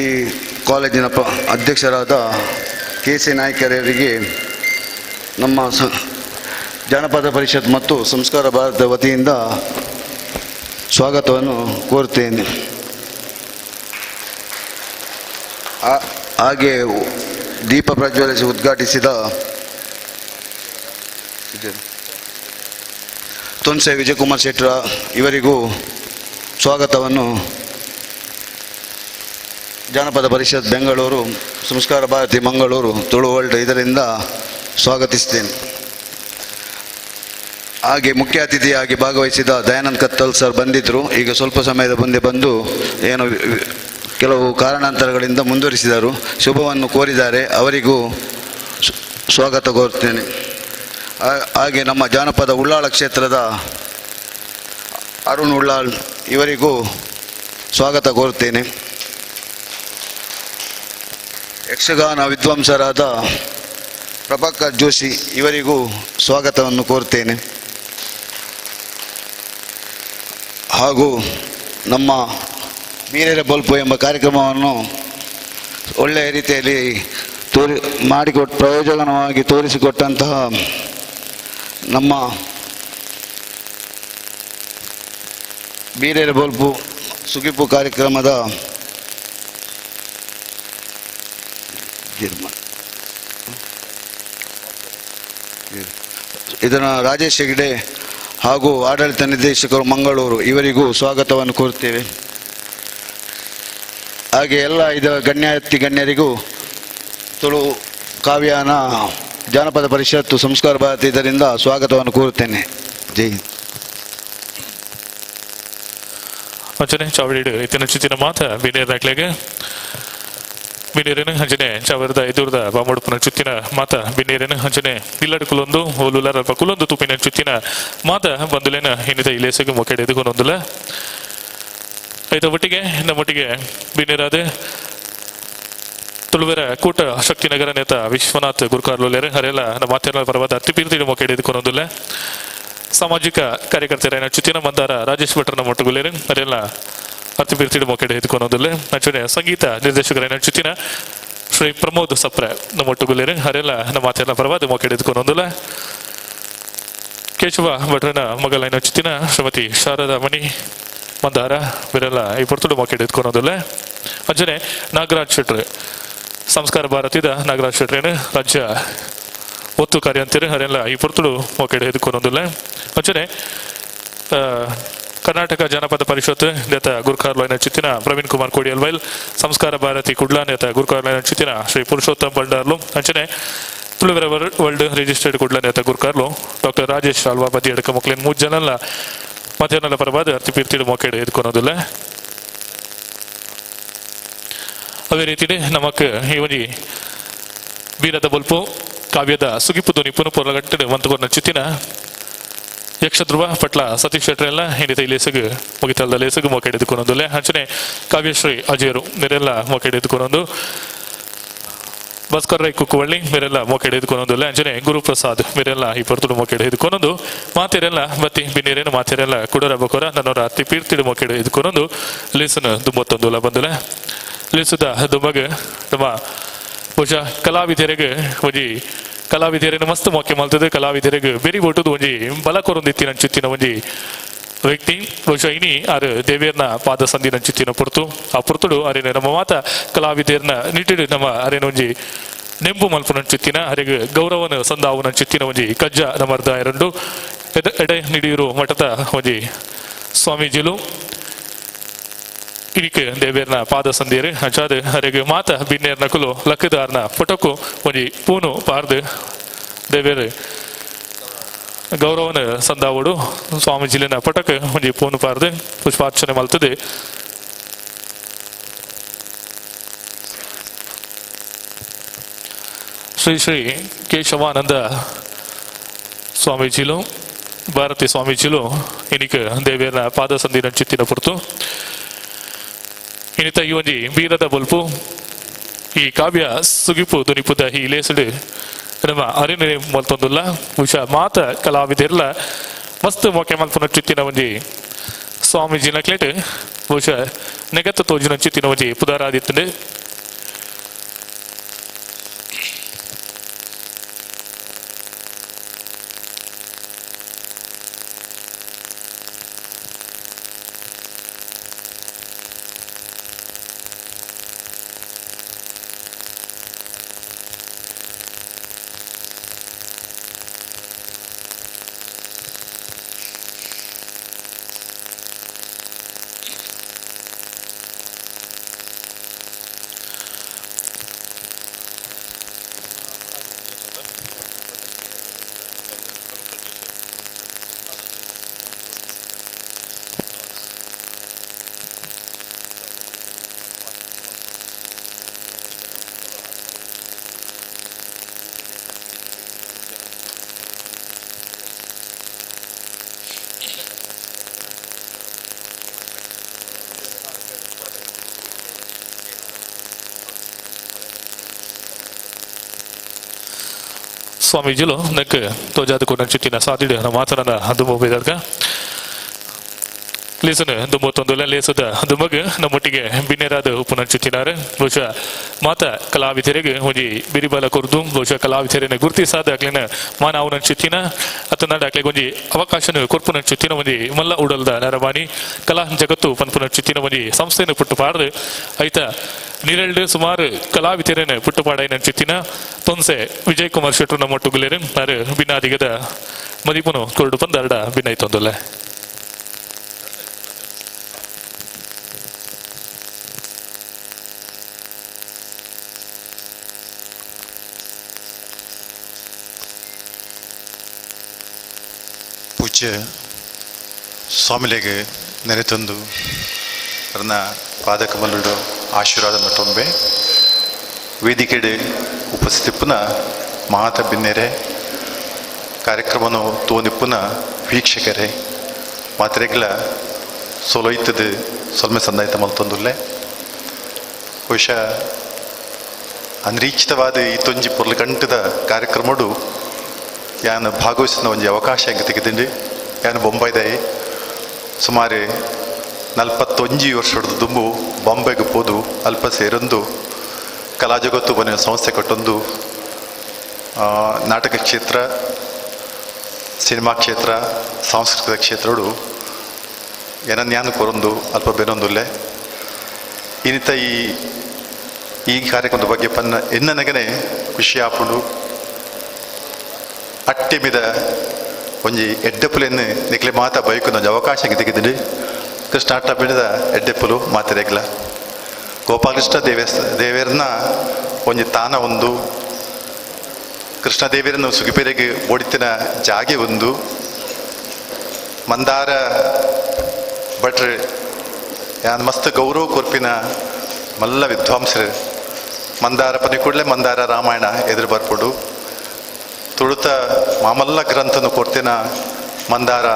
ಕಾಲೇಜಿನ ಅಧ್ಯಕ್ಷರಾದ ಕೆ.ಸಿ. ನಾಯ್ಕರವರಿಗೆ ನಮ್ಮ ಜಾನಪದ ಪರಿಷತ್ ಮತ್ತು ಸಂಸ್ಕಾರ ಭಾರತದ ವತಿಯಿಂದ ಸ್ವಾಗತವನ್ನು ಕೋರುತ್ತೇನೆ. ಹಾಗೆ ದೀಪ ಪ್ರಜ್ವಲಿಸಿ ಉದ್ಘಾಟಿಸಿದ ತೊನ್ಸೆ ವಿಜಯಕುಮಾರ್ ಶೆಟ್ಟರ ಇವರಿಗೂ ಸ್ವಾಗತವನ್ನು ಜಾನಪದ ಪರಿಷತ್ ಬೆಂಗಳೂರು ಸಂಸ್ಕಾರ ಭಾರತಿ ಮಂಗಳೂರು ತುಳು ವರ್ಲ್ಡ್ ಇದರಿಂದ ಸ್ವಾಗತಿಸ್ತೇನೆ. ಹಾಗೆ ಮುಖ್ಯ ಅತಿಥಿಯಾಗಿ ಭಾಗವಹಿಸಿದ ದಯಾನಂದ್ ಕತ್ತಲ್ ಸರ್ ಬಂದಿದ್ದರು. ಈಗ ಸ್ವಲ್ಪ ಸಮಯದ ಮುಂದೆ ಬಂದು ಏನು ಕೆಲವು ಕಾರಣಾಂತರಗಳಿಂದ ಮುಂದುವರಿಸಿದರು. ಶುಭವನ್ನು ಕೋರಿದ್ದಾರೆ, ಅವರಿಗೂ ಸ್ವಾಗತ ಕೋರುತ್ತೇನೆ. ಹಾಗೆ ನಮ್ಮ ಜಾನಪದ ಉಳ್ಳಾಳ ಕ್ಷೇತ್ರದ ಅರುಣ್ ಉಳ್ಳಾಳ್ ಇವರಿಗೂ ಸ್ವಾಗತ ಕೋರುತ್ತೇನೆ. ಯಕ್ಷಗಾನ ವಿದ್ವಾಂಸರಾದ ಪ್ರಭಾಕರ್ ಜೋಶಿ ಇವರಿಗೂ ಸ್ವಾಗತವನ್ನು ಕೋರುತ್ತೇನೆ. ಹಾಗೂ ನಮ್ಮ ಬೀರೇರ ಬಲ್ಪು ಎಂಬ ಕಾರ್ಯಕ್ರಮವನ್ನು ಒಳ್ಳೆಯ ರೀತಿಯಲ್ಲಿ ಪ್ರಯೋಜನವಾಗಿ ತೋರಿಸಿಕೊಟ್ಟಂತಹ ನಮ್ಮ ಬೀರೇರ ಬಲ್ಪು ಸುಗಿಪ್ಪು ಕಾರ್ಯಕ್ರಮದ ಇದನ್ನು ರಾಜೇಶ್ ಹೆಗ್ಡೆ ಹಾಗೂ ಆಡಳಿತ ನಿರ್ದೇಶಕರು ಮಂಗಳೂರು ಇವರಿಗೂ ಸ್ವಾಗತವನ್ನು ಕೋರುತ್ತೇವೆ. ಹಾಗೆ ಎಲ್ಲ ಗಣ್ಯರಿಗೂ ತುಳು ಕಾವ್ಯಾನ ಜಾನಪದ ಪರಿಷತ್ತು ಸಂಸ್ಕಾರ ಭಾರತಿ ಇದರಿಂದ ಸ್ವಾಗತವನ್ನು ಕೋರುತ್ತೇನೆ. ಜೈ ಹಿಂದ್. ಅಂಚನೆ ಚಾವಡಿಡು ಇತ್ತಿನ ಚಿತ್ತಿನ ಮಾತ ಬಿನೇರ್ ದಾಖಲೆಗೆ ಬಿನೇರಿನ ಹಂಚನೆ ಚಾವರದ ಎದುರದ ಬಾಮಡುಪುನ ಚುತ್ತಿನ ಮಾತ ಬಿನೇರಿನ ಹಂಚನೆ ಇಲ್ಲಡು ಕುಲೊಂದು ಹೋಲುಲರ ಕುಲೊಂದು ತುಪ್ಪಿನ ಚುತ್ತಿನ ಮಾತ ಬಂದುಲೇನ ಇನ್ನಿತ ಇಲೇಸಗೆ ಮೊಕೆಡೆ ಎದುಕೊಂದೊಂದುಲ ಐದ ಒಟ್ಟಿಗೆ ನಮ್ಮೊಟ್ಟಿಗೆ ಬಿನೇರಾದ ತುಳುವೆರ ಕೂಟ ಶಕ್ತಿನಗರ ನೇತ ವಿಶ್ವನಾಥ್ ಗುರುಕಾರ್ಲೋಲೆರೆ ಹರೆಲ್ಲ ನಮ್ಮ ಮಾತೆರ ಪರವಾದ ಅತ್ತಿಪೀರ್ತಿಡು ಮೊಕೆಡೆ ಎದುಕೊಂದೊಂದುಲ ಸಾಮಾಜಿಕ ಕಾರ್ಯಕರ್ತರ ಚುತ್ತಿನ ಮಂದಾರ ರಾಜೇಶ್ ಭಟ್ರನ ಮೊಟ್ಟಗುಲೇರೆ ಹರೆಲ್ಲ ಅತ್ತಿಪೀರ್ತಿಡು ಮೊಕೆಡೆ ಎದುಕೊಂದೊಂದುಲ್ಲ ಅಂಚನೆ ಸಂಗೀತ ನಿರ್ದೇಶಕರ ಚುತ್ತಿನ ಶ್ರೀ ಪ್ರಮೋದ್ ಸಪ್ರ ನಮ್ಮ ಒಟ್ಟುಗುಲೇರೆ ಹರೆಲ್ಲ ನಮ್ಮ ಮಾತೆಲ್ಲ ಪರವಾದ ಮೊಕೆಡೆ ಎದುಕೊಂದೊಂದುಲ್ಲ ಕೇಶವ ಭಟ್ರನ ಮಗಲೈನ ಚುತ್ತಿನ ಶ್ರೀಮತಿ ಶಾರದಾ ಮಣಿ ಮಂದಾರ ಇವರೆಲ್ಲ ಈ ಪೊರ್ತುಡು ಮೊಕೆಡೆ ಎದುಕೊಂದೊಂದುಲ್ಲ ಅಂಚನೆ ನಾಗರಾಜ್ ಶೆಟ್ರ್ ಸಂಸ್ಕಾರ ಭಾರತಿದ ನಾಗರಾಜ್ ಶೆಟ್ರೇನು ರಾಜ್ಯ ಒತ್ತು ಕಾರ್ಯಾಂತಿರು ಹರೆಲ್ಲ ಈ ಪೊರ್ತುಡು ಮೊಕೆಡೆ ಎದುಕೊಂದೊಂದುಲ್ಲ ಅಂಚನೆ ಕರ್ನಾಟಕ ಜಾನಪದ ಪರಿಷತ್ ನೇತ ಗುರುಕಾರ್ಲೋಯ್ನ ಚಿತ್ತಿನ ಪ್ರವೀಣ್ ಕುಮಾರ್ ಕೋಡಿಯಲ್ವೈಲ್ ಸಂಸ್ಕಾರ ಭಾರತಿ ಕುಡ್ಲ ನೇತ ಗುರುಕಾರ್ಲೋಯ್ನ ಚಿತ್ತಿನ ಶ್ರೀ ಪುರುಷೋತ್ತಮ್ ಬಂಡಾರ್ಲು ಅಂಚನೆ ತುಳುವೆರ ವರ್ಲ್ಡ್ ರಿಜಿಸ್ಟರ್ಡ್ ಕುಡ್ಲ ನೇತ ಗುರುಕಾರ್ಲು ಡಾಕ್ಟರ್ ರಾಜೇಶ್ ಅಲ್ವಾ ಬದಿ ಅಡಕ ಮಕ್ಕಳಿನ 3 ಜನಲ್ಲ ಮಧ್ಯಾಹ್ನ ಪರವಾದ ಅರ್ತಿಪೀರ್ತಿಡು ಮೊಕೆಡೆ ಎದುಕೊನೋದಿಲ್ಲ ಅವೇ ರೀತಿ ನಮಕ್ ಈ ಒಂಜಿ ಬೀರದ ಬಲ್ಪು ಕಾವ್ಯದ ಸುಗಿಪ್ಪು ಧ್ವನಿ ಪುನಃ ಮಂತುಕೊರ್ನ ಚಿತ್ತಿನ ಯಕ್ಷಧ್ರುವ ಪಟ್ಲ ಸತೀಶ್ ಶೆಟ್ರೆಲ್ಲ ಇನ್ನಿತ ಇಲೇಸಗು ಮುಗಿತಲ್ದ ಲೇಸಗು ಮೊಕೆಡೆ ಎದುಕೊನೊಂದುಲ್ಲೆ ಅಂಚನೆ ಕಾವ್ಯಶ್ರೀ ಅಜಯರು ನೆರೆಲ್ಲ ಮೊಕೆಡೆ ಎದುಕೊನೊಂದು ಭಾಸ್ಕರ್ ರೈ ಕುಕ್ಕುವಳ್ಳಿ ಮೇರೆಲ್ಲ ಮೊಕೆಡೆ ಹಿಡ್ಕೊನೊಂದು ಅಂಜನೆ ಗುರುಪ್ರಸಾದ್ ಮೇರೆಲ್ಲ ಈ ಪರ್ತುಡು ಮೊಕೆಡೆ ಹಿಡ್ಕೊನೊಂದು ಮಾತೆರೆಲ್ಲ ಬತ್ತಿ ಬಿನ್ನೇರೇನು ಮಾತೆರೆಲ್ಲ ಕುಡರ ಬಕೋರ ನನ್ನವರ ಅತ್ತಿ ಪೀರ್ತಿಡು ಮೊಕೆಡೆ ಹಿಡ್ಕೊನೊಂದು ಲೇಸನ ದುಂಬತ್ತೊಂದು ಬಂದಲೆ ಲೇಸುದ ದುಂಬಗ ನಮ್ಮ ಬಹುಶಃ ಕಲಾವಿದರಿಗೆ ಒಂಜಿ ಕಲಾವಿದರೇನು ಮಸ್ತ್ ಮೊಕ್ಕೆ ಮಲ್ತದೆ ಕಲಾವಿದರಿಗೆ ಬೆರಿ ಒಟ್ಟುದು ಒಂಜಿ ಬಲ ಕೊರೊಂದಿತ್ತಿನ ಚುತ್ತಿನ ಒಂಜಿ ವ್ಯಕ್ತಿ ಬಹುಶಃ ಇನಿ ಆರು ದೇವೇರ್ನ ಪಾದ ಸಂದಿನ ಚುತ್ತಿನ ಪುರ್ತು ಆ ಪುರ್ತುಡು ಅರೇನು ನಮ್ಮ ಮಾತ ಕಲಾವಿದರ್ನ ನಿಟ್ಟಿಡು ನಮ್ಮ ಅರೇನು ಒಂಜಿ ನೆಂಪು ಮಲ್ಪುನ ಚುತ್ತಿನ ಅರೆಗೆ ಗೌರವನ ಸಂದಾವುನ ಚುತ್ತಿನ ಒಂಜಿ ಕಜ್ಜ ನಮ್ಮರ್ದ ಎರಡು ಎಡೆ ನಿಡಿಯೂರು ಮಠದ ಒಂಜಿ ಸ್ವಾಮೀಜಿಲು ಇನಿಕೆ ದೇವೇರ್ನ ಪಾದ ಸಂದಿಯರು ಅಂಚಾದ ಅರೆಗೆ ಮಾತ ಬಿನ್ನೇರ್ನ ಕುಲು ಲಕ್ಕದಾರ್ನ ಪುಟಕು ಒಂಜಿ ಪೂನು ಪಾರ್ದು ದೇವೇರು ಗೌರವನ ಸಂದಾವಡು ಸ್ವಾಮೀಜಿಲಿನ ಪಟಕ ಒಂಜಿ ಪೂನು ಪಾರ್ದು ಪುಷ್ಪಾರ್ಚನೆ ಮಲ್ತದೆ ಶ್ರೀ ಶ್ರೀ ಕೇಶವಾನಂದ ಸ್ವಾಮೀಜಿಲು ಭಾರತಿ ಸ್ವಾಮೀಜಿಲು ಇನಿಕ ದೇವೇರ್ನ ಪಾದ ಸಂದಿನ ಚಿತ್ತಿನ ಪುರ್ತು ಇನಿತ ಈ ಒಂಜಿ ಬೀರದ ಬಲ್ಪು ಈ ಕಾವ್ಯ ಸುಗಿಪು ದುನಿಪುದ ಈ ಲೇಸುಡು ನಮ್ಮ ಅರಿನೆ ಮಲ್ತೊಂದುಲ್ಲ ಬಹುಶಃ ಮಾತ ಕಲಾವಿದೆಲ್ಲ ಮಸ್ತ್ ಮೊಕೆ ಮಲ್ಪುನ ಚಿತ್ತಿನ ಒಂಜಿ ಸ್ವಾಮೀಜಿನ ಕ್ಲೇಟ್ ಬಹುಶಃ ನೆಗತ್ತ ತೋಜಿನ ಚಿತ್ತಿನ ಒಂಜಿ ಪುದಾರಾದಿತ್ತಂಡೆ ಸ್ವಾಮೀಜಿಲು ನೆಕ್ ತೋಜಾದ ಕೂಡ ಚಿತ್ತಿನ ಸಾದಿಡ ಮಾತನದ ದುಂಬ ಬೇದರ್ಗ ಲೇಸನ ದುಂಬತ್ತೊಂದು ಲೇಸದ ದುಂಬಗ ನಮ್ಮೊಟ್ಟಿಗೆ ಬಿನ್ನೇರಾದ ಉಪ್ಪುನ ಚಿತ್ತಿನಾರ ಬಹುಶಃ ಮಾತ ಕಲಾವಿದರಿಗೆ ಒಂಜಿ ಬಿರಿಬಲ ಕೊರ್ದು ಬಹುಶಃ ಕಲಾವಿದರನ್ನ ಗುರುತಿಸಾದ ಅಕ್ಲಿನ ಮಾನ ಅವನ ಚಿತ್ತಿನ ಅತನಾಡ ಅಕ್ಲಿಗೆ ಒಂಜಿ ಅವಕಾಶನ ಕೊರ್ಪುನ ಚಿತ್ತಿನ ಒಂಜಿ ಮಲ್ಲ ಉಡಲ್ದ ನರವಾಣಿ ಕಲಾ ಜಗತ್ತು ಪನ್ಪುನ ಚಿತ್ತಿನ ಒಂಜಿ ಸಂಸ್ಥೆಯನ್ನು ಪುಟ್ಟು ಪಾಡ್ದು ಐತ ನಿರಳ್ಡು ಸುಮಾರು ಕಲಾವಿದರನ್ನ ಪುಟ್ಟು ಪಾಡೈನ ಚಿತ್ತಿನ ತೊನ್ಸೆ ವಿಜಯ್ ಕುಮಾರ್ ಶೆಟ್ರು ನಮ್ಮೊಟ್ಟುಗುಲೇರು ಅರು ಭಿನ್ನಾದಿಗದ ಮದಿಪುನು ಕೊರಡು ಪಂದರ್ಡ ಭಿನ್ನೈತೊಂದುಲ್ಲ ಪೂಜ್ಯ ಸ್ವಾಮಿಲೆಗೆ ನೆನೆತಂದು ಅವರನ್ನ ಪಾದಕಮಲ್ಲುಡು ಆಶೀರ್ವಾದ ಮತ್ತೊಂಬೆ ವೇದಿಕೆಡೆ ಉಪಸ್ಥಿತಿಪ್ಪುನ ಮಾತ ಬಿನ್ನೆರೆ ಕಾರ್ಯಕ್ರಮವನ್ನು ತೋನಿಪ್ಪುನ ವೀಕ್ಷಕರೇ ಮಾತ್ರೆಗಳ ಸೊಲೊಯ್ತದು ಸೊಲ್ಮೆ ಸಂದಾಯಿತ ಮಲ್ತೊಂದುಲ್ಲೆ ಬಹುಶಃ ಅನಿರೀಕ್ಷಿತವಾದ ಈ ತೊಂಜಿ ಪೊರ್ಲು ಗಂಟದ ಕಾರ್ಯಕ್ರಮಡು ಯಾನು ಭಾಗವಹಿಸಿದ ಒಂಜಿ ಅವಕಾಶ ಹೆಂಗೆ ತೆಗೆದಿಂಡು ಯಾನು ಬೊಂಬೈದಾಯಿ ಸುಮಾರು 41 ವರ್ಷದ ದುಂಬು ಬಾಂಬೆಗೆ ಹೋದು ಅಲ್ಪ ಸೇರೊಂದು ಕಲಾ ಜಗತ್ತು ಬನ್ನಿ ಸಂಸ್ಥೆ ಕಟ್ಟೊಂದು ನಾಟಕ ಕ್ಷೇತ್ರ ಸಿನಿಮಾ ಕ್ಷೇತ್ರ ಸಾಂಸ್ಕೃತಿಕ ಕ್ಷೇತ್ರಗಳು ಏನನ್ಯಾನು ಕೊರೊಂದು ಅಲ್ಪ ಬೆನೊಂದುಲ್ಲೆ ಇನ್ನಿತ ಈ ಕಾರ್ಯಕ್ರಮದ ಬಗ್ಗೆ ಪನ್ನ ಎನ್ನನಗನೆ ಖುಷಿ ಆಪುಂಡು ಅಟ್ಟಿಮಿದ ಒಂಜಿ ಎಡ್ಡೆಪ್ಪುಲೆನ್ನು ನಿಕ್ಲೆ ಮಾತ ಬೈಕು ಒಂಜಿ ಅವಕಾಶ ತೆಗೆದಿದ್ದು ಕೃಷ್ಣಾಟ ಬಿಡದ ಎಡ್ಡೆಪ್ಪುಲು ಮಾತೆರೆಗ್ಲ ಗೋಪಾಲಕೃಷ್ಣ ದೇವೇರನ್ನ ಒಂಜಿ ತಾನ ಒಂದು ಕೃಷ್ಣ ದೇವೇರನ್ನು ಸುಗಿಪೆರೆಗೆ ಓಡಿತಿನ ಜಾಗೆ ಒಂದು ಮಂದಾರ ಭಟ್ರು ಯಾನ್ ಮಸ್ತ್ ಗೌರವ ಕೊರ್ಪಿನ ಮಲ್ಲ ವಿದ್ವಾಂಸರು ಮಂದಾರ ಪನಿ ಕೂಡಲೇ ಮಂದಾರ ರಾಮಾಯಣ ಎದುರು ಬರ್ಪಡು ತುಳುತ ಮಾಮಲ್ಲ ಗ್ರಂಥನು ಕೊಡ್ತಿನ ಮಂದಾರ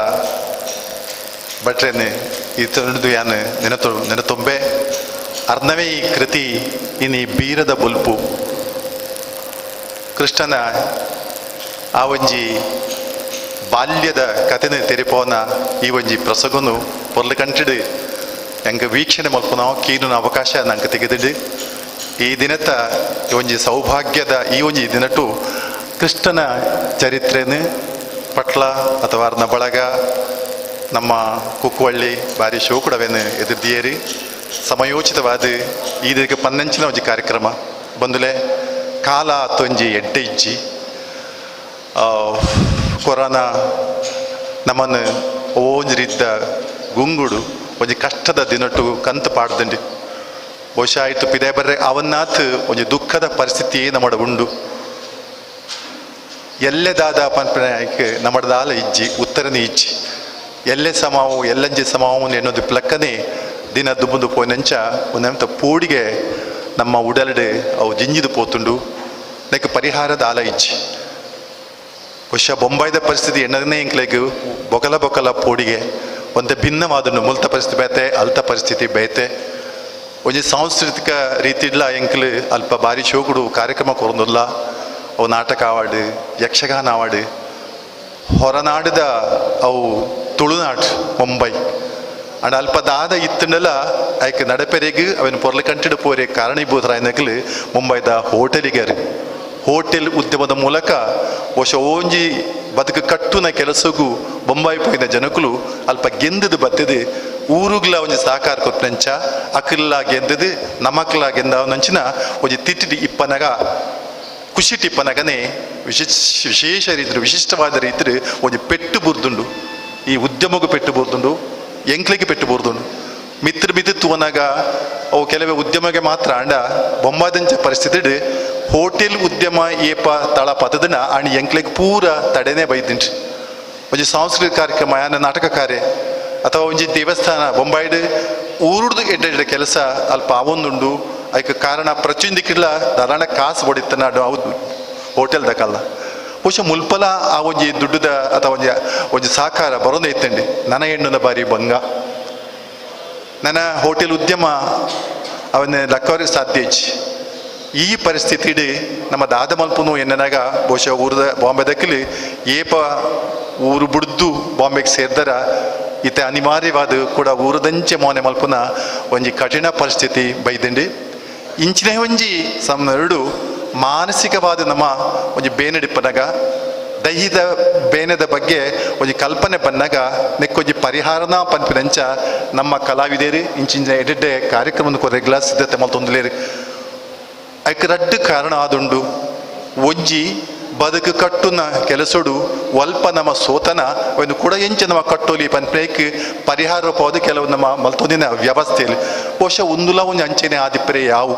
ಭಟ್ರೇನೆ ಈ ತಿಳಿದು ಯಾನು ನೆನತೊಂಬೆ ಅರ್ಧವೇ ಈ ಕೃತಿ ಇನ್ನು ಬೀರದ ಬುಲ್ಪು ಕೃಷ್ಣನ ಆ ಒಂಜಿ ಬಾಲ್ಯದ ಕಥೆನ ತೆರೆಪೋನ ಈ ಒಂಜಿ ಪ್ರಸಗನು ಪೊರ್ಲು ಕಂಟಿಡು ಎಂಗೆ ವೀಕ್ಷಣೆ ಮಲ್ಪುನ ಕೀನು ಅವಕಾಶ ನಂಗೆ ತೆಗೆದಿಡು ಈ ದಿನದ ಒಂಜಿ ಸೌಭಾಗ್ಯದ ಈ ಒಂಜಿ ದಿನಟು ಕೃಷ್ಣನ ಚರಿತ್ರೆನು ಪಟ್ಲ ಅಥವಾ ಅರ್ನ ಬಳಗ ನಮ್ಮ ಕುಕ್ಕುವಳ್ಳಿ ಬಾರಿ ಶೋಕುಡವೇನು ಎದುರ್ದಿಯೇರಿ ಸಮಯೋಚಿತವಾದ ಇದಕ್ಕೆ ಪನ್ನಂಚಿನ ಒಂಜಿ ಕಾರ್ಯಕ್ರಮ ಬಂದುಲೆ ಕಾಲ ತೊಂಜಿ ಎಡ್ಡೆ ಇಜ್ಜಿ ಕೊರೋನಾ ನಮ್ಮನ್ನು ಓಂಜಿರಿದ್ದ ಗುಂಗುಡು ಒಂಜಿ ಕಷ್ಟದ ದಿನಟು ಕಂತು ಪಾಡ್ದಂಡು ಬಹುಶಃ ಆಯ್ತು ಪಿದೆ ಬರ್ರೆ ಅವನ್ನಾತ್ ಒಂಜಿ ದುಃಖದ ಪರಿಸ್ಥಿತಿ ನಮ್ಮಡ ಉಂಡು ಎಲ್ಲೆ ದಾದ ಪನ್ಪನಾಯ್ಕೆ ನಮ್ಮದಾಲ ಇಜ್ಜಿ ಉತ್ತರನೇ ಇಜ್ಜಿ ಎಲ್ಲೆ ಸಮಾವು ಎಲ್ಲಂಜಿ ಸಮಾವು ಎನ್ನೋದು ಪ್ಲಕ್ಕನೆ ದಿನ ದುಬ್ಬುದು ಪೋಯ್ನಂಚ ಒಂದಂತ ಪೋಡಿಗೆ ನಮ್ಮ ಉಡಲ್ಡೆ ಅವು ಜಿಂಜಿದು ಪೋತುಂಡು ನೆಕ್ ಪರಿಹಾರದ ಆಲ ಇಜ್ಜಿ ಬಹುಶಃ ಬೊಂಬಾಯ್ದ ಪರಿಸ್ಥಿತಿ ಎಣ್ಣದನೇ ಇಂಕ್ಲೆಗ್ ಬೊಕಲ ಬೊಕಲ ಪೋಡಿಗೆ ಒಂದೇ ಭಿನ್ನವಾದನು ಮುಲ್ತ ಪರಿಸ್ಥಿತಿ ಬೇತೆ ಅಲ್ತ ಪರಿಸ್ಥಿತಿ ಬೇತೆ ಒಂಜಿ ಸಾಂಸ್ಕೃತಿಕ ರೀತಿಡ್ಲ ಎಂಕ್ಲು ಅಲ್ಪ ಬಾರಿ ಶೋಕುಡು ಕಾರ್ಯಕ್ರಮ ಕೊರೊಂದುಲ್ಲ ಅವು ನಾಟಕ ಆವಾಡು ಯಕ್ಷಗಾನ ಆವಾಡು ಹೊರನಾಡಿದ ಅವು ತುಳುನಾಡು ಮುಂಬೈ ಅಂಡ್ ಅಲ್ಪ ದಾದ ಇತ್ತಂಡಲ ಆಯ್ಕೆ ನಡಪೆರೆಗೆ ಅವನು ಪೊರ್ಲು ಕಂಟಿಡು ಪೋರೆ ಕಾರಣೀಭೂತರಾಯನಕ್ಲು ಮುಂಬೈದ ಹೋಟೆಲಿಗರು ಹೋಟೆಲ್ ಉದ್ಯಮದ ಮೂಲಕ ಬಹುಶಃ ಓಂಜಿ ಬದುಕು ಕಟ್ಟುನ ಕೆಲಸಗೂ ಬೊಂಬಾಯಿ ಪೋಯಿನ ಜನಕುಲು ಅಲ್ಪ ಗೆಂದದು ಬತ್ತದು ಊರುಗ್ಲ ಒಂಜಿ ಸಹಕಾರ ಕೊತ್ತಂಚ ಅಕಲ್ಲ ಗೆಂದದು ನಮಕ್ಲ ಗೆಂದವನಂಚಿನ ಒಂಜಿ ತಿಟ್ಟಿಡಿ ಇಪ್ಪನಗ ಖುಷಿ ಟಿಪ್ಪನಗನೆ ವಿಶೇಷ ರೀತಿ ವಿಶಿಷ್ಟವಾದ ರೀತಿ ಒಂಜಿ ಪೆಟ್ಟು ಬುರ್ದುಂಡು ಈ ಉದ್ಯಮಗೂ ಪೆಟ್ಟು ಬುರ್ದುಂಡು ಎಂಕ್ಲೆಗೆ ಪೆಟ್ಟು ಬುರ್ದುಂಡು ಮಿತ್ರ ತೂವನಾಗ ಅವು ಕೆಲವೇ ಉದ್ಯಮಗೆ ಮಾತ್ರ ಅಂಡ ಬೊಂಬಾದಂಚ ಪರಿಸ್ಥಿತಿ ಹೋಟೆಲ್ ಉದ್ಯಮ ಏಪ ತಳ ಪತದನ ಆಣಿ ಎಂಕ್ಲೆಗೆ ಪೂರ ತಡೆನೇ ಬೈದಿಂಡ್ರಿ ಒಂಜಿ ಸಾಂಸ್ಕೃತಿಕ ಕಾರ್ಯಕ್ರಮ ಯಾನ ನಾಟಕ ಕಾರ್ಯ ಅಥವಾ ಒಂಜಿ ದೇವಸ್ಥಾನ ಬೊಂಬಾಯ್ಡು ಊರುಡ್ದು ಎಡ್ಡೆ ಕೆಲಸ ಅಲ್ಪ ಅವೊಂದುಂಡು ಅದಕ್ಕೆ ಕಾರಣ ಪ್ರತಿಯೊಂದಿಕ್ಕಿಲ್ಲ ದಾರಾಣ ಕಾಸು ಹೊಡಿತಾನ ಹೌದು ಹೋಟೆಲ್ದ ಕಲ್ಲ ಬಹುಶಃ ಮುಲ್ಪಲ ಆ ಒಂಜಿ ದುಡ್ಡುದ ಅಥವಾ ಒಂಜಿ ಸಹಕಾರ ಬರೋದೇ ಇತ್ತಂಡಿ ನನ್ನ ಹೆಣ್ಣುನ ಬಾರಿ ಬಂಗ ನನ್ನ ಹೋಟೆಲ್ ಉದ್ಯಮ ಅವನ್ನ ಲಕ್ಕವರಿಗೆ ಸಾಧ್ಯ ಇಚ್ಚಿ ಈ ಪರಿಸ್ಥಿತಿ ನಮ್ಮ ದಾದ ಮಲ್ಪುನು ಎನ್ನನಾಗ ಬಹುಶಃ ಊರದ ಬಾಂಬೆದಕ್ಕಲಿ ಏಪ ಊರು ಬಿಡ್ದು ಬಾಂಬೆಗೆ ಸೇರ್ದರ ಇತ್ತೆ ಅನಿವಾರ್ಯವಾದ ಕೂಡ ಊರದಂಚೆ ಮೋನೆ ಮಲ್ಪುನ ಒಂಜಿ ಕಠಿಣ ಪರಿಸ್ಥಿತಿ ಬೈದಂಡಿ ಇಂಚಿನ ಒಂಜಿ ಸಮನೆರಡು ಮಾನಸಿಕವಾದ ನಮ್ಮ ಒಂಜಿ ಬೇನಡಿಪ್ಪನಾಗ ದೈಹಿಕ ಬೇನದ ಬಗ್ಗೆ ಒಂಜಿ ಕಲ್ಪನೆ ಬಂದಾಗ ನೆಕ್ಕೊಂಜಿ ಪರಿಹಾರನ ಪನ್ಪಿನಂಚ ನಮ್ಮ ಕಲಾವಿದೇರಿ ಇಂಚಿನ ಎಡೆಡ್ಡೆ ಕಾರ್ಯಕ್ರಮದ ಕೊರೆಗ್ಲ ಸಿದ್ಧತೆ ಮಲ್ತೊಂದುಲೇರಿ ಅದಕ್ಕೆ ರಡ್ಡು ಕಾರಣ ಆದುಂಡು ಒಂಜಿ ಬದುಕು ಕಟ್ಟುನ ಕೆಲಸಡು ಒಲ್ಪ ನಮ್ಮ ಸೋತನ ಒಂದು ಕೂಡ ಎಂಚ ನಮ್ಮ ಕಟ್ಟೋಲಿ ಪನ್ಪೇಕ್ ಪರಿಹಾರ ಪೋದು ಕೆಲವು ನಮ್ಮ ಮಲ್ತೊಂದಿನ ವ್ಯವಸ್ಥೆಯಲ್ಲಿ ಬಹುಶಃ ಒಂದುಲ ಒಂದು ಅಂಚೆನೆ ಆದಿಪ್ಪರೆ ಯಾವು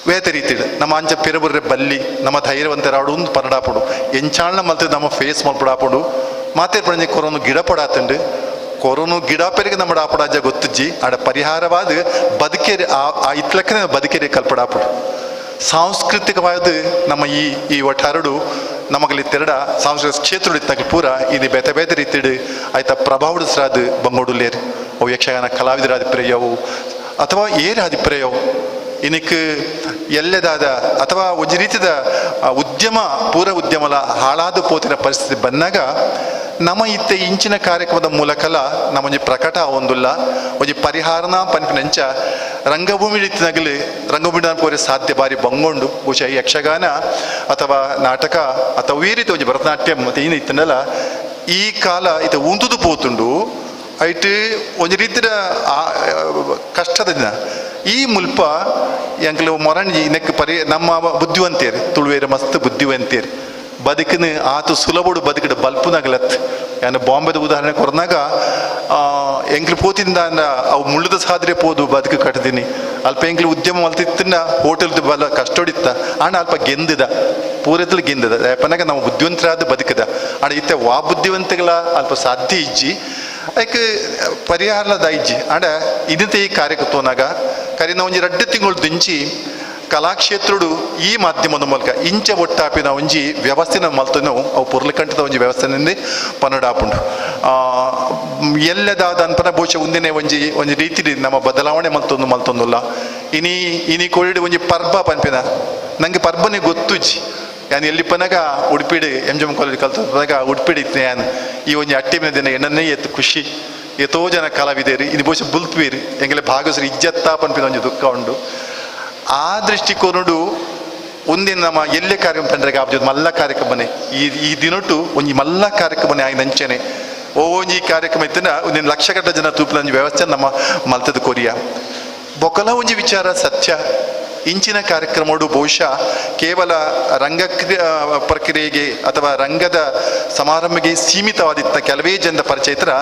വേറെ രീതിയിൽ നമ്മ അഞ്ച പിറപുറ ബല്ലി നമ്മ ധൈര്യವಂತರಾಡು ಪರಡಾಪಡು ಎಂಚಾಳ್ನ ಮಲ್ತ ನಮ್ಮ ಫೇಸ್ ಮಲ್ಪಡಾಪಡು ಮಾತೆ ಪಡಂಜೆ ಕೊರೋನು ಗಿಡ ಪಡಾತಂಡು ಕೊರೋನು ಗಿಡ ಪೆರಿಗೆ ನಮ್ಮ ಆಪಡಾಜ ಗೊತ್ತಿಜ್ಜಿ ಆಡ ಪರಿಹಾರವಾದ ಬದುಕೇರಿ ಆ ಇತ್ಲಕ್ಕನೆ ಬದುಕೇರಿ ಕಲ್ಪಡಾಪಡು ಸಾಂಸ್ಕೃತಿಕವಾದ ನಮ್ಮ ಈ ಒಟ್ಟಾರಡು ನಮಗಲ್ಲಿ ತೆರಡ ಸಾಂಸ್ಕೃತಿಕ ಕ್ಷೇತ್ರ ಇತ್ತಕ್ಕೆ ಪೂರ ಇದು ಬೇತೆ ಬೇತೆ ರೀತಿಡು ಆಯ್ತಾ ಪ್ರಭಾವದ ಸ್ರಾದ ಬಂಗೋಡುಲೇರಿ ಅವು ಯಕ್ಷಗಾನ ಕಲಾವಿದರಾದಿಪ್ರೇಯವು ಅಥವಾ ಏರಾದಿಪ್ರೇಯವು ಇನಕ್ಕೆ ಎಲ್ಲದಾದ ಅಥವಾ ಒಂದು ರೀತಿಯ ಉದ್ಯಮ ಪೂರ ಉದ್ಯಮಲ ಹಾಳಾದ ಪೋತಿನ ಪರಿಸ್ಥಿತಿ ಬಂದಾಗ ನಮ್ಮ ಇತ್ತೆ ಇಂಚಿನ ಕಾರ್ಯಕ್ರಮದ ಮೂಲಕಲ ನಮ್ಮೊಂಜಿ ಪ್ರಕಟ ಒಂದುಲ್ಲ ಒಂಜಿ ಪರಿಹಾರನ ಪನ್ಪಿನಂಚ ರಂಗಭೂಮಿ ರೀತಿನಾಗಲಿ ರಂಗಭೂಮಿ ಪೋರೆ ಸಾಧ್ಯ ಬಾರಿ ಬಂಗೊಂಡು ಬಹುಶಃ ಯಕ್ಷಗಾನ ಅಥವಾ ನಾಟಕ ಅಥವಾ ಈ ರೀತಿ ಒಂಜಿ ಭರತನಾಟ್ಯ ಮತ್ತು ಏನು ಇತ್ತನಲ್ಲ ಈ ಕಾಲ ಇದು ಉಂದುದು ಪೋತುಂಡು ಐಟ್ ಒಂದು ರೀತಿಯ ಕಷ್ಟದ ದಿನ ಈ ಮುಲ್ಪ ಎಂಕ್ಲು ಮೊರಣಿ ನೆಕ್ ನಮ್ಮ ಬುದ್ಧಿವಂತೇರಿ ತುಳುವೇರ ಮಸ್ತ್ ಬುದ್ಧಿವಂತೇರಿ ಬದುಕಿನ ಆತು ಸುಲಭಡು ಬದುಕಿಡ ಬಲ್ಪುನಾಗಲತ್ ಯಾನು ಬಾಂಬೆದ ಉದಾಹರಣೆ ಕೊರನಾಗ ಎಂಕ್ಲು ಪೋತಿಂದ ಅವು ಮುಳ್ಳದ ಸಾದ್ರೆ ಪೋದು ಬದುಕು ಕಟ್ತೀನಿ ಅಲ್ಪ ಎಂಕ್ಲು ಉದ್ಯಮ ಮಲ್ತಿತ್ತಿನ ಹೋಟೆಲ್ದು ಬಲ ಕಷ್ಟೊಡಿತ್ತ ಆಣ ಅಲ್ಪ ಗೆಂದಿದ ಪೂರದಲ್ಲಿ ಗೆಂದಿದ ಯಾಪನಾಗ ನಾವು ಬುದ್ಧಿವಂತರಾದ ಬದುಕದ ಆಣ ಇತ್ತೆ ವಾ ಬುದ್ಧಿವಂತಗಳ ಅಲ್ಪ ಸಾಧ್ಯ ಇಜ್ಜಿ ಅದಕ್ಕೆ ಪರಿಹಾರದ ಇಜ್ಜಿ ಆಡ ಇದಂತೆ ಈ ಕಾರ್ಯಕರ್ತನಾಗ ಕರಿ ನಾವು ಒಂಜಿ 2 ತಿಂಗಳು ದಿಂಚಿ ಕಲಾಕ್ಷೇತ್ರಡು ಈ ಮಾಧ್ಯಮದ ಮೂಲಕ ಇಂಚ ಒಟ್ಟಾಪಿನ ಒಂಜಿ ವ್ಯವಸ್ಥೆನ ಮಲ್ತನು ಅವು ಪುರ್ಲಕಂಠದ ಒಂಜಿ ವ್ಯವಸ್ಥೆನಿಂದ ಪನ್ನಡಾಪುಂಡು ಎಲ್ಲದಾದ ಅನ್ಪನ ಬಹುಶಃ ಒಂದಿನೇ ಒಂಜಿ ರೀತಿ ನಮ್ಮ ಬದಲಾವಣೆ ಮಲ್ತೊಂದುಲ್ಲ ಇನಿ ಕೊಳಿಡು ಒಂಜಿ ಪರ್ಬ ಪನ್ಪಿನ ನಂಗೆ ಪರ್ಬನೆ ಗೊತ್ತುಜಿ ಯಾನು ಎಲ್ಲಿ ಪನಗ ಉಡುಪಿಡು ಎಂ ಕಾಲೇಜ್ ಕಲ್ತಾಗ ಉಡುಪಿಡು ಇತ್ತೆ ಯಾನು ಈ ಒಂಜಿ ಅಟ್ಟಿಮಿನ ದಿನ ಎಣ್ಣನ್ನೇ ಎತ್ತು ಖುಷಿ ಎಷ್ಟೋ ಜನ ಕಲಾವಿದೇರು ಇದು ಬಹುಶಃ ಬುಲ್ತ್ವೀರು ಎಂಗೆಲ್ಲ ಭಾಗವಸರು ಇಜ್ಜತ್ತ ಪನ್ಪಿನ ಒಂಜಿ ದುಃಖ ಉಂಡು ಆ ದೃಷ್ಟಿಕೋನಡು ಒಂದಿನ ನಮ್ಮ ಎಲ್ಲೇ ಕಾರ್ಯಕ್ರಮ ತಂಡ್ರೆ ಆಬ್ಜೋದು ಮಲ್ಲ ಕಾರ್ಯಕ್ರಮನೆ ಈ ದಿನೊಟ್ಟು ಒಂಜಿ ಮಲ್ಲ ಕಾರ್ಯಕ್ರಮನೆ ಆಯ್ತು ಅಂಚೆನೆ ಒಂಜಿ ಕಾರ್ಯಕ್ರಮ ಇತ್ತನ ಒಂದಿನ ಲಕ್ಷಗಟ್ಟ ಜನ ತೂಪಿನ ಒಂಜಿ ವ್ಯವಸ್ಥೆ ನಮ್ಮ ಮಲ್ತದ ಕೊರಿಯ ಬೊಕಲ ಒಂಜಿ ವಿಚಾರ ಸತ್ಯ ಇಂಚಿನ ಕಾರ್ಯಕ್ರಮಗಳು ಬಹುಶಃ ಕೇವಲ ರಂಗ ಪ್ರಕ್ರಿಯೆಗೆ ಅಥವಾ ರಂಗದ ಸಮಾರಂಭಕ್ಕೆ ಸೀಮಿತವಾದಿತ್ತ ಕೆಲವೇ ಜನದ ಪರಿಚಯ ಇತರ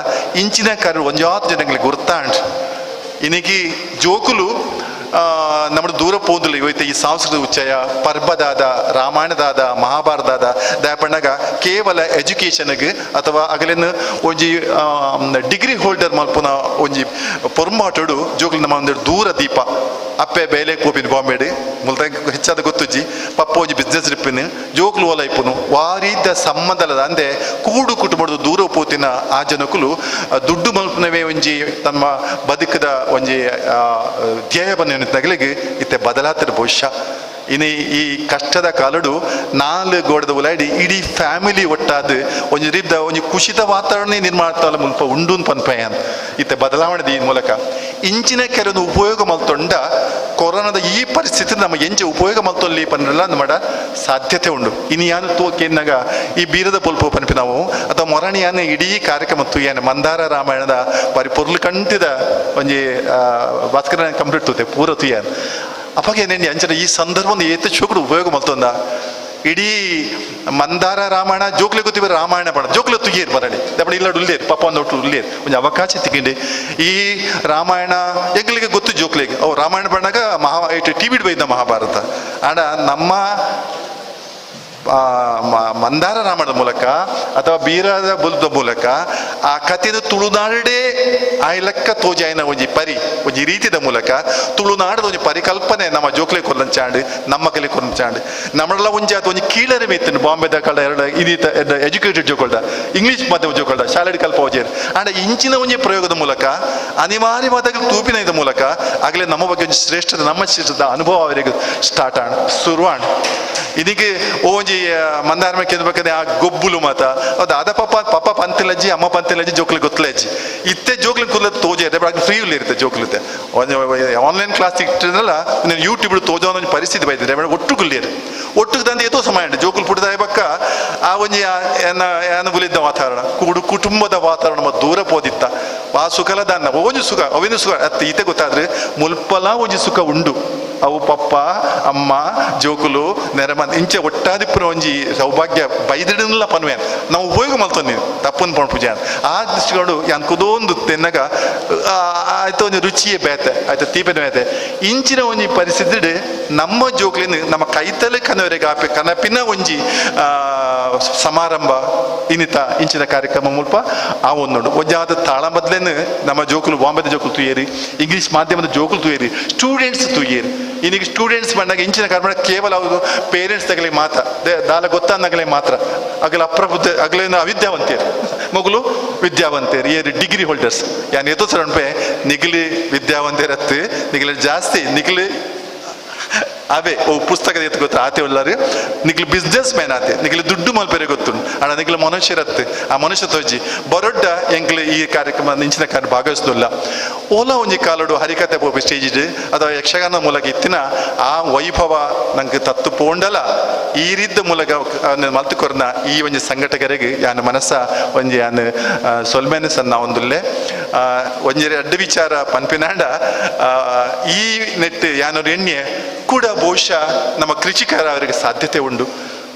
ಇಂಚಿನ ಕಾರ್ಯ ಒಂಜಾತ್ ಜನಗಳಿಗೆ ಗುರ್ತಾಂಡ್ ಇನ್ನಿಗೆ ಜೋಕುಲು നമ്മുടെ ദൂരെ പോകുന്നില്ല ಇವತ್ತು ಈ ಸಾಂಸ್ಕೃತಿಕ ಉಚ್ಚಯ ಪರ್ಬದಾದ ರಾಮಾಯಣದಾದ ಮಹಾಭಾರತದ ದಾಪಣ್ಣಗ ಕೇವಲ ಎಜುಕೇಷನ್ಗೆ ಅಥವಾ ಅಗಲಿನ ಒಂಜಿ ಡಿಗ್ರಿ ಹೋಲ್ಡರ್ ಮಲ್ಪುನ ಒಂಜಿ ಪೊರ್ಮಾಟೋಡು ಜೋಗ್ಲು ನಮ್ಮ ಒಂದು ದೂರ ದೀಪ ಅಪ್ಪೆ ಬೇಲೆ ಕೋಪಿನ ಬಾಂಬೆಡು ಮುಲ್ತ ಹೆಚ್ಚಾದ ಗೊತ್ತುಜ್ಜಿ ಪಪ್ಪ ಒಂಜಿ ಬಿಸ್ನೆಸ್ ರಿಪ್ಪಿನ ಜೋಕ್ಲು ಓಲ ಇಪ್ಪುನು ವಾರೀದ ಸಂಬಂಧದ ಅಂದೆ ಕೂಡು ಕುಟುಂಬದ ದೂರ ಪೋತಿನ ಆ ಜನಕುಲು ದುಡ್ಡು ಮಲ್ಪನವೇ ಒಂಜಿ ತಮ್ಮ ಬದುಕದ ಒಂಜಿ ಧ್ಯೇಯ ತಗಲಿಗೆ ಇತ್ತೆ ಬದಲಾತಿರ ಬಹುಶಃ ಇನ್ನು ಈ ಕಷ್ಟದ ಕಾಲಡು ನಾಲ್ ಗೋಡದ ಉಲಾಡಿ ಇಡೀ ಫ್ಯಾಮಿಲಿ ಒಟ್ಟಾದ ಒಂಜಿ ರೀತಿಯ ಒಂಜಿ ಖುಷಿತ ವಾತಾವರಣ ನಿರ್ಮಾಣ ಮುಲ್ಪ ಉಂಡು ಪನ್ಪಯ ಇತ್ತೆ ಬದಲಾವಣೆ ಈ ಮೂಲಕ ಇಂಚಿನ ಕೆಲವೊಂದು ಉಪಯೋಗ ಮಲ್ತೊಂಡ ಕೊರೋನಾದ ಈ ಪರಿಸ್ಥಿತಿ ನಮ್ಮ ಎಂಚೆ ಉಪಯೋಗ ಮಲ್ತೊಲ್ಲಿ ಪನ್ನೆಲ್ಲ ನಮ್ಮಡ ಸಾಧ್ಯತೆ ಉಂಡು ಇನ್ನು ಯಾನು ತೋಕೆನ್ನಾಗ ಈ ಬೀರದ ಪೊಲ್ಪ ಪನ್ಪಿ ನಾವು ಅಥವಾ ಮೊರಣಿಯಾನ ಇಡೀ ಕಾರ್ಯಕ್ರಮ ತುಯ್ಯಾನ ಮಂದಾರ ರಾಮಾಯಣದ ಪರಿಪೊರ್ಲು ಕಂಟಿದ ಒಂಜಿ ಭಾಸ್ಕರ ಕಂಪ್ಲೀಟ್ ತೂತೆ ಪೂರ ತುಯ್ಯಾನ ಅಪ್ಪಾಗೆ ನೆನ್ನೆ ಅಂಚನೆ ಈ ಸಂದರ್ಭ ಏತ ಚೋಕಡು ಉಪಯೋಗ ಮಲ್ತೊಂದ ಇಡೀ ಮಂದಾರ ರಾಮಾಯಣ ಜೋಕ್ಲೆ ಗೊತ್ತಿವ ರಾಮಾಯಣ ಪಡ ಜೋಕ್ಲೆ ತುಯ್ಯೇರು ಬರಡಿ ದಪ್ಪಣ ಇಲ್ಲ ಉಲ್ಲೇರು ಪಪ್ಪ ಒಂದು ಒಟ್ಟು ಉಲ್ಲೇರು ಒಂದು ಅವಕಾಶ ತಿಕ್ಕಿಂಡೆ ಈ ರಾಮಾಯಣ ಎಂಗಳಿಗೆ ಗೊತ್ತು ಜೋಕ್ಲೆಗೆ ಅವು ರಾಮಾಯಣ ಪಡ್ನಾಗ ಟಿವಿಡ್ ಬೈದ ಮಹಾಭಾರತ ಆಡ ನಮ್ಮ ಮಂದಾರ ರಾಮಾಯಣದ ಮೂಲಕ ಅಥವಾ ಬೀರದ ಬುಲ್ದ ಮೂಲಕ ಆ ಕಥೆಯನ್ನು ತುಳುನಾಡೇ ಆಯ್ಲಕ್ಕ ತೋಜಾಯಿನ ಒಂಜಿ ಪರಿ ಒಂಜಿ ರೀತಿದ ಮೂಲಕ ತುಳುನಾಡದ ಒಂಜಿ ಪರಿಕಲ್ಪನೆ ನಮ್ಮ ಜೋಕ್ಲೆ ಕೊಲ್ಲಂಚಾಂಡ್ ನಮ್ಮ ಕಲೆ ಕೊಲ್ಲಂಚಾಂಡ್ ನಮ್ಮಳೆಲ್ಲ ಒಂಜಿ ಅದು ಒಂಜಿ ಕೀಳರೆ ಮೇತನು ಬಾಂಬೆದ ಕಳ್ಳ ಎರಡು ಇದೀತ ಎಜುಕೇಟೆಡ್ ಜೋಕೊಳ್ದ ಇಂಗ್ಲೀಷ್ ಮಾಧ್ಯಮ ಜೋಕೊಳ್ದ ಶಾಲೆಡ್ ಕಲ್ಪ ಹೋಜೇರು ಆಂಡ ಇಂಚಿನ ಒಂಜಿ ಪ್ರಯೋಗದ ಮೂಲಕ ಅನಿವಾರ್ಯವಾದ ತೂಪಿನ ಇದ ಮೂಲಕ ಆಗಲೇ ನಮ್ಮ ಬಗ್ಗೆ ಒಂಜಿ ಶ್ರೇಷ್ಠದ ನಮ್ಮ ಶ್ರೇಷ್ಠದ ಅನುಭವ ಅವರಿಗೆ ಸ್ಟಾರ್ಟ್ ಆಣ್ ಶುರುವಾಣ್ ಇದಕ್ಕೆ ಓಂಜಿ ಮಂದಾರ ಕೇಳ್ಬೇಕಾದ್ರೆ ಆ ಗೊಬ್ಬುಲು ಮಾತ ಹೌದು ಅದ ಪಪ್ಪ ಪಂತಿಲಜ್ಜಿ ಅಮ್ಮ ಪಂತಿಲಜ್ಜಿ ಜೋಕ್ಲಿ ಗೊತ್ತಲಜ್ಜಿ ಇತ್ತೆ ಜೋಕ್ಲಿ ಕುಲ್ಲ ತೋಜೆ ಫ್ರೀ ಇರುತ್ತೆ ಜೋಕ್ಲಿತ್ತೆ ಆನ್ಲೈನ್ ಕ್ಲಾಸ್ ಇಟ್ಟಿದ್ರಲ್ಲ ನೀನು ಯೂಟ್ಯೂಬ್ ತೋಜೋ ಒಂದು ಪರಿಸ್ಥಿತಿ ಬೈದಿದೆ ಒಟ್ಟು ಕುಲ್ಲಿಯರು ಒಟ್ಟಿಗೆ ತಂದು ಏತೋ ಸಮಯ ಉಂಟು ಜೋಕುಲು ಪುಟ್ಟದ ಬಕ್ಕ ಆ ಒಂಜಿ ಅನುಭವಿದ್ದ ವಾತಾವರಣ ಕುಟುಂಬದ ವಾತಾವರಣ ದೂರ ಪೋದಿತ್ತ ಆ ಸುಖಲದ ಅನ್ನ ಒಂಜಿ ಸುಖ ಅವೇನು ಸುಖ ಅತ್ತ ಈತೆ ಗೊತ್ತಾದ್ರೆ ಮುಲ್ಪಲ ಒಂಜಿ ಸುಖ ಉಂಡು ಅವು ಪಪ್ಪ ಅಮ್ಮ ಜೋಕುಲು ನೆರಮಂದ್ ಇಂಚೆ ಒಟ್ಟಾದಿಪ್ಪುನ ಒಂಜಿ ಸೌಭಾಗ್ಯ ಬೈದಿಡಲ್ಲ ಪನ್ವೇನ್ ನಾವು ಉಪಯೋಗ ಮಲ್ತೊಂದು ತಪ್ಪನ್ ಪಣ್ ಪೂಜೆ ಆ ದೃಷ್ಟಿಕೊಂಡು ಯಾನ್ ಕುದೊಂದು ತೆನ್ನಗ ಆಯ್ತು ಒಂಜಿ ರುಚಿಯೇ ಬೇತೆ ಆಯ್ತು ತೀಪೆನ ಬೇತೆ ಇಂಚಿನ ಒಂಜಿ ಪರಿಸ್ಥಿತಿ ನಮ್ಮ ಜೋಕ್ಲಿನ ನಮ್ಮ ಕೈತಲೆ ಕನವರೆಗೆ ಆಪೆ ಕನಪಿನ ಒಂಜಿ ಸಮಾರಂಭ ಇನ್ನಿತ ಇಂಚಿನ ಕಾರ್ಯಕ್ರಮ ಮುಲ್ಪ ಆ ಒಂದುಂಡು ಒಂಜಾದ ತಾಳ ಬದ್ಲೇನು ನಮ್ಮ ಜೋಕುಲು ಬಾಂಬೆದ ಜೋಕುಲು ತುಯ್ಯೇರಿ ಇಂಗ್ಲೀಷ್ ಮಾಧ್ಯಮದ ಜೋಕುಲು ತುಯ್ಯೇರಿ ಸ್ಟೂಡೆಂಟ್ಸ್ ತುಯ್ಯೇರಿ ಇನ್ನೀಗ ಸ್ಟೂಡೆಂಟ್ಸ್ ಬಂದಾಗ ಇಂಚಿನ ಕಾರ್ಯಕ್ರಮ ಕೇವಲ ಅವರು ಪೇರೆಂಟ್ಸ್ ತಗಲಿಗೆ ಮಾತ್ರ ದಾಲ ಗೊತ್ತಾದಾಗಲೇ ಮಾತ್ರ ಅಗಲ ಅಪ್ರಬುದ್ಧ ಅಗಲೇನು ಅವಿದ್ಯಾವಂತೇರು ಮಗುಲು ವಿದ್ಯಾವಂತೇರು ಏರು ಡಿಗ್ರಿ ಹೋಲ್ಡರ್ಸ್ ಯಾನ್ ಎತ್ತೋ ಸರ್ ಅನ್ಪೆ ನಿಗಲಿ ವಿದ್ಯಾವಂತೇರತ್ತು ನಿಗಲಿ ಜಾಸ್ತಿ ನಿಗಲಿ ಅವೇ ಓ ಪುಸ್ತಕದ ಎತ್ತು ಗೊತ್ತ ಆತೆ ಉಳ್ಳಾರು ನಿಗ್ಲು ಬಿಸ್ನೆಸ್ ಮ್ಯಾನ್ ಆತೆ ನಿಗ್ಲು ದುಡ್ಡು ಮಲ್ಪೆರೆ ಗೊತ್ತುಂಡು ಅಣ್ಣ ನಿಗ್ಲು ಮನುಷ್ಯರತ್ತೆ ಆ ಮನುಷ್ಯ ತೋಜಿ ಬರೊಡ್ಡ ಎಂಗ್ಲು ಈ ಕಾರ್ಯಕ್ರಮ ಇಂಚಿನ ಕಾರ್ಯ ಭಾಗವಹಿಸೋಲ್ಲ ಓಲಾ ಒಂಜಿ ಕಾಲಡು ಹರಿಕತೆ ಪೋಪಿ ಸ್ಟೇಜ್ ಅಥವಾ ಯಕ್ಷಗಾನ ಮೂಲಕ ಇತ್ತಿನ ಆ ವೈಭವ ನಂಗೆ ತತ್ತು ಪೋಂಡಲ ಈ ರೀತಿಯ ಮೂಲಕ ಮಲ್ತುಕೊರ್ನ ಈ ಒಂಜಿ ಸಂಘಟಕರಿಗೆ ಯಾನ ಮನಸ್ಸ ಒಂಜಿ ಯಾನ್ ಸೊಲ್ಮೇನೆ ಸನ್ನ ಒಂದುಲ್ಲೆ ಒಂಜಿ ಅಡ್ಡ ವಿಚಾರ ಪನ್ಪಿನಾಂಡ ಈ ನೆಟ್ ಯಾನೊರು ಎಣ್ಣೆ ಕೂಡ ಬಹುಶಃ ನಮ್ಮ ಕೃಷಿಕರ ಅವರಿಗೆ ಸಾಧ್ಯತೆ ಉಂಡು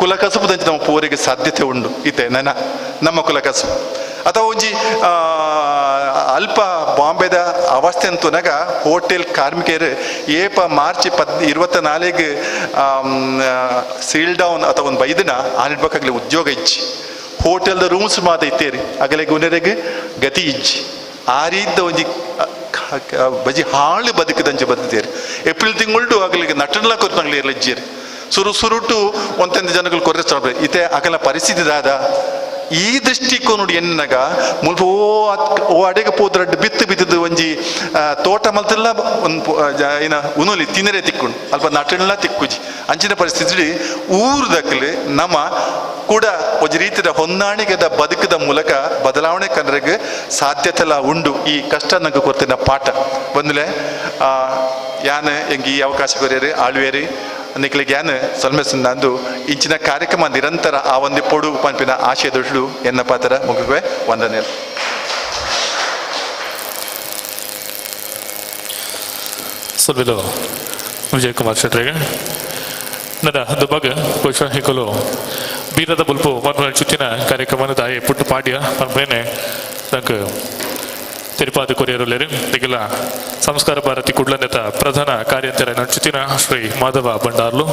ಕುಲಕಸುಬುದಂತೆ ನಮ್ಮ ಪೂರಿಗೆ ಸಾಧ್ಯತೆ ಉಂಡು ಇದೆ ನಮ್ಮ ಕುಲಕಸುಬು ಅಥವಾ ಒಂಜಿ ಅಲ್ಪ ಬಾಂಬೆದ ಅವಸ್ಥೆ ಅಂತುನಾಗ ಹೋಟೆಲ್ ಕಾರ್ಮಿಕರು ಏಪ ಮಾರ್ಚ್ 24 ಸೀಲ್ ಡೌನ್ ಅಥವಾ ಒಂದು ಬೈದಿನ ಆನಿಡ್ಬೇಕಾಗ್ಲಿ ಉದ್ಯೋಗ ಇಜ್ಜಿ ಹೋಟೆಲ್ದ ರೂಮ್ಸ್ ಮಾತ ಇತ್ತೇರಿ ಅಗಲೆ ಗುಣರೆಗೆ ಗತಿ ಇಜ್ಜಿ ಆ ರೀತಿಯ ಒಂಜಿ ಬಜಿ ಹಾಳು ಬದುಕದಂಚೆ ಬದುಕೇರಿ ಏಪ್ರಿಲ್ ತಿಂಗಳು ಆಗಲಿಗೆ ನಟನೆಲ್ಲ ಕೊರ್ಪಂಗ್ಲಿ ಇರ್ಲಿಜ್ಜೇರಿ ಸುರುಟು ಒಂದೊಂದು ಜನಗಳು ಕೊರ್ರೆ ಇತ್ತೆ ಅಗಲ ಪರಿಸ್ಥಿತಿ ದಾದ ಈ ದೃಷ್ಟಿಕೋನ ಎನ್ನಗ ಮುಲ್ಪ ಓ ಅಡೆಗೆ ಪೋದ್ರಡ್ಡು ಬಿತ್ತು ಬಿತ್ತದು ಒಂಜಿ ತೋಟ ಮಲ್ತೆಲ್ಲ ಏನ ಉನೋಲಿ ತಿನ್ನರೆ ತಿಕ್ಕೊಂಡು ಅಲ್ಪ ನಟನೆಲ್ಲ ತಿಕ್ಕುಜಿ ಅಂಚಿನ ಪರಿಸ್ಥಿತಿ ಊರು ದಕ್ಕಲೆ ನಮ್ಮ ಕೂಡ ಒಂದು ರೀತಿಯ ಹೊಂದಾಣಿಕೆದ ಬದುಕದ ಮೂಲಕ ಬದಲಾವಣೆ ಕಂಡ್ರಿಗೆ ಸಾಧ್ಯತೆಲ್ಲ ಉಂಡು ಈ ಕಷ್ಟ ನಂಗೆ ಕೊಡ್ತಿನ ಪಾಠ ಬಂದಲೆ ಯಾನ್ ಹೆಂಗೆ ಈ ಅವಕಾಶ ಕೊರಿಯರಿ ಆಳ್ವೇರಿ ನಿಕ್ಲಿಗೆ ಯಾನ್ ಸೊಲ್ಮೆಸಂದು ಇಂಚಿನ ಕಾರ್ಯಕ್ರಮ ನಿರಂತರ ಆ ಒಂದು ಪೊಡು ಪಂಪಿನ ಆಶಯ ದೊಡ್ಡು ಎನ್ನ ಪಾತ್ರ ಮುಗಿವೆ ವಂದನೆ. ಸೊಲ್ವಿಲು ವಿಜಯ್ ಕುಮಾರ್ ಶೆಟ್ರಿಗೆ ನನ್ನ ದುಬಾಗ ಬಹುಶಃ ಹಿಕ್ಕಲು ಬೀರದ ಬುಲ್ಪು ಮನ ಚುತ್ತಿನ ಕಾರ್ಯಕ್ರಮದ ದಾಯಿ ಪುಟ್ಟು ಪಾಡ್ಯ ಪಂಪೇನೆ ನಂಗೆ ತಿರುಪಾದ ಕೊರಿಯರುಲೇರಿ ಈಗೆಲ್ಲ ಸಂಸ್ಕಾರ ಭಾರತಿ ಕುಡ್ಲನೆತ ಪ್ರಧಾನ ಕಾರ್ಯಂತರ ನಡ್ಚುತ್ತಿನ ಶ್ರೀ ಮಾಧವ ಬಂಡಾರ್ಲು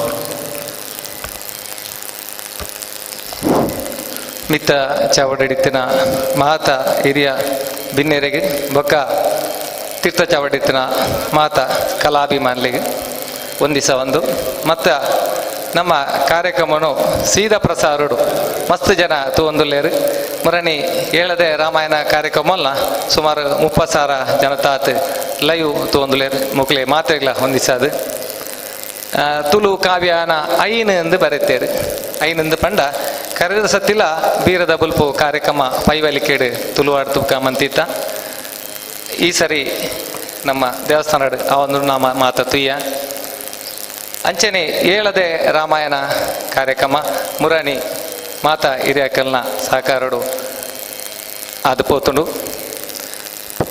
ಮಿತ್ತ ಚಾವಡಿತ್ತಿನ ಮಾತ ಹಿರಿಯ ಬಿನ್ನೆರೆಗೆ ಬೊಕ್ಕ ತೀರ್ಥ ಚಾವಡಿತ್ತಿನ ಮಾತ ಕಲಾಭಿಮಾನಿಗೆ ಒಂದಿಸ ಒಂದು ಮತ್ತು ನಮ್ಮ ಕಾರ್ಯಕ್ರಮನು ಸೀದಾ ಪ್ರಸಾರಡು ಮಸ್ತ್ ಜನ ತೂಂದುಲ್ಲೇರು ಮುರಣಿ ಹೇಳದೆ ರಾಮಾಯಣ ಕಾರ್ಯಕ್ರಮಲ್ಲ ಸುಮಾರು 30,000 ಜನತಾತ್ ಲೈವ್ ತೂಂದುಲ್ಲೇರು ಮುಕ್ಲೆ ಮಾತ್ರೆಗಳ ಹೊಂದಿಸದು ತುಳು ಕಾವ್ಯಾನ ಐನ್ ಎಂದು ಬರೆತೇರು ಐನಂದು ಪಂಡ ಕರೆದ ಸತ್ತಿಲ್ಲ ಬೀರದ ಬುಲ್ಪು ಕಾರ್ಯಕ್ರಮ ಪೈವಲಿಕೇಡು ತುಳುವಾಡು ತುಕ್ಕ ಮಂತಿತ್ತ ಈ ಸರಿ ನಮ್ಮ ದೇವಸ್ಥಾನಡು ಆ ಒಂದು ನಾಮ ಮಾತ ತುಯ್ಯ ಅಂಚನೆ ಹೇಳದೆ ರಾಮಾಯಣ ಕಾರ್ಯಕ್ರಮ ಮುರಾಣಿ ಮಾತಾ ಹಿರಿಯಕಲ್ನ ಸಹಕಾರಡು ಅದು ಪೋತುಂಡು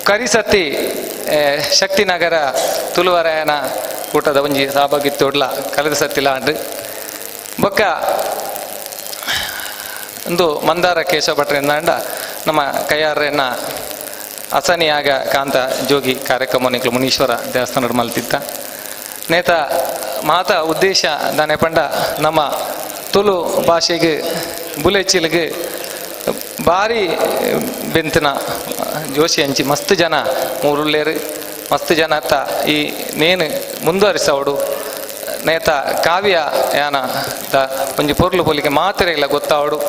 ಕರಿಸತ್ತಿ ಶಕ್ತಿನಗರ ತುಳುವರಾಯನ ಕೂಟದ ಒಂಜಿ ಸಹಭಾಗಿತ್ವಡ್ಲ ಕಳೆದ ಸತ್ತಿಲ ಅಂಡು ಬೊಕ್ಕ ಒಂದು ಮಂದಾರ ಕೇಶವ ಭಟ್ರಿಂದ ಅಂಡ ನಮ್ಮ ಕೈಯಾರನ್ನ ಅಸನಿಯಾಗ ಕಾಂತ ಜೋಗಿ ಕಾರ್ಯಕ್ರಮ ನಿಕ್ಲು ಮುನೀಶ್ವರ ದೇವಸ್ಥಾನದ ಮಲ್ತಿತ್ತ ನೇತ ಮಾತ ಉದ್ದೇಶ ದಾನೆ ಪಂಡ ನಮ್ಮ ತುಳು ಭಾಷೆಗೆ ಬುಲೆಚಿಲ್ಗೆ ಭಾರಿ ಬೆಂತಿನ ಜೋಶಿ ಹಂಚಿ ಮಸ್ತ್ ಜನ ಮೂರುಳ್ಳೇರು ಮಸ್ತ್ ಜನ ಅತ್ತ ಈ ನೇನು ಮುಂದುವರಿಸವಡು ನೇತ ಕಾವ್ಯ ಯಾನ ದ ಒಂಜಿ ಪೊರ್ಲು ಪೊಲಿಗೆ ಮಾತ್ರೆಲ್ಲ ಗೊತ್ತಾವಡು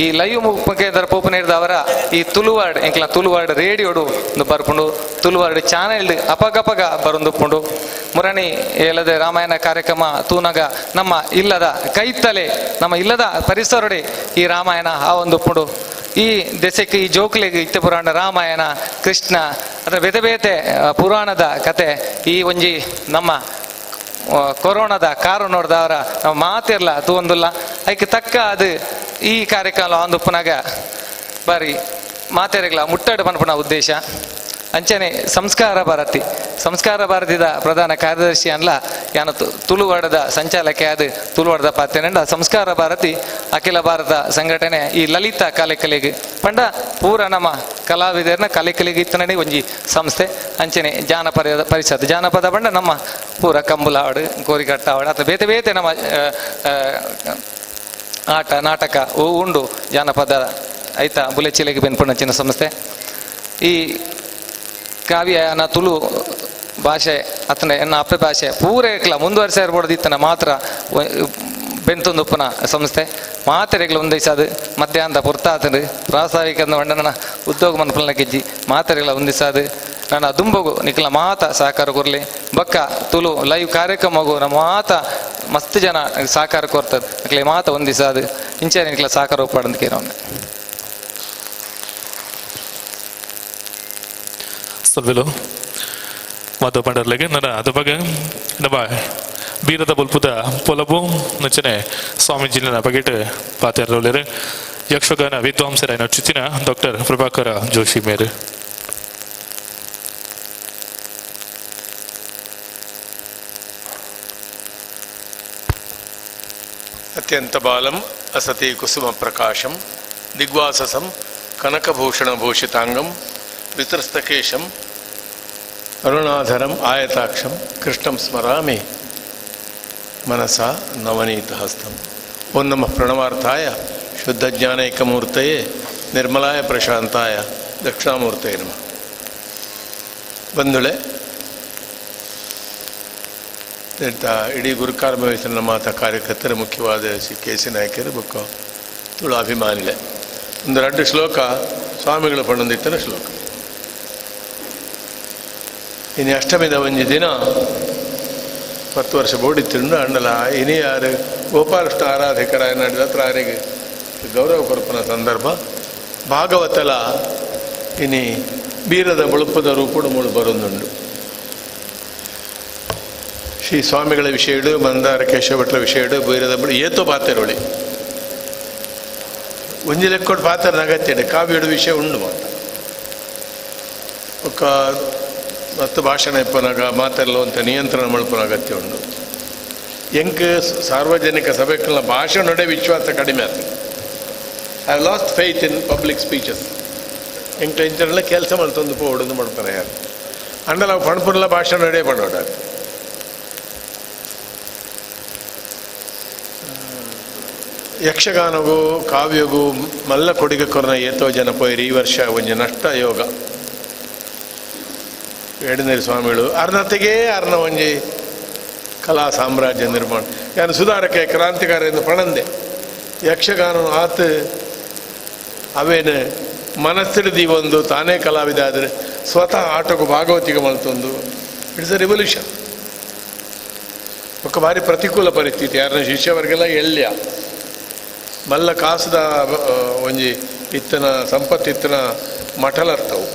ಈ ಲೈವ್ ಮುಖೇಂದ್ರ ಪೋಪನೇರ್ದವರ ಈ ತುಳುವಾಡ್ ಎಂಕ್ಲ ತುಳುವಾಡ್ ರೇಡಿಯೋಡು ಒಂದು ಬರ್ಪುಂಡು ತುಳುವಾಡ್ ಚಾನೆಲ್ ಅಪಗಪಗ ಬರೊಂದುಪ್ಪುಂಡು ಮುರಣಿ ಹೇಳದೆ ರಾಮಾಯಣ ಕಾರ್ಯಕ್ರಮ ತೂನಗ ನಮ್ಮ ಇಲ್ಲದ ಕೈತಲೆ ನಮ್ಮ ಇಲ್ಲದ ಪರಿಸರಡೆ ಈ ರಾಮಾಯಣ ಆ ಒಂದುಪ್ಪುಂಡು ಈ ದೆಸೆಗೆ ಈ ಜೋಕ್ಲೆಗೆ ಇತ್ತೆ ಪುರಾಣ ರಾಮಾಯಣ ಕೃಷ್ಣ ಅದರ ಬೇತೆ ಬೇತೆ ಪುರಾಣದ ಕತೆ ಈ ಒಂಜಿ ನಮ್ಮ ಕೊರೋನಾದ ಕಾರು ನೋಡ್ದವರ ನಾವು ಮಾತಿರ್ಲ ತೂಂದುಲ್ಲ ಅದಕ್ಕೆ ತಕ್ಕ ಅದು ಈ ಕಾರ್ಯಕ್ರಮ ಒಂದುಪ್ಪನಾಗ ಬಾರಿ ಮಾತೆರೆಗಳ ಮುಟ್ಟಡು ಪನ್ಪುನ ಉದ್ದೇಶ ಅಂಚನೆ ಸಂಸ್ಕಾರ ಭಾರತಿದ ಪ್ರಧಾನ ಕಾರ್ಯದರ್ಶಿ ಅನ್ಲ ಯಾನು ತುಳುವಾಡದ ಸಂಚಾಲಕ ಆದ ತುಳುವಾಡದ ಪಾತ್ರೆಂಡ ಸಂಸ್ಕಾರ ಭಾರತಿ ಅಖಿಲ ಭಾರತ ಸಂಘಟನೆ ಈ ಲಲಿತ ಕಲೆಗೆ ಪಂಡ ಪೂರ ನಮ್ಮ ಕಲಾವಿದರನ್ನ ಕಲೆಗೆ ಇತ್ತನೇ ಒಂಜಿ ಸಂಸ್ಥೆ ಅಂಚನೆ ಜಾನಪದ ಪರಿಷತ್ ಜಾನಪದ ಪಂಡ ನಮ್ಮ ಪೂರ ಕಂಬುಲ ಹಾಡು ಕೋರಿಕಟ್ಟ ಹಾಡು ಅಥವಾ ಬೇತೆ ಬೇತೆ ನಮ್ಮ ಆಟ ನಾಟಕ ಉಂಡು ಜಾನಪದ ಐತ ಬುಲೆಚಿಲೆಗೆ ಬೆನ್ಪುಣಚಿನ ಸಂಸ್ಥೆ ಈ ಕಾವ್ಯನ ತುಳು ಭಾಷೆ ಅತನ ಎನ್ನ ಅಪ್ಪೆ ಭಾಷೆ ಪೂರೇಕ್ಲ ಮುಂದುವರಿಸ ಇರ್ಬೋದಿತ್ತನ ಮಾತ್ರ ಬೆಂತೊಂದುಪ್ಪನ ಸಂಸ್ಥೆ ಮಾತೆರೆಗಳು ಹೊಂದಿಸದು ಮಧ್ಯಾಹ್ನದ ಪುರ್ತಾತಂಡು ಪ್ರಾಸ್ತಾವಿಕ ವರ್ಣನ ಉದ್ಯೋಗ ಮನ್ಪಲ್ನ ಗೆಜ್ಜಿ ಮಾತೆರೆಗಳ ಹೊಂದಿಸದು ನನ್ನ ದುಂಬಗು ನಿಕ್ಲ ಮಾತ ಸಹಕಾರ ಕೊರ್ಲಿ ಬಕ್ಕ ತುಳು ಲೈವ್ ಕಾರ್ಯಕ್ರಮಗು ನಮ್ಮ ಮಾತ ಮಸ್ತ್ ಜನ ಸಹಕಾರ ಕೊರ್ತದೆ ನಿಕ್ಲೆ ಮಾತ ಹೊಂದಿಸದು ಇಂಚೆ ನಿಕ್ಲ ಸಹಕಾರ ಒಪ್ಪಾಡಂದಕ್ಕೆ ನಾವು ಸೊಲ್ವಿಲು ಮಾಧವ ಬಂಡರ್ಲೆಗೆ ನನ್ನ ಅದ ಬಗ್ಗೆ ನಮ್ಮ ಬೀರದ ಬುಲ್ಪುದ ಪೊಲಬು ನಚನೆ ಸ್ವಾಮೀಜಿನ ಬಗೆಟ್ ಪಾತ್ಯಾರರು ಯಕ್ಷಗಾನ ವಿದ್ವಾಂಸರಾಯ ನಚ್ಚುತ್ತಿನ ಡಾಕ್ಟರ್ ಪ್ರಭಾಕರ ಜೋಶಿ ಮೇರೆ ಅತ್ಯಂತ ಬಾಲಂ ಅಸತಿ ಕುಸುಮ ಪ್ರಕಾಶಂ ದಿಗ್ವಾಸಸಂ ಕನಕಭೂಷಣ ಭೂಷಿತಾಂಗಂ ವಿತೃಸ್ತಕೇಶಂ ಅರುಣಾಧರಂ ಆಯತಾಕ್ಷಂ ಕೃಷ್ಣಂ ಸ್ಮರಾಮಿ ಮನಸಾ ನವನೀತ ಹಸ್ತಂ ಓಂ ನಮಃ ಪ್ರಣವಾರ್ಥಾಯ ಶುದ್ಧ ಜ್ಞಾನೈಕಮೂರ್ತಯೇ ನಿರ್ಮಲಾಯ ಪ್ರಶಾಂತಾಯ ದಕ್ಷಿಣಾಮೂರ್ತಯೇ ನಮಃ. ಬಂಧುಳೆ, ಇಡೀ ಗುರುಕಾರ್ಮ ವಹಿಸಿನ ಮಾತ ಕಾರ್ಯಕರ್ತರ ಮುಖ್ಯವಾದ ಕೆ ಸಿ ನಾಯಕರು ಬೊಕ್ಕ ತುಳು ಅಭಿಮಾನಿಲೆ ಒಂದು 2 ಶ್ಲೋಕ ಸ್ವಾಮಿಗಳು ಪಣ್ಣೊಂದಿತ್ತನ ಶ್ಲೋಕ. ಇನ್ನು ಅಷ್ಟಮಿದ ಒಂಜಿ ದಿನ 10 ವರ್ಷ ಬೋಡಿತ್ತಿಂಡು ಅಂಡಲ ಇನಿ ಯಾರು ಗೋಪಾಲಕೃಷ್ಣ ಆರಾಧಕರ ನಡೆದ ಹತ್ರ ಯಾರಿಗೆ ಗೌರವ ಕೊರಪನ ಸಂದರ್ಭ ಭಾಗವತಲ ಇನಿ ಬೀರದ ಬಳುಪದ ರೂಪುಡು ಮೂಳು ಬರೊಂದುಂಡು. ಶ್ರೀ ಸ್ವಾಮಿಗಳ ವಿಷಯಡು ಮಂದಾರ ಕೇಶವ ಭಟ್ರ ವಿಷಯಡು ಬೀರದ ಬಳು ಏತೋ ಪಾತೆರೊಳಿ ಒಂಜಿ ಲೆಕ್ಕೊಟ್ಟು ಪಾತ್ರ ಅಗತ್ಯ ಕಾವ್ಯಡು ವಿಷಯ ಉಂಡು ಮಾತ ಒಕ್ಕ ಮತ್ತು ಭಾಷಣ ಇಪ್ಪನಾಗ ಮಾತೆಲ್ಲ ಅಂತ ನಿಯಂತ್ರಣ ಮಲ್ಪನ ಅಗತ್ಯ ಉಂಡು. ಎಂಕ್ ಸಾರ್ವಜನಿಕ ಸಭೆಗಳ ಭಾಷಣಡೆ ವಿಶ್ವಾಸ ಕಡಿಮೆ ಆಗ್ತದೆ. I have lost faith in public speeches. ಎಂಕ್ ಇಂಥನೆಲ್ಲ ಕೆಲಸ ಮಾಡ್ತಂದು ಪೋಡೊಂದು ಮಾಡ್ತಾರೆ ಯಾರು ಅಂಡ ನಾವು ಪಣಪುರಲ್ಲ ಭಾಷಣ ನಡೆ ಪಡೋಡ. ಯಕ್ಷಗಾನಗೂ ಕಾವ್ಯಗೂ ಮಲ್ಲ ಕೊಡುಗೆ ಕೊರನ ಏತೋ ಜನ ಪೋಯಿರಿ ಈ ವರ್ಷ ಒಂಜಿ ನಷ್ಟ ಯೋಗ ಎಡನೇರಿ ಸ್ವಾಮಿಗಳು ಅರ್ನತೆಗೆ ಅರ್ನ ಒಂಜಿ ಕಲಾ ಸಾಮ್ರಾಜ್ಯ ನಿರ್ಮಾಣ ಯಾನು ಸುಧಾರಕ್ಕೆ ಕ್ರಾಂತಿಕಾರ ಎಂದು ಪಣಂದೆ ಯಕ್ಷಗಾನ ಆತು ಅವೇನು ಮನಸ್ಸಿಡಿದಿ ಒಂದು ತಾನೇ ಕಲಾವಿದ ಆದರೆ ಸ್ವತಃ ಆಟಕ್ಕೂ ಭಾಗವತಿಗೆ ಮಲ್ತೊಂದು ಇಟ್ಸ್ ಅ ರೆವಲ್ಯೂಷನ್. ఒక ಭಾರಿ ಪ್ರತಿಕೂಲ ಪರಿಸ್ಥಿತಿ ಯಾರನ್ನ ಶಿಷ್ಯವರಿಗೆಲ್ಲ ಎಳ್ಯ ಮಲ್ಲ ಕಾಸದ ಒಂಜಿ ಇತ್ತನ ಸಂಪತ್ತಿತ್ತನ ಮಠಲರ್ತವು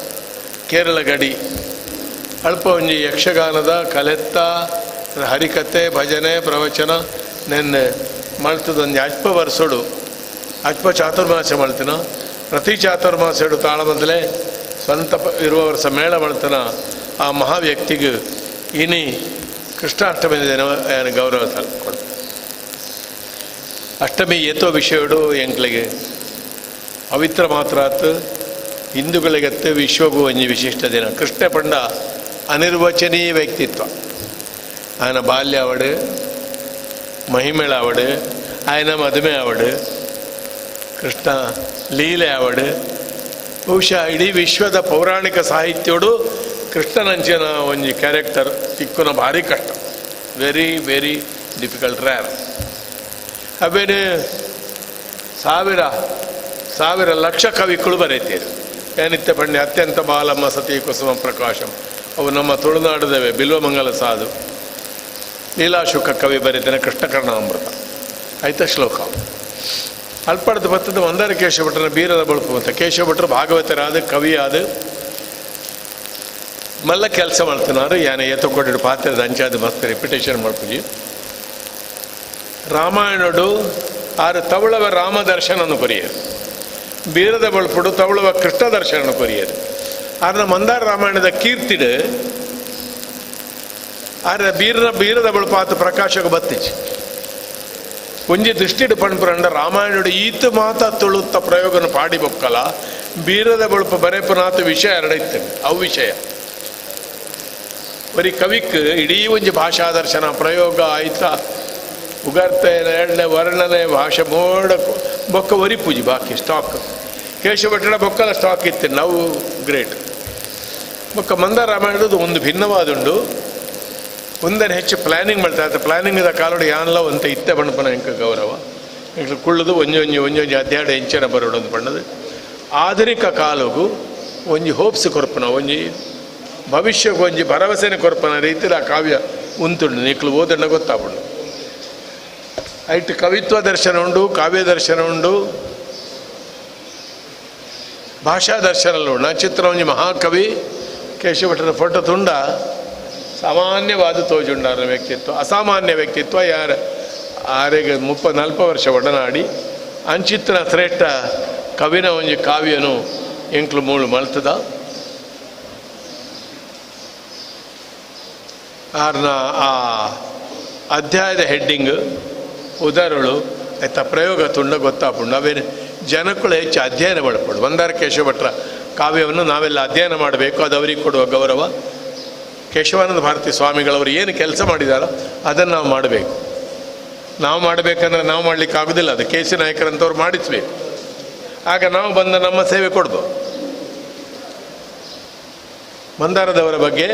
ಕೇರಳ ಗಡಿ ಅಲ್ಪ ಒಂಜಿ ಯಕ್ಷಗಾನದ ಕಲೆತ್ತ ಹರಿಕತೆ ಭಜನೆ ಪ್ರವಚನ ನೆನ್ನೆ ಮಲ್ತದೊಂದು ಅಲ್ಪ ವರ್ಷಡು ಅಲ್ಪ ಚಾತುರ್ಮಾಸ ಮಳ್ತಿನ ಪ್ರತಿ ಚಾತುರ್ಮಾಸಡು ತಾಳ ಬಂದಲೇ ಸ್ವಂತ ಇರುವ ವರ್ಷ ಮೇಳ ಮಳ್ತನ ಆ ಮಹಾ ವ್ಯಕ್ತಿಗೆ ಇನಿ ಕೃಷ್ಣಾಷ್ಟಮಿ ದಿನ ಗೌರವ ಕೊಡ್ತಾರೆ. ಅಷ್ಟಮಿ ಏತೋ ವಿಷಯಡು ಎಂಕ್ಲಿಗೆ ಪವಿತ್ರ ಮಾತ್ರ ಆತು ಹಿಂದೂಗಳಿಗತ್ತೆ ವಿಶ್ವಗೂ ಒಂಜಿ ವಿಶಿಷ್ಟ ದಿನ. ಕೃಷ್ಣ ಪಂಡ ಅನಿರ್ವಚನೀಯ ವ್ಯಕ್ತಿತ್ವ. ఆయన ಬಾಲ್ಯ ಆವಡು ಮಹಿಮೇಳ ಆವಡು ఆయన ಮದುವೆ ಆವಡು ಕೃಷ್ಣ ಲೀಲೆ ಆವಡು ಬಹುಶಃ ಇಡೀ ವಿಶ್ವದ ಪೌರಾಣಿಕ ಸಾಹಿತ್ಯೋಡು ಕೃಷ್ಣನಂಚಿನ ಒಂಜಿ ಕ್ಯಾರೆಕ್ಟರ್ ತಿಕ್ಕುನ ಭಾರಿ ಕಷ್ಟ. Very very difficult rare. ಅವೇನು ಸಾವಿರ ಲಕ್ಷ ಕವಿಗಳು ಬರೀತೀರಿ ಏನಿತ್ಯ ಪಂಡೆ ಅತ್ಯಂತ ಬಾಲಮ್ಮ ಸತಿ ಕುಸುಮ ಪ್ರಕಾಶಂ ಅವು ನಮ್ಮ ತುಳುನಾಡದವೆ ಬಿಲ್ವಮಂಗಲ ಸಾಧು ಲೀಲಾಶುಕ ಕವಿ ಬರೀತಾನೆ ಕೃಷ್ಣಕರ್ಣಾಮೃತ ಐತ ಶ್ಲೋಕ ಅಲ್ಪಡ್ದು ಬರ್ತದ ಮಂದಾರ ಕೇಶವ ಭಟ್ರನ ಬೀರದ ಬಳುಪು ಅಂತ ಕೇಶವ ಭಟ್ರು ಭಾಗವತರಾದ ಕವಿ ಆದ ಮಲ್ಲ ಕೆಲಸ ಮಾಡ್ತಿನಾರು ಯಾನ ಏತ ಕೊಟ್ಟಿಡು ಪಾತ್ರದ ಅಂಚಾದ ಮಸ್ತ್ ರೆಪ್ಯುಟೇಷನ್ ಮಾಡ್ತೀವಿ. ರಾಮಾಯಣಡು ಆರು ತವಳವ ರಾಮ ದರ್ಶನನು ಕೊರಿಯರು ಬೀರದ ಬಳುಪುಡು ತವಳವ ಕೃಷ್ಣ ದರ್ಶನ ಕೊರಿಯರು ಆರ್ನ ಮಂದಾರ ರಾಮಾಯಣದ ಕೀರ್ತಿಡು ಆರ ಬೀರದ ಬಳುಪಾತ ಪ್ರಕಾಶಕ್ಕೆ ಬತ್ತಿச்சு ಒಂಜಿ ದೃಷ್ಟಿಡು ಪಣ್ಪುರಂಡ ರಾಮಾಯಣಡು ಈತು ಮಾತ ತುಳುತ್ತ ಪ್ರಯೋಗನ ಪಾಡಿ ಬೊಕ್ಕಲ ಬೀರದ ಬಳುಪ ಬರೆಪುನಾತ ವಿಷಯ ಎರಡೈತೇನೆ ಅವು ವಿಷಯ ಬರೀ ಕವಿಕ್ ಇಡೀ ಒಂಜಿ ಭಾಷಾ ದರ್ಶನ ಪ್ರಯೋಗ ಆಯ್ತಾ ಉಗರ್ತೆ ಎರಡನೇ ವರ್ಣನೆ ಭಾಷೆ ಮೋಡಕು ಬೊಕ್ಕ ವರಿ ಪೂಜಿ ಬಾಕಿ ಸ್ಟಾಕ್ ಕೇಶವ ಭಟ್ರ ಬೊಕ್ಕಲ ಸ್ಟಾಕ್ ಇತ್ತು ನಾವು ಗ್ರೇಟ್. ಬೊಕ್ಕ ಮಂದಾರ ರಾಮಾಯಣದ್ದು ಒಂದು ಭಿನ್ನವಾದುಂಡು ಒಂದನ್ನು ಹೆಚ್ಚು ಪ್ಲ್ಯಾನಿಂಗ್ ಮಾಡ್ತಾ ಪ್ಲ್ಯಾನಿಂಗ್ದ ಕಾಲೋಡು ಯಾನಲ್ಲ ಅಂತ ಇತ್ತೆ ಬಣ್ಣಪನ ಎಂಕ ಗೌರವ ಎಂಕ್ ಕುಳ್ಳದು ಒಂಜೊಂಜಿ ಅಧ್ಯಾಡ ಎಂಚನ ಬರೋಡೊಂದು ಬಣ್ಣದು ಆಧುನಿಕ ಕಾಲಗೂ ಒಂಜಿ ಹೋಪ್ಸ್ ಕೊರ್ಪನ ಒಂಜಿ ಭವಿಷ್ಯಕ್ಕೆ ಒಂಜಿ ಭರವಸೆನೆ ಕೊರ್ಪನ ರೀತಿಲಿ ಆ ಕಾವ್ಯ ಉಂತುಂಡು ನೀಕ್ಲು ಓದಣ್ಣ ಗೊತ್ತಾಪುಂಡು. ಐಟ್ ಕವಿತ್ವ ದರ್ಶನ ಉಂಡು ಕಾವ್ಯ ದರ್ಶನ ಉಂಡು ಭಾಷಾ ದರ್ಶನ ಉಂಡು. ನಚಿತ್ರ ಒಂಜಿ ಮಹಾಕವಿ ಕೇಶವ ಭಟ್ರ ಫೋಟೋ ತುಂಡ ಸಾಮಾನ್ಯವಾದ ತೋಜುಂಡಾರ ವ್ಯಕ್ತಿತ್ವ ಅಸಾಮಾನ್ಯ ವ್ಯಕ್ತಿತ್ವ ಯಾರು ಆರೆಗೆ 30-40 ವರ್ಷ ಒಡನಾಡಿ ಅಂಚಿತ್ರ ಶ್ರೇಷ್ಠ ಕವಿನ ಒಂಜಿ ಕಾವ್ಯನು ಎಂಕ್ಲು ಮೂಳು ಮಲ್ತದ ಆರ್ನ ಆ ಅಧ್ಯಾಯದ ಹೆಡ್ಡಿಂಗ್ ಉದಾಹರಣೆ ಆಯ್ತಾ ಪ್ರಯೋಗ ತುಂಡ ಗೊತ್ತಾಪುಂಡು ಅವೇನು ಜನಕ್ಕಳು ಹೆಚ್ಚು ಅಧ್ಯಯನ ಮಾಡ್ಕೊಂಡು ಮಂದಾರ ಕೇಶವ ಭಟ್ರ ಕಾವ್ಯವನ್ನು ನಾವೆಲ್ಲ ಅಧ್ಯಯನ ಮಾಡಬೇಕು. ಅದು ಅವರಿಗೆ ಕೊಡುವ ಗೌರವ. ಕೇಶವಾನಂದ ಭಾರತಿ ಸ್ವಾಮಿಗಳವರು ಏನು ಕೆಲಸ ಮಾಡಿದಾರೋ ಅದನ್ನು ನಾವು ಮಾಡಬೇಕು. ನಾವು ಮಾಡಬೇಕಂದ್ರೆ ನಾವು ಮಾಡಲಿಕ್ಕೆ ಆಗೋದಿಲ್ಲ, ಅದು ಕೆ ಸಿ ನಾಯಕರಂಥವ್ರು ಮಾಡಿಸ್ಬೇಕು. ಆಗ ನಾವು ಬಂದ ನಮ್ಮ ಸೇವೆ ಕೊಡ್ಬೋದು. ಮಂದಾರದವರ ಬಗ್ಗೆ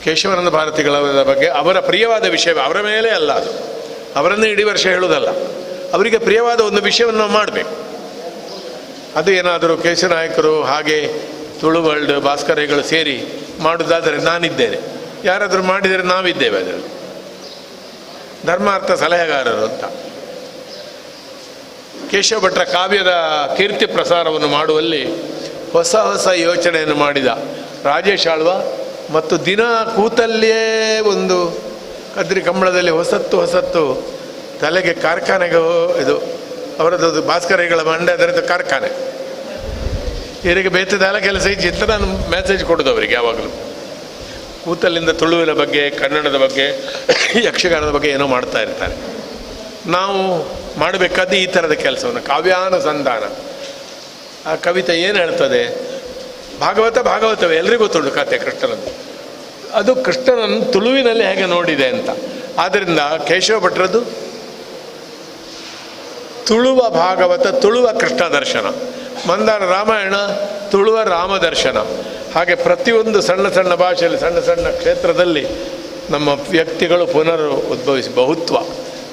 ಕೇಶವಾನಂದ ಭಾರತಿಗಳವರ ಬಗ್ಗೆ ಅವರ ಪ್ರಿಯವಾದ ವಿಷಯ ಅವರ ಮೇಲೆ ಅಲ್ಲ, ಅದು ಅವರನ್ನು ಇಡೀ ವರ್ಷ ಹೇಳುವುದಲ್ಲ, ಅವರಿಗೆ ಪ್ರಿಯವಾದ ಒಂದು ವಿಷಯವನ್ನು ನಾವು ಮಾಡಬೇಕು. ಅದು ಏನಾದರೂ ಕೇಶನಾಯಕರು ಹಾಗೆ ತುಳು ವರ್ಲ್ಡ್ ಭಾಸ್ಕರಗಳು ಸೇರಿ ಮಾಡುವುದಾದರೆ ನಾನಿದ್ದೇನೆ, ಯಾರಾದರೂ ಮಾಡಿದರೆ ನಾವಿದ್ದೇವೆ ಅದರಲ್ಲಿ, ಧರ್ಮಾರ್ಥ ಸಲಹೆಗಾರರು ಅಂತ. ಕೇಶವ ಭಟ್ರ ಕಾವ್ಯದ ಕೀರ್ತಿ ಪ್ರಸಾರವನ್ನು ಮಾಡುವಲ್ಲಿ ಹೊಸ ಹೊಸ ಯೋಚನೆಯನ್ನು ಮಾಡಿದ ರಾಜೇಶ್ ಆಳ್ವ ಮತ್ತು ದಿನ ಕೂತಲ್ಲಿಯೇ ಒಂದು ಕದ್ರಿ ಕಂಬಳದಲ್ಲಿ ಹೊಸತ್ತು ತಲೆಗೆ ಕಾರ್ಖಾನೆಗೆ ಇದು ಅವರದ್ದು ಭಾಸ್ಕರಗಳ ಮಂಡ್ಯ ಅದರದ್ದು ಕಾರ್ಖಾನೆ ಇವರಿಗೆ ಬೇತದೆಲ್ಲ ಕೆಲಸ ಇಚ್ಚಿತ್ತು. ನಾನು ಮೆಸೇಜ್ ಕೊಡೋದು ಅವರಿಗೆ ಯಾವಾಗಲೂ ಕೂತಲ್ಲಿಂದ ತುಳುವಿನ ಬಗ್ಗೆ, ಕನ್ನಡದ ಬಗ್ಗೆ, ಯಕ್ಷಗಾನದ ಬಗ್ಗೆ ಏನೋ ಮಾಡ್ತಾ ಇರ್ತಾರೆ. ನಾವು ಮಾಡಬೇಕಾದ್ದು ಈ ಥರದ ಕೆಲಸವನ್ನು, ಕಾವ್ಯಾನುಸಂಧಾನ. ಆ ಕವಿತೆ ಏನು ಹೇಳ್ತದೆ, ಭಾಗವತವೇ ಎಲ್ರಿಗೂ ಗೊತ್ತುಂಟು ಕತೆ ಕೃಷ್ಣನದ್ದು. ಅದು ಕೃಷ್ಣನನ್ನು ತುಳುವಿನಲ್ಲಿ ಹೇಗೆ ನೋಡಿದೆ ಅಂತ. ಆದ್ದರಿಂದ ಕೇಶವ ಭಟ್ರದ್ದು ತುಳುವ ಭಾಗವತ, ತುಳುವ ಕೃಷ್ಣ ದರ್ಶನ, ಮಂದಾರ ರಾಮಾಯಣ ತುಳುವ ರಾಮ ದರ್ಶನ. ಹಾಗೆ ಪ್ರತಿಯೊಂದು ಸಣ್ಣ ಸಣ್ಣ ಭಾಷೆಯಲ್ಲಿ, ಸಣ್ಣ ಸಣ್ಣ ಕ್ಷೇತ್ರದಲ್ಲಿ ನಮ್ಮ ವ್ಯಕ್ತಿಗಳು ಪುನರ್ ಉದ್ಭವಿಸಿ ಬಹುತ್ವ.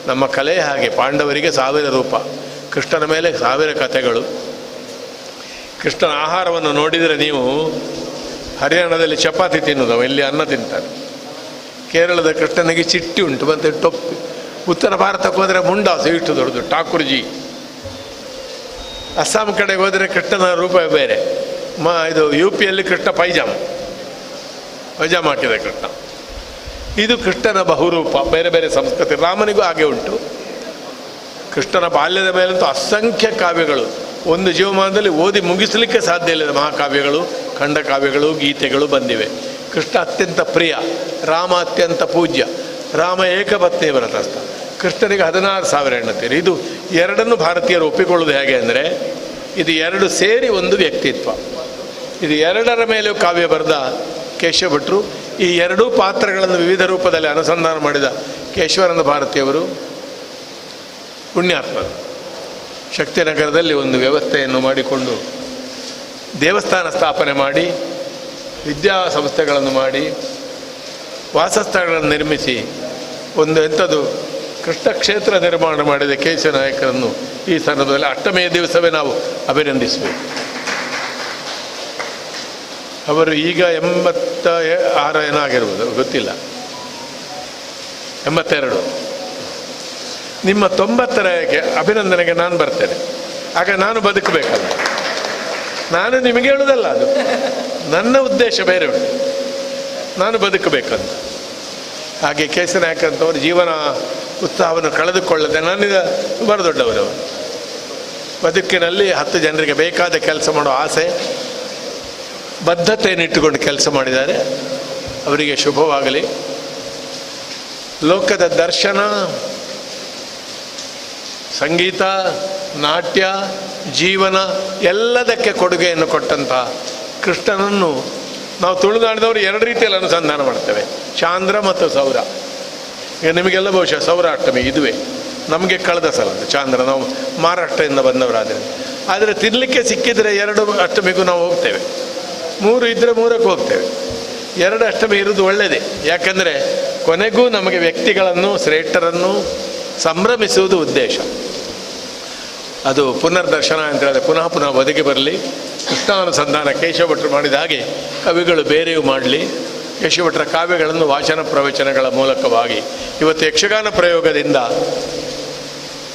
ನಮ್ಮ ಕಲೆ ಹಾಗೆ, ಪಾಂಡವರಿಗೆ 1000 ರೂಪ, ಕೃಷ್ಣನ ಮೇಲೆ 1000 ಕಥೆಗಳು. ಕೃಷ್ಣನ ಆಹಾರವನ್ನು ನೋಡಿದರೆ ನೀವು ಹರಿಯಾಣದಲ್ಲಿ ಚಪಾತಿ ತಿನ್ನೋದು, ಇಲ್ಲಿ ಅನ್ನ ತಿಂತಾರೆ. ಕೇರಳದ ಕೃಷ್ಣನಿಗೆ ಚಿಟ್ಟಿ ಉಂಟು, ಮತ್ತು ಟೊಪ್ಪಿ. ಉತ್ತರ ಭಾರತಕ್ಕೆ ಹೋದರೆ ಮುಂಡಾಸು ಇಷ್ಟು ದೊಡ್ಡದು, ಠಾಕೂರ್ಜಿ. ಅಸ್ಸಾಂ ಕಡೆಗೆ ಹೋದರೆ ಕೃಷ್ಣನ ರೂಪ ಬೇರೆ. ಇದು UPಯಲ್ಲಿ ಕೃಷ್ಣ ಪೈಜಾಮ ಹಾಕಿದೆ ಕೃಷ್ಣ. ಇದು ಕೃಷ್ಣನ ಬಹುರೂಪ, ಬೇರೆ ಬೇರೆ ಸಂಸ್ಕೃತಿ. ರಾಮನಿಗೂ ಹಾಗೆ ಉಂಟು. ಕೃಷ್ಣನ ಬಾಲ್ಯದ ಮೇಲಂತೂ ಅಸಂಖ್ಯ ಕಾವ್ಯಗಳು, ಒಂದು ಜೀವಮಾನದಲ್ಲಿ ಓದಿ ಮುಗಿಸಲಿಕ್ಕೆ ಸಾಧ್ಯ ಇಲ್ಲದ ಮಹಾಕಾವ್ಯಗಳು, ಖಂಡಕಾವ್ಯಗಳು, ಗೀತೆಗಳು ಬಂದಿವೆ. ಕೃಷ್ಣ ಅತ್ಯಂತ ಪ್ರಿಯ, ರಾಮ ಅತ್ಯಂತ ಪೂಜ್ಯ. ರಾಮ ಏಕಪತ್ನಿ ವ್ರತಸ್ಥ, ಕೃಷ್ಣನಿಗೆ 16,000 ಹೆಂಡತಿಯರು. ಇದು ಎರಡನ್ನು ಭಾರತೀಯರು ಒಪ್ಪಿಕೊಳ್ಳುವುದು ಹೇಗೆ ಅಂದರೆ, ಇದು ಎರಡು ಸೇರಿ ಒಂದು ವ್ಯಕ್ತಿತ್ವ. ಇದು ಎರಡರ ಮೇಲೂ ಕಾವ್ಯ ಬರೆದ ಕೇಶವ ಭಟ್ರು. ಈ ಎರಡೂ ಪಾತ್ರಗಳನ್ನು ವಿವಿಧ ರೂಪದಲ್ಲಿ ಅನುಸಂಧಾನ ಮಾಡಿದ ಕೇಶವಾನಂದ ಭಾರತಿಯವರು ಪುಣ್ಯಾತ್ಮರು. ಶಕ್ತಿನಗರದಲ್ಲಿ ಒಂದು ವ್ಯವಸ್ಥೆಯನ್ನು ಮಾಡಿಕೊಂಡು ದೇವಸ್ಥಾನ ಸ್ಥಾಪನೆ ಮಾಡಿ, ವಿದ್ಯಾಸಂಸ್ಥೆಗಳನ್ನು ಮಾಡಿ, ವಾಸಸ್ಥಳಗಳನ್ನು ನಿರ್ಮಿಸಿ ಒಂದು ಎಂಥದ್ದು ಕೃಷ್ಣ ಕ್ಷೇತ್ರ ನಿರ್ಮಾಣ ಮಾಡಿದ ಕೇಶವ ನಾಯಕರನ್ನು ಈ ಸಂದರ್ಭದಲ್ಲಿ ಅಷ್ಟಮಿಯ ದಿವಸವೇ ನಾವು ಅಭಿನಂದಿಸಬೇಕು. ಅವರು ಈಗ 86 ಏನಾಗಿರ್ಬೋದು ಗೊತ್ತಿಲ್ಲ, 82. ನಿಮ್ಮ 90ರ ಅಭಿನಂದನೆಗೆ ನಾನು ಬರ್ತೇನೆ. ಆಗ ನಾನು ಬದುಕಬೇಕಲ್ಲ. ನಾನು ನಿಮಗೆ ಹೇಳುವುದಲ್ಲ, ಅದು ನನ್ನ ಉದ್ದೇಶ ಬೇರೆ ಉಂಟು, ನಾನು ಬದುಕಬೇಕಂತ. ಹಾಗೆ ಕೇಶವ ನಾಯಕ ಅಂತವರು ಜೀವನ ಉತ್ಸಾಹವನ್ನು ಕಳೆದುಕೊಳ್ಳದೆ, ನಾನಿದ ಸುಮಾರು ದೊಡ್ಡವರು, ಬದುಕಿನಲ್ಲಿ 10 ಜನರಿಗೆ ಬೇಕಾದ ಕೆಲಸ ಮಾಡೋ ಆಸೆ, ಬದ್ಧತೆಯನ್ನಿಟ್ಟುಕೊಂಡು ಕೆಲಸ ಮಾಡಿದ್ದಾರೆ. ಅವರಿಗೆ ಶುಭವಾಗಲಿ. ಲೋಕದ ದರ್ಶನ, ಸಂಗೀತ, ನಾಟ್ಯ, ಜೀವನ ಎಲ್ಲದಕ್ಕೆ ಕೊಡುಗೆಯನ್ನು ಕೊಟ್ಟಂಥ ಕೃಷ್ಣನನ್ನು ನಾವು ತುಳುನಾಡಿದವರು 2 ರೀತಿಯಲ್ಲಿ ಅನುಸಂಧಾನ ಮಾಡ್ತೇವೆ, ಚಾಂದ್ರ ಮತ್ತು ಸೌರ. ಈಗ ನಿಮಗೆಲ್ಲ ಬಹುಶಃ ಸೌರಾಷ್ಟಮಿ ಇದುವೇ, ನಮಗೆ ಕಳೆದ ಸಲ ಚಾಂದ್ರ, ನಾವು ಮಹಾರಾಷ್ಟ್ರದಿಂದ ಬಂದವರಾದರೆ. ಆದರೆ ತಿನ್ನಲಿಕ್ಕೆ ಸಿಕ್ಕಿದರೆ 2 ಅಷ್ಟಮಿಗೂ ನಾವು ಹೋಗ್ತೇವೆ, 3 ಇದ್ದರೆ 3ಕ್ಕೆ ಹೋಗ್ತೇವೆ. 2 ಅಷ್ಟಮಿ ಇರುವುದು ಒಳ್ಳೆಯದೇ. ಯಾಕೆಂದರೆ ಕೊನೆಗೂ ನಮಗೆ ವ್ಯಕ್ತಿಗಳನ್ನು, ಶ್ರೇಷ್ಠರನ್ನು ಸಂಭ್ರಮಿಸುವುದು ಉದ್ದೇಶ. ಅದು ಪುನರ್ದರ್ಶನ ಅಂತ ಹೇಳಿದ್ರೆ ಪುನಃ ಪುನಃ ಬದುಕಿ ಬರಲಿ. ಕೃಷ್ಣಾನುಸಂಧಾನ ಕೇಶವ ಭಟ್ರು ಮಾಡಿದ ಹಾಗೆ ಕವಿಗಳು ಬೇರೆಯೂ ಮಾಡಲಿ. ಕೇಶವ ಭಟ್ರ ಕಾವ್ಯಗಳನ್ನು ವಾಚನ ಪ್ರವಚನಗಳ ಮೂಲಕವಾಗಿ ಇವತ್ತು ಯಕ್ಷಗಾನ ಪ್ರಯೋಗದಿಂದ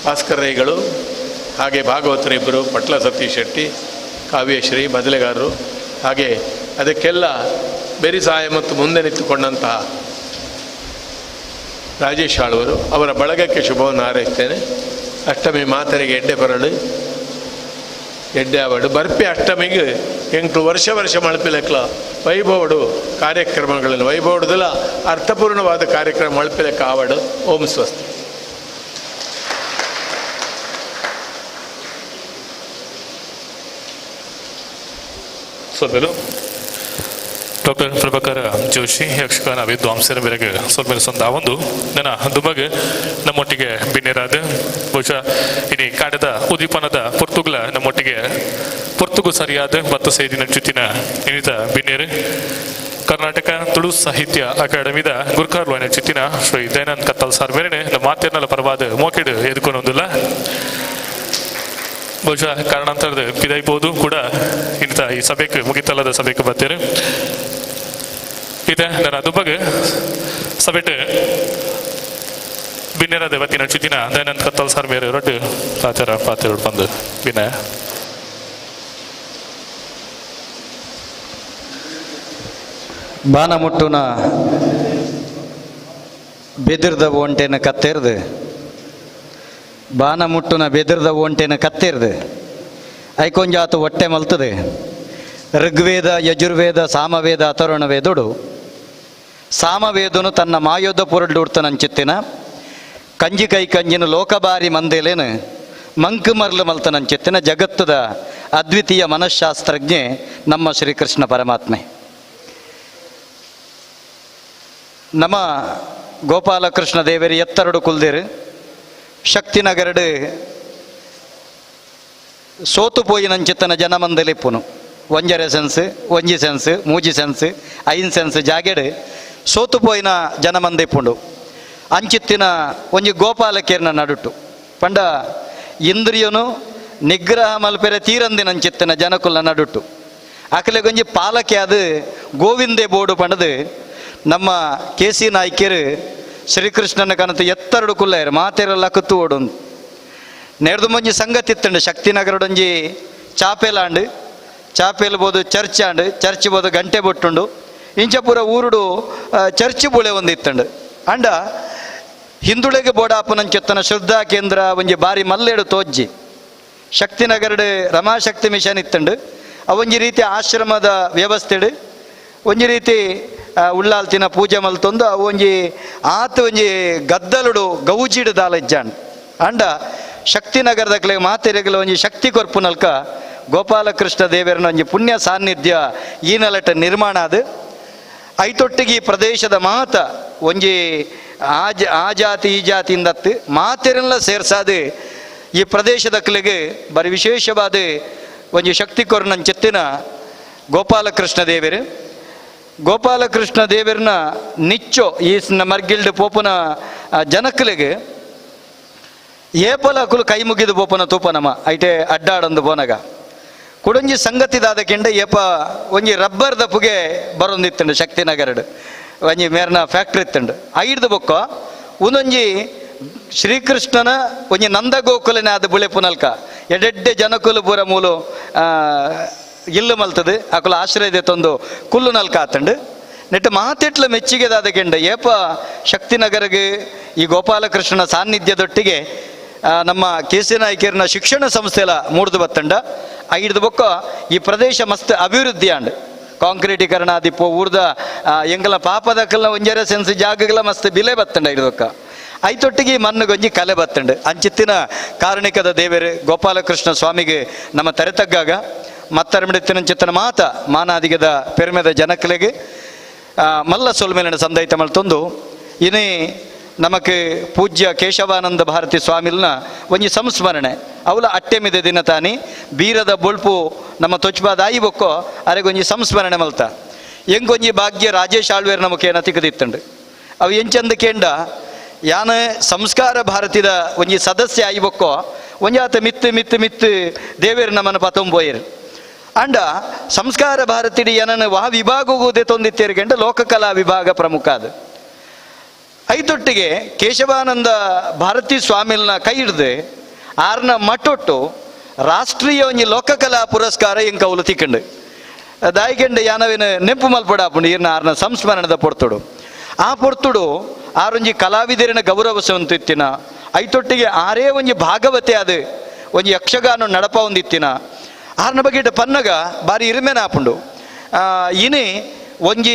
ಭಾಸ್ಕರೈಗಳು, ಹಾಗೆ ಭಾಗವತರಿಬ್ಬರು, ಪಟ್ಲ ಸತೀಶ್ ಶೆಟ್ಟಿ, ಕಾವ್ಯಶ್ರೀ ಬದಲೆಗಾರರು, ಹಾಗೆ ಅದಕ್ಕೆಲ್ಲ ಬೆರಿಸಾಯ ಮತ್ತು ಮುಂದೆ ನಿಂತುಕೊಂಡಂತಹ ರಾಜೇಶ್ ಆಳ್ವರು, ಅವರ ಬಳಗಕ್ಕೆ ಶುಭವನ್ನು ಹಾರೈಸ್ತೇನೆ. ಅಷ್ಟಮಿ ಮಾತರಿಗೆ ಎಡ್ಡೆ ಬರಳು, ಎಡ್ಡೆ ಆವಡು ಬರ್ಪಿ ಅಷ್ಟಮಿಗೆ 8 ವರ್ಷ ಮಳಪಿಲೆಕ್ಲ ವೈಭವಡು ಕಾರ್ಯಕ್ರಮಗಳನ್ನು ವೈಭವಡುದಲ್ಲ ಅರ್ಥಪೂರ್ಣವಾದ ಕಾರ್ಯಕ್ರಮ ಮಳಪಿಲೆಕ್ಕ ಆವಡು. ಓಂ ಸ್ವಸ್ತಿ. ಸ್ವಲ್ಪ ಡಾಕ್ಟರ್ ಪ್ರಭಾಕರ ಜೋಶಿ ಯಕ್ಷಗಾನ ವಿದ್ವಾಂಸರ ಮೇರೆಗೆ ಸ್ವಲ್ಪ ಸಂದ ಒಂದು ನನ್ನ ದುಮಗೆ ನಮ್ಮೊಟ್ಟಿಗೆ ಬಿನ್ನಿರಾದ ಬಹುಶಃ ಇಡೀ ಕಾಡದ ಉದ್ದೀಪನದ ಪೊರ್ತುಗಳ ನಮ್ಮೊಟ್ಟಿಗೆ ಪೊರ್ತುಗು ಸರಿಯಾದ ಮತ್ತು ಸೇದಿನ ಜುತ್ತಿನ ಇನ್ನಿತ ಬಿನ್ನೇರು ಕರ್ನಾಟಕ ತುಳು ಸಾಹಿತ್ಯ ಅಕಾಡೆಮಿದ ಗುರ್ಕಾರ್ಲೋನ ಚಿತ್ತಿನ ಶ್ರೀ ದಯಾನಂದ್ ಕತ್ತಲ್ ಸರ್ ಮೇರೆನೆ ನಮ್ಮ ಮಾತೇರ್ನಲ್ಲ ಪರವಾದ ಮೋಕೆಡು ಎದುಕೊನೊಂದಿಲ್ಲ ಬಹುಶಃ ಕಾರಣಾಂತರದ ಪಿದೈಬೋದು ಕೂಡ ಇಂಥ ಈ ಸಭೆಗೆ ಮುಗಿತಲ್ಲದ ಸಭೆಗೆ ಬರ್ತೀರಿ ಇದೆ ನನ್ನ ಅದು ಬಗ್ಗೆ ಸಭೆಟ್ ಬಿನ್ನೆರ ದೇವತ್ತಿನ ಚಿತಿನ ದಯಾನಂದ ಕತ್ತಲ್ ಸರ್ ಬೇರೆ ರೊಟ್ಟು ಆಚಾರ ಪಾತ್ರ ಬಂದು ಬಿನ್ನ ಬಾನ ಮುಟ್ಟುನ ಬೆದಿರ್ದ ಒಂಟೆನ ಕತ್ತೇರ್ದು ಬಾನ ಮುಟ್ಟುನ ಬೆದಿರ್ದ ಒಂಟೆನ ಕತ್ತೇರ್ದು ಐಕೊಂಜಾತು ಹೊಟ್ಟೆ ಮಲ್ತದೆ ಋಗ್ವೇದ ಯಜುರ್ವೇದ ಸಾಮವೇದ ಅಥರ್ವಣ ವೇದುಡು ಸಾಮವೇದನು ತನ್ನ ಮಾಯೋಧ ಪುರಡ್ಡುಡ್ತನಂಚಿತ್ತಿನ ಕಂಜಿ ಕೈ ಕಂಜಿನ ಲೋಕಬಾರಿ ಮಂದೇಲೇನು ಮಂಕು ಮರ್ಲು ಮಲ್ತನಂಚಿತ್ತಿನ ಜಗತ್ತದ ಅದ್ವಿತೀಯ ಮನಃಶಾಸ್ತ್ರಜ್ಞೆ ನಮ್ಮ ಶ್ರೀಕೃಷ್ಣ ಪರಮಾತ್ಮೆ. ನಮ್ಮ ಗೋಪಾಲಕೃಷ್ಣ ದೇವರಿ ಎತ್ತರಡು ಕುಲ್ದೇರು ಶಕ್ತಿನಗರಡು ಸೋತು ಪೋಯಿನಂಚಿತ್ತನ ಜನಮಂದಲಿಪ್ಪುನು ಒಂಜರೆ ಸೆನ್ಸ್ ಒಂಜಿ ಸೆನ್ಸ್ ಮೂಜಿ ಸೆನ್ಸ್ ಐನ್ ಸೆನ್ಸ್ ಜಾಗೆಡು ಸೋತು ಪೋಯಿನ ಜನಮಂದಿಪ್ಪುಂಡು ಅಂಚಿತ್ತಿನ ಒಂಜಿ ಗೋಪಾಲಕೇರ್ನ ನಡುಟು ಪಂಡ ಇಂದ್ರಿಯನು ನಿಗ್ರಹ ಮಲ್ಪೆರೆ ತೀರಂದಿನಂಚಿತ್ತಿನ ಜನಕುಲ ನಡುಟು ಆಕಲೆಗೊಂಜಿ ಪಾಲಕೆ ಅದು ಗೋವಿಂದೇ ಬೋಡು ಪಂಡದು ನಮ್ಮ ಕೆ.ಸಿ. ನಾಯ್ಕರು ಶ್ರೀಕೃಷ್ಣನ ಕನತು ಎತ್ತರಡು ಕುಲ್ಲಾಯರು ಮಾತೆರೆಲ್ಲ ಕತ್ತು ಓಡೊಂದು ನೆಡ್ದು ಮುಂಜಿ ಸಂಗತಿ ಇತ್ತಂಡು ಶಕ್ತಿನಗರಡೊಂಜಿ ಚಾಪೆಲಾಂಡು ಚಾಪೆಲ್ ಬೋದು ಚರ್ಚ್ ಆಂಡು ಚರ್ಚ್ ಬೋದು ಗಂಟೆ ಬೊಟ್ಟುಂಡು ಇಂಚ ಪೂರ ಊರುಡು ಚರ್ಚ್ ಬುಳೆ ಒಂದು ಇತ್ತಂಡು ಅಂಡ ಹಿಂದುಳಿಗೆ ಬೋಡಾಪುನಂಚೆತ್ತನ ಶ್ರದ್ಧಾ ಕೇಂದ್ರ ಒಂಜಿ ಬಾರಿ ಮಲ್ಲೆಡು ತೋಜ್ಜಿ ಶಕ್ತಿನಗರಡು ರಮಾಶಕ್ತಿ ಮಿಷನ್ ಇತ್ತಂಡು ಅವೊಂಜಿ ರೀತಿ ಆಶ್ರಮದ ವ್ಯವಸ್ಥೆಡು ಒಂಜಿ ರೀತಿ ಉಳ್ಳಾಲ್ತಿನ ಪೂಜೆ ಮಲ್ತೊಂದು ಒಂಜಿ ಆತು ಒಂಜಿ ಗದ್ದಲುಡು ಗೌಜಿಡು ದಾಲ ಇಜ್ಜಾಂಡ್ ಅಂಡ ಶಕ್ತಿನಗರದಕ್ಲೆ ಮಾತೆರೆಗಲ ಒಂಜಿ ಶಕ್ತಿ ಕೊರ್ಪು ನಲ್ಕ ಗೋಪಾಲಕೃಷ್ಣ ದೇವರನ ಒಂಜಿ ಪುಣ್ಯ ಸಾನ್ನಿಧ್ಯ ಈ ನಲಟ ನಿರ್ಮಾಣ ಅದು ಐತೊಟ್ಟಿಗೆ ಈ ಪ್ರದೇಶದ ಮಾತ ಒಂಜಿ ಆ ಜಾತಿ ಈ ಜಾತಿಯಿಂದತ್ತು ಮಾತೆರೆಲ್ಲ ಸೇರ್ಸಾದು ಈ ಪ್ರದೇಶದಕ್ಲೆಗೆ ಬರೀ ವಿಶೇಷವಾದ ಒಂಜಿ ಶಕ್ತಿ ಕೊರ್ನಂಚಿತ್ತಿನ ಗೋಪಾಲಕೃಷ್ಣ ದೇವರು ಗೋಪಾಲಕೃಷ್ಣ ದೇವರನ್ನ ನಿಚ್ಚೋ ಈ ಮರ್ಗಿಲ್ಡ್ ಪೋಪನ ಜನಕ್ಕಲಿಗೆ ಏಪಲಕುಲು ಕೈ ಮುಗಿದು ಪೋಪನ ತೂಪನಮ ಐಟೆ ಅಡ್ಡಾಡೊಂದು ಬೋನಗ ಕುಡಂಜಿ ಸಂಗತಿದಾದ ಕೆಂಡ ಏಪ ಒಂಜಿ ರಬ್ಬರ್ ದಪ್ಪುಗೆ ಬರೊಂದಿತ್ತಂಡು ಶಕ್ತಿನಗರಡು ಒಂಜಿ ಮೇರ್ನ ಫ್ಯಾಕ್ಟ್ರಿ ಇತ್ತಂಡು ಐಡ್ದು ಬೊಕ್ಕ ಒಂದೊಂಜಿ ಶ್ರೀಕೃಷ್ಣನ ಒಂಜಿ ನಂದ ಗೋಕುಲನೇ ಆದ ಬುಳೆಪುನಲ್ಕ ಎಡೆಡ್ಡೆ ಜನಕುಲು ಪೂರ ಮೂಲು ಇಲ್ಲು ಮಲ್ತದು ಆಕುಲ ಆಶ್ರಯದೆ ತಂದು ಕುಲ್ಲು ನಲ್ಕ ಆತಂಡು ನೆಟ್ಟು ಮಾತೆಟ್ಲ ಮೆಚ್ಚಿಗೆದಾದ ಕೆಂಡ ಏಪ ಶಕ್ತಿನಗರಗೆ ಈ ಗೋಪಾಲಕೃಷ್ಣನ ಸಾನ್ನಿಧ್ಯದೊಟ್ಟಿಗೆ ನಮ್ಮ ಕೆ.ಸಿ. ನಾಯ್ಕರ್ನ ಶಿಕ್ಷಣ ಸಂಸ್ಥೆಲ ಮೂಡ್ದು ಬತ್ತಂಡ ಐಡ್ದು ಬೊಕ್ಕ ಈ ಪ್ರದೇಶ ಮಸ್ತ್ ಅಭಿವೃದ್ಧಿ ಆಂಡ್ ಕಾಂಕ್ರೀಟೀಕರಣ ದಿಪ್ಪು ಊರ್ದ ಎಂಗಲ ಪಾಪದಕ್ಕಲ್ಲ ಒಂಜರೆ ಸೆನ್ಸ್ ಜಾಗಗಳ ಮಸ್ತ್ ಬಿಲೆ ಬತ್ತಂಡ ಐಡ್ದು ಬೊಕ್ಕ ಐತೊಟ್ಟಿಗೆ ಮಣ್ಣುಗೊಂಜಿ ಕಲೆ ಬತ್ತಂಡು ಅಂಚಿತ್ತಿನ ಕಾರಣಿಕದ ದೇವರು ಗೋಪಾಲಕೃಷ್ಣ ಸ್ವಾಮಿಗೆ ನಮ್ಮ ತೆರೆತಗ್ಗಾಗ ಮತ್ತರಮಿಡಿತ್ತಿನ ಮಾತ ಮಾನಾದಿಗದ ಪೆರ್ಮೆದ ಜನಕಲೆಗೆ ಮಲ್ಲ ಸೊಲ್ಮೇಲಿನ ಸಂದೈತ ಮಲ್ತೊಂದು ಇನಿ ನಮಕ್ ಪೂಜ್ಯ ಕೇಶವಾನಂದ ಭಾರತಿ ಸ್ವಾಮಿಲ್ನ ಒಂಜಿ ಸಂಸ್ಮರಣೆ ಅವಲ ಅಟ್ಟೆಮಿದೆ ದಿನ ತಾನಿ ಬೀರದ ಬೊಳ್ಪು ನಮ್ಮ ತೊಚ್ಬಾದ ಆಯಿ ಬೊಕ್ಕೋ ಅರೆಗೊಂಜಿ ಸಂಸ್ಮರಣೆ ಮಲ್ತ ಎಂಗೊಂಜಿ ಭಾಗ್ಯ ರಾಜೇಶ್ ಆಳ್ವೇರ್ ನಮಕೇನ ತಿಕ್ಕದಿತ್ತಂಡು ಅವು ಎಂಚಂದ ಕೇಂಡ ಯಾನ ಸಂಸ್ಕಾರ ಭಾರತಿದ ಒಂಜಿ ಸದಸ್ಯ ಆಯಿ ಬೊಕ್ಕೋ ಒಂಜಾತ ಮಿತ್ತು ದೇವೇರು ನಮ್ಮನ ಪತೊಂಬೋಯರು ಅಂಡ ಸಂಸ್ಕಾರ ಭಾರತಿಡಿ ಏನನ್ನು ವಾ ವಿಭಾಗಗೋದೆ ತೊಂದಿತ್ತೇರ್ಗೆಂಡ ಲೋಕಕಲಾ ವಿಭಾಗ ಪ್ರಮುಖ ಅದು ಐತೊಟ್ಟಿಗೆ ಕೇಶವಾನಂದ ಭಾರತಿ ಸ್ವಾಮಿಲ್ನ ಕೈ ಹಿಡ್ದು ಆರ್ನ ಮಟ್ಟೊಟ್ಟು ರಾಷ್ಟ್ರೀಯ ಒಂಜಿ ಲೋಕಕಲಾ ಪುರಸ್ಕಾರ ಎಂಕ ಅವಲು ತಿಕ್ಕಂಡು ದಾಯಿಗೆಂಡು ಯಾನವೇನು ನೆಂಪು ಮಲ್ಪಡಾಪುಂಡು ಈರ್ನ ಆರ್ನ ಸಂಸ್ಮರಣದ ಪೊರ್ತುಡು ಆ ಪೊರ್ತುಡು ಆರೊಂಜಿ ಕಲಾವಿದರಿನ ಗೌರವಿಸುವಂತ ಇತ್ತಿನ ಐತೊಟ್ಟಿಗೆ ಆರೇ ಒಂಜಿ ಭಾಗವತೆ ಅದು ಒಂಜಿ ಯಕ್ಷಗಾನ ನಡಪ ಒಂದಿತ್ತಿನ ಆರ್ನ ಬಗ್ಗೆ ಪನ್ನಗ ಬಾರಿ ಇರಿಮೆನ ಆಪುಂಡು ಇನಿ ಒಂಜಿ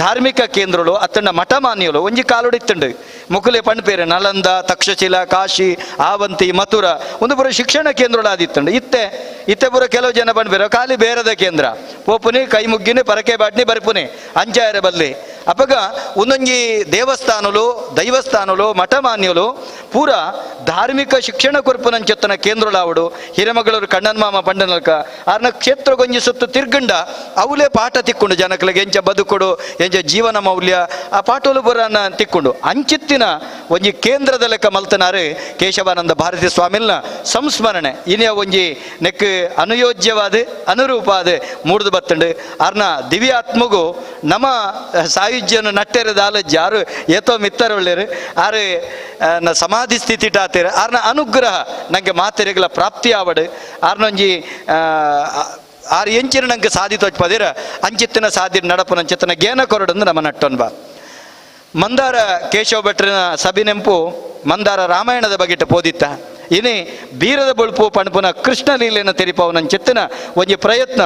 ಧಾರ್ಮಿಕ ಕೇಂದ್ರಗಳು ಅತ್ತಂಡ ಮಠಮಾನ್ಯಗಳು ಒಂಜಿ ಕಾಲುಡಿತ್ತಂಡು ಮುಕುಲೆ ಪಣ್ಪೇರೆ ನಲಂದ ತಕ್ಷಶಿಲ ಕಾಶಿ ಆವಂತಿ ಮಥುರ ಒಂದು ಪುರ ಶಿಕ್ಷಣ ಕೇಂದ್ರಗಳು ಆದಿತ್ತಂಡು ಇತ್ತೆ ಪುರ ಕೆಲವು ಜನ ಪಣ್ಪೇರ ಖಾಲಿ ಬೇರದ ಕೇಂದ್ರ ಪೋಪುನಿ ಕೈ ಮುಗ್ಗಿನಿ ಪರಕೆ ಬಾಟ್ನಿ ಬರಿಪುನಿ ಅಂಚಾಯರ ಬಲ್ಲಿ ಅಪಗ ಒಂದೊಂಜಿ ದೇವಸ್ಥಾನಲು ದೈವಸ್ಥಾನಲು ಮಠಮಾನ್ಯಲು ಪೂರ ಧಾರ್ಮಿಕ ಶಿಕ್ಷಣ ಕೊರ್ಪುನಂಚೆತ್ತನ ಕೇಂದ್ರಲಾವಡು ಹಿರೇಮಗಳೂರು ಕಣ್ಣನ್ಮಾಮ ಪಂಡನಲ್ಕ ಆರ್ನ ಕ್ಷೇತ್ರಗೊಂಜಿ ಸುತ್ತು ತಿರ್ಗಂಡ ಅವಲೇ ಪಾಠ ತಿಕ್ಕೊಂಡು ಜನಗಳಿಗೆ ಎಂಚ ಬದುಕೊಡು ಎಂಚ ಜೀವನ ಮೌಲ್ಯ ಆ ಪಾಠಲು ಪುರನ ತಿಕ್ಕೊಂಡು ಅಂಚಿತ್ತಿನ ಒಂಜಿ ಕೇಂದ್ರದ ಲೆಕ್ಕ ಮಲ್ತನಾರು ಕೇಶವಾನಂದ ಭಾರತಿ ಸ್ವಾಮಿಲ್ನ ಸಂಸ್ಮರಣೆ ಇನಿಯ ಒಂಜಿ ನೆಕ್ ಅನುಯೋಜ್ಯವಾದ ಅನುರೂಪಾದ ಮೂಡ್ದು ಬತ್ತಂಡು ಅರ್ನ ದಿವ್ಯಾತ್ಮಗೂ ನಮ್ಮ ಸಾಯುಜ್ಯನ ನಟ್ಟೆರದ ಆಲಜ್ಜಿ ಆರು ಏತೋ ಮಿತ್ತರೊಳ್ಳೆರು ಆರು ಸಮಾಧಿ ಸ್ಥಿತಿ ಟಾತಿರ ಆರ್ನ ಅನುಗ್ರಹ ನಂಗೆ ಮಾತೆರೆಗಳ ಪ್ರಾಪ್ತಿ ಆವಡು ಆರ್ನೊಂಜಿ ಆರು ಎಂಚಿನ ನಂಗೆ ಸಾಧಿತ ಪದಿರ ಅಂಚಿತ್ತಿನ ಸಾಧಿ ನಡಪುನಂಚಿತ್ತಿನ ಗೇನ ಕೊರಡಂದು ನಮ್ಮ ನಟ್ಟೊನ್ ಬಾ ಮಂದಾರ ಕೇಶವ ಭಟ್ರನ ಸಭಿನೆಂಪು ಮಂದಾರ ರಾಮಾಯಣದ ಬಗೆಟ್ ಪೋದಿತ್ತ ಇನಿ ಬೀರದ ಬೊಳ್ಪು ಪಣಪುನ ಕೃಷ್ಣ ಲೀಲೆನ ತೆರಿಪವನಂಚಿತ್ತಿನ ಒಂಜಿ ಪ್ರಯತ್ನ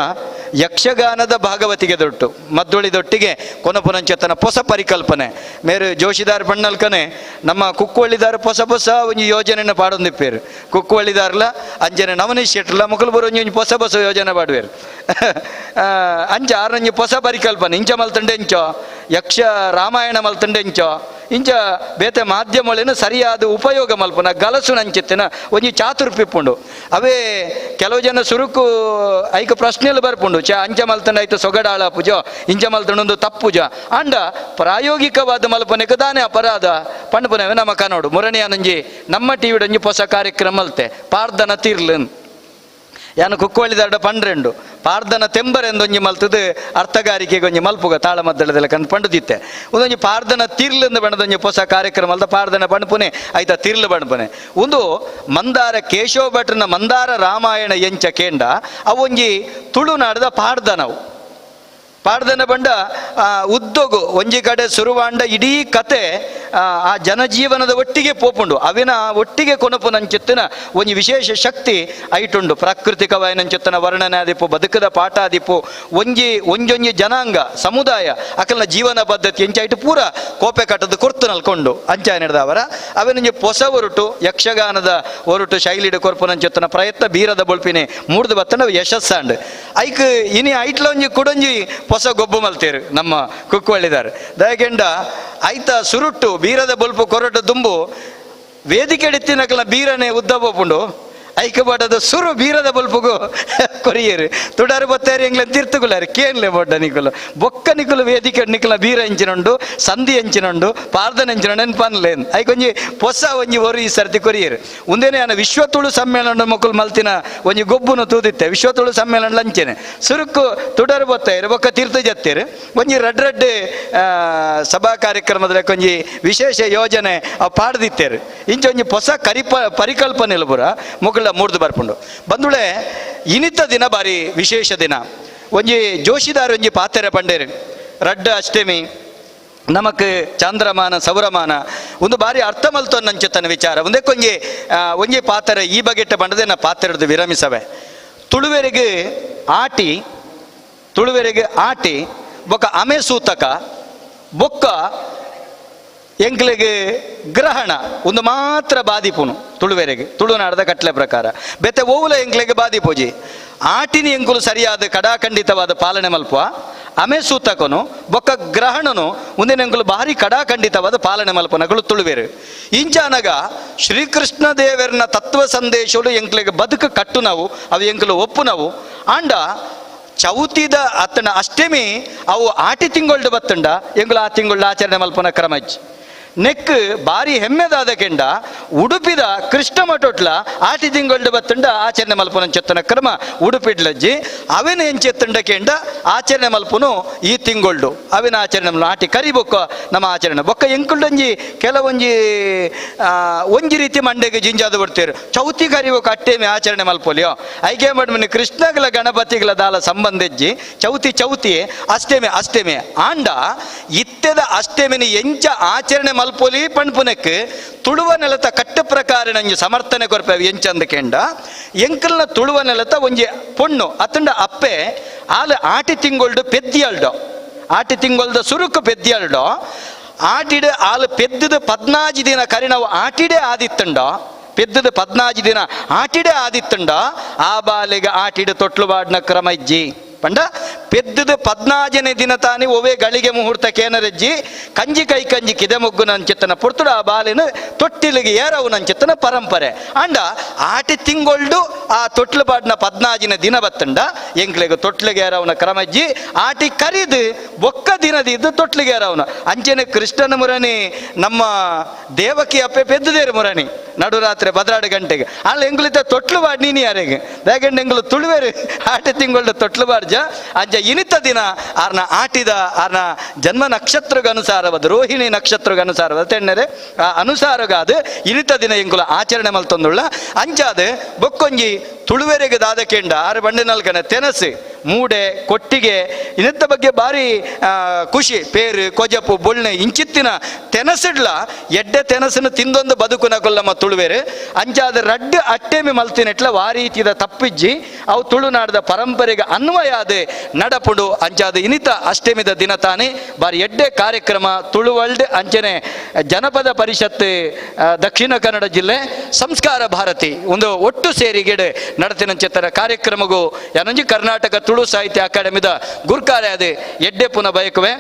ಯಕ್ಷಗಾನದ ಭಾಗವತಿಗೆ ದೊಟ್ಟು ಮದ್ದುಳಿದೊಟ್ಟಿಗೆ ಕೊನಪುನಂಚೆತ್ತನ ಹೊಸ ಪರಿಕಲ್ಪನೆ ಮೇರು ಜೋಶಿದಾರ್ ಬಣ್ಣಲ್ಕನೆ ನಮ್ಮ ಕುಕ್ಕುವಳ್ಳಿದಾರ ಹೊಸ ಒಂಜಿ ಯೋಜನೆನ ಪಾಡೊಂದಿಪ್ಪೇರು ಕುಕ್ಕುವಳ್ಳಿದಾರ್ಲ ಅಂಜನೆ ನವನೀಶ್ ಶೆಟ್ಲ ಮುಕುಲು ಬರೋ ಒಂಜಿ ಹೊಸ ಯೋಜನೆ ಪಾಡುವೇರು ಅಂಚ ಆರೊಂಜಿ ಹೊಸ ಪರಿಕಲ್ಪನೆ ಇಂಚ ಮಲ್ತಂಡೆ ಇಂಚೋ ಯಕ್ಷ ರಾಮಾಯಣ ಮಲ್ತಂಡೆ ಇಂಚೋ ಇಂಚ ಬೇತೆ ಮಾಧ್ಯಮಗಳೇನು ಸರಿಯಾದ ಉಪಯೋಗ ಮಲ್ಪನ ಗಲಸು ನಂಚಿತ್ತಿನ ಒಂಜಿ ಚಾತುರ್ಪಿಪ್ಪುಂಡು ಅವೇ ಕೆಲವು ಜನ ಸುರುಕು ಐಕ ಪ್ರಶ್ನೆలు ಬರ್ಪುಂಡು ಅಂಚ ಮಲ್ತಂಡ ಆಯ್ತು ಸೊಗಡಾಳ ಪೂಜೋ ಇಂಚ ಮಲ್ತಂಡೊಂದು ತಪ್ಪುಜ ಅಂಡ ಪ್ರಾಯೋಗಿಕವಾದ ಮಲ್ಪನೆಗೆ ದಾನೆ ಅಪರಾಧ ಪಂಡ್ಪುನವೆ ನಮ್ಮ ಕನ್ನೋಡು ಮುರಣಿಯಾನಂಜಿ ನಮ್ಮ ಟಿವಿಡಂಜಿ ಹೊಸ ಕಾರ್ಯಕ್ರಮ ಮಲ್ತೆ ಪಾರ್ದನ ತೀರ್ಲನ್ ಯಾನು ಕುಕ್ಕುವಳ್ಳಿದಾರ್ಡ ಪಂಡ್ರೆಂಡು ಪಾರ್ದನ ತೆಂಬರೆಂದೊಂಜಿ ಮಲ್ತದು ಅರ್ಥಗಾರಿಕೆಗೆ ಒಂಜಿ ಮಲ್ಪುಗ ತಾಳಮದ್ದಳದೆಲ್ಲ ಕಂಡು ಪಂಡುದಿತ್ತೆ ಒಂದೊಂಜಿ ಪಾರ್ದನ ತೀರ್ಲಿಂದ ಬಣ್ಣದೊಂಜಿ ಹೊಸ ಕಾರ್ಯಕ್ರಮ ಅಲ್ದ ಪಾರ್ದನ ಪಣಪುನೆ ಆಯ್ತಾ ತೀರ್ಲು ಬಣ್ಪನೆ ಒಂದು ಮಂದಾರ ಕೇಶವ ಭಟ್ರನ ಮಂದಾರ ರಾಮಾಯಣ ಎಂಚ ಕೇಂಡ ಅವೊಂಜಿ ತುಳುನಾಡದ ಪಾಡ್ದನವು ಪಾಡ್ದನ ಬಂಡ ಉದ್ದೋಗು ಒಂಜಿ ಕಡೆ ಸುರುವಾಂಡ ಇಡೀ ಕತೆ ಆ ಜನಜೀವನದ ಒಟ್ಟಿಗೆ ಪೋಪುಂಡು ಅವಿನ ಒಟ್ಟಿಗೆ ಕೊನಪುನಂಚಿತ್ತಿನ ಒಂಜಿ ವಿಶೇಷ ಶಕ್ತಿ ಐಟುಂಡು ಪ್ರಾಕೃತಿಕವಾಯಿನಂಚಿತ್ತಿನ ವರ್ಣನೆ ಆದಿಪ್ಪು ಬದುಕದ ಪಾಠ ಆದಿಪ್ಪು ಒಂಜೊಂಜಿ ಜನಾಂಗ ಸಮುದಾಯ ಅಕಲ್ನ ಜೀವನ ಪದ್ಧತಿ ಎಂಚಾಯ್ತು ಪೂರ ಕೋಪೆ ಕಟ್ಟದು ಕೊರ್ತು ನಲ್ಕೊಂಡು ಅಂಚ ನಡೆದವರ ಅವೇನೊಂಜಿ ಹೊಸ ಒರುಟು ಯಕ್ಷಗಾನದ ಒರುಟು ಶೈಲಿಡು ಕೊರ್ಪುನಂಚಿತ್ತಿನ ಪ್ರಯತ್ನ ಬೀರದ ಬೊಳ್ಪಿನಿ ಮೂಡ್ದು ಬತ್ತಂಡ ಯಶಸ್ಸಾಂಡ್ ಐಕ್ ಇನಿ ಐಟ್ಲ ಒಂಜಿ ಕುಡೊಂಜಿ ಹೊಸ ಗೊಬ್ಬು ಮಲ್ತೇರು ನಮ್ಮ ಕುಕ್ಕುವಳ್ಳಿದಾರೆ ದಯಗೆಂಡ ಆಯ್ತ ಸುರುಟ್ಟು ಬೀರದ ಬೊಲ್ಪು ಕೊರಟ ದುಂಬು ವೇದಿಕೆ ಎಡಿತ್ತಿನಕಲ ಬೀರನೆ ಉದ್ದ ಬೋಪುಂಡು ಐಕ ಬಡದ ಸುರು ಬೀರದ ಬೊಲ್ಪುಗು ಕೊರಿಯರು ತುಡಾರು ಬತ್ತೇರಿ ಎಂಗ್ಲ ತಿರ್ತುಗುಲಾರು ಕೇನ್ಲೆ ಬೊಡ್ಡ ನಿಕುಲು ಬೊಕ್ಕ ನಿಕುಲು ವೇದಿಕೆ ನಿಕಲ ಬೀರ ಎಂಚಿನುಂಡು ಸಂಧಿ ಎಂಚಿನುಂಡು ಪಾರ್ದನ ಎಂಚಿನುಂಡು ನೆನ್ಪನ್ಲೇನ್ ಐಕೊಂಜಿ ಹೊಸ ಒಂಜಿ ಒರು ಈ ಸರ್ತಿ ಕೊರಿಯರು ಒಂದೇನೆ ಅನ್ನ ವಿಶ್ವ ತುಳು ಸಮ್ಮೇಳನ ಮಕ್ಕಳು ಮಲ್ತಿನ ಒಂಜಿ ಗೊಬ್ಬುನು ತೂದಿತ್ತೆ ವಿಶ್ವ ತುಳು ಸಮ್ಮೇಳನ ಲಂಚನೆ ಸುರುಕು ತುಡಾರು ಬತ್ತೇರು ಬೊಕ್ಕ ತೀರ್ಥ ಜತ್ತೇರು ಒಂಜಿ ರಡ್ಡ್ ಸಭಾ ಕಾರ್ಯಕ್ರಮದ ಒಂಜಿ ವಿಶೇಷ ಯೋಜನೆ ಪಾಡ್ದಿತ್ತೇರು ಇಂಚೊಂಜಿ ಹೊಸ ಪರಿಕಲ್ಪನೆ ಪುರ ಮುಗಳ ಮೂಡ್ದು ಬರ್ಪುಂಡು ಬಂದುಳೆ ಇನಿತ ದಿನ ಬಾರಿ ವಿಶೇಷ ದಿನ ಒಂಜಿ ಜೋಶಿದಾರ್ ಒಂಜಿ ಪಾತೆರೆ ಪಂಡೇರು ರಡ್ಡ ಅಷ್ಟಮಿ ನಮಕ್ ಚಾಂದ್ರಮಾನ ಸೌರಮಾನ ಒಂದು ಬಾರಿ ಅರ್ಥ ಮಲ್ತೊನ್ನಂಚತನ ವಿಚಾರ ಒಂಜಿ ಪಾತೆರೆ ಈ ಬಗೆಟ್ಟ ಬಂಡದೆ ನಾ ಪಾತೆರದು ವಿರಮಿಸವೆ ತುಳುವೆರೆಗೆ ಆಟಿ ಬೊಕ್ಕ ಅಮೆ ಸೂತಕ ಬೊಕ್ಕ ಎಂಕ್ಲೆಗೆ ಗ್ರಹಣ ಒಂದು ಮಾತ್ರ ಬಾದಿಪುನು ತುಳುವೆರೆಗೆ ತುಳುನಾಡದ ಕಟ್ಲೆ ಪ್ರಕಾರ ಬೆತ್ತೆ ಓವುಲ ಎಂಕ್ಲೆಗೆ ಬಾದಿಪೋಜಿ ಆಟಿನಿ ಎಂಕುಲು ಸರಿಯಾದ ಕಡಾಖಂಡಿತವಾದ ಪಾಲನೆ ಮಲ್ಪುವ ಅಮೆ ಸೂತಕನು ಬೊಕ್ಕ ಗ್ರಹಣನು ಮುಂದಿನ ಎಂಕುಲು ಭಾರಿ ಕಡಾಖಂಡಿತವಾದ ಪಾಲನೆ ಮಲ್ಪನಗಳು ತುಳುವೆರು ಇಂಚಾನಗ ಶ್ರೀಕೃಷ್ಣ ದೇವರನ ತತ್ವ ಸಂದೇಶಗಳು ಎಂಕ್ಲೆಗೆ ಬದುಕು ಕಟ್ಟು ನಾವು ಅವು ಎಂಕುಲು ಒಪ್ಪು ನಾವು ಆಂಡ ಚೌತಿದ ಅತ್ತನ ಅಷ್ಟಮಿ ಅವು ಆಟಿ ತಿಂಗೊಳ್ದು ಬತ್ತಂಡ ಎಂಗುಲು ಆ ತಿಂಗಳು ಆಚರಣೆ ಮಲ್ಪನ ಕ್ರಮಜ್ಜಿ ನೆಕ್ ಬಾರಿ ಹೆಮ್ಮೆದಾದ ಕೆಂಡ ಉಡುಪಿದ ಕೃಷ್ಣ ಮಠೊಟ್ಲ ಆಟಿ ತಿಂಗೊಳ್ದು ಬತ್ತಂಡ ಆಚರಣೆ ಮಲ್ಪನ ಚೆತ್ತನ ಕ್ರಮ ಉಡುಪಿಡ್ಲಜ್ಜಿ ಅವೇನ ಎಂಚೆತ್ತಂಡ ಕೆಂಡ ಆಚರಣೆ ಮಲ್ಪುನು ಈ ತಿಂಗೊಳ್ದು ಅವಿನ ಆಚರಣೆ ಆಟಿ ಕರಿ ಬೊಕ್ಕ ನಮ್ಮ ಆಚರಣೆ ಬೊಕ್ಕ ಎಂಕುಲ್ಡಂಜಿ ಕೆಲವೊಂಜಿ ಒಂಜಿ ರೀತಿ ಮಂಡೆಗೆ ಜಿಂಜಾದು ಬಿಡ್ತೇರು ಚೌತಿ ಕರಿ ಬೊಕ್ಕ ಅಟ್ಟೇಮಿ ಆಚರಣೆ ಮಲ್ಪೊಲಿಯೋ ಐಕೆ ಮಾಡ್ಮನಿ ಕೃಷ್ಣಗಳ ಗಣಪತಿಗಳ ದಾಲ ಸಂಬಂಧಜ್ಜಿ ಚೌತಿ ಅಷ್ಟೇಮಿ ಆಂಡ ಇತ್ತೆದ ಅಷ್ಟೇಮಿನಿ ಎಂಚ ಆಚರಣೆ ಮಲ್ಪೊಲಿ ಪಣ್ಪುನಕ್ ತುಳುವ ನೆಲತ ಕಟ್ಟ ಪ್ರಕಾರ ನಂಜಿ ಸಮರ್ಥನೆ ಕೊರ್ಪೇವೆ ಎಂಚಂದ ಕೆಂಡ ಎಂಕಲ್ನ ತುಳುವ ನೆಲತ ಒಂಜಿ ಪೊಣ್ಣು ಅತ್ತಂಡ ಅಪ್ಪೆ ಆಲ ಆಟಿ ತಿಂಗೊಳ್ಡು ಪೆದ್ದಿಯಲ್ಡೋ ಆಟಿ ತಿಂಗೊಳ್ದ ಸುರುಕು ಪೆದ್ದಿಯಲ್ಡೋ ಆಟಿಡು ಆಲು ಪೆದ್ದದ 14 ದಿನ ಕರಿ ನಾವು ಆಟಿಡೆ ಆದಿತ್ತಂಡೋ ಪೆದ್ದದ 14 ದಿನ ಆಟಿಡೆ ಆದಿತ್ತಂಡ ಆ ಬಾಲೆಗೆ ಆಟಿಡು ತೊಟ್ಲು ಬಾಡ್ನ ಕ್ರಮ ಇಜ್ಜಿ ಪಂಡ ಪೆದ್ದದು 14ನೇ ದಿನ ತಾನಿ ಒವೇ ಗಳಿಗೆ ಮುಹೂರ್ತ ಕೇನರಜ್ಜಿ ಕಂಜಿ ಕೈ ಕಂಜಿ ಕಿದೆ ಮೊಗ್ಗು ನಂಚಿತ್ತನ ಪುರ್ತುಡ ಆ ಬಾಲಿನ ತೊಟ್ಟಿಲಿಗೆ ಏರವು ನಂಚಿತ್ತನ ಪರಂಪರೆ ಅಂಡ ಆಟಿ ತಿಂಗೊಳ್ಡು ಆ ತೊಟ್ಲು ಬಾಡ್ನ 14ನೇ ದಿನ ಬತ್ತಂಡ ಎಂಕ್ಲೆಗೆ ತೊಟ್ಲಿಗೆ ಏರವನ ಕ್ರಮಜ್ಜಿ ಆಟಿ ಕರಿದು ಬೊಕ್ಕ ದಿನದಿದ್ದು ತೊಟ್ಲಿಗೆ ಏರವನ ಅಂಚನೆ ಕೃಷ್ಣನ ಮುರಣಿ ನಮ್ಮ ದೇವಕಿ ಅಪ್ಪೆ ಪೆದ್ದದೇರು ಮುರಣಿ ನಡುರಾತ್ರಿ 12 ಗಂಟೆಗೆ ಅಲ್ಲ ಎಂಗ್ಲಿತ ತೊಟ್ಲು ಬಾಡ್ ನೀನು ಯಾರಿಗೆ ಯಾಕಂದ್ರೆ ಎಂಗ್ಲು ತುಳುವೇರು ಆಟಿ ತಿಂಗಳು ತೊಟ್ಲು ಬಾಡ್ಜ ಅಂಚ ಇನಿತ ದಿನ ಆರ್ನ ಆಟಿದ ಆರ್ನ ಜನ್ಮ ನಕ್ಷತ್ರಗ ಅನುಸಾರವಾದ ರೋಹಿಣಿ ನಕ್ಷತ್ರಗ ಅನುಸಾರವಾದ ತೆಣ್ಣರೆ ಆ ಅನುಸಾರಗಾದ ಇನಿತ ದಿನ ಎಂಗುಲ ಆಚರಣೆ ಮಲ್ತೊಂದುಳ್ಳ ಅಂಚಾದ ಬೊಕ್ಕೊಂಜಿ ತುಳುವೆರೆಗೆ ದಾದ ಕೆಂಡ 6 ಬಂಡಿನಲ್ಗನ ತೆನಸು ಮೂಡೆ ಕೊಟ್ಟಿಗೆ ಇನ್ನತ್ತ ಬಗ್ಗೆ ಭಾರಿ ಖುಷಿ ಪೇರು ಕೊಜಪು ಬೊಳ್ಳೆ ಇಂಚಿತ್ತಿನ ತೆನಸಿಡ್ಲ ಎಡ್ಡೆ ತೆನಸನ್ನು ತಿಂದೊಂದು ಬದುಕುನ ಕೊಲ್ಲಮ್ಮ ತುಳುವೇರು ಅಂಚಾದ ರಡ್ಡು ಅಟ್ಟೆಮಿ ಮಲ್ತಿನೆಟ್ಲ ವಾರೀತಿದ ತಪ್ಪಿಜ್ಜಿ ಅವು ತುಳುನಾಡದ ಪರಂಪರೆಗೆ ಅನ್ವಯಾದ ನಡಪುಡು ಅಂಚಾದ ಇನಿತ ಅಷ್ಟಮಿದ ದಿನ ತಾನೇ ಬಾರಿ ಎಡ್ಡೆ ಕಾರ್ಯಕ್ರಮ ತುಳುವಲ್ಡ್ ಅಂಚನೆ ಜನಪದ ಪರಿಷತ್ ದಕ್ಷಿಣ ಕನ್ನಡ ಜಿಲ್ಲೆ ಸಂಸ್ಕಾರ ಭಾರತಿ ಒಂದು ಒಟ್ಟು ಸೇರಿಗೆಡೆ ನಡತಿನ ಚಿತ್ತರ ಕಾರ್ಯಕ್ರಮಗೂ ಯಾನಂಜಿ ಕರ್ನಾಟಕ ತುಳು ಸಾಹಿತ್ಯ ಅಕಾಡೆಮಿದ ಗುರ್ಕಾರ್ಯಾದ ಎಡ್ಡೆ ಪುನಃ ಬಯಕುವೆ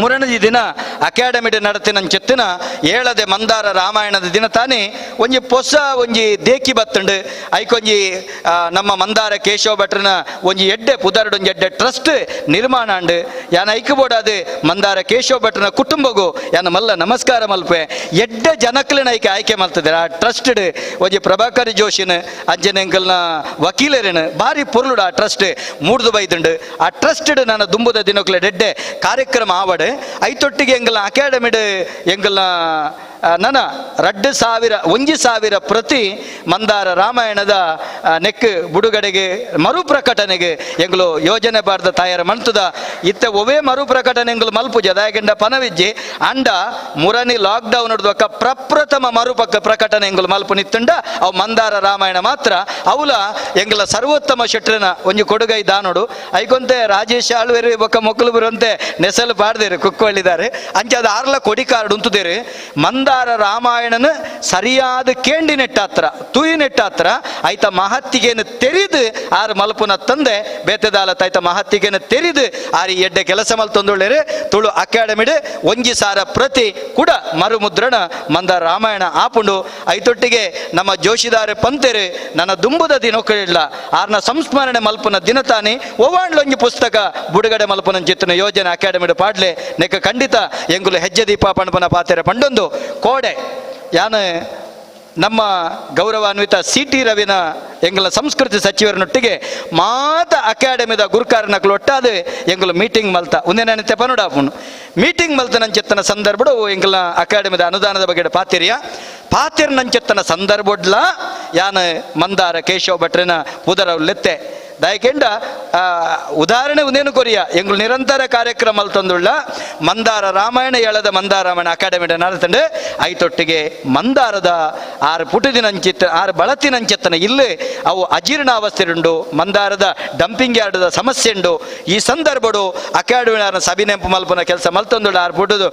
ಮೂರನೇ ದಿನ ಅಕಾಡೆಮಿಡ್ ನಡತಿನ ಚೆತ್ತಿನ ಏಳದೆ ಮಂದಾರ ರಾಮಾಯಣದ ದಿನ ತಾನೇ ಒಂಜಿ ಹೊಸ ಒಂಜಿ ದೇಕಿ ಬತ್ತಂಡು ಐಕೊಂಜಿ ನಮ್ಮ ಮಂದಾರ ಕೇಶವ ಭಟ್ರನ ಒಂಜಿ ಎಡ್ಡೆ ಪುದರ್ಡು ಒಂಜಿ ಎಡ್ಡೆ ಟ್ರಸ್ಟ್ ನಿರ್ಮಾಣ ಅಂಡು ಯಾನ ಐಕ್ಬೋಡಾದು ಮಂದಾರ ಕೇಶವ ಭಟ್ರನ ಕುಟುಂಬಗೂ ಯಾನ ಮಲ್ಲ ನಮಸ್ಕಾರ ಮಲ್ಪೆ ಎಡ್ಡೆ ಜನಕ್ಲಿನ ಆಯ್ಕೆ ಮಲ್ತಿದ್ದಾರೆ ಆ ಟ್ರಸ್ಟ್ ಒಂಜಿ ಪ್ರಭಾಕರ್ ಜೋಶಿನ ಅಂಜನೆಂಕಲ್ನ ವಕೀಲರಿನ ಭಾರಿ ಪೊರ್ಲುಡು ಆ ಟ್ರಸ್ಟ್ ಮೂಡ್ದು ಬೈದುಂಡು ಆ ಟ್ರಸ್ಟ್ ನನ್ನ ದುಂಬುದ ದಿನಕ್ಲೆ ಎಡ್ಡೆ ಕಾರ್ಯಕ್ರಮ ಆವಡ ಐತೊಟ್ಟಿಗೆ ಎಂಗಲ ಅಕಾಡೆಮಿಡ್ ಎಂಗಲ ನನ 2,000 ಪ್ರತಿ ಮಂದಾರ ರಾಮಾಯಣದ ನೆಕ್ ಬುಡುಗಡೆಗೆ ಮರುಪ್ರಕಟಣೆಗೆ ಎಂಗ್ಲು ಯೋಜನೆ ಬಾರ್ದ ತಯಾರು ಮಣ್ತದ ಇತ್ತೆ ಒವೇ ಮರುಪ್ರಕಟಣೆ ಎಂಗ್ಲು ಮಲ್ಪುಜ ದಾಯಗಂಡ ಪನವಿಜ್ಜಿ ಅಂಡ ಮುರನಿ ಲಾಕ್ಡೌನ್ ಹಿಡ್ದೊಕ್ಕ ಪ್ರಪ್ರಥಮ ಪ್ರಕಟಣೆ ಎಂಗ್ಲು ಮಲ್ಪು ನಿತ್ತಂಡ ಅವು ಮಂದಾರ ರಾಮಾಯಣ ಮಾತ್ರ ಅವಲ ಎಂಗ್ಲ ಸರ್ವೋತ್ತಮ ಶೆಟ್ರನ ಒಂಜಿ ಕೊಡುಗೈ ದಾನೋಡು ಐಕೊಂತೆ ರಾಜೇಶ್ ಆಳ್ವೇರು ಬೊಕ್ಕ ಮೊಕ್ಕಲು ಬರುವಂತೆ ನೆಸಲು ಪಾಡ್ದೇರು ಕುಕ್ಕೊಳ್ಳಿದ್ದಾರೆ ಅಂಚಾದ ಆರ್ಲ ಕೊಡಿ ಕಾರ್ಡ್ ಉಂತುದೇರು ಮಂದಾರ ರಾಮಾಯಣನ ಸರಿಯಾದ ಕೇಂಡಿ ನೆಟ್ಟಾತ್ರ ತುಯಿ ನೆಟ್ಟಾತ್ರ ಐತ ಮಹತ್ತಿಗೆಯನ್ನು ತೆರಿದು ಆರು ಮಲ್ಪುನ ತಂದೆ ಬೇತೆದಾಲತ್ ಐತ ಮಹತ್ತಿಗೆಯನ್ನು ತೆರಿದು ಆರಿ ಎಡ್ಡೆ ಕೆಲಸ ಮಲ್ತೊಂದುಳ್ಳೇರು ತುಳು ಅಕಾಡೆಮಿಡ್ 1,000 ಪ್ರತಿ ಕೂಡ ಮರುಮುದ್ರಣ ಮಂದಾರ ರಾಮಾಯಣ ಆಪುಂಡು ಐತೊಟ್ಟಿಗೆ ನಮ್ಮ ಜೋಶಿದಾರೆ ಪಂತೆರು ನನ್ನ ದುಂಬುದ ದಿನೊಕ್ಕಳಿಲ್ಲ ಆರ್ನ ಸಂಸ್ಮರಣೆ ಮಲ್ಪುನ ದಿನ ತಾನೇ ಒವಾಂಡ್ಲೊಂಜಿ ಪುಸ್ತಕ ಬುಡುಗಡೆ ಮಲ್ಪುನ ಚಿತ್ತನ ಯೋಜನೆ ಅಕಾಡೆಮಿಡ್ ಪಾಡ್ಲೆ ನೆಕ್ಕ ಖಂಡಿತ ಎಂಗುಲು ಹೆಜ್ಜೆ ದೀಪ ಪಣಪನ ಪಾತೆರೆ ಪಂಡೊಂದು ಕೋಡೆ ಯಾನ ನಮ್ಮ ಗೌರವಾನ್ವಿತ CT ರವಿನ ಎಂಗಲ ಸಂಸ್ಕೃತಿ ಸಚಿವರನೊಟ್ಟಿಗೆ ಮಾತ ಅಕಾಡೆಮಿದ ಗುರುಕಾರನಕ್ಲು ಒಟ್ಟಾದ ಎಂಗಲು ಮೀಟಿಂಗ್ ಮಲ್ತ ಒಂದೇನಂತೆ ಪನುಡಾಪುನು ಮೀಟಿಂಗ್ ಮಲ್ತ ನಂಚೆತ್ತನ ಸಂದರ್ಭಡು ಎಂಗಲ ಅಕಾಡೆಮಿದ ಅನುದಾನದ ಬಗ್ಗೆ ಪಾತಿರ್ ನಂಚೆತ್ತನ ಸಂದರ್ಭಡ್ಲ ಯಾನ ಮಂದಾರ ಕೇಶವ ಭಟ್ರನ ಪುದರ ಲೆತ್ತೆ ದಯಕೆಂಡ ಉದಾಹರಣೆ ಒಂದೇನು ಕೊರಿಯ ಎಂಗ್ಲು ನಿರಂತರ ಕಾರ್ಯಕ್ರಮ ತಂದುಳ್ಳ ಮಂದಾರ ರಾಮಾಯಣ ಎಳದ ಮಂದಾರ ರಾಮಾಯಣ ಅಕಾಡೆಮಿಡ ನಡತಂಡು ಐತೊಟ್ಟಿಗೆ ಮಂದಾರದ 6 ಪುಟದಿನಂಚಿತ್ತ 6 ಬಳತಿನಂಚೆತ್ತನ ಇಲ್ಲಿ ಅವು ಅಜೀರ್ಣಾವಸ್ಥೆಯುಂಡು ಮಂದಾರದ ಡಂಪಿಂಗ್ ಯಾರ್ಡದ ಸಮಸ್ಯೆ ಉಂಡು ಈ ಸಂದರ್ಭಡು ಅಕಾಡೆಮಿನ ಸಭೆ ನೆಂಪು ಮಲ್ಪನ ಕೆಲಸ ಮಲ್ತೊಂದುಳ್ಳ 6 ಪುಟದು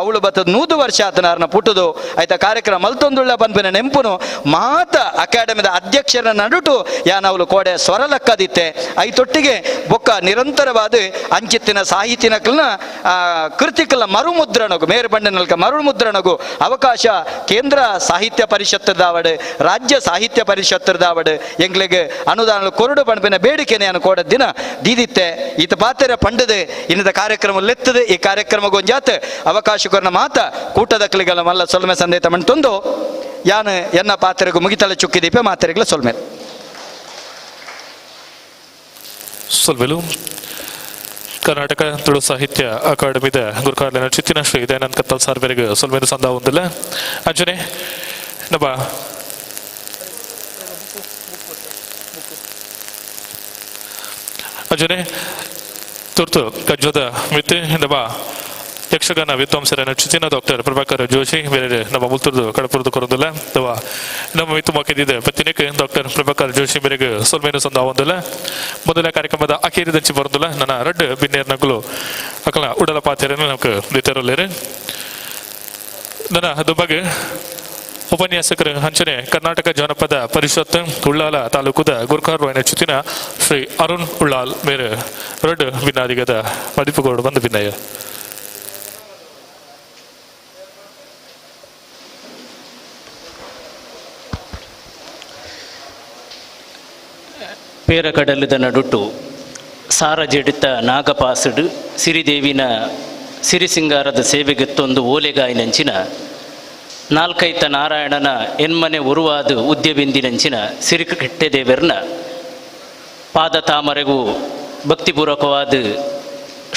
ಅವಳು ಬತ್ತದ 100 ವರ್ಷ ಆತನ ಪುಟದು ಐತ ಕಾರ್ಯಕ್ರಮ ಮಲ್ತೊಂದುಳ್ಳ ಪನ್ಪಿನ ನೆಂಪುನು ಮಾತ ಅಕಾಡೆಮಿದ ಅಧ್ಯಕ್ಷರ ನಡುಟು ಯಾನವಳು ಕೋಡೆ ಸ್ವರಲಕ್ಕದಿ ಐತೊಟ್ಟಿಗೆ ಬೊಕ್ಕ ನಿರಂತರವಾದ ಅಂಚಿತ್ತಿನ ಸಾಹಿತ್ಯನಕಲ್ನ ಕೃತಿಕಲ ಮರುಮುದ್ರಣಗು ಮೇರು ಬಂಡನಲ್ಕ ಮರುಮುದ್ರಣಗು ಅವಕಾಶ ಕೇಂದ್ರ ಸಾಹಿತ್ಯ ಪರಿಷತ್ತದಾವಡ್ ರಾಜ್ಯ ಸಾಹಿತ್ಯ ಪರಿಷತ್ತದಾವಡ್ ಎಂಗ್ಲೆಗೆ ಅನುದಾನ ಕೊರಡು ಪಣಪಿನ ಬೇಡಿಕೆನೆ ಅನ್ನು ಕೋಡ ದಿನ ದೀದಿತ್ತೆ ಈತ ಪಾತೆರ ಪಂಡದೆ ಇನ್ನದ ಕಾರ್ಯಕ್ರಮ ಲೆತ್ತದೆ ಈ ಕಾರ್ಯಕ್ರಮ ಗೊಂಜಾತ್ ಅವಕಾಶಕರನ ಮಾತ ಕೂಟದಕ್ಕಲಿಗಳ ಮಲ್ಲ ಸೊಲ್ಮೆ ಸಂದೇತ ಮಣ್ತೊಂದು ಯಾನು ಎನ್ನ ಪಾತ್ರೆಗೂ ಮುಗಿತಲ ಚುಕ್ಕಿದೀಪೆ ಮಾತೆರೆಗಳ ಸೊಲ್ಮೆ ಸೊಲ್ವೆಲು ಕರ್ನಾಟಕ ತುಳು ಸಾಹಿತ್ಯ ಅಕಾಡೆಮಿದ ಗುರುಕಾರ್ಲಿನ ಚಿತ್ತಿನ ಶ್ರೀ ದಯಾನಂದ ಕತ್ತಲ್ ಸಾರ್ವರಿಗೆ ಸೊಲ್ಮೆದು ಸಂದ ಹೊಂದಿಲ್ಲ ಅಂಜನೆ ನಮ್ಮ ಅಂಜನೆ ತುರ್ತು ಕಜ್ಜೋದ ಮಿತಿ ನಮ್ಮ ಯಕ್ಷಗಾನ ವಿದ್ವಾಂಸರನ್ನ ಚಿತ್ತಿನ ಡಾಕ್ಟರ್ ಪ್ರಭಾಕರ್ ಜೋಶಿ ಬೇರೆ ನಮ್ಮ ಮುಲ್ತುರ್ದು ಕಡಪುರದು ಕೊರದಿಲ್ಲ ಅಥವಾ ನಮ್ಮ ಮಿತ್ತು ಮಕ್ಕಿದ್ದ ಪತ್ತಿನಕ್ಕೆ ಡಾಕ್ಟರ್ ಪ್ರಭಾಕರ್ ಜೋಶಿ ಬೇರೆಗೆ ಸೊಲ್ಮೇನು ಸಂದ ಹೊಂದಿಲ್ಲ ಮೊದಲ ಕಾರ್ಯಕ್ರಮದ ಅಖೇರಿದಂಚಿ ಬರೋದಿಲ್ಲ ನನ್ನ 2 ಬಿನ್ನೇರ್ ನಗಲು ಅಕಲ ಉಡಲ ಪಾತ್ರೆಯನ್ನು ನಮ್ಗೆ ನಿತರಲ್ಲೇರೆ ನನ್ನ ದುಬ್ಬಗೆ ಉಪನ್ಯಾಸಕರು ಹಂಚನೆ ಕರ್ನಾಟಕ ಜಾನಪದ ಪರಿಷತ್ ಉಳ್ಳಾಲ ತಾಲೂಕುದ ಗುರ್ಕಾರ್ವಾಯಿನ ಚುತಿನ ಶ್ರೀ ಅರುಣ್ ಉಳ್ಳಾಲ್ ಮೇರೆ ಎರಡು ಭಿನ್ನಾದಿಗದ ಮದಿಪುಗೋಡು ಬಂದು ಭಿನ್ನಯ ಪೇರಕಡಲದ ನಡುಟು ಸಾರಜೆಡಿತ ನಾಗಪಾಸುಡು ಸಿರಿದೇವಿನ ಸಿರಿಸಿಂಗಾರದ ಸೇವೆಗೆತ್ತೊಂದು ಓಲೆಗಾಯಿನಂಚಿನ ನಾಲ್ಕೈತ ನಾರಾಯಣನ ಎನ್ಮನೆ ಉರುವಾದು ಉದ್ಯಬಿಂದಿನಂಚಿನ ಸಿರಿಕೆಟ್ಟೆದೇವೆರ್ನ ಪಾದ ತಾಮರೆಗೂ ಭಕ್ತಿಪೂರ್ವಕವಾದ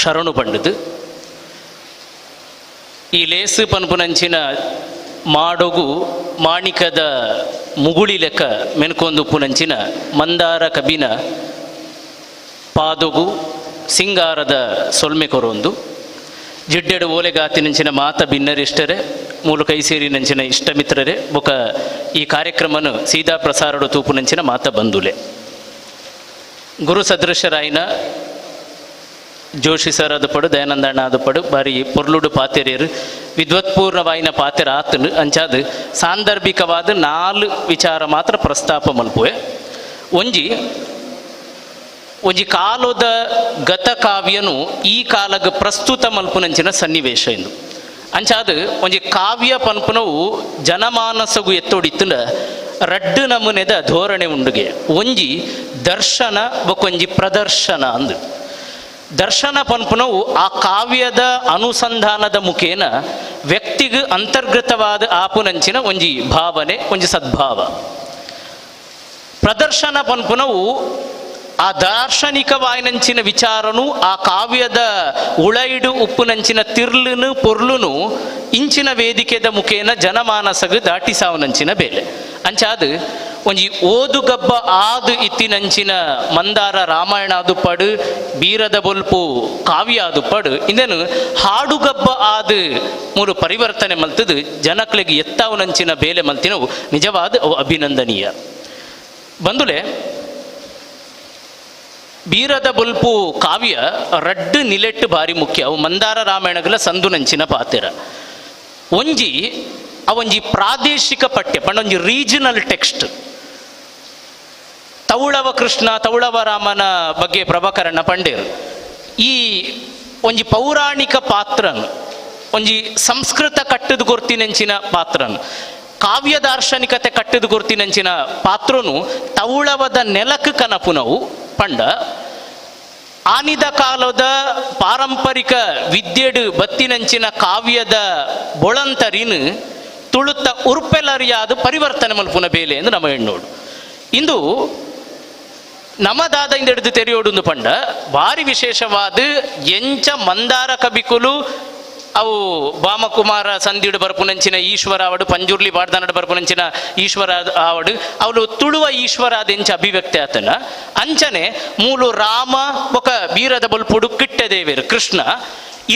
ಶರಣು ಪಂಡದು ಈ ಲೇಸು ಪನ್ಪುನಂಚಿನ ಮಾಡೊಗು ಮಾಣಿಕದ ಮುಗುಳಿ ಲೆಕ್ಕ ಮೆನ್ಕೊಂದುಪ್ಪುನಂಚಿನ ಮಂದಾರ ಕಬಿನ ಪಾದೊಗು ಸಿಂಗಾರದ ಸೊಲ್ಮೆ ಕೊರೊಂದು ಜಿಡ್ಡೆಡು ಓಲೆಗಾತಿನಂಚಿನ ಮಾತ ಭಿನ್ನರಿಷ್ಟರೆ ಮೂಲು ಕೈ ಸೇರಿನಂಚಿನ ಇಷ್ಟಮಿತ್ರರೇ ಬೊಕ ಈ ಕಾರ್ಯಕ್ರಮನು ಸೀದಾ ಪ್ರಸಾರಡು ತೂಪುನಂಚಿನ ಮಾತ ಬಂದುಲೆ ಗುರು ಸದೃಶರಾಯಿನ ಜೋಶಿ ಸರ್ ಅದು ಪಡು ದಯಾನಂದ ಅಣ್ಣ ಅದು ಪಡು ಬಾರಿ ಪೊರ್ಲುಡು ಪಾತೆರೇರು ವಿದ್ವತ್ಪೂರ್ಣವಾಯಿನ ಪಾತೆರ ಆತನು ಅಂಚಾದು ಸಾಂದರ್ಭಿಕವಾದ 4 ವಿಚಾರ ಮಾತ್ರ ಪ್ರಸ್ತಾಪ ಮಲ್ಪುವೆ ಒಂಜಿ ಕಾಲದ ಗತಕಾವ್ಯನು ಈ ಕಾಲಗ ಪ್ರಸ್ತುತ ಮಲ್ಪುನಂಚಿನ ಸನ್ನಿವೇಶ ಎಂದು ಅಂಚಾದು ಒಂಜಿ ಕಾವ್ಯ ಪನ್ಪುನವು ಜನಮಾನಸಗು ಎತ್ತೊಡಿತ್ತುಂಡ ರಡ್ಡು ನಮೂನೆದ ಧೋರಣೆ ಉಂಡುಗೆ ಒಂಜಿ ದರ್ಶನ ಬೊಕೊಂಜಿ ಪ್ರದರ್ಶನ ಅಂದು ದರ್ಶನ ಪನ್ಪುನವು ಆ ಕಾವ್ಯದ ಅನುಸಂಧಾನದ ಮುಖೇನ ವ್ಯಕ್ತಿಗೆ ಅಂತರ್ಗತವಾದ ಆಪುನಂಚಿನ ಒಂಜಿ ಭಾವನೆ ಒಂಜಿ ಸದ್ಭಾವ ಪ್ರದರ್ಶನ ಪನ್ಪುನವು ಆ ದಾರ್ಶನಿಕವಾಯಿನಂಚಿನ ವಿಚಾರನು ಆ ಕಾವ್ಯದ ಉಳೈಡು ಉಪ್ಪುನಂಚಿನ ತಿರ್ಲುನು ಪೊರ್ಲುನು ಇಂಚಿನ ವೇದಿಕೆದ ಮುಖೇನ ಜನಮಾನಸಗ ದಾಟಿಸಾವನಂಚಿನ ಬೇಲೆ ಅಂಚಾದು ಒಂಜಿ ಓದುಗಬ್ಬ ಆದು ಇತ್ತಿನಂಚಿನ ಮಂದಾರ ರಾಮಾಯಣ ಆದು ಪಡು ಬೀರದ ಬೊಲ್ಪು ಕಾವ್ಯ ಆದು ಪಡು ಇಂದೇನು ಹಾಡುಗಬ್ಬ ಆದು ಮೂರು ಪರಿವರ್ತನೆ ಮಲ್ತದು ಜನಕ್ಲೆಗೆ ಎತ್ತಾವನಂಚಿನ ಬೇಲೆ ಮಲ್ತಿನವು ನಿಜವಾದ ಅವು ಅಭಿನಂದನೀಯ ಬಂದುಲೆ ಬೀರದ ಬೊಲ್ಪು ಕಾವ್ಯ ರಡ್ಡು ನಿಲೆಟ್ಟು ಬಾರಿ ಮುಖ್ಯ ಅವು ಮಂದಾರ ರಾಮಾಯಣಗಳ ಸಂದುನಂಚಿನ ಪಾತೆರ ಒಂಜಿ ಪ್ರಾದೇಶಿಕ ಪಠ್ಯ ಪಂಡೊಂಜಿ ರೀಜನಲ್ ಟೆಕ್ಸ್ಟ್ ತೌಳವ ಕೃಷ್ಣ ತೌಳವ ರಾಮನ ಬಗ್ಗೆ ಪ್ರಭಾಕರಣ ಪಂಡೇರು ಈ ಒಂಜಿ ಪೌರಾಣಿಕ ಪಾತ್ರನ್ ಒಂಜಿ ಸಂಸ್ಕೃತ ಕಟ್ಟದು ಗೊರ್ತಿನಂಚಿನ ಪಾತ್ರನ್ ಕಾವ್ಯ ದಾರ್ಶನಿಕತೆ ಕಟ್ಟದು ಗೊರ್ತಿನಂಚಿನ ಪಾತ್ರನು ತೌಳವದ ನೆಲಕ್ಕೆ ಕನಪುನವು ಪಂಡ ಆನಿದ ಕಾಲದ ಪಾರಂಪರಿಕ ವಿದ್ಯೆಡು ಬತ್ತಿನಂಚಿನ ಕಾವ್ಯದ ಬೊಳಂತರಿನು ತುಳುತ್ತ ಉರ್ಪೆಲರಿಯಾದ ಪರಿವರ್ತನೆ ಮಲ್ಪುನ ಬೇಲೆ ಎಂದು ನಮ್ಮ ಹೆಣ್ಣೋಡು ಇಂದು ನಮದಾದ ಹಿಡಿದು ತೆರೆಯೋಡು ಪಂಡ ಭಾರಿ ವಿಶೇಷವಾದ ಎಂಚ ಮಂದಾರ ಕಬಿಕುಲು ಅವು ಭಾಮಕುಮಾರ ಸಂದಿಡು ಬರ್ಪುನಂಚಿನ ಈಶ್ವರ ಅವಡು ಪಂಜುರ್ಲಿ ಬಾಡ್ದಾನಡು ಬರ್ಪುನಂಚಿನ ಈಶ್ವರ ಅವಡು ಅವಳು ತುಳುವ ಈಶ್ವರ ಅದೆಂಚ ಅಭಿವ್ಯಕ್ತಿ ಆತನ ಅಂಚನೆ ಮೂಲು ರಾಮ ಒಕ ಬೀರದ ಬಲ್ಪುಡು ಕಿಟ್ಟೆದೇವೇರು ಕೃಷ್ಣ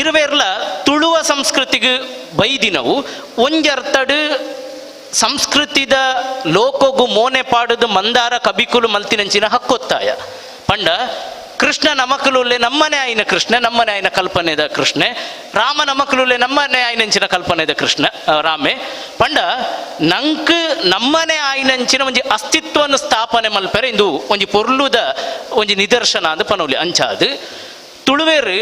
ಇರುವೆರ್ಲ ತುಳುವ ಸಂಸ್ಕೃತಿಗೆ ಬೈದಿನವು ಒಂಜರ್ತಡು ಸಂಸ್ಕೃತಿದ ಲೋಕಗು ಮೋನೆ ಪಾಡುದು ಮಂದಾರ ಕಬಿಕುಲು ಮಲ್ತಿನಂಚಿನ ಹಕ್ಕೊತ್ತಾಯ ಪಂಡ ಕೃಷ್ಣ ನಮಕಲುಲ್ಲೆ ನಮ್ಮನೆ ಆಯ್ನ ಕೃಷ್ಣ ನಮ್ಮನೆ ಆಯ್ನ ಕಲ್ಪನೆದ ಕೃಷ್ಣ ರಾಮ ನಮಕಲುಲ್ಲೆ ನಮ್ಮನೆ ಆಯ್ನಂಚಿನ ಕಲ್ಪನೆದ ಕೃಷ್ಣ ರಾಮೆ ಪಂಡ ನಂಕ್ ನಮ್ಮನೆ ಆಯ್ನಂಚಿನ ಒಂಜಿ ಅಸ್ತಿತ್ವವನ್ನು ಸ್ಥಾಪನೆ ಮಲ್ಪೆರೆ ಇಂದು ಒಂಜಿ ಪೊರ್ಲುದ ಒಂಜಿ ನಿದರ್ಶನ ಅಂದು ಪನೋಲಿ ಅಂಚಾದು ತುಳುವೇರು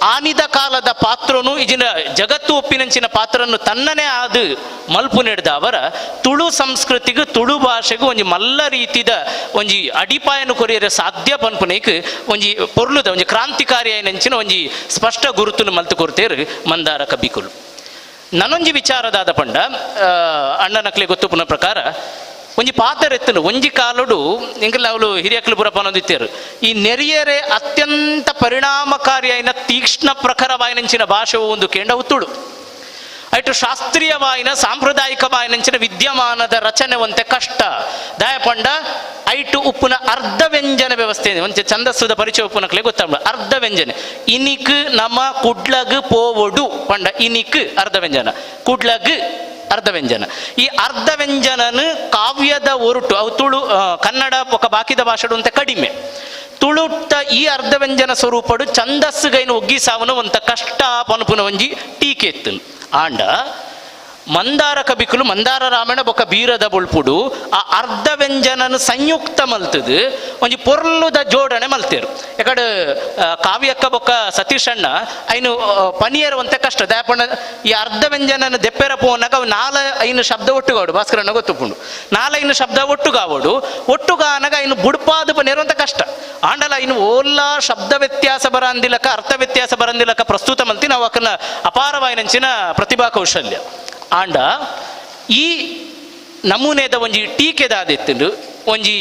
ಆನಿದ ಕಾಲದ ಪಾತ್ರನು ಇಜಿನ ಜಗತ್ತು ಒಪ್ಪಿನಂಚಿನ ಪಾತ್ರನು ತನ್ನನೇ ಆದು ಮಲ್ಪು ನೆಡ್ದ ಅವರ ತುಳು ಸಂಸ್ಕೃತಿಗೂ ತುಳು ಭಾಷೆಗೂ ಒಂಜಿ ಮಲ್ಲ ರೀತಿದ ಒಂಜಿ ಅಡಿಪಾಯನು ಕೊರಿಯರ ಸಾಧ್ಯ ಪನ್ಪುನೇಕ್ ಒಂಜಿ ಪೊರ್ಲುದ ಒಂಜಿ ಕ್ರಾಂತಿಕಾರಿ ಆಯ್ನಂಚಿನ ಒಂಜಿ ಸ್ಪಷ್ಟ ಗುರುತುನು ಮಲ್ತು ಕೊಡ್ತೇರು ಮಂದಾರ ಕಬಿಕುಲು ನನೊಂಜಿ ವಿಚಾರದಾದ ಪಂಡ ಅಣ್ಣನಕ್ಲೆ ಗೊತ್ತುಪುನ ಪ್ರಕಾರ ಒಂಜಿ ಪಾತೆರೆತ್ತನು ಒಂಜಿ ಕಾಲುಡು ಇಂಕಲ್ಲ ಅವಳು ಹಿರಿಯಕ್ಲು ಪುರ ಪನೊಂದಿತ್ತೇರು ಈ ನೆರಿಯರೆ ಅತ್ಯಂತ ಪರಿಣಾಮಕಾರಿಯಾಯಿನ ತೀಕ್ಷ್ಣ ಪ್ರಖರವಾಯಿನಂಚಿನ ಭಾಷೆವು ಒಂದು ಕೇಂಡವು ತುಳು ಐಟು ಶಾಸ್ತ್ರೀಯವಾಯಿನ ಸಾಂಪ್ರದಾಯಿಕವಾಯಿನಂಚಿನ ವಿದ್ಯಮಾನದ ರಚನೆ ಒಂತೆ ಕಷ್ಟ ದಾಯಪಂಡ ಐಟು ಉಪ್ಪುನ ಅರ್ಧ ವ್ಯಂಜನ ವ್ಯವಸ್ಥೆ ಒಂಚೆ ಛಂದಸ್ಸುದ ಪರಿಚಯ ಉಪ್ಪುನಕ್ಲೆ ಗೊತ್ತಾಗ ಅರ್ಧ ವ್ಯಂಜನೆ ಇನಿಕ್ ನಮ ಕುಡ್ಲಗ್ ಪೋವೊಡು ಪಂಡ ಇನಿಕ್ ಅರ್ಧ ವ್ಯಂಜನ ಕುಡ್ಲಗ್ ಅರ್ಧ ವ್ಯಂಜನ ಈ ಅರ್ಧ ವ್ಯಂಜನನು ಕಾವ್ಯದ ಒರುಟು ಅವು ತುಳು ಕನ್ನಡ ఒక ಬಾಕಿದ ಭಾಷೆಡು ಅಂತ ಕಡಿಮೆ ತುಳುಟ್ಟ ಈ ಅರ್ಧ ವ್ಯಂಜನ ಸ್ವರೂಪಡು ಛಂದಸ್ಸುಗೈನು ಒಗ್ಗಿ ಸಾವನು ಒಂತ ಕಷ್ಟ ಪನುಪುನ ಒಂಜಿ ಟೀಕೆ ಎತ್ತನು ಆಂಡ ಮಂದಾರ ಕಬಿಕುಲು ಮಂದಾರ ರಾಮಾಯಣ ಬೊಕ್ಕ ಬೀರದ ಬುಳ್ಪುಡು ಆ ಅರ್ಧ ವ್ಯಂಜನನು ಸಂಯುಕ್ತ ಮಲ್ತದು ಒಂಜಿ ಪೊರ್ಲುದ ಜೋಡಣೆ ಮಲ್ತೇರು ಯಾಕಡೆ ಕಾವ್ಯಕ್ಕ ಬೊಕ್ಕ ಸತೀಶ್ ಅಣ್ಣ ಐನು ಪನಿಯರ್ ಒಂತೆ ಕಷ್ಟ ದಾಪಣ ಈ ಅರ್ಧ ವ್ಯಂಜನನ ದೆಪ್ಪೆರ ಪೋನಾಗ ಅವು 4-5 ಶಬ್ದ ಒಟ್ಟುಗಾವಡು ಭಾಸ್ಕರಣ್ಣ ಗೊತ್ತುಪುಂಡು 4-5 ಶಬ್ದ ಒಟ್ಟುಗಾವನಾಗ ಐನು ಬುಡ್ಪಾದ ಪನಿಯರ್ ಅಂತ ಕಷ್ಟ ಆಂಡಲ ಐನು ಓಲ್ಲ ಶಬ್ದ ವ್ಯತ್ಯಾಸ ಬರಂದಿಲಕ ಅರ್ಥ ವ್ಯತ್ಯಾಸ ಬರಂದಿಲಕ ಪ್ರಸ್ತುತ ಮಲ್ತಿ ನಾವು ಅಕ್ಕನ ಅಪಾರವಾಯಿನಂಚಿನ ಪ್ರತಿಭಾ ಕೌಶಲ್ಯ ಆಂಡ ಈ ನಮೂನೆದ ಒಂಜಿ ಟೀಕೆದಾದಿತ್ತು ಒಂಜಿ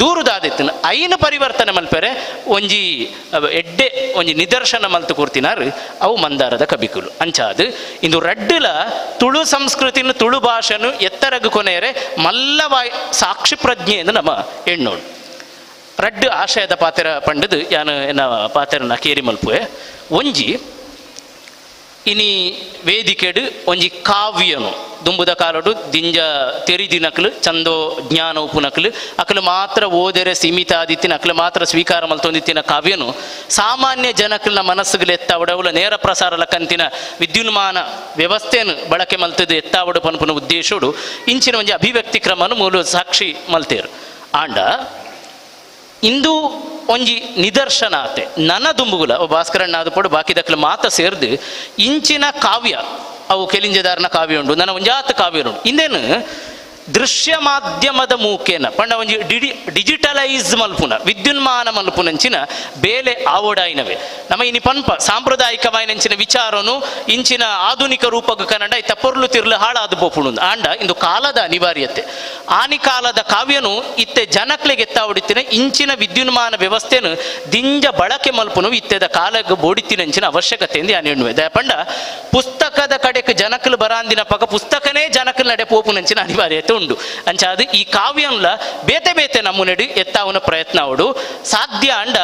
ದೂರುದಾದಿತ್ತು ಐನು ಪರಿವರ್ತನೆ ಮಲ್ಪೆರೆ ಒಂಜಿ ಎಡ್ಡೆ ಒಂಜಿ ನಿದರ್ಶನ ಮಲ್ತು ಕೊಡ್ತಿನಾರು ಅವು ಮಂದಾರದ ಕಬಿಕುಲು ಅಂಚಾದು ಇಂದು ರಡ್ಡುಲ ತುಳು ಸಂಸ್ಕೃತಿನ ತುಳು ಭಾಷೆನು ಎತ್ತರಗು ಕೊನೆಯರೆ ಮಲ್ಲವಾಯ್ ಸಾಕ್ಷಿ ಪ್ರಜ್ಞೆ ಎಂದು ನಮ್ಮ ಹೆಣ್ಣೋಳು ರಡ್ಡು ಆಶಯದ ಪಾತ್ರ ಪಂಡದು ಯಾನು ಎನ್ನ ಪಾತ್ರನ ಕೇರಿ ಮಲ್ಪುವೆ ಒಂಜಿ ಇನಿ ವೇದಿಕೆಡು ಒಂಜಿ ಕಾವ್ಯನು ದುಂಬುದ ಕಾಲಡು ದಿಂಜ ತೆರಿದಿನಕ್ಲು ಚಂದೋ ಜ್ಞಾನ ಉಪುನಕ್ಲು ಅಕ್ಲು ಮಾತ್ರ ಓದರೆ ಸೀಮಿತ ಆದಿತ್ತಿನ ಅಕ್ಲು ಮಾತ್ರ ಸ್ವೀಕಾರ ಮಲ್ತೊಂದಿತ್ತಿನ ಕಾವ್ಯನು ಸಾಮಾನ್ಯ ಜನಕ್ಲ ಮನಸ್ಸುಗಳು ಎತ್ತಾವಡವುಲ ನೇರ ಪ್ರಸಾರಲ ಕಂತಿನ ವಿದ್ಯುನ್ಮಾನ ವ್ಯವಸ್ಥೆಯನ್ನು ಬಳಕೆ ಮಲ್ತದ್ದು ಎತ್ತಾವಡು ಪನ್ಪುನ ಉದ್ದೇಶೋಡು ಇಂಚಿನ ಒಂಜಿ ಅಭಿವ್ಯಕ್ತಿ ಕ್ರಮನು ಮೂಲ ಸಾಕ್ಷಿ ಮಲ್ತೇರು ಆಂಡ ಇಂದು ಒಂಜಿ ನಿದರ್ಶನ ಆತೆ ನನ್ನ ದುಂಬುಗುಲ ಭಾಸ್ಕರಣ್ಣ ಆದ ಪಡು ಬಾಕಿ ದಕ್ಲು ಮಾತ ಸೇರ್ದು ಇಂಚಿನ ಕಾವ್ಯ ಅವು ಕೆಲಿಂಜದಾರನ ಕಾವ್ಯ ಉಂಡು ನನ್ನ ಒಂಜಾತ ಕಾವ್ಯ ಉಂಡು ಇಂದೇನು ದೃಶ್ಯ ಮಾಧ್ಯಮದ ಮೂಕೇನ ಪಂಡ ಒಂಜಿ ಡಿಜಿಟಲೈಸ್ ಮಲ್ಪುನ ವಿದ್ಯುನ್ಮಾನ ಮಲ್ಪುನಂಚಿನ ಬೇಲೆ ಆವೋಡಾಯಿನವೆ ನಮ್ಮ ಇನಿ ಪನ್ಪ ಸಾಂಪ್ರದಾಯಿಕವಾಯಿನಂಚಿನ ವಿಚಾರನು ಇಂಚಿನ ಆಧುನಿಕ ರೂಪಗ ಕನ್ನಡ ಇತ್ತ ಪೊರ್ಲು ತಿರ್ಲು ಹಾಳಾದು ಬೋಪುಣು ಆಂಡ ಇಂದು ಕಾಲದ ಅನಿವಾರ್ಯತೆ ಆನಿ ಕಾಲದ ಕಾವ್ಯನು ಇತ್ತೆ ಜನಕ್ಲೆಗೆ ಎತ್ತಾವಡಿತಿನ ಇಂಚಿನ ವಿದ್ಯುನ್ಮಾನ ವ್ಯವಸ್ಥೆನು ದಿಂಜ ಬಳಕೆ ಮಲ್ಪುನು ಇತ್ತೆದ ಕಾಲಗ ಬೋಡಿತಿನಂಚಿನ ಅವಶ್ಯಕತೆಯಿಂದ ಯಾನು ಎಣ್ಣುವೆ ದಯಪಂಡ ಪುಸ್ತಕದ ಕಡೆಗೆ ಜನಕ್ಲು ಬರಾಂದಿನ ಪಕ್ಕ ಪುಸ್ತಕನೇ ಜನಕ್ಲು ನಡೆ ಪೋಪುನಂಚಿನ ಅನಿವಾರ್ಯತೆ ಉಂಡು ಅಂಚಾದು ಈ ಕಾವ್ಯಂಲ ಬೇತೆ ಬೇತೆ ನಮ್ಮುನೆಡು ಎತ್ತಾವನ ಪ್ರಯತ್ನ ಅವಡು ಸಾಧ್ಯ ಅಂಡ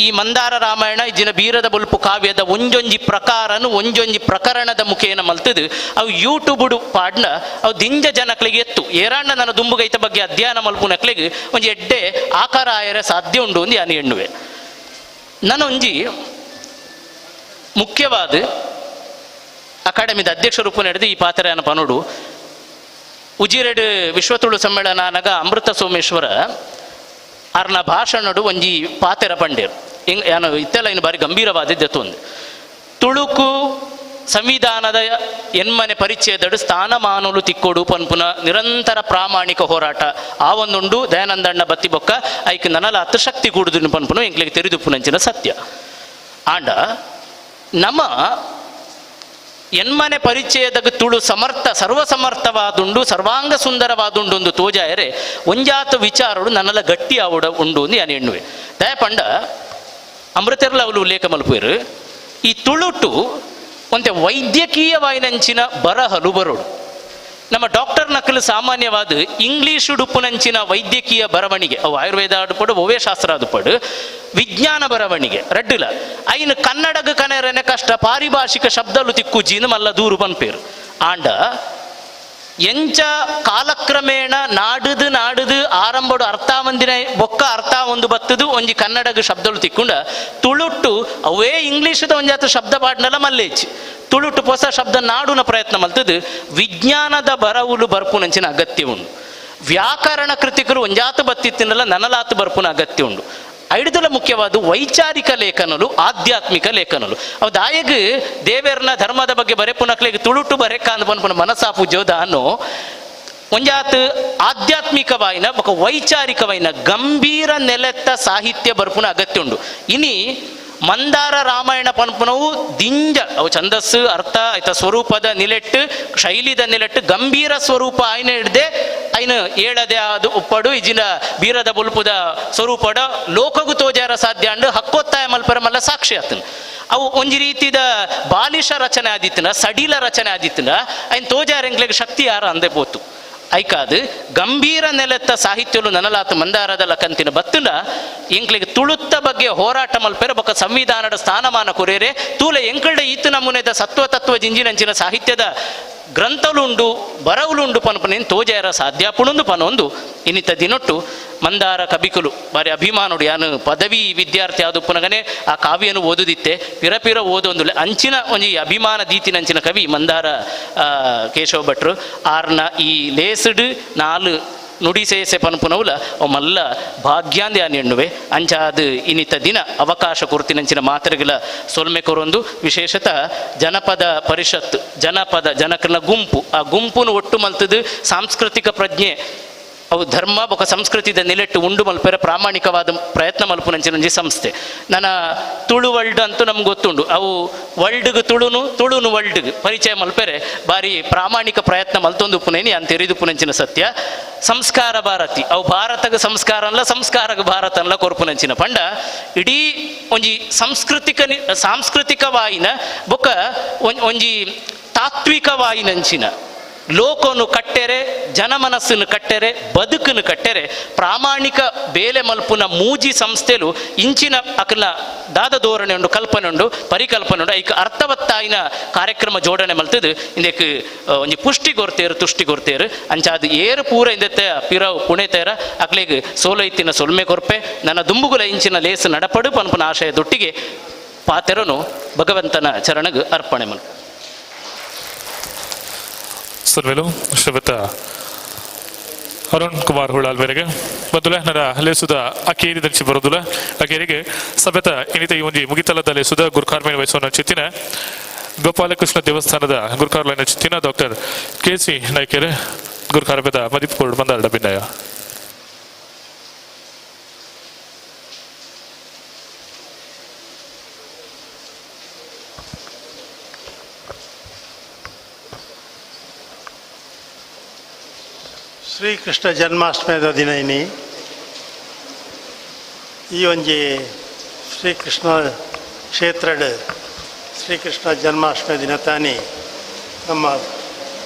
ಈ ಮಂದಾರ ರಾಮಾಯಣ ಇಜಿನ ಬೀರದ ಬುಲ್ಪು ಕಾವ್ಯದ ಒಂಜೊಂಜಿ ಪ್ರಕಾರನು ಒಂಜೊಂಜಿ ಪ್ರಕರಣದ ಮುಖೇನ ಮಲ್ತದು ಅವು ಯೂಟ್ಯೂಬುಡು ಪಾಡ್ನ ಅವು ದಿಂಜ ಜನಕ್ಲಿಗೆ ಎತ್ತು ಏರಾಂಡ ನನ್ನ ದುಂಬುಗೈತ ಬಗ್ಗೆ ಅಧ್ಯಯನ ಮಲ್ಪುನಕ್ಲಿಗೆ ಒಂಜಿ ಎಡ್ಡೆ ಆಕಾರ ಆಯರ ಸಾಧ್ಯ ಉಂಡು ಒಂದು ಯಾನು ಎಣ್ಣುವೆ ನನ್ನ ಒಂಜಿ ಮುಖ್ಯವಾದ ಅಕಾಡೆಮಿದ ಅಧ್ಯಕ್ಷ ರೂಪ ನಡೆದು ಈ ಪಾತ್ರನ ಪನೋಡು ಉಜಿರೆಡ್ ವಿಶ್ವತುಳು ಸಮ್ಮೇಳನ ನಗ ಅಮೃತ ಸೋಮೇಶ್ವರ ಅರ್ನ ಭಾಷಣಡು ಒಂಜಿ ಪಾತೆರ ಪಂಡೇರು ಹಿಂಗೆ ಯಾನು ಇತ್ತೆಲ್ಲ ಇನ್ನು ಬಾರಿ ಗಂಭೀರವಾದಿದ್ದತ್ತು ಒಂದು ತುಳುಕು ಸಂವಿಧಾನದ ಎನ್ಮನೆ ಪರಿಚಯದಡು ಸ್ಥಾನಮಾನಲು ತಿಕ್ಕೋಡು ಪನ್ಪುನ ನಿರಂತರ ಪ್ರಾಮಾಣಿಕ ಹೋರಾಟ ಆ ಒಂದುಂಡು ದಯಾನಂದಣ್ಣ ಬತ್ತಿ ಬೊಕ್ಕ ಐಕ್ ನನಲ ಹತ್ತು ಶಕ್ತಿ ಕೂಡುದು ಪನ್ಪುನು ಎಂಕ್ಲಿಗೆ ತೆರೆದುಪ್ಪುನಂಚಿನ ಸತ್ಯ ಆಂಡ ನಮ್ಮ ಎನ್ಮನೆ ಪರಿಚಯದಾಗ ತುಳು ಸರ್ವಸಮರ್ಥವಾದುಂಡು ಸರ್ವಾಂಗ ಸುಂದರವಾದುಂಡು ಒಂದು ತೋಜಾಯರೆ ಒಂಜಾತ ವಿಚಾರಗಳು ನನ್ನಲ್ಲ ಗಟ್ಟಿ ಆವಡ ಉಂಡು ಎಂದು ಯಾನು ಎಣ್ಣುವೆ ದಯಪಂಡ ಅಮೃತರ್ಲ ಅವಳು ಉಲ್ಲೇಖ ಮಲ್ಪೇರು ಈ ತುಳುಟು ಒಂತೆ ವೈದ್ಯಕೀಯವಾಯಿನಂಚಿನ ಬರಹಲು ಬರೋಡು ನಮ್ಮ ಡಾಕ್ಟರ್ ನಕಲು ಸಾಮಾನ್ಯವಾದ ಇಂಗ್ಲೀಷ್ ಉಡುಪುನಂಚಿನ ವೈದ್ಯಕೀಯ ಬರವಣಿಗೆ ಅವು ಆಯುರ್ವೇದ ಆಡುಪಡು ಓವೇ ಶಾಸ್ತ್ರ ಆದುಪಡು ವಿಜ್ಞಾನ ಬರವಣಿಗೆ ರಡ್ಡುಲ ಐನು ಕನ್ನಡಗ ಕನೆರನೆ ಕಷ್ಟ ಪಾರಿಭಾಷಿಕ ಶಬ್ದಲು ತಿಕ್ಕುಜಿನ ಮಲ್ಲ ದೂರು ಪನ್ಪೇರು ಆಂಡ ಎಂಚ ಕಾಲಕ್ರಮೇಣ ನಾಡುದು ಆರಂಭಡು ಅರ್ಥ ಒಂದಿನ ಬೊಕ್ಕ ಅರ್ಥ ಒಂದು ಬತ್ತದು ಒಂಜಿ ಕನ್ನಡಗ ಶಬ್ದಲು ತಿಕ್ಕುಂಡ ತುಳುಟ್ಟು ಅವೇ ಇಂಗ್ಲೀಷದ ಒಂಜಾತ ಶಬ್ದ ಪಾಡ್ನಲ್ಲ ಮಲ್ಲೇಚಿ ತುಳುಟ್ಟು ಹೊಸ ಶಬ್ದ ನಾಡುನ ಪ್ರಯತ್ನ ಮಲ್ತದು ವಿಜ್ಞಾನದ ಬರವುಲು ಬರ್ಪುನಂಚಿನ ಅಗತ್ಯ ಉಂಡು ವ್ಯಾಕರಣ ಕೃತಿಕರು ಒಂಜಾತ ಬತ್ತಿತ್ತಿನಲ್ಲ ನನಲಾತು ಬರ್ಪುನ ಅಗತ್ಯ ಉಂಡು ಐಡುದಲ ಮುಖ್ಯವಾದ ವೈಚಾರಿಕ ಲೇಖನಲು ಆಧ್ಯಾತ್ಮಿಕ ಲೇಖನಲು ಅವು ದಾಯಗ್ ದೇವೇರ್ನ ಧರ್ಮದ ಬಗ್ಗೆ ಬರೆಪುನಕ್ಲೆಗೆ ತುಳುಟು ಬರೆಕ ಅಂದ್ ಪನ್ಪುನ ಮನಸ್ಸಾಪು ಜೋದ ಅನ್ನೋ ಒಂಜಾತ್ ಆಧ್ಯಾತ್ಮಿಕವಾಯಿನ ಬೊಕ ವೈಚಾರಿಕವಾಯಿನ ಗಂಭೀರ ನೆಲೆತ್ತ ಸಾಹಿತ್ಯ ಬರ್ಪುನ ಅಗತ್ಯ ಉಂಡು ಇನಿ ಮಂದಾರ ರಾಮಾಯಣ ಪನ್ಪುನವು ದಿಂಜ ಅವು ಛಂದಸ್ಸು ಅರ್ಥ ಆಯ್ತ ಸ್ವರೂಪದ ನಿಲೆಟ್ಟು ಶೈಲಿದ ನಿಲೆಟ್ಟು ಗಂಭೀರ ಸ್ವರೂಪ ಆಯ್ನ ಹಿಡ್ದೆ ಐನು ಏಳದೆ ಅದು ಉಪ್ಪಡು ಇಜಿನ ಬೀರದ ಬುಲ್ಪುದ ಸ್ವರೂಪಡ ಲೋಕಗು ತೋಜಾರ ಸಾಧ್ಯ ಅಂಡು ಹಕ್ಕೊತ್ತಾಯ ಮಲ್ಪರ ಮಲ್ಲ ಸಾಕ್ಷಿ ಆತನ ಅವು ಒಂಜಿ ರೀತಿದ ಬಾಲಿಶ ರಚನೆ ಆದಿತ್ತನ ಸಡಿಲ ರಚನೆ ಆದಿತ್ತನ ಐನ್ ತೋಜಾರ ಎಂಗ್ಲಿಗೆ ಶಕ್ತಿ ಯಾರ ಅಂದೆ ಪೋತು ಐಕಾದು ಗಂಭೀರ ನೆಲೆತ್ತ ಸಾಹಿತ್ಯಲು ನನಲಾತ ಮಂದಾರದಲ್ಲ ಕಂತಿನ ಬತ್ತುಂಡ ಎಂಕ್ಲಿಗೆ ತುಳುತ್ತ ಬಗ್ಗೆ ಹೋರಾಟ ಮಲ್ಪೆರ ಬೊಕ್ಕ ಸಂವಿಧಾನದ ಸ್ಥಾನಮಾನ ಕೊರೇರೆ ತೂಲೆ ಎಂಕಲ್ಡ ಈತು ನಮೂನೆದ ಸತ್ವತತ್ವ ಜಿಂಜಿನಂಚಿನ ಸಾಹಿತ್ಯದ ಗ್ರಂಥಲುಂಡು ಬರವುಲುಂಡು ಪನ್ಪನೇನು ತೋಜಾರ ಸಾಧ್ಯ ಪುಣೊಂದು ಪನೊಂದು ಇನ್ನಿತ ದಿನೊಟ್ಟು ಮಂದಾರ ಕಬಿಕುಲು ಬಾರಿ ಅಭಿಮಾನುಡು ಯಾನು ಪದವಿ ವಿದ್ಯಾರ್ಥಿ ಆದುಪ್ಪನಗನೆ ಆ ಕಾವ್ಯನು ಓದುದಿತ್ತೆ ಪಿರ ಓದೊಂದು ಅಂಚಿನ ಒಂಜಿ ಅಭಿಮಾನ ದೀತಿನಂಚಿನ ಕವಿ ಮಂದಾರ ಕೇಶವ ಭಟ್ರು ಆರ್ನ ಈ ಲೇಸಡ್ ನಾಲು ನುಡಿ ಸೇಸೆ ಪನ್ಪುನವುಲ ಅವು ಮಲ್ಲ ಭಾಗ್ಯಾಂದಿ ಎಣ್ಣುವೆ ಅಂಚಾದ ಇನ್ನಿತ ದಿನ ಅವಕಾಶ ಕೊರ್ತಿನಂಚಿನ ಮಾತ್ರೆಗಳ ಸೊಲ್ಮೆ ಕೊರೊಂದು ವಿಶೇಷತಃ ಜನಪದ ಪರಿಷತ್ ಜನಕರ ಗುಂಪು ಆ ಗುಂಪುನು ಒಟ್ಟು ಮಲ್ತದು ಸಾಂಸ್ಕೃತಿಕ ಪ್ರಜ್ಞೆ ಅವು ಧರ್ಮ ಬೊಕ ಸಂಸ್ಕೃತಿದ ನೆಲೆಟ್ಟು ಉಂಡು ಮಲ್ಪೆರ ಪ್ರಾಮಾಣಿಕವಾದ ಪ್ರಯತ್ನ ಮಲ್ಪುನಂಚಿನಂಜಿ ಸಂಸ್ಥೆ ನನ್ನ ತುಳು ವರ್ಲ್ಡ್ ಅಂತೂ ನಮ್ಗೆ ಗೊತ್ತುಂಡು ಅವು ವರ್ಲ್ಡ್ಗೆ ತುಳುನು ವರ್ಲ್ಡ್ಗೆ ಪರಿಚಯ ಮಲ್ಪೆರೆ ಬಾರಿ ಪ್ರಾಮಾಣಿಕ ಪ್ರಯತ್ನ ಮಲ್ತೊಂದು ಉಪ್ಪುನೇನಿ ಅಂತ ಎರಿದುಪ್ಪುನಂಚಿನ ಸತ್ಯ ಸಂಸ್ಕಾರ ಭಾರತಿ ಅವು ಭಾರತಗ ಸಂಸ್ಕಾರ ಅಲ್ಲ ಸಂಸ್ಕಾರಗ ಭಾರತ ಅಲ್ಲ ಕೊರ್ಪುನಂಚಿನ ಪಂಡ ಇಡೀ ಒಂಜಿ ಸಾಂಸ್ಕೃತಿಕವಾಯಿನ ಬೊಕ ಒಂಜಿ ತಾತ್ವಿಕವಾಯಿನಂಚಿನ ಲೋಕನು ಕಟ್ಟೆರೆ ಜನಮನಸ್ಸನ್ನು ಕಟ್ಟೆರೆ ಬದುಕನ್ನು ಕಟ್ಟೆರೆ ಪ್ರಾಮಾಣಿಕ ಬೇಲೆ ಮಲ್ಪುನ ಮೂಜಿ ಸಂಸ್ಥೆಲು ಇಂಚಿನ ಅಕಲ್ನ ದಾದ ಧೋರಣೆ ಉಂಡು ಕಲ್ಪನೆ ಉಂಡು ಪರಿಕಲ್ಪನೆ ಉಂಡು ಐಕ ಅರ್ಥವತ್ತಾಯಿನ ಕಾರ್ಯಕ್ರಮ ಜೋಡಣೆ ಮಲ್ತದು ಇಂದಕ್ಕೆ ಒಂಜಿ ಪುಷ್ಟಿ ಗೊರ್ತೇರು ಅಂಚಾದ ಏರು ಪೂರ ಇಂದೆತ್ತೆ ಪಿರವು ಪುಣೆತೇರ ಅಕ್ಲೆಗ್ ಸೋಲೈತಿನ ಸೊಲ್ಮೆ ಕೊರ್ಪೆ ನನ್ನ ದುಂಬುಗುಲ ಇಂಚಿನ ಲೇಸು ನಡಪಡು ಪನ್ಪುನ ಆಶಯದೊಟ್ಟಿಗೆ ಪಾತೆರನು ಭಗವಂತನ ಚರಣಗ್ ಅರ್ಪಣೆ ಮಲ್ಪು ಸೊಲ್ಮೆಲು ಶ್ರೀಮತ ಅರುಣ್ ಕುಮಾರ್ ಹುಳಾಲ್ ಮೇರೆಗೆ ಬಂದುಲೆ ನನ್ನ ಲೇಸುದ ಅಕೇರಿ ದಂಚಿ ಬರೋದುಲ ಅಕೇರಿಗೆ ಸಭೆತ ಇನ್ನಿತ ಈ ಒಂಜಿ ಮುಗಿತಲದ ಲೇಸುದ ಗುರುಕಾರ್ಮೇನ ವಯಸ್ಸನ್ನ ಚಿತ್ತಿನ ಗೋಪಾಲಕೃಷ್ಣ ದೇವಸ್ಥಾನದ ಗುರುಕಾರ್ಲೈನ ಚಿತ್ತಿನ ಡಾಕ್ಟರ್ KC ನಾಯ್ಕೆರೆ ಗುರುಕಾರ್ಬೇದ ಮದಿಪುಕೋಡ್ ಬಂದಾರ್ಡ ಭಿನ್ನಯ ಶ್ರೀಕೃಷ್ಣ ಜನ್ಮಾಷ್ಟಮಿದ ದಿನ ಇನಿ ಈ ಒಂಜಿ ಶ್ರೀಕೃಷ್ಣ ಕ್ಷೇತ್ರಡ್ ಶ್ರೀಕೃಷ್ಣ ಜನ್ಮಾಷ್ಟಮಿ ದಿನ ತಾನಿ ನಮ್ಮ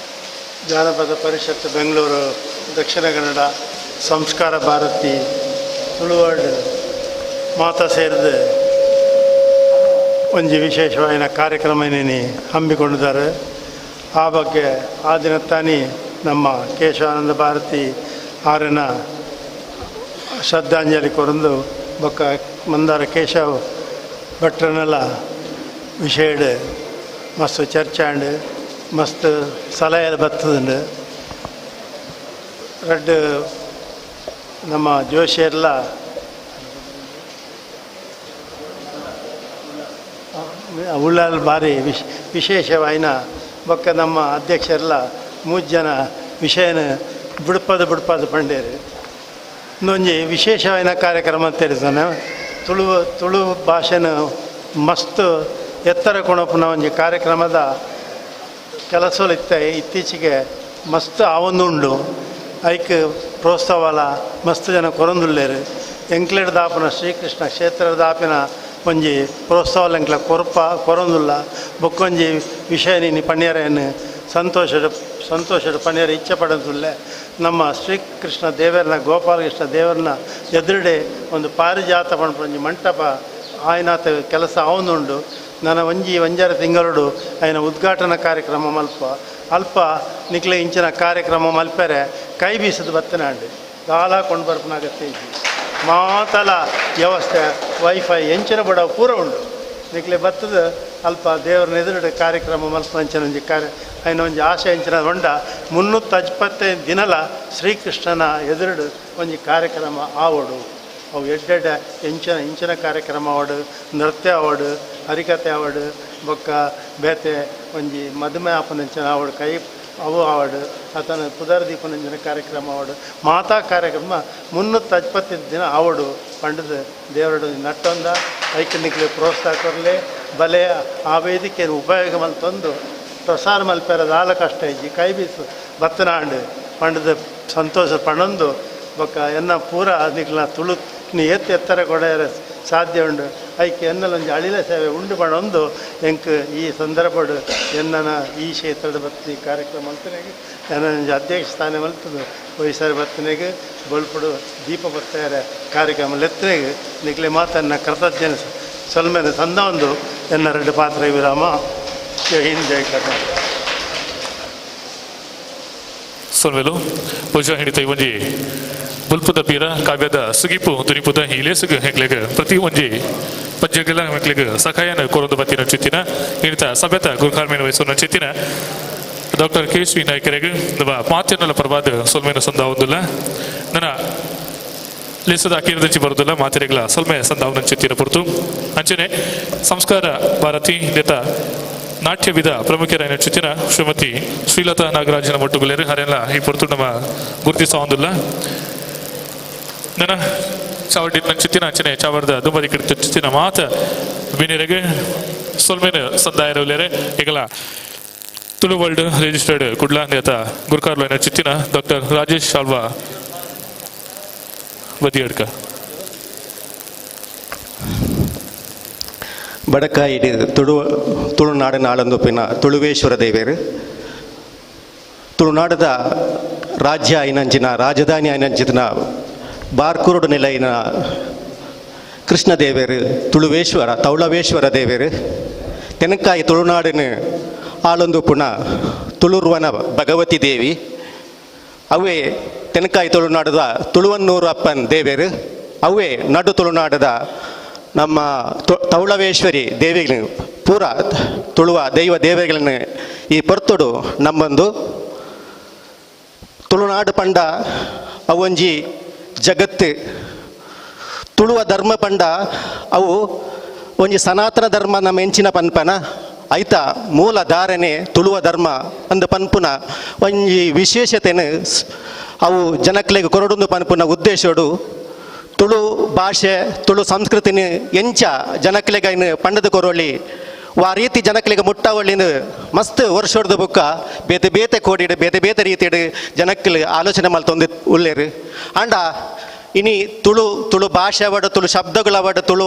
ಜಾನಪದ ಪರಿಷತ್ ಬೆಂಗಳೂರು ದಕ್ಷಿಣ ಕನ್ನಡ ಸಂಸ್ಕಾರ ಭಾರತಿ ತುಳುವಾಡ್ ಮಾತ ಸೇರಿದ ಒಂಜಿ ವಿಶೇಷವಾದ ಕಾರ್ಯಕ್ರಮ ಹಮ್ಮಿಕೊಂಡಿದ್ದಾರೆ ಆ ಬಗ್ಗೆ ಆ ದಿನ ತಾನಿ ನಮ್ಮ ಕೇಶವಾನಂದ ಭಾರತಿ ಆರನ ಶ್ರದ್ಧಾಂಜಲಿ ಕೊರಂದು ಬೊಕ್ಕ ಮಂದಾರ ಕೇಶವ್ ಭಟ್ರನೆಲ್ಲ ವಿಷಯಡ್ ಮಸ್ತ್ ಚರ್ಚಾಂಡ್ ಮಸ್ತ್ ಸಲಹೆ ಬರ್ತದುಂಡು ರಡ್ಡ್ ನಮ್ಮ ಜೋಶಿಯರ್ಲ ಉಳ್ಳಾಲ್ ಭಾರಿ ವಿಶೇಷವಾಯಿನ ಬೊಕ್ಕ ನಮ್ಮ ಅಧ್ಯಕ್ಷರೆಲ್ಲ 3 ಜನ ವಿಷಯನ ಬಿಡ್ಪದು ಪಂಡೇರು ಇನ್ನೊಂದು ವಿಶೇಷವಾದ ಕಾರ್ಯಕ್ರಮ ತೆರೆದಾನೆ ತುಳು ಭಾಷೆನ ಮಸ್ತ್ ಎತ್ತರ ಕೊಣಪುನ ಒಂಜಿ ಕಾರ್ಯಕ್ರಮದ ಕೆಲಸಗಳು ಇತ್ತೀಚೆಗೆ ಮಸ್ತ್ ಆವೊಂದುಂಡು ಐಕ್ ಪ್ರೋತ್ಸಾಹಲ ಮಸ್ತ್ ಜನ ಕೊರೊಂದುಲ್ಲೇರು ಎಂಕ್ಲೆಡ್ ದಾಪನ ಶ್ರೀಕೃಷ್ಣ ಕ್ಷೇತ್ರದ ದಾಪಿನ ಒಂಜಿ ಪ್ರೋತ್ಸಾಹಲ ಎಂಕ್ಲ ಕೊರೊಂದುಲ್ಲ ಬೊಕ್ಕೊಂಜಿ ವಿಷಯ ನೀನು ಪಣ್ಯರೇನು ಸಂತೋಷದ ಪಣ್ಯರ ಇಚ್ಛೆ ಪಡೋದಿಲ್ಲ ನಮ್ಮ ಶ್ರೀಕೃಷ್ಣ ದೇವರನ್ನ ಗೋಪಾಲಕೃಷ್ಣ ದೇವರನ್ನ ಎದುರುಡೆ ಒಂದು ಪಾರಿಜಾತ ಪಂಪೊಂಜಿ ಮಂಟಪ ಆಯ್ನಾತ ಕೆಲಸ ಅವನುಂಡು ನನ್ನ ಒಂಜಾರು ತಿಂಗಳು ಆಯ್ನ ಉದ್ಘಾಟನಾ ಕಾರ್ಯಕ್ರಮ ಅಲ್ಪ ನಿಕ್ಲೆ ಇಂಚಿನ ಕಾರ್ಯಕ್ರಮ ಮಲ್ಪೆರೆ ಕೈ ಬೀಸದು ಬತ್ತನಾಂಡು ಗಾಲ ಕೊಂಡು ಬರ್ಪನಾಗತ್ತೆ ಮಾತಲ ವ್ಯವಸ್ಥೆ ವೈಫೈ ಎಂಚಿನ ಬಡ ಪೂರ ಉಂಡು ನಿಕ್ಲೆ ಬತ್ತದ ಅಲ್ಪ ದೇವರನ್ನ ಎದುರುಡೆ ಕಾರ್ಯಕ್ರಮ ಮಲ್ಪಂಚಿನ ಒಂಜಿ ಆಯ್ನ ಒಂಜಿ ಆಶೆ ಎಂಚಿನ ಹೊಂಡ 365 ದಿನಲ ಶ್ರೀಕೃಷ್ಣನ ಎದುರುಡು ಒಂಜಿ ಕಾರ್ಯಕ್ರಮ ಆವಡು ಅವು ಎಡ್ಡೆಡ್ಡ ಇಂಚಿನ ಕಾರ್ಯಕ್ರಮ ಆವಡು ನೃತ್ಯ ಆವಡು ಹರಿಕತೆ ಆವಡು ಬೊಕ್ಕ ಬೇತೆ ಒಂಜಿ ಮದುಮೆ ಆಪನಂಚಿನ ಆವಡು ಕೈ ಅವು ಆವಡು ಆತನ ಪುದರ್ ದೀಪನಂಚಿನ ಕಾರ್ಯಕ್ರಮ ಆವಡು ಮಾತಾ ಕಾರ್ಯಕ್ರಮ 365 ದಿನ ಆವಡು ಪಂಡದ ದೇವರಡು ನಟ್ಟೊಂದ ಐಕನಿಕ್ಲೆ ಪ್ರೋತ್ಸಾಹ ಕೊರಲೆ ಬಲೆ ಆ ವೇದಿಕೆಯನ್ನು ಉಪಯೋಗ ಮಲ್ತೊಂದು ಪ್ರಸಾರ ಮಲ್ಪೆರದ ಆಲ ಕಷ್ಟ ಇಜ್ಜಿ ಕೈ ಬೀಸು ಬತ್ತನಾಂಡು ಪಂಡದ ಸಂತೋಷ ಪಣೊಂದು ಬೊಕ್ಕ ಎನ್ನ ಪೂರ ನಿಕ್ಲ ತುಳು ನೀ ಎತ್ತರ ಕೊಡೆಯರ ಸಾಧ್ಯ ಉಂಡು ಐಕೆ ಎನ್ನಲೊಂಜಿ ಅಳಿಲ ಸೇವೆ ಉಂಡು ಪಣೊಂದು ಎಂಕ್ ಈ ಸಂದರ್ಭಡು ಎನ್ನನ ಈ ಕ್ಷೇತ್ರದ ಬತ್ತಿ ಕಾರ್ಯಕ್ರಮ ಮಲ್ತನೆಗೆ ಎನ್ನೊಂಜಿ ಅಧ್ಯಕ್ಷ ಸ್ಥಾನ ಮಲ್ತದು ವಯಸ್ಸರ ಬತ್ತನೆಗೆ ಬೊಲ್ಪಡು ದೀಪ ಬತ್ತಾರ ಕಾರ್ಯಕ್ರಮ ಲೆತ್ತನೆಗೆ ನಿಕ್ಲೆ ಮಾತನ್ನ ಕೃತಜ್ಞನ ಸೊಲ್ಮೆನ ಸಂದ ಒಂದು ಎನ್ನ 2 ಪಾತ್ರ ವಿರಾಮ ಜೈ ಹಿಂದ್ ಜೈ ಕರ್ನಾಟಕ ಸೊಲ್ಮೆಲು ಪೂಜಾ ಹಿಡಿತ ಒಂಜಿ ಬುಲ್ಪುದ ಪೀರ ಕಾವ್ಯದ ಸುಗಿಪು ತುರಿಪುದ ಹೀಲೇಸುಗ ಹೆಗ್ಲೆಗ ಪ್ರತಿ ಒಂಜಿ ಪಜ್ಜಗೆಲ್ಲ ಹೆಗ್ಲೆಗ ಸಖಾಯನ ಕೊರೊಂದು ಬತ್ತಿನ ಚಿತ್ತಿನ ಇಳಿತ ಸಭ್ಯತ ಗುರುಕಾರ್ಮೇನ ವಯಸ್ಸು ಚಿತ್ತಿನ ಡಾಕ್ಟರ್ ಕೆ.ಶ್ರೀ ನಾಯ್ಕರೆಗೆ ನಮ್ಮ ಮಾತಿನಲ್ಲ ಪ್ರಭಾದ ಸೊಲ್ಮೇನ ಸಂದ ಒಂದಿಲ್ಲ ನನ್ನ ಲೇಸದ ಅಕೀರದಂಚಿ ಬರೋದಿಲ್ಲ ಮಾತಿರೆಗಳ ಸೊಲ್ಮೆ ಸಂದಾವನ ಚಿತ್ತಿನ ಪುರ್ತು ಅಂಚನೆ ಸಂಸ್ಕಾರ ಭಾರತಿ ನೇತ ನಾಟ್ಯ ವಿಧ ಪ್ರಮುಖರಾಯನ ಚಿತ್ತಿನ ಶ್ರೀಮತಿ ಶ್ರೀಲತಾ ನಾಗರಾಜನ ಮೊಟ್ಟುಗುಲೇರು ಹರೆಲ್ಲ ಈ ಪುರ್ತು ನಮ್ಮ ಗುರುತಿಸ ಒಂದಿಲ್ಲ ನನ್ನ ಚಾವಡಿ ನನ್ನ ಚಿತ್ತಿನ ಅಂಚನೆ ಚಾವರ್ದ ದುಂಬದಿ ಕಿಡಿತ ಚಿತ್ತಿನ ಮಾತ ವಿನಿರೆಗೆ ಸೊಲ್ಮೇನ ಸಂದಾಯರವಲೇರೆ ಈಗಲ ತುಳು ವರ್ಲ್ಡ್ ರಿಜಿಸ್ಟರ್ಡ್ ಕುಡ್ಲಾ ನೇತ ಗುರುಕಾರ್ಲೈನ ಚಿತ್ತಿನ ಡಾಕ್ಟರ್ ರಾಜೇಶ್ ಶಾಲ್ವಾ ಬದಿಯಡ್ಕ ಬಡಕಾಯಿಡು ತುಳುನಾಡಿನ ಆಳಂದೊಪ್ಪಿನ ತುಳುವೇಶ್ವರ ದೇವೇರು ತುಳುನಾಡದ ರಾಜ್ಯ ಐನಂಚಿನ ರಾಜಧಾನಿ ಐನಂಚಿನ ಬಾರ್ಕುರುಡು ನೆಲೆಯಿನ ಕೃಷ್ಣ ದೇವೇರು ತುಳುವೇಶ್ವರ ತೌಳವೇಶ್ವರ ದೇವೇರು ತೆನಕಾಯಿ ತುಳುನಾಡಿನ ಆಳಂದೊಪ್ಪುನ ತುಳುರ್ವನ ಭಗವತಿ ದೇವಿ ಅವೇ ತೆನಕಾಯಿ ತುಳುನಾಡದ ತುಳುವನ್ನೂರು ಅಪ್ಪನ್ ದೇವೇರು ಅವೇ ನಡು ತುಳುನಾಡದ ನಮ್ಮ ತೌಳವೇಶ್ವರಿ ದೇವಿಗಳು ಪೂರ ತುಳುವ ದೈವ ದೇವಗಳನ್ನು ಈ ಪೊರ್ತುಡು ನಮ್ಮೊಂದು ತುಳುನಾಡು ಪಂಡ ಅವೊಂಜಿ ಜಗತ್ತು ತುಳುವ ಧರ್ಮ ಪಂಡ ಅವು ಒಂಜಿ ಸನಾತನ ಧರ್ಮ ನಮ್ಮ ಎಂಚಿನ ಪನ್ಪನ ಐತ ಮೂಲ ಧಾರಣೆ ತುಳುವ ಧರ್ಮ ಅಂದು ಪನ್ಪುನ ಒಂಜಿ ವಿಶೇಷತೆನು ಅವು ಜನಕ್ಲೆಗ್ ಕೊರಡೊಂದು ಪನ್ಪುನ ಉದ್ದೇಶಡು ತುಳು ಭಾಷೆ ತುಳು ಸಂಸ್ಕೃತಿನ ಎಂಚ ಜನಕ್ಲೆಗೈನು ಪಂಡದ ಕೊರೊಳ್ಳಿ ಆ ರೀತಿ ಜನಕ್ಲೆಗೆ ಮುಟ್ಟವಳ್ಳಿನ ಮಸ್ತ್ ವರ್ಷದ ಬುಕ್ಕ ಬೇತೆ ಬೇತೆ ಕೋಡಿಡು ಬೇತೆ ಬೇತೆ ರೀತಿಡು ಜನಕ್ಲೆ ಆಲೋಚನೆ ಮಲ್ತೊಂದು ಉಳ್ಳೇರು ಅಂಡ ಇನಿ ತುಳು ಭಾಷೆ ಅವಡು ತುಳು ಶಬ್ದಗಳವಡು ತುಳು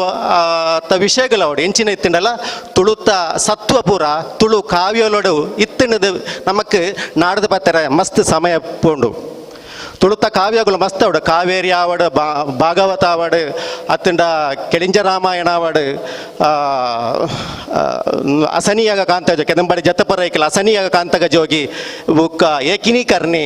ವಿಷಯಗಳವಡು ಎಂಚಿನ ಇತ್ತಿಂಡಲ್ಲ ತುಳುತ್ತ ಸತ್ವ ಪೂರ ತುಳು ಕಾವ್ಯಲೋಡು ಇತ್ತಿನದು ನಮಕ್ ನಾಡದ ಪತ್ತರ ಮಸ್ತ್ ಸಮಯ ಪೋಂಡು ತುಳುತ್ತ ಕಾವ್ಯಗಳು ಮಸ್ತ್ ಅವಡು ಕಾವೇರಿ ಆವಡು ಭಾಗವತ ಆವಡು ಅತ್ತಿಂಡ ಕೆಳಿಂಜ ರಾಮಾಯಣ ಆವಡು ಅಸನಿಯಾಗ ಕಾಂತಗ ಕೆದಂಬಡಿ ಜತ್ತಪರೈಕಲ್ ಅಸನಿಯಾಗ ಕಾಂತಗ ಜೋಗಿ ಬುಕ್ಕ ಏಕಿನಿ ಕರ್ಣಿ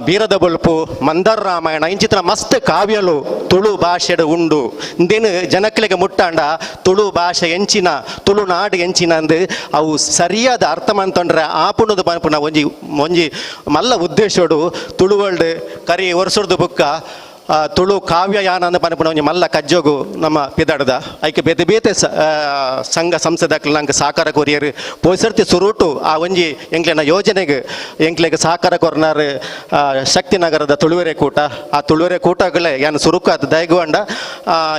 ಬೀರದ ಬುಲ್ಪು ಮಂದರ್ ರಾಮಾಯಣ ಇಂಚಿತ್ರ ಮಸ್ತ್ ಕಾವ್ಯಲು ತುಳು ಭಾಷೆಡು ಉಂಡು ಇಂದೇನು ಜನಕ್ಲೆಗೆ ಮುಟ್ಟಾಂಡ ತುಳು ಭಾಷೆ ಎಂಚಿನ ತುಳುನಾಡು ಎಂಚಿನ ಅಂದು ಅವು ಸರಿಯಾದ ಅರ್ಥ ಮಂತೊಂಡ್ರೆ ಆಪುಣದು ಪನ್ಪುನ ಒಂಜಿ ಮಲ್ಲ ಉದ್ದೇಶಡು ತುಳು ವರ್ಲ್ಡ್ ಕರಿ ವರ್ಷದ ಬುಕ್ಕ ತುಳು ಕಾವ್ಯಯಾನ ಅಂದ ಪನ್ಪುನ ಒಂಜಿ ಮಲ್ಲ ಕಜ್ಜೋಗು ನಮ್ಮ ಪಿದಾಡದ ಐಕೆ ಬೇತೆ ಬೇತೆ ಸಂಘ ಸಂಸದಕ್ಲು ನಂಗೆ ಸಹಕಾರ ಕೊರಿಯರು ಪೋಯ್ಸರ್ತಿ ಸುರುಟು ಆ ಒಂಜಿ ಎಂಕ್ಲೆನ ಯೋಜನೆಗೆ ಎಂಕ್ಲೆಗೆ ಸಹಕಾರ ಕೊರ್ನಾರು ಶಕ್ತಿನಗರದ ತುಳುವೆರೆ ಕೂಟ ಆ ತುಳುವೆರೆ ಕೂಟಗಳೇ ಯಾನು ಸುರುಕಾದ ದಯಗುವಂಡ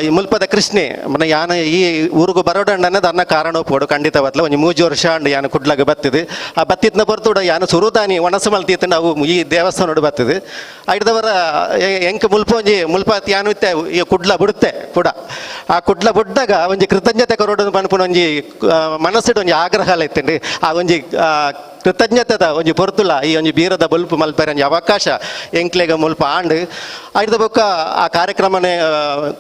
ಈ ಮುಲ್ಪದ ಕೃಷ್ಣೆ ಮನೆ ಯಾನ ಈ ಊರಿಗೂ ಬರೋಡಂಡ ಅನ್ನೋದು ಅನ್ನ ಕಾರಣ ಪೋಡು ಖಂಡಿತವತ್ಲ ಒಂಜಿ 3 ವರ್ಷ ಅಂಡ್ ಯಾನು ಕುಡ್ಲಾಗ ಬತ್ತಿದು ಆ ಬತ್ತಿದ್ನ ಬರ್ತು ಯಾನು ಸುರುದಾನಿ ಒಣಸು ಮಲ್ತಿತ್ತು ನಾವು ಈ ದೇವಸ್ಥಾನ ಬತ್ತಿದು ಐದವರ ಎಂಕ್ ಮುಲ್ಪ ಯಾನು ಇತ್ತೆ ಈ ಕುಡ್ಲ ಬಿಡುತ್ತೆ ಕೂಡ ಆ ಕುಡ್ಲ ಬಿಡ್ದಾಗ ಒಂಜಿ ಕೃತಜ್ಞತೆ ಕೊರೋಡು ಪನ್ಪುನ ಒಂಜಿ ಮನಸ್ಸಿಡು ಒಂಜಿ ಆಗ್ರಹ ಇತ್ತಂಡಿ ಆ ಒಂಜಿ ಕೃತಜ್ಞತೆದ ಒಂಜಿ ಪೊರ್ತುಲ ಈ ಒಂಜಿ ಬೀರದ ಬಲ್ಪು ಮಲ್ಪೆರ ಒಂಜಿ ಅವಕಾಶ ಎಂಕ್ಲೆಗ ಮುಲ್ಪ ಆಂಡ್ ಐದ ಬೊಕ್ಕ ಆ ಕಾರ್ಯಕ್ರಮನೆ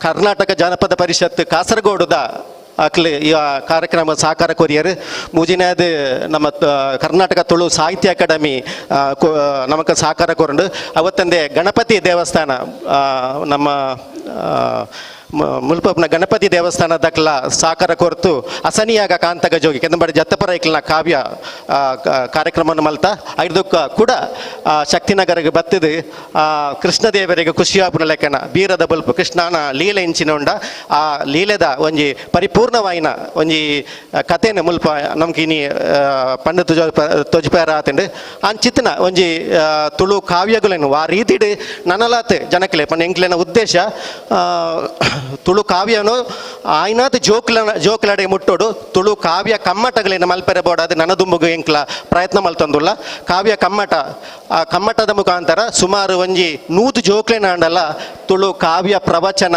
ಕರ್ನಾಟಕ ಜಾನಪದ ಪರಿಷತ್ ಕಾಸರಗೋಡುದ ಅಕ್ಲೆ ಈ ಕಾರ್ಯಕ್ರಮ ಸಹಕಾರ ಕೊರಿಯರು ಮೂಜಿನೇದು ನಮ್ಮ ಕರ್ನಾಟಕ ತುಳು ಸಾಹಿತ್ಯ ಅಕಾಡೆಮಿ ನಮಕ್ ಸಹಕಾರ ಕೊರಂಡು ಅವತ್ತಂದೆ ಗಣಪತಿ ದೇವಸ್ಥಾನ ನಮ್ಮ ಮುಲ್ಪನ ಗಣಪತಿ ದೇವಸ್ಥಾನದಕ್ಲ ಸಹಕಾರ ಕೊರ್ತು ಅಸನಿಯಾಗ ಕಾಂತಗ ಜೋಗಿ ಕೆಂದಂಬಡಿ ಜತ್ತಪರೈಕ್ಲನ ಕಾವ್ಯ ಕಾರ್ಯಕ್ರಮವನ್ನು ಮಲ್ತ ಐದಕ್ಕ ಕೂಡ ಶಕ್ತಿನಗರಿಗೆ ಬತ್ತಿದು ಕೃಷ್ಣದೇವರಿಗೆ ಖುಷಿಯಾಪುನ ಲೆಕ್ಕನ ಬೀರದ ಬಲ್ಪು ಕೃಷ್ಣನ ಲೀಲೆ ಇಂಚಿನ ಉಂಡ ಆ ಲೀಲೆದ ಒಂಜಿ ಪರಿಪೂರ್ಣವಾಯಿನ ಒಂಜಿ ಕಥೆನ ಮುಲ್ಪ ನಮ್ಗಿನಿ ಪಂಡ ತೊಜ್ಪೇರ ಆತಂಡು ಅಂಚಿತ್ತಿನ ಒಂಜಿ ತುಳು ಕಾವ್ಯಗಳನ್ನು ಆ ರೀತಿಡು ನನಲಾತ್ ಜನಕ್ಲೆ ಪಂಡ ಎಂಕ್ಲೆನ ಉದ್ದೇಶ ತುಳು ಕಾವ್ಯನು ಆಯ್ನಾತ್ ಜೋಕ್ಲಡೆ ಮುಟ್ಟೋಡು ತುಳು ಕಾವ್ಯ ಕಮ್ಮಟಗಳೇನು ಮಲ್ಪೆರೆ ಬೋಡಾದ ನನದುಂಬುಗು ಎಂಕ್ಲ ಪ್ರಯತ್ನ ಮಲ್ತಂದುಲ್ಲ ಕಾವ್ಯ ಕಮ್ಮಟ ಆ ಕಮ್ಮಟದ ಮುಖಾಂತರ ಸುಮಾರು ಒಂಜಿ 100 ಜೋಕ್ಲೆನ ಅಂಡಲ್ಲ ತುಳು ಕಾವ್ಯ ಪ್ರವಚನ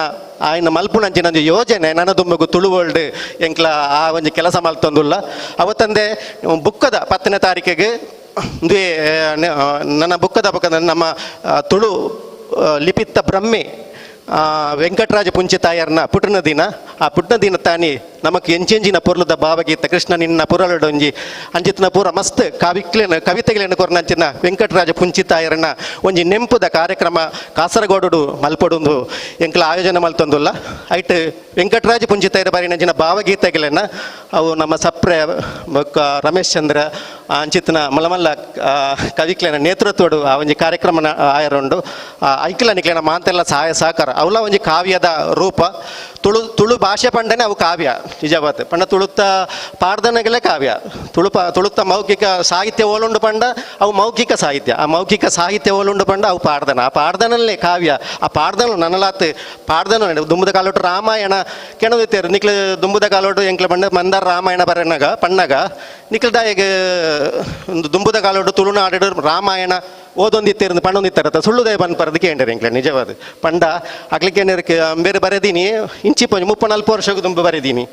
ಆಯ್ನ ಮಲ್ಪುನಂಚಿನ ಯೋಜನೆ ನನದುಂಬುಗು ತುಳು ವರ್ಲ್ಡ್ ಎಂಕ್ಲ ಆ ಒಂಜಿ ಕೆಲಸ ಮಲ್ತಂದುಲ್ಲ ಅವತ್ತಂದೆ ಬುಕ್ಕದ 10ನೇ ತಾರೀಕಿಗೆ ನನ್ನ ಬುಕ್ಕದ ನಮ್ಮ ತುಳು ಲಿಪಿತ್ತ ಬ್ರಹ್ಮೆ ವೆಂಕಟರಾಜ ಪುಂಚಿತಾಯರ್ನ ಪುಟ್ಟನ ದಿನ ಆ ಪುಟ್ಟನ ದಿನ ತಾನಿ ನಮಕ್ ಎಂಚೆಂಚಿನ ಪೊರ್ಲುದ ಭಾವಗೀತ ಕೃಷ್ಣ ನಿನ್ನ ಪುರಲೊಡೊಂಜಿ ಅಂಚಿತ್ತಿನ ಪೂರ ಮಸ್ತ್ ಕವಿತೆಗಳನ್ನ ಕೊರ್ನಂಚಿನ ವೆಂಕಟರಾಜ ಪುಂಚಿತಾಯರನ್ನ ಒಂಜಿ ನೆಂಪುದ ಕಾರ್ಯಕ್ರಮ ಕಾಸರಗೋಡು ಮಲ್ಪೊಡುಂದು ಎಂಕ್ಲ ಆಯೋಜನೆ ಮಲ್ತೊಂದುಲ್ಲ ಐಟ್ ವೆಂಕಟರಾಜ ಪುಂಚಿತಾಯರ ಬಾರಿನಂಚಿನ ಭಾವಗೀತೆಗಳನ್ನ ಅವು ನಮ್ಮ ಸಪ್ರೆ ರಮೇಶ್ ಚಂದ್ರ ಅಂಚಿತ್ತಿನ ಮಲಮಲ್ಲ ಕವಿಕ್ಲೆನ ನೇತೃತ್ವಡು ಆ ಒಂಜಿ ಕಾರ್ಯಕ್ರಮ ಆಯರುಂಡು ಐಕ್ಲ ನಿಕ್ಲೆನ ಮಾತೆಲ್ಲ ಸಹಾಯ ಸಹಕಾರ ಅವಲ ಒಂಜಿ ಕಾವ್ಯದ ರೂಪ ತುಳು ಭಾಷೆ ಪಂಡನೆ ಅವು ಕಾವ್ಯ ನಿಜವಾದ ಪಂಡ ತುಳುತ್ತ ಪಾಡ್ದನಗಳೇ ಕಾವ್ಯ ತುಳುತ್ತ ಮೌಖಿಕ ಸಾಹಿತ್ಯ ಓಲುಂಡು ಪಂಡ ಅವು ಮೌಖಿಕ ಸಾಹಿತ್ಯ ಆ ಮೌಖಿಕ ಸಾಹಿತ್ಯ ಓಲುಂಡು ಪಂಡ ಅವು ಪಾಡ್ದನ ಆ ಪಾಡ್ದನಲ್ಲೇ ಕಾವ್ಯ ಆ ಪಾಡ್ದನ ನನಲಾತ್ ಪಾಡ್ದನ ದುಂಬುದ ಕಾಲೋಟು ರಾಮಾಯಣ ಕೆಣದಿತ್ತೇರು ನಿಕ್ಲ ದುಂಬುದ ಕಾಲೋಟು ಎಂಕ್ಲ ಪಂಡ ಮಂದಾರ ರಾಮಾಯಣ ಬರನಾಗ ಪಣ್ಣಗ ನಿಕ್ಲದ ಈಗ ಒಂದು ದುಂಬುದ ಕಾಲೋಟು ತುಳುನಾಡು ರಾಮಾಯಣ ಓದೊಂದಿತ್ತೇರು ಪಣ್ಣೊಂದಿತ್ತಾರ ಸುಳ್ಳುದೇ ಬಂದು ಪರದು ಕೇಂದ್ರ ಎಂಕ್ಲೆ ನಿಜವಾದ ಪಂಡ ಅಗ್ಲಿಕ್ಕೆ ಬೇರೆ ಬರೆದೀನಿ ಇಂಚಿ ಪಂಜ್ 30-40 ವರ್ಷಕ್ಕೆ ದುಂಬು ಬರೆದೀನಿ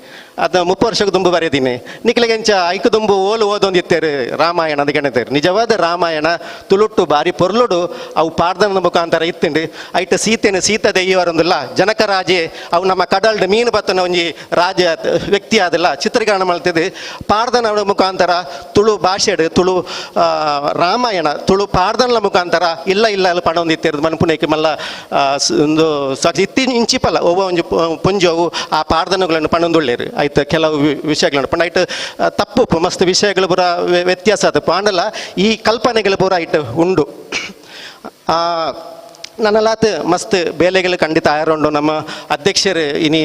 ಅದು 30 ವರ್ಷಕ್ಕೆ ದುಂಬು ಬರೆದೀನಿ ನಿಕ್ಲಿಗೆ ಎಂಚ ಐಕು ದುಂಬು ಓದೊಂದಿತ್ತೇರು ರಾಮಾಯಣ ಅದು ಗೆಣತೇರು ನಿಜವಾದ ರಾಮಾಯಣ ತುಳುಟ್ಟು ಬಾರಿ ಪೊರ್ಲುಡು ಅವು ಪಾಡ್ದನ ಮುಖಾಂತರ ಇತ್ತಂಡು ಐಟ ಸೀತಾ ದೆಯ್ಯವರೊಂದಿಲ್ಲ ಜನಕರಾಜೆ ಅವು ನಮ್ಮ ಕಡಲ್ಡ್ ಮೀನು ಬತ್ತನ ಒಂಜಿ ರಾಜ ವ್ಯಕ್ತಿ ಆದಿಲ್ಲ ಚಿತ್ರೀಕರಣ ಮಾಡ್ತಿದ್ದು ಪಾಡ್ದನ ಮುಖಾಂತರ ತುಳು ಭಾಷೆಡು ತುಳು ರಾಮಾಯಣ ತುಳು ಪಾಡ್ದನ ಮುಖಾಂತರ ಇಲ್ಲ ಅಲ್ಲಿ ಪಣ ಒಂದಿತ್ತೇರು ಮನ್ಪುನೇಕೆ ಮಲ್ಲ ಒಂದು ಇಂಚಿಪಲ್ಲ ಒಬ್ಬ ಒಂಜಿ ಪುಂಜವು ಆ ಪಾಡ್ದನಗಳನ್ನು ಪಣೊಂದುಳ್ಳೇರು ಆಯ್ತು ಕೆಲವು ವಿಷಯಗಳನ್ನು ಪಂಡ ಐಟ್ ತಪ್ಪು ಮಸ್ತ್ ವಿಷಯಗಳು ಪೂರ ವ್ಯತ್ಯಾಸ ಅದು ಪಾಂಡಲ್ಲ ಈ ಕಲ್ಪನೆಗಳು ಪೂರ ಐಟ್ ಉಂಡು ನನ್ನಲಾತ್ ಮಸ್ತ್ ಬೇಲೆಗಳು ಖಂಡಿತ ಆಯರುಂಡು ನಮ್ಮ ಅಧ್ಯಕ್ಷರು ಇನಿ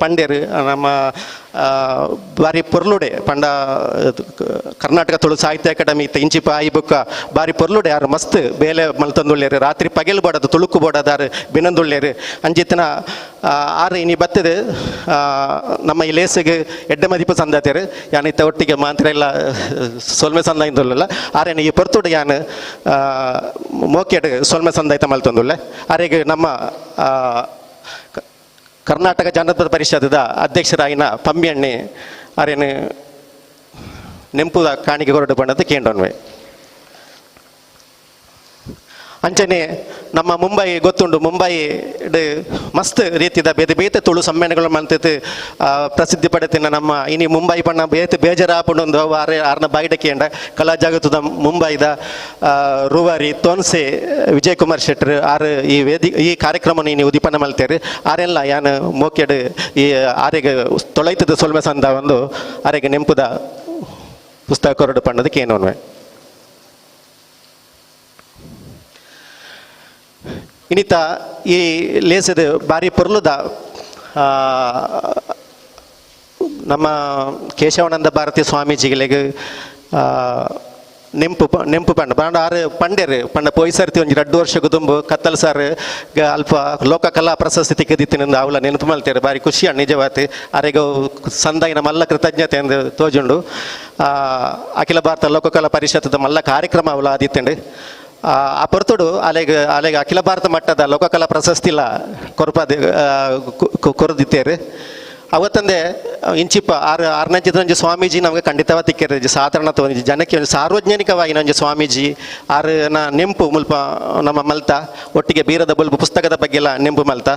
ಪಂಡ್ಯರು ನಮ್ಮ ಬಾರಿ ಪೊರ್ಲುಡೆ ಪಂಡ ಕರ್ನಾಟಕ ತುಳು ಸಾಹಿತ್ಯ ಅಕಾಡೆಮಿ ಇಂಚಿಪ ಈ ಬುಕ್ಕ ಬಾರಿ ಪೊರ್ಲುಡೆ ಯಾರು ಮಸ್ತ್ ಬೇಲೆ ಮಲ್ತೊಂದುಳ್ಳೇರು ರಾತ್ರಿ ಪಗೆಲು ಬೋಡದು ತುಳುಕು ಬೋಡದಾರು ಬಿನಂದುಳ್ಳೇರು ಅಂಜಿತ್ತಿನ ಆರು ಇನಿ ಬತ್ತದು ನಮ್ಮ ಈ ಲೇಸಿಗೆ ಎಡ್ಡೆ ಮದಿಪು ಸಂದಾತೇರು ಯಾನಿತ್ತ ಒಟ್ಟಿಗೆ ಮಾತ್ರ ಎಲ್ಲ ಸೊಲ್ಮೆ ಸಂದ ಇಂದುಲ್ಲ ಆರೇನು ಈ ಪೊರ್ತುಡು ಯಾನು ಮೋಕೆಡ್ ಸೊಲ್ಮೆ ಸಂದಾಯ್ತ ಮಲ್ತೊಂದುಲ್ಲೆ ಆರೆಗೆ ನಮ್ಮ ಕರ್ನಾಟಕ ಜನಪದ ಪರಿಷತ್ದ ಅಧ್ಯಕ್ಷರಾಗಿನ ಪಮ್ಮಿಯಣ್ಣೆ ಆರೇನು ನೆಂಪುದ ಕಾಣಿಕೆ ಹೊರಡು ಪಂಡದು ಕೇಂಡೊನ್ವೆ ಅಂಚನೆ ನಮ್ಮ ಮುಂಬೈ ಗೊತ್ತುಂಡು ಮುಂಬೈ ಮಸ್ತ್ ರೀತಿದ ಬೇತೆ ತುಳು ಸಮ್ಮೇಳನಗಳು ಮಂತಿತ್ತು ಪ್ರಸಿದ್ಧಿ ಪಡೆತಿನ ನಮ್ಮ ಇನಿ ಮುಂಬೈ ಪಣ್ಣ ಬೇಜಾರಾಪುಂಡು ಆರ್ನ ಬಾಯಿಡ ಕೇಂಡ ಕಲಾ ಜಗತ್ತದ ಮುಂಬೈದ ರೂವಾರಿ ತೋನ್ಸೆ ವಿಜಯ್ ಕುಮಾರ್ ಶೆಟ್ಟರ್ ಆರು ಈ ಕಾರ್ಯಕ್ರಮವನ್ನು ಇನಿ ಉದಿಪನ ಮಲ್ತೇರು ಆರೆಲ್ಲ ಯಾನು ಮೋಕೆಡ್ ಈ ಆರೆಗೆ ತೊಳೈತದ ಸೊಲ್ಮೆ ಸಂದ ಒಂದು ಆರೆಗೆ ನೆಂಪುದ ಪುಸ್ತಕ ಹೊರಡು ಪಂಡದಕ್ಕೆ ಏನೋನ್ವೆ ಇನ್ನಿತ ಈ ಲೇಸದ ಬಾರಿ ಪೊರ್ಲುದ ನಮ್ಮ ಕೇಶವಾನಂದ ಭಾರತಿ ಸ್ವಾಮೀಜಿಗಳಿಗೆ ನೆಂಪು ಪಂಡ ಆರು ಪಂಡ್ಯರು ಪಂಡ ಪೊಯ್ಸರ್ತಿ ಒಂಜಿ 2 ವರ್ಷಕ್ಕೆ ತುಂಬು ಕತ್ತಲ್ ಸರ್ ಅಲ್ಪ ಲೋಕಕಲಾ ಪ್ರಶಸ್ತಿ ತಿಕ್ಕದಿತ್ತಿನಿಂದ ಅವಳ ನೆನಪು ಮಲ್ತೇರು ಬಾರಿ ಖುಷಿ ನಿಜವಾತಿ ಆರೆಗ ಸಂದಾಯಿನ ಮಲ್ಲ ಕೃತಜ್ಞತೆ ಎಂದು ತೋಜುಂಡು ಅಖಿಲ ಭಾರತ ಲೋಕಕಲಾ ಪರಿಷತ್ತದ ಮಲ್ಲ ಕಾರ್ಯಕ್ರಮ ಅವಳ ಆದಿತ್ತಂಡು ಆ ಪೊರ್ತುಡು ಅಲೆಗೆ ಅಖಿಲ ಭಾರತ ಮಟ್ಟದ ಲೋಕಕಲಾ ಪ್ರಶಸ್ತಿಲ ಕೊರದಿತ್ತೇರು ಅವತ್ತಂದೆ ಇಂಚಿಪ್ಪ ಆರ್ನಂಚಿದ ಸ್ವಾಮೀಜಿ ನಮಗೆ ಖಂಡಿತವಾಗಿ ತಿಕ್ಕೇರು ಸಾಧಾರಣ ಜನಕ್ಕೆ ಸಾರ್ವಜನಿಕವಾಗಿ ನಂಜಿ ಸ್ವಾಮೀಜಿ ಆರ್ನ ನೆಂಪು ಮುಲ್ಪ ನಮ್ಮ ಮಲ್ತ ಒಟ್ಟಿಗೆ ಬೀರದ ಬಲ್ಬು ಪುಸ್ತಕದ ಬಗ್ಗೆ ಎಲ್ಲ ನೆಂಪು ಮಲ್ತ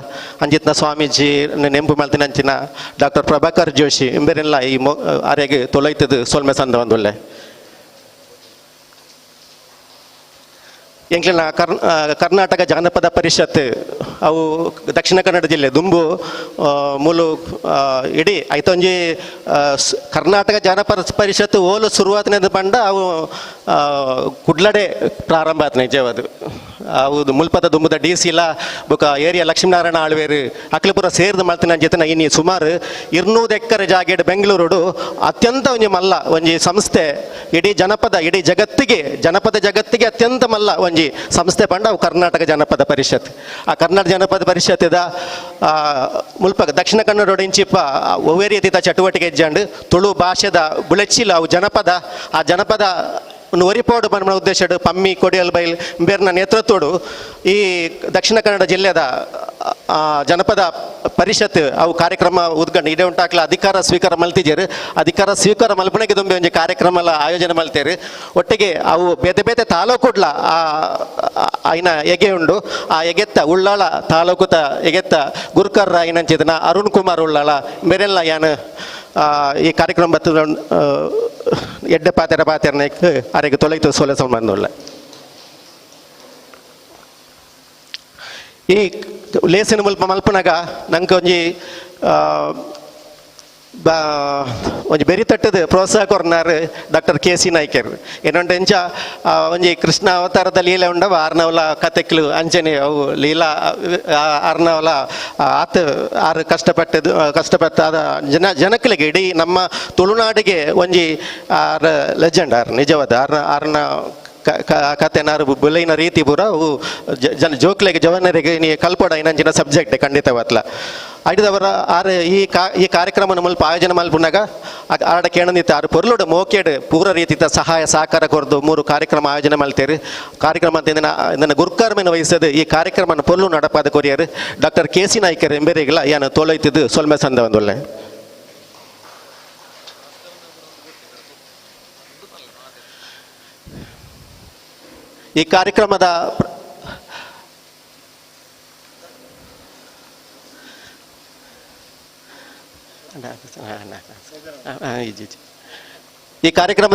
ಅಂಜಿತ್ನ ಸ್ವಾಮೀಜಿ ನೆಂಪು ಮಲ್ತಿನ ಅಂಚಿನ ಡಾಕ್ಟರ್ ಪ್ರಭಾಕರ್ ಜೋಶಿ ಇಂಬೇರೆಲ್ಲ ಈ ಆರ್ಯಾಗೆ ತೊಲೈತದು ಸೊಲ್ಮೆ ಸಂದ ಒಂದೊಳ್ಳೆ ಎಂಕ್ಲಿನ ಕರ್ನಾಟಕ ಜಾನಪದ ಪರಿಷತ್ ಅವು ದಕ್ಷಿಣ ಕನ್ನಡ ಜಿಲ್ಲೆ ದುಂಬು ಮೂಲು ಇಡೀ ಐತೊಂಜಿ ಕರ್ನಾಟಕ ಜಾನಪದ ಪರಿಷತ್ ಓಲು ಶುರುವಾತಿನದು ಪಂಡ ಅವು ಕುಡ್ಲಡೆ ಪ್ರಾರಂಭ ಆಯ್ತು ನಿಜವಾದು ಅವು ಮುಲ್ಪದ ದುಂಬುದ ಡಿ ಸಿ ಇಲ್ಲ ಬೊಕ ಏರಿಯಾ ಲಕ್ಷ್ಮೀನಾರಾಯಣ ಆಳ್ವೇರು ಅಕ್ಲಪುರ ಸೇರಿದ ಮಲ್ತಿನ ಜೊತೆ ಇನ್ನು ಸುಮಾರು 200 ಎಕರೆ ಜಾಗೆಡ್ ಬೆಂಗಳೂರು ಅತ್ಯಂತ ಒಂಜಿ ಮಲ್ಲ ಒಂಜಿ ಸಂಸ್ಥೆ ಇಡೀ ಜನಪದ ಜಗತ್ತಿಗೆ ಅತ್ಯಂತ ಮಲ್ಲ ಒಂಜಿ ಸಂಸ್ಥೆ ಪಂಡ ಅವು ಕರ್ನಾಟಕ ಜನಪದ ಪರಿಷತ್ ಆ ಕರ್ನಾಟಕ ಜನಪದ ಪರಿಷತ್ತದ ಮುಲ್ಪ ದಕ್ಷಿಣ ಕನ್ನಡ ಇಂಚಿಪ್ಪ ಒವೇರಿಯತಿತ ಚಟುವಟಿಕೆ ಹೆಜ್ಜಂಡು ತುಳು ಭಾಷೆದ ಬುಳೆಚ್ಚಿಲ ಅವು ಜನಪದ ಒರಿಪೋಡು ಬನ್ಮ ಉದ್ದೇಶ ಪಮ್ಮಿ ಕೊಡಿಯಲ್ ಬೈಲ್ ಬೇರ್ನ ನೇತೃತ್ವಡು ಈ ದಕ್ಷಿಣ ಕನ್ನಡ ಜಿಲ್ಲೆದ ಜನಪದ ಪರಿಷತ್ ಅವು ಕಾರ್ಯಕ್ರಮ ಉದ್ಘಾಟನೆ ಇಡೇ ಉಂಟಾಕ್ಲ ಅಧಿಕಾರ ಸ್ವೀಕಾರ ಮಲ್ತಿದ್ದೀರಿ ಅಧಿಕಾರ ಸ್ವೀಕಾರ ಮಲ್ಪನೆಗೆ ತುಂಬಿ ಒಂದು ಕಾರ್ಯಕ್ರಮ ಎಲ್ಲ ಆಯೋಜನೆ ಮಲ್ತೇರಿ ಒಟ್ಟಿಗೆ ಅವು ಬೇತೆ ಬೇತೆ ತಾಲೂಕುಡ್ಲ ಐನ ಎಗೆ ಉಂಡು ಆ ಎಗೆತ್ತ ಉಳ್ಳಾಳ ತಾಲೂಕುತ ಎಗೆತ್ತ ಗುರುಕರ್ ಐನಂಚಿದನ ಅರುಣ್ ಕುಮಾರ್ ಉಳ್ಳಾಳ ಮೇರೆಲ್ಲ ಯಾನು ಈ ಕಾರ್ಯಕ್ರಮ ಬತ್ತ ಎಡ್ಡೆ ಪಾತೆರನೆ ಅರೆಗೆ ತೊಲಗಿತು ಸೋಲೆ ಸಂಬಂಧ ಈ ಲೇಸಿನ ಮಲ್ಪನಾಗ ನಂಗೆ ಒಂಜಿ ಬೆರಿ ತಟ್ಟದ ಪ್ರೋತ್ಸಾಹ ಕೊರ್ನಾರು ಡಾಕ್ಟರ್ ಕೆ.ಸಿ. ನಾಯ್ಕರ್ ಏನೊಂದು ಎಂಚ ಒಂಜಿ ಕೃಷ್ಣ ಅವತಾರದ ಲೀಲೆ ಉಂಡವ ಆರ್ನವಲ ಕತೆಕ್ಲು ಅಂಚನೆ ಅವು ಲೀಲಾ ಆರ್ನವಲ ಆರು ಕಷ್ಟಪಟ್ಟಾದ ಜನಕ್ಕಲಿಗೆ ಇಡೀ ನಮ್ಮ ತುಳುನಾಡಿಗೆ ಒಂಜಿ ಆರ್ ಲೆಜೆಂಡ್ ಆರ್ ನಿಜವಾದ ಆರ್ನ ಕತೆನಾರು ಬುಲೈನ ರೀತಿ ಪೂರ ಅವು ಜೋಕ್ಲೆಗೆ ಜವನರಿಗೆ ನೀ ಕಲ್ಪಡ ಇನ್ನಂಚಿನ ಸಬ್ಜೆಕ್ಟ್ ಖಂಡಿತವತ್ಲ ಐದವರ ಆರು ಈ ಕಾರ್ಯಕ್ರಮ ಮಲ್ಪ ಆಯೋಜನೆ ಮಲ್ಪುನಾಗ ಆಡ ಕೇಳನಿತ್ತು ಆರು ಪೊರ್ಲುಡು ಮೋಕೆಡ್ ಪೂರ ರೀತಿಯ ಸಹಾಯ ಸಹಕಾರ ಕೊರದು 3 ಕಾರ್ಯಕ್ರಮ ಆಯೋಜನೆ ಮಲ್ತೇರಿ ಕಾರ್ಯಕ್ರಮ ಅಂತ ಇದನ್ನು ಗುರುಕಾರ್ಮೆನ ವಹಿಸದು ಈ ಕಾರ್ಯಕ್ರಮ ಪೊರ್ಲು ನಡಪಾದ ಕೊರಿಯರು ಡಾಕ್ಟರ್ ಕೆ.ಸಿ. ನಾಯ್ಕರ್ ಎಂಬೇರಿಗಿಲ್ಲ ಏನು ತೋಲೈತಿದ್ದು ಸೊಲ್ಮೆ ಸಂದ ಒಂದೊಳ್ಳೆ ಈ ಕಾರ್ಯಕ್ರಮದ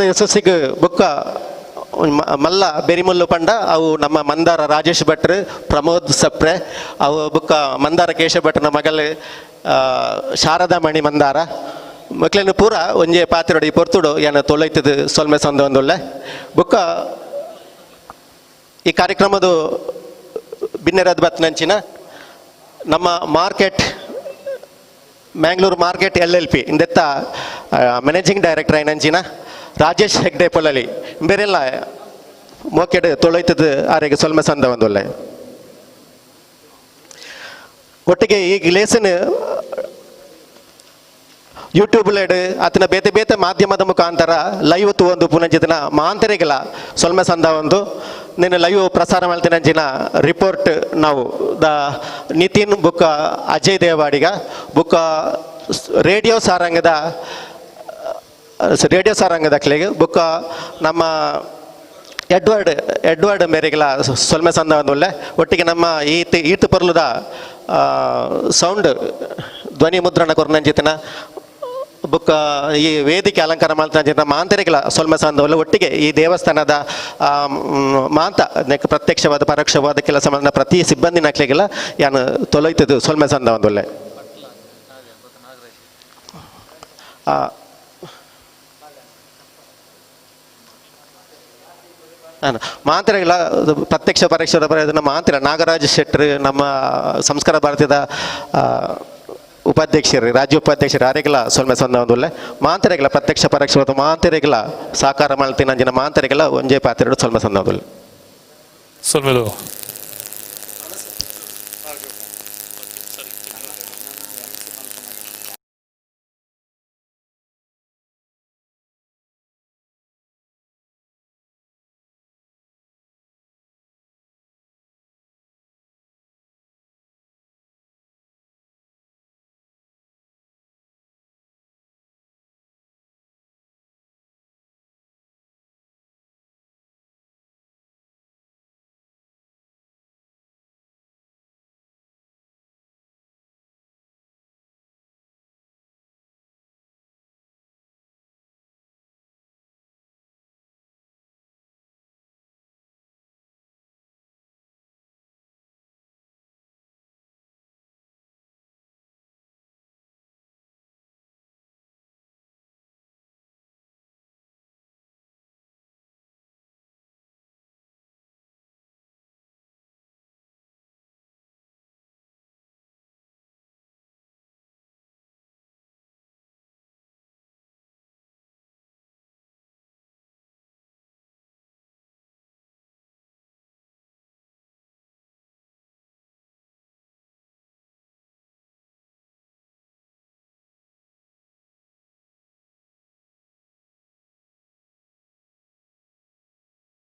ಯಶಸ್ಸಿಗೆ ಬುಕ್ಕ ಮಲ್ಲ ಬೆರಿಮುಲ್ಲು ಪಂಡ ಅವು ನಮ್ಮ ಮಂದಾರ ರಾಜೇಶ್ ಭಟ್ರು ಪ್ರಮೋದ್ ಸಪ್ರೆ ಅವು ಬುಕ್ಕ ಮಂದಾರ ಕೇಶ ಭಟ್ರನ ಮಗಲ್ ಶಾರದಾ ಮಣಿ ಮಂದಾರ ಮಕ್ಳನ್ನು ಪೂರ ಒಂಜೆ ಪಾತ್ರೆಡಿ ಪೊರ್ತುಡು ಏನು ತೊಲೈತದು ಸೊಲ್ಮೆ ಸಂದ ಒಂದೊಳ್ಳೆ ಬುಕ್ಕ ಈ ಕಾರ್ಯಕ್ರಮದ ಬಿನ್ನೆರದ ಬತ್ನಂಚಿನ ನಮ್ಮ ಮಾರ್ಕೆಟ್ ಮ್ಯಾಂಗ್ಳೂರು ಮಾರ್ಕೆಟ್ LLP ಇಂದೆತ್ತ ಮ್ಯಾನೇಜಿಂಗ್ ಡೈರೆಕ್ಟರ್ ಐನಂಚಿನ ರಾಜೇಶ್ ಹೆಗ್ಡೆ ಪೊಲಲಿ ಬೇರೆಲ್ಲ ಮೋಕೆಡ್ ತೊಳೈತದ ಆರೆಗೆ ಸೊಲ್ಮೆ ಸಂದ ಒಂದೊಳ್ಳೆ ಒಟ್ಟಿಗೆ ಈ ಲೇಸನ್ ಯೂಟ್ಯೂಬ್ಲೆಡ್ ಆತನ ಬೇತೆ ಬೇತೆ ಮಾಧ್ಯಮದ ಮುಖಾಂತರ ಲೈವ್ ತೂವೊಂದು ಪುನಂಚಿತನ ಮಾಂತರಿಗಳ ಸೊಲ್ಮೆ ಸಂದ ಒಂದು ನಿನ್ನ ಲೈವ್ ಪ್ರಸಾರ ಮಾಡ್ತೀನಂಚಿನ ರಿಪೋರ್ಟ್ ನಾವು ದ ನಿತಿನ್ ಬುಕ್ಕ ಅಜಯ್ ದೇವಾಡಿಗ ಬುಕ್ಕ ರೇಡಿಯೋ ಸಾರಂಗದ ಕ್ಲೆಗೆ ಬುಕ್ಕ ನಮ್ಮ ಎಡ್ವರ್ಡ್ ಮೇರೆಗಳ ಸೊಲ್ಮೆ ಸಂದ ಒಂದೊಳ್ಳೆ ಒಟ್ಟಿಗೆ ನಮ್ಮ ಈತು ಪರ್ಲುದ ಸೌಂಡ್ ಧ್ವನಿ ಮುದ್ರಣ ಕೊರ್ನಂಚಿತನ ಬುಕ್ಕ ಈ ವೇದಿಕೆ ಅಲಂಕಾರ ಮಾಡ್ತಾ ಮಾಂತರಿಗಳ ಸೊಲ್ಮೆ ಸಂದವಲ್ಲ ಒಟ್ಟಿಗೆ ಈ ದೇವಸ್ಥಾನದ ಮಾಂತ ಪ್ರತ್ಯಕ್ಷವಾದ ಪರೋಕ್ಷವಾದ ಕೆಲಸ ಮಾಡಿದ ಪ್ರತಿ ಸಿಬ್ಬಂದಿ ನಕ್ಲಿಗೆಲ್ಲ ಯಾನು ತೊಲೈತದು ಸೊಲ್ಮೆ ಸಂದ ಒಂದೊಳ್ಳೆ ಮಾಂತ್ರಿಗಳ ಪ್ರತ್ಯಕ್ಷ ಪರೋಕ್ಷದ ಬರೆಯೋದನ್ನ ಮಾಂತ್ರ ನಾಗರಾಜ್ ಶೆಟ್ಟರ್ ನಮ್ಮ ಸಂಸ್ಕಾರ ಭಾರತದ ಉಪಾಧ್ಯಕ್ಷರು ರಾಜ್ಯ ಉಪಾಧ್ಯಕ್ಷರು ಯಾರಿಗೆಲ್ಲ ಸೊಲ್ಮೆ ಸಂದ ಒಂದೊಳ್ಳೆ ಮಾಂತರಿಗಳ ಪ್ರತ್ಯಕ್ಷ ಪರೋಕ್ಷವಾದ ಮಾಂತರಿಗಳ ಸಾಕಾರ ಮಾಡ್ತೀನಿ ಅಂಜಿನ ಮಾಂತರಿಗೆಲ್ಲ ಒಂಜೇ ಪಾತ್ರೆಡು ಸೊಲ್ಮೆ ಸಂದ ಒಂದೊಳ್ಳೆ ಸೊಲ್ಮೆಲು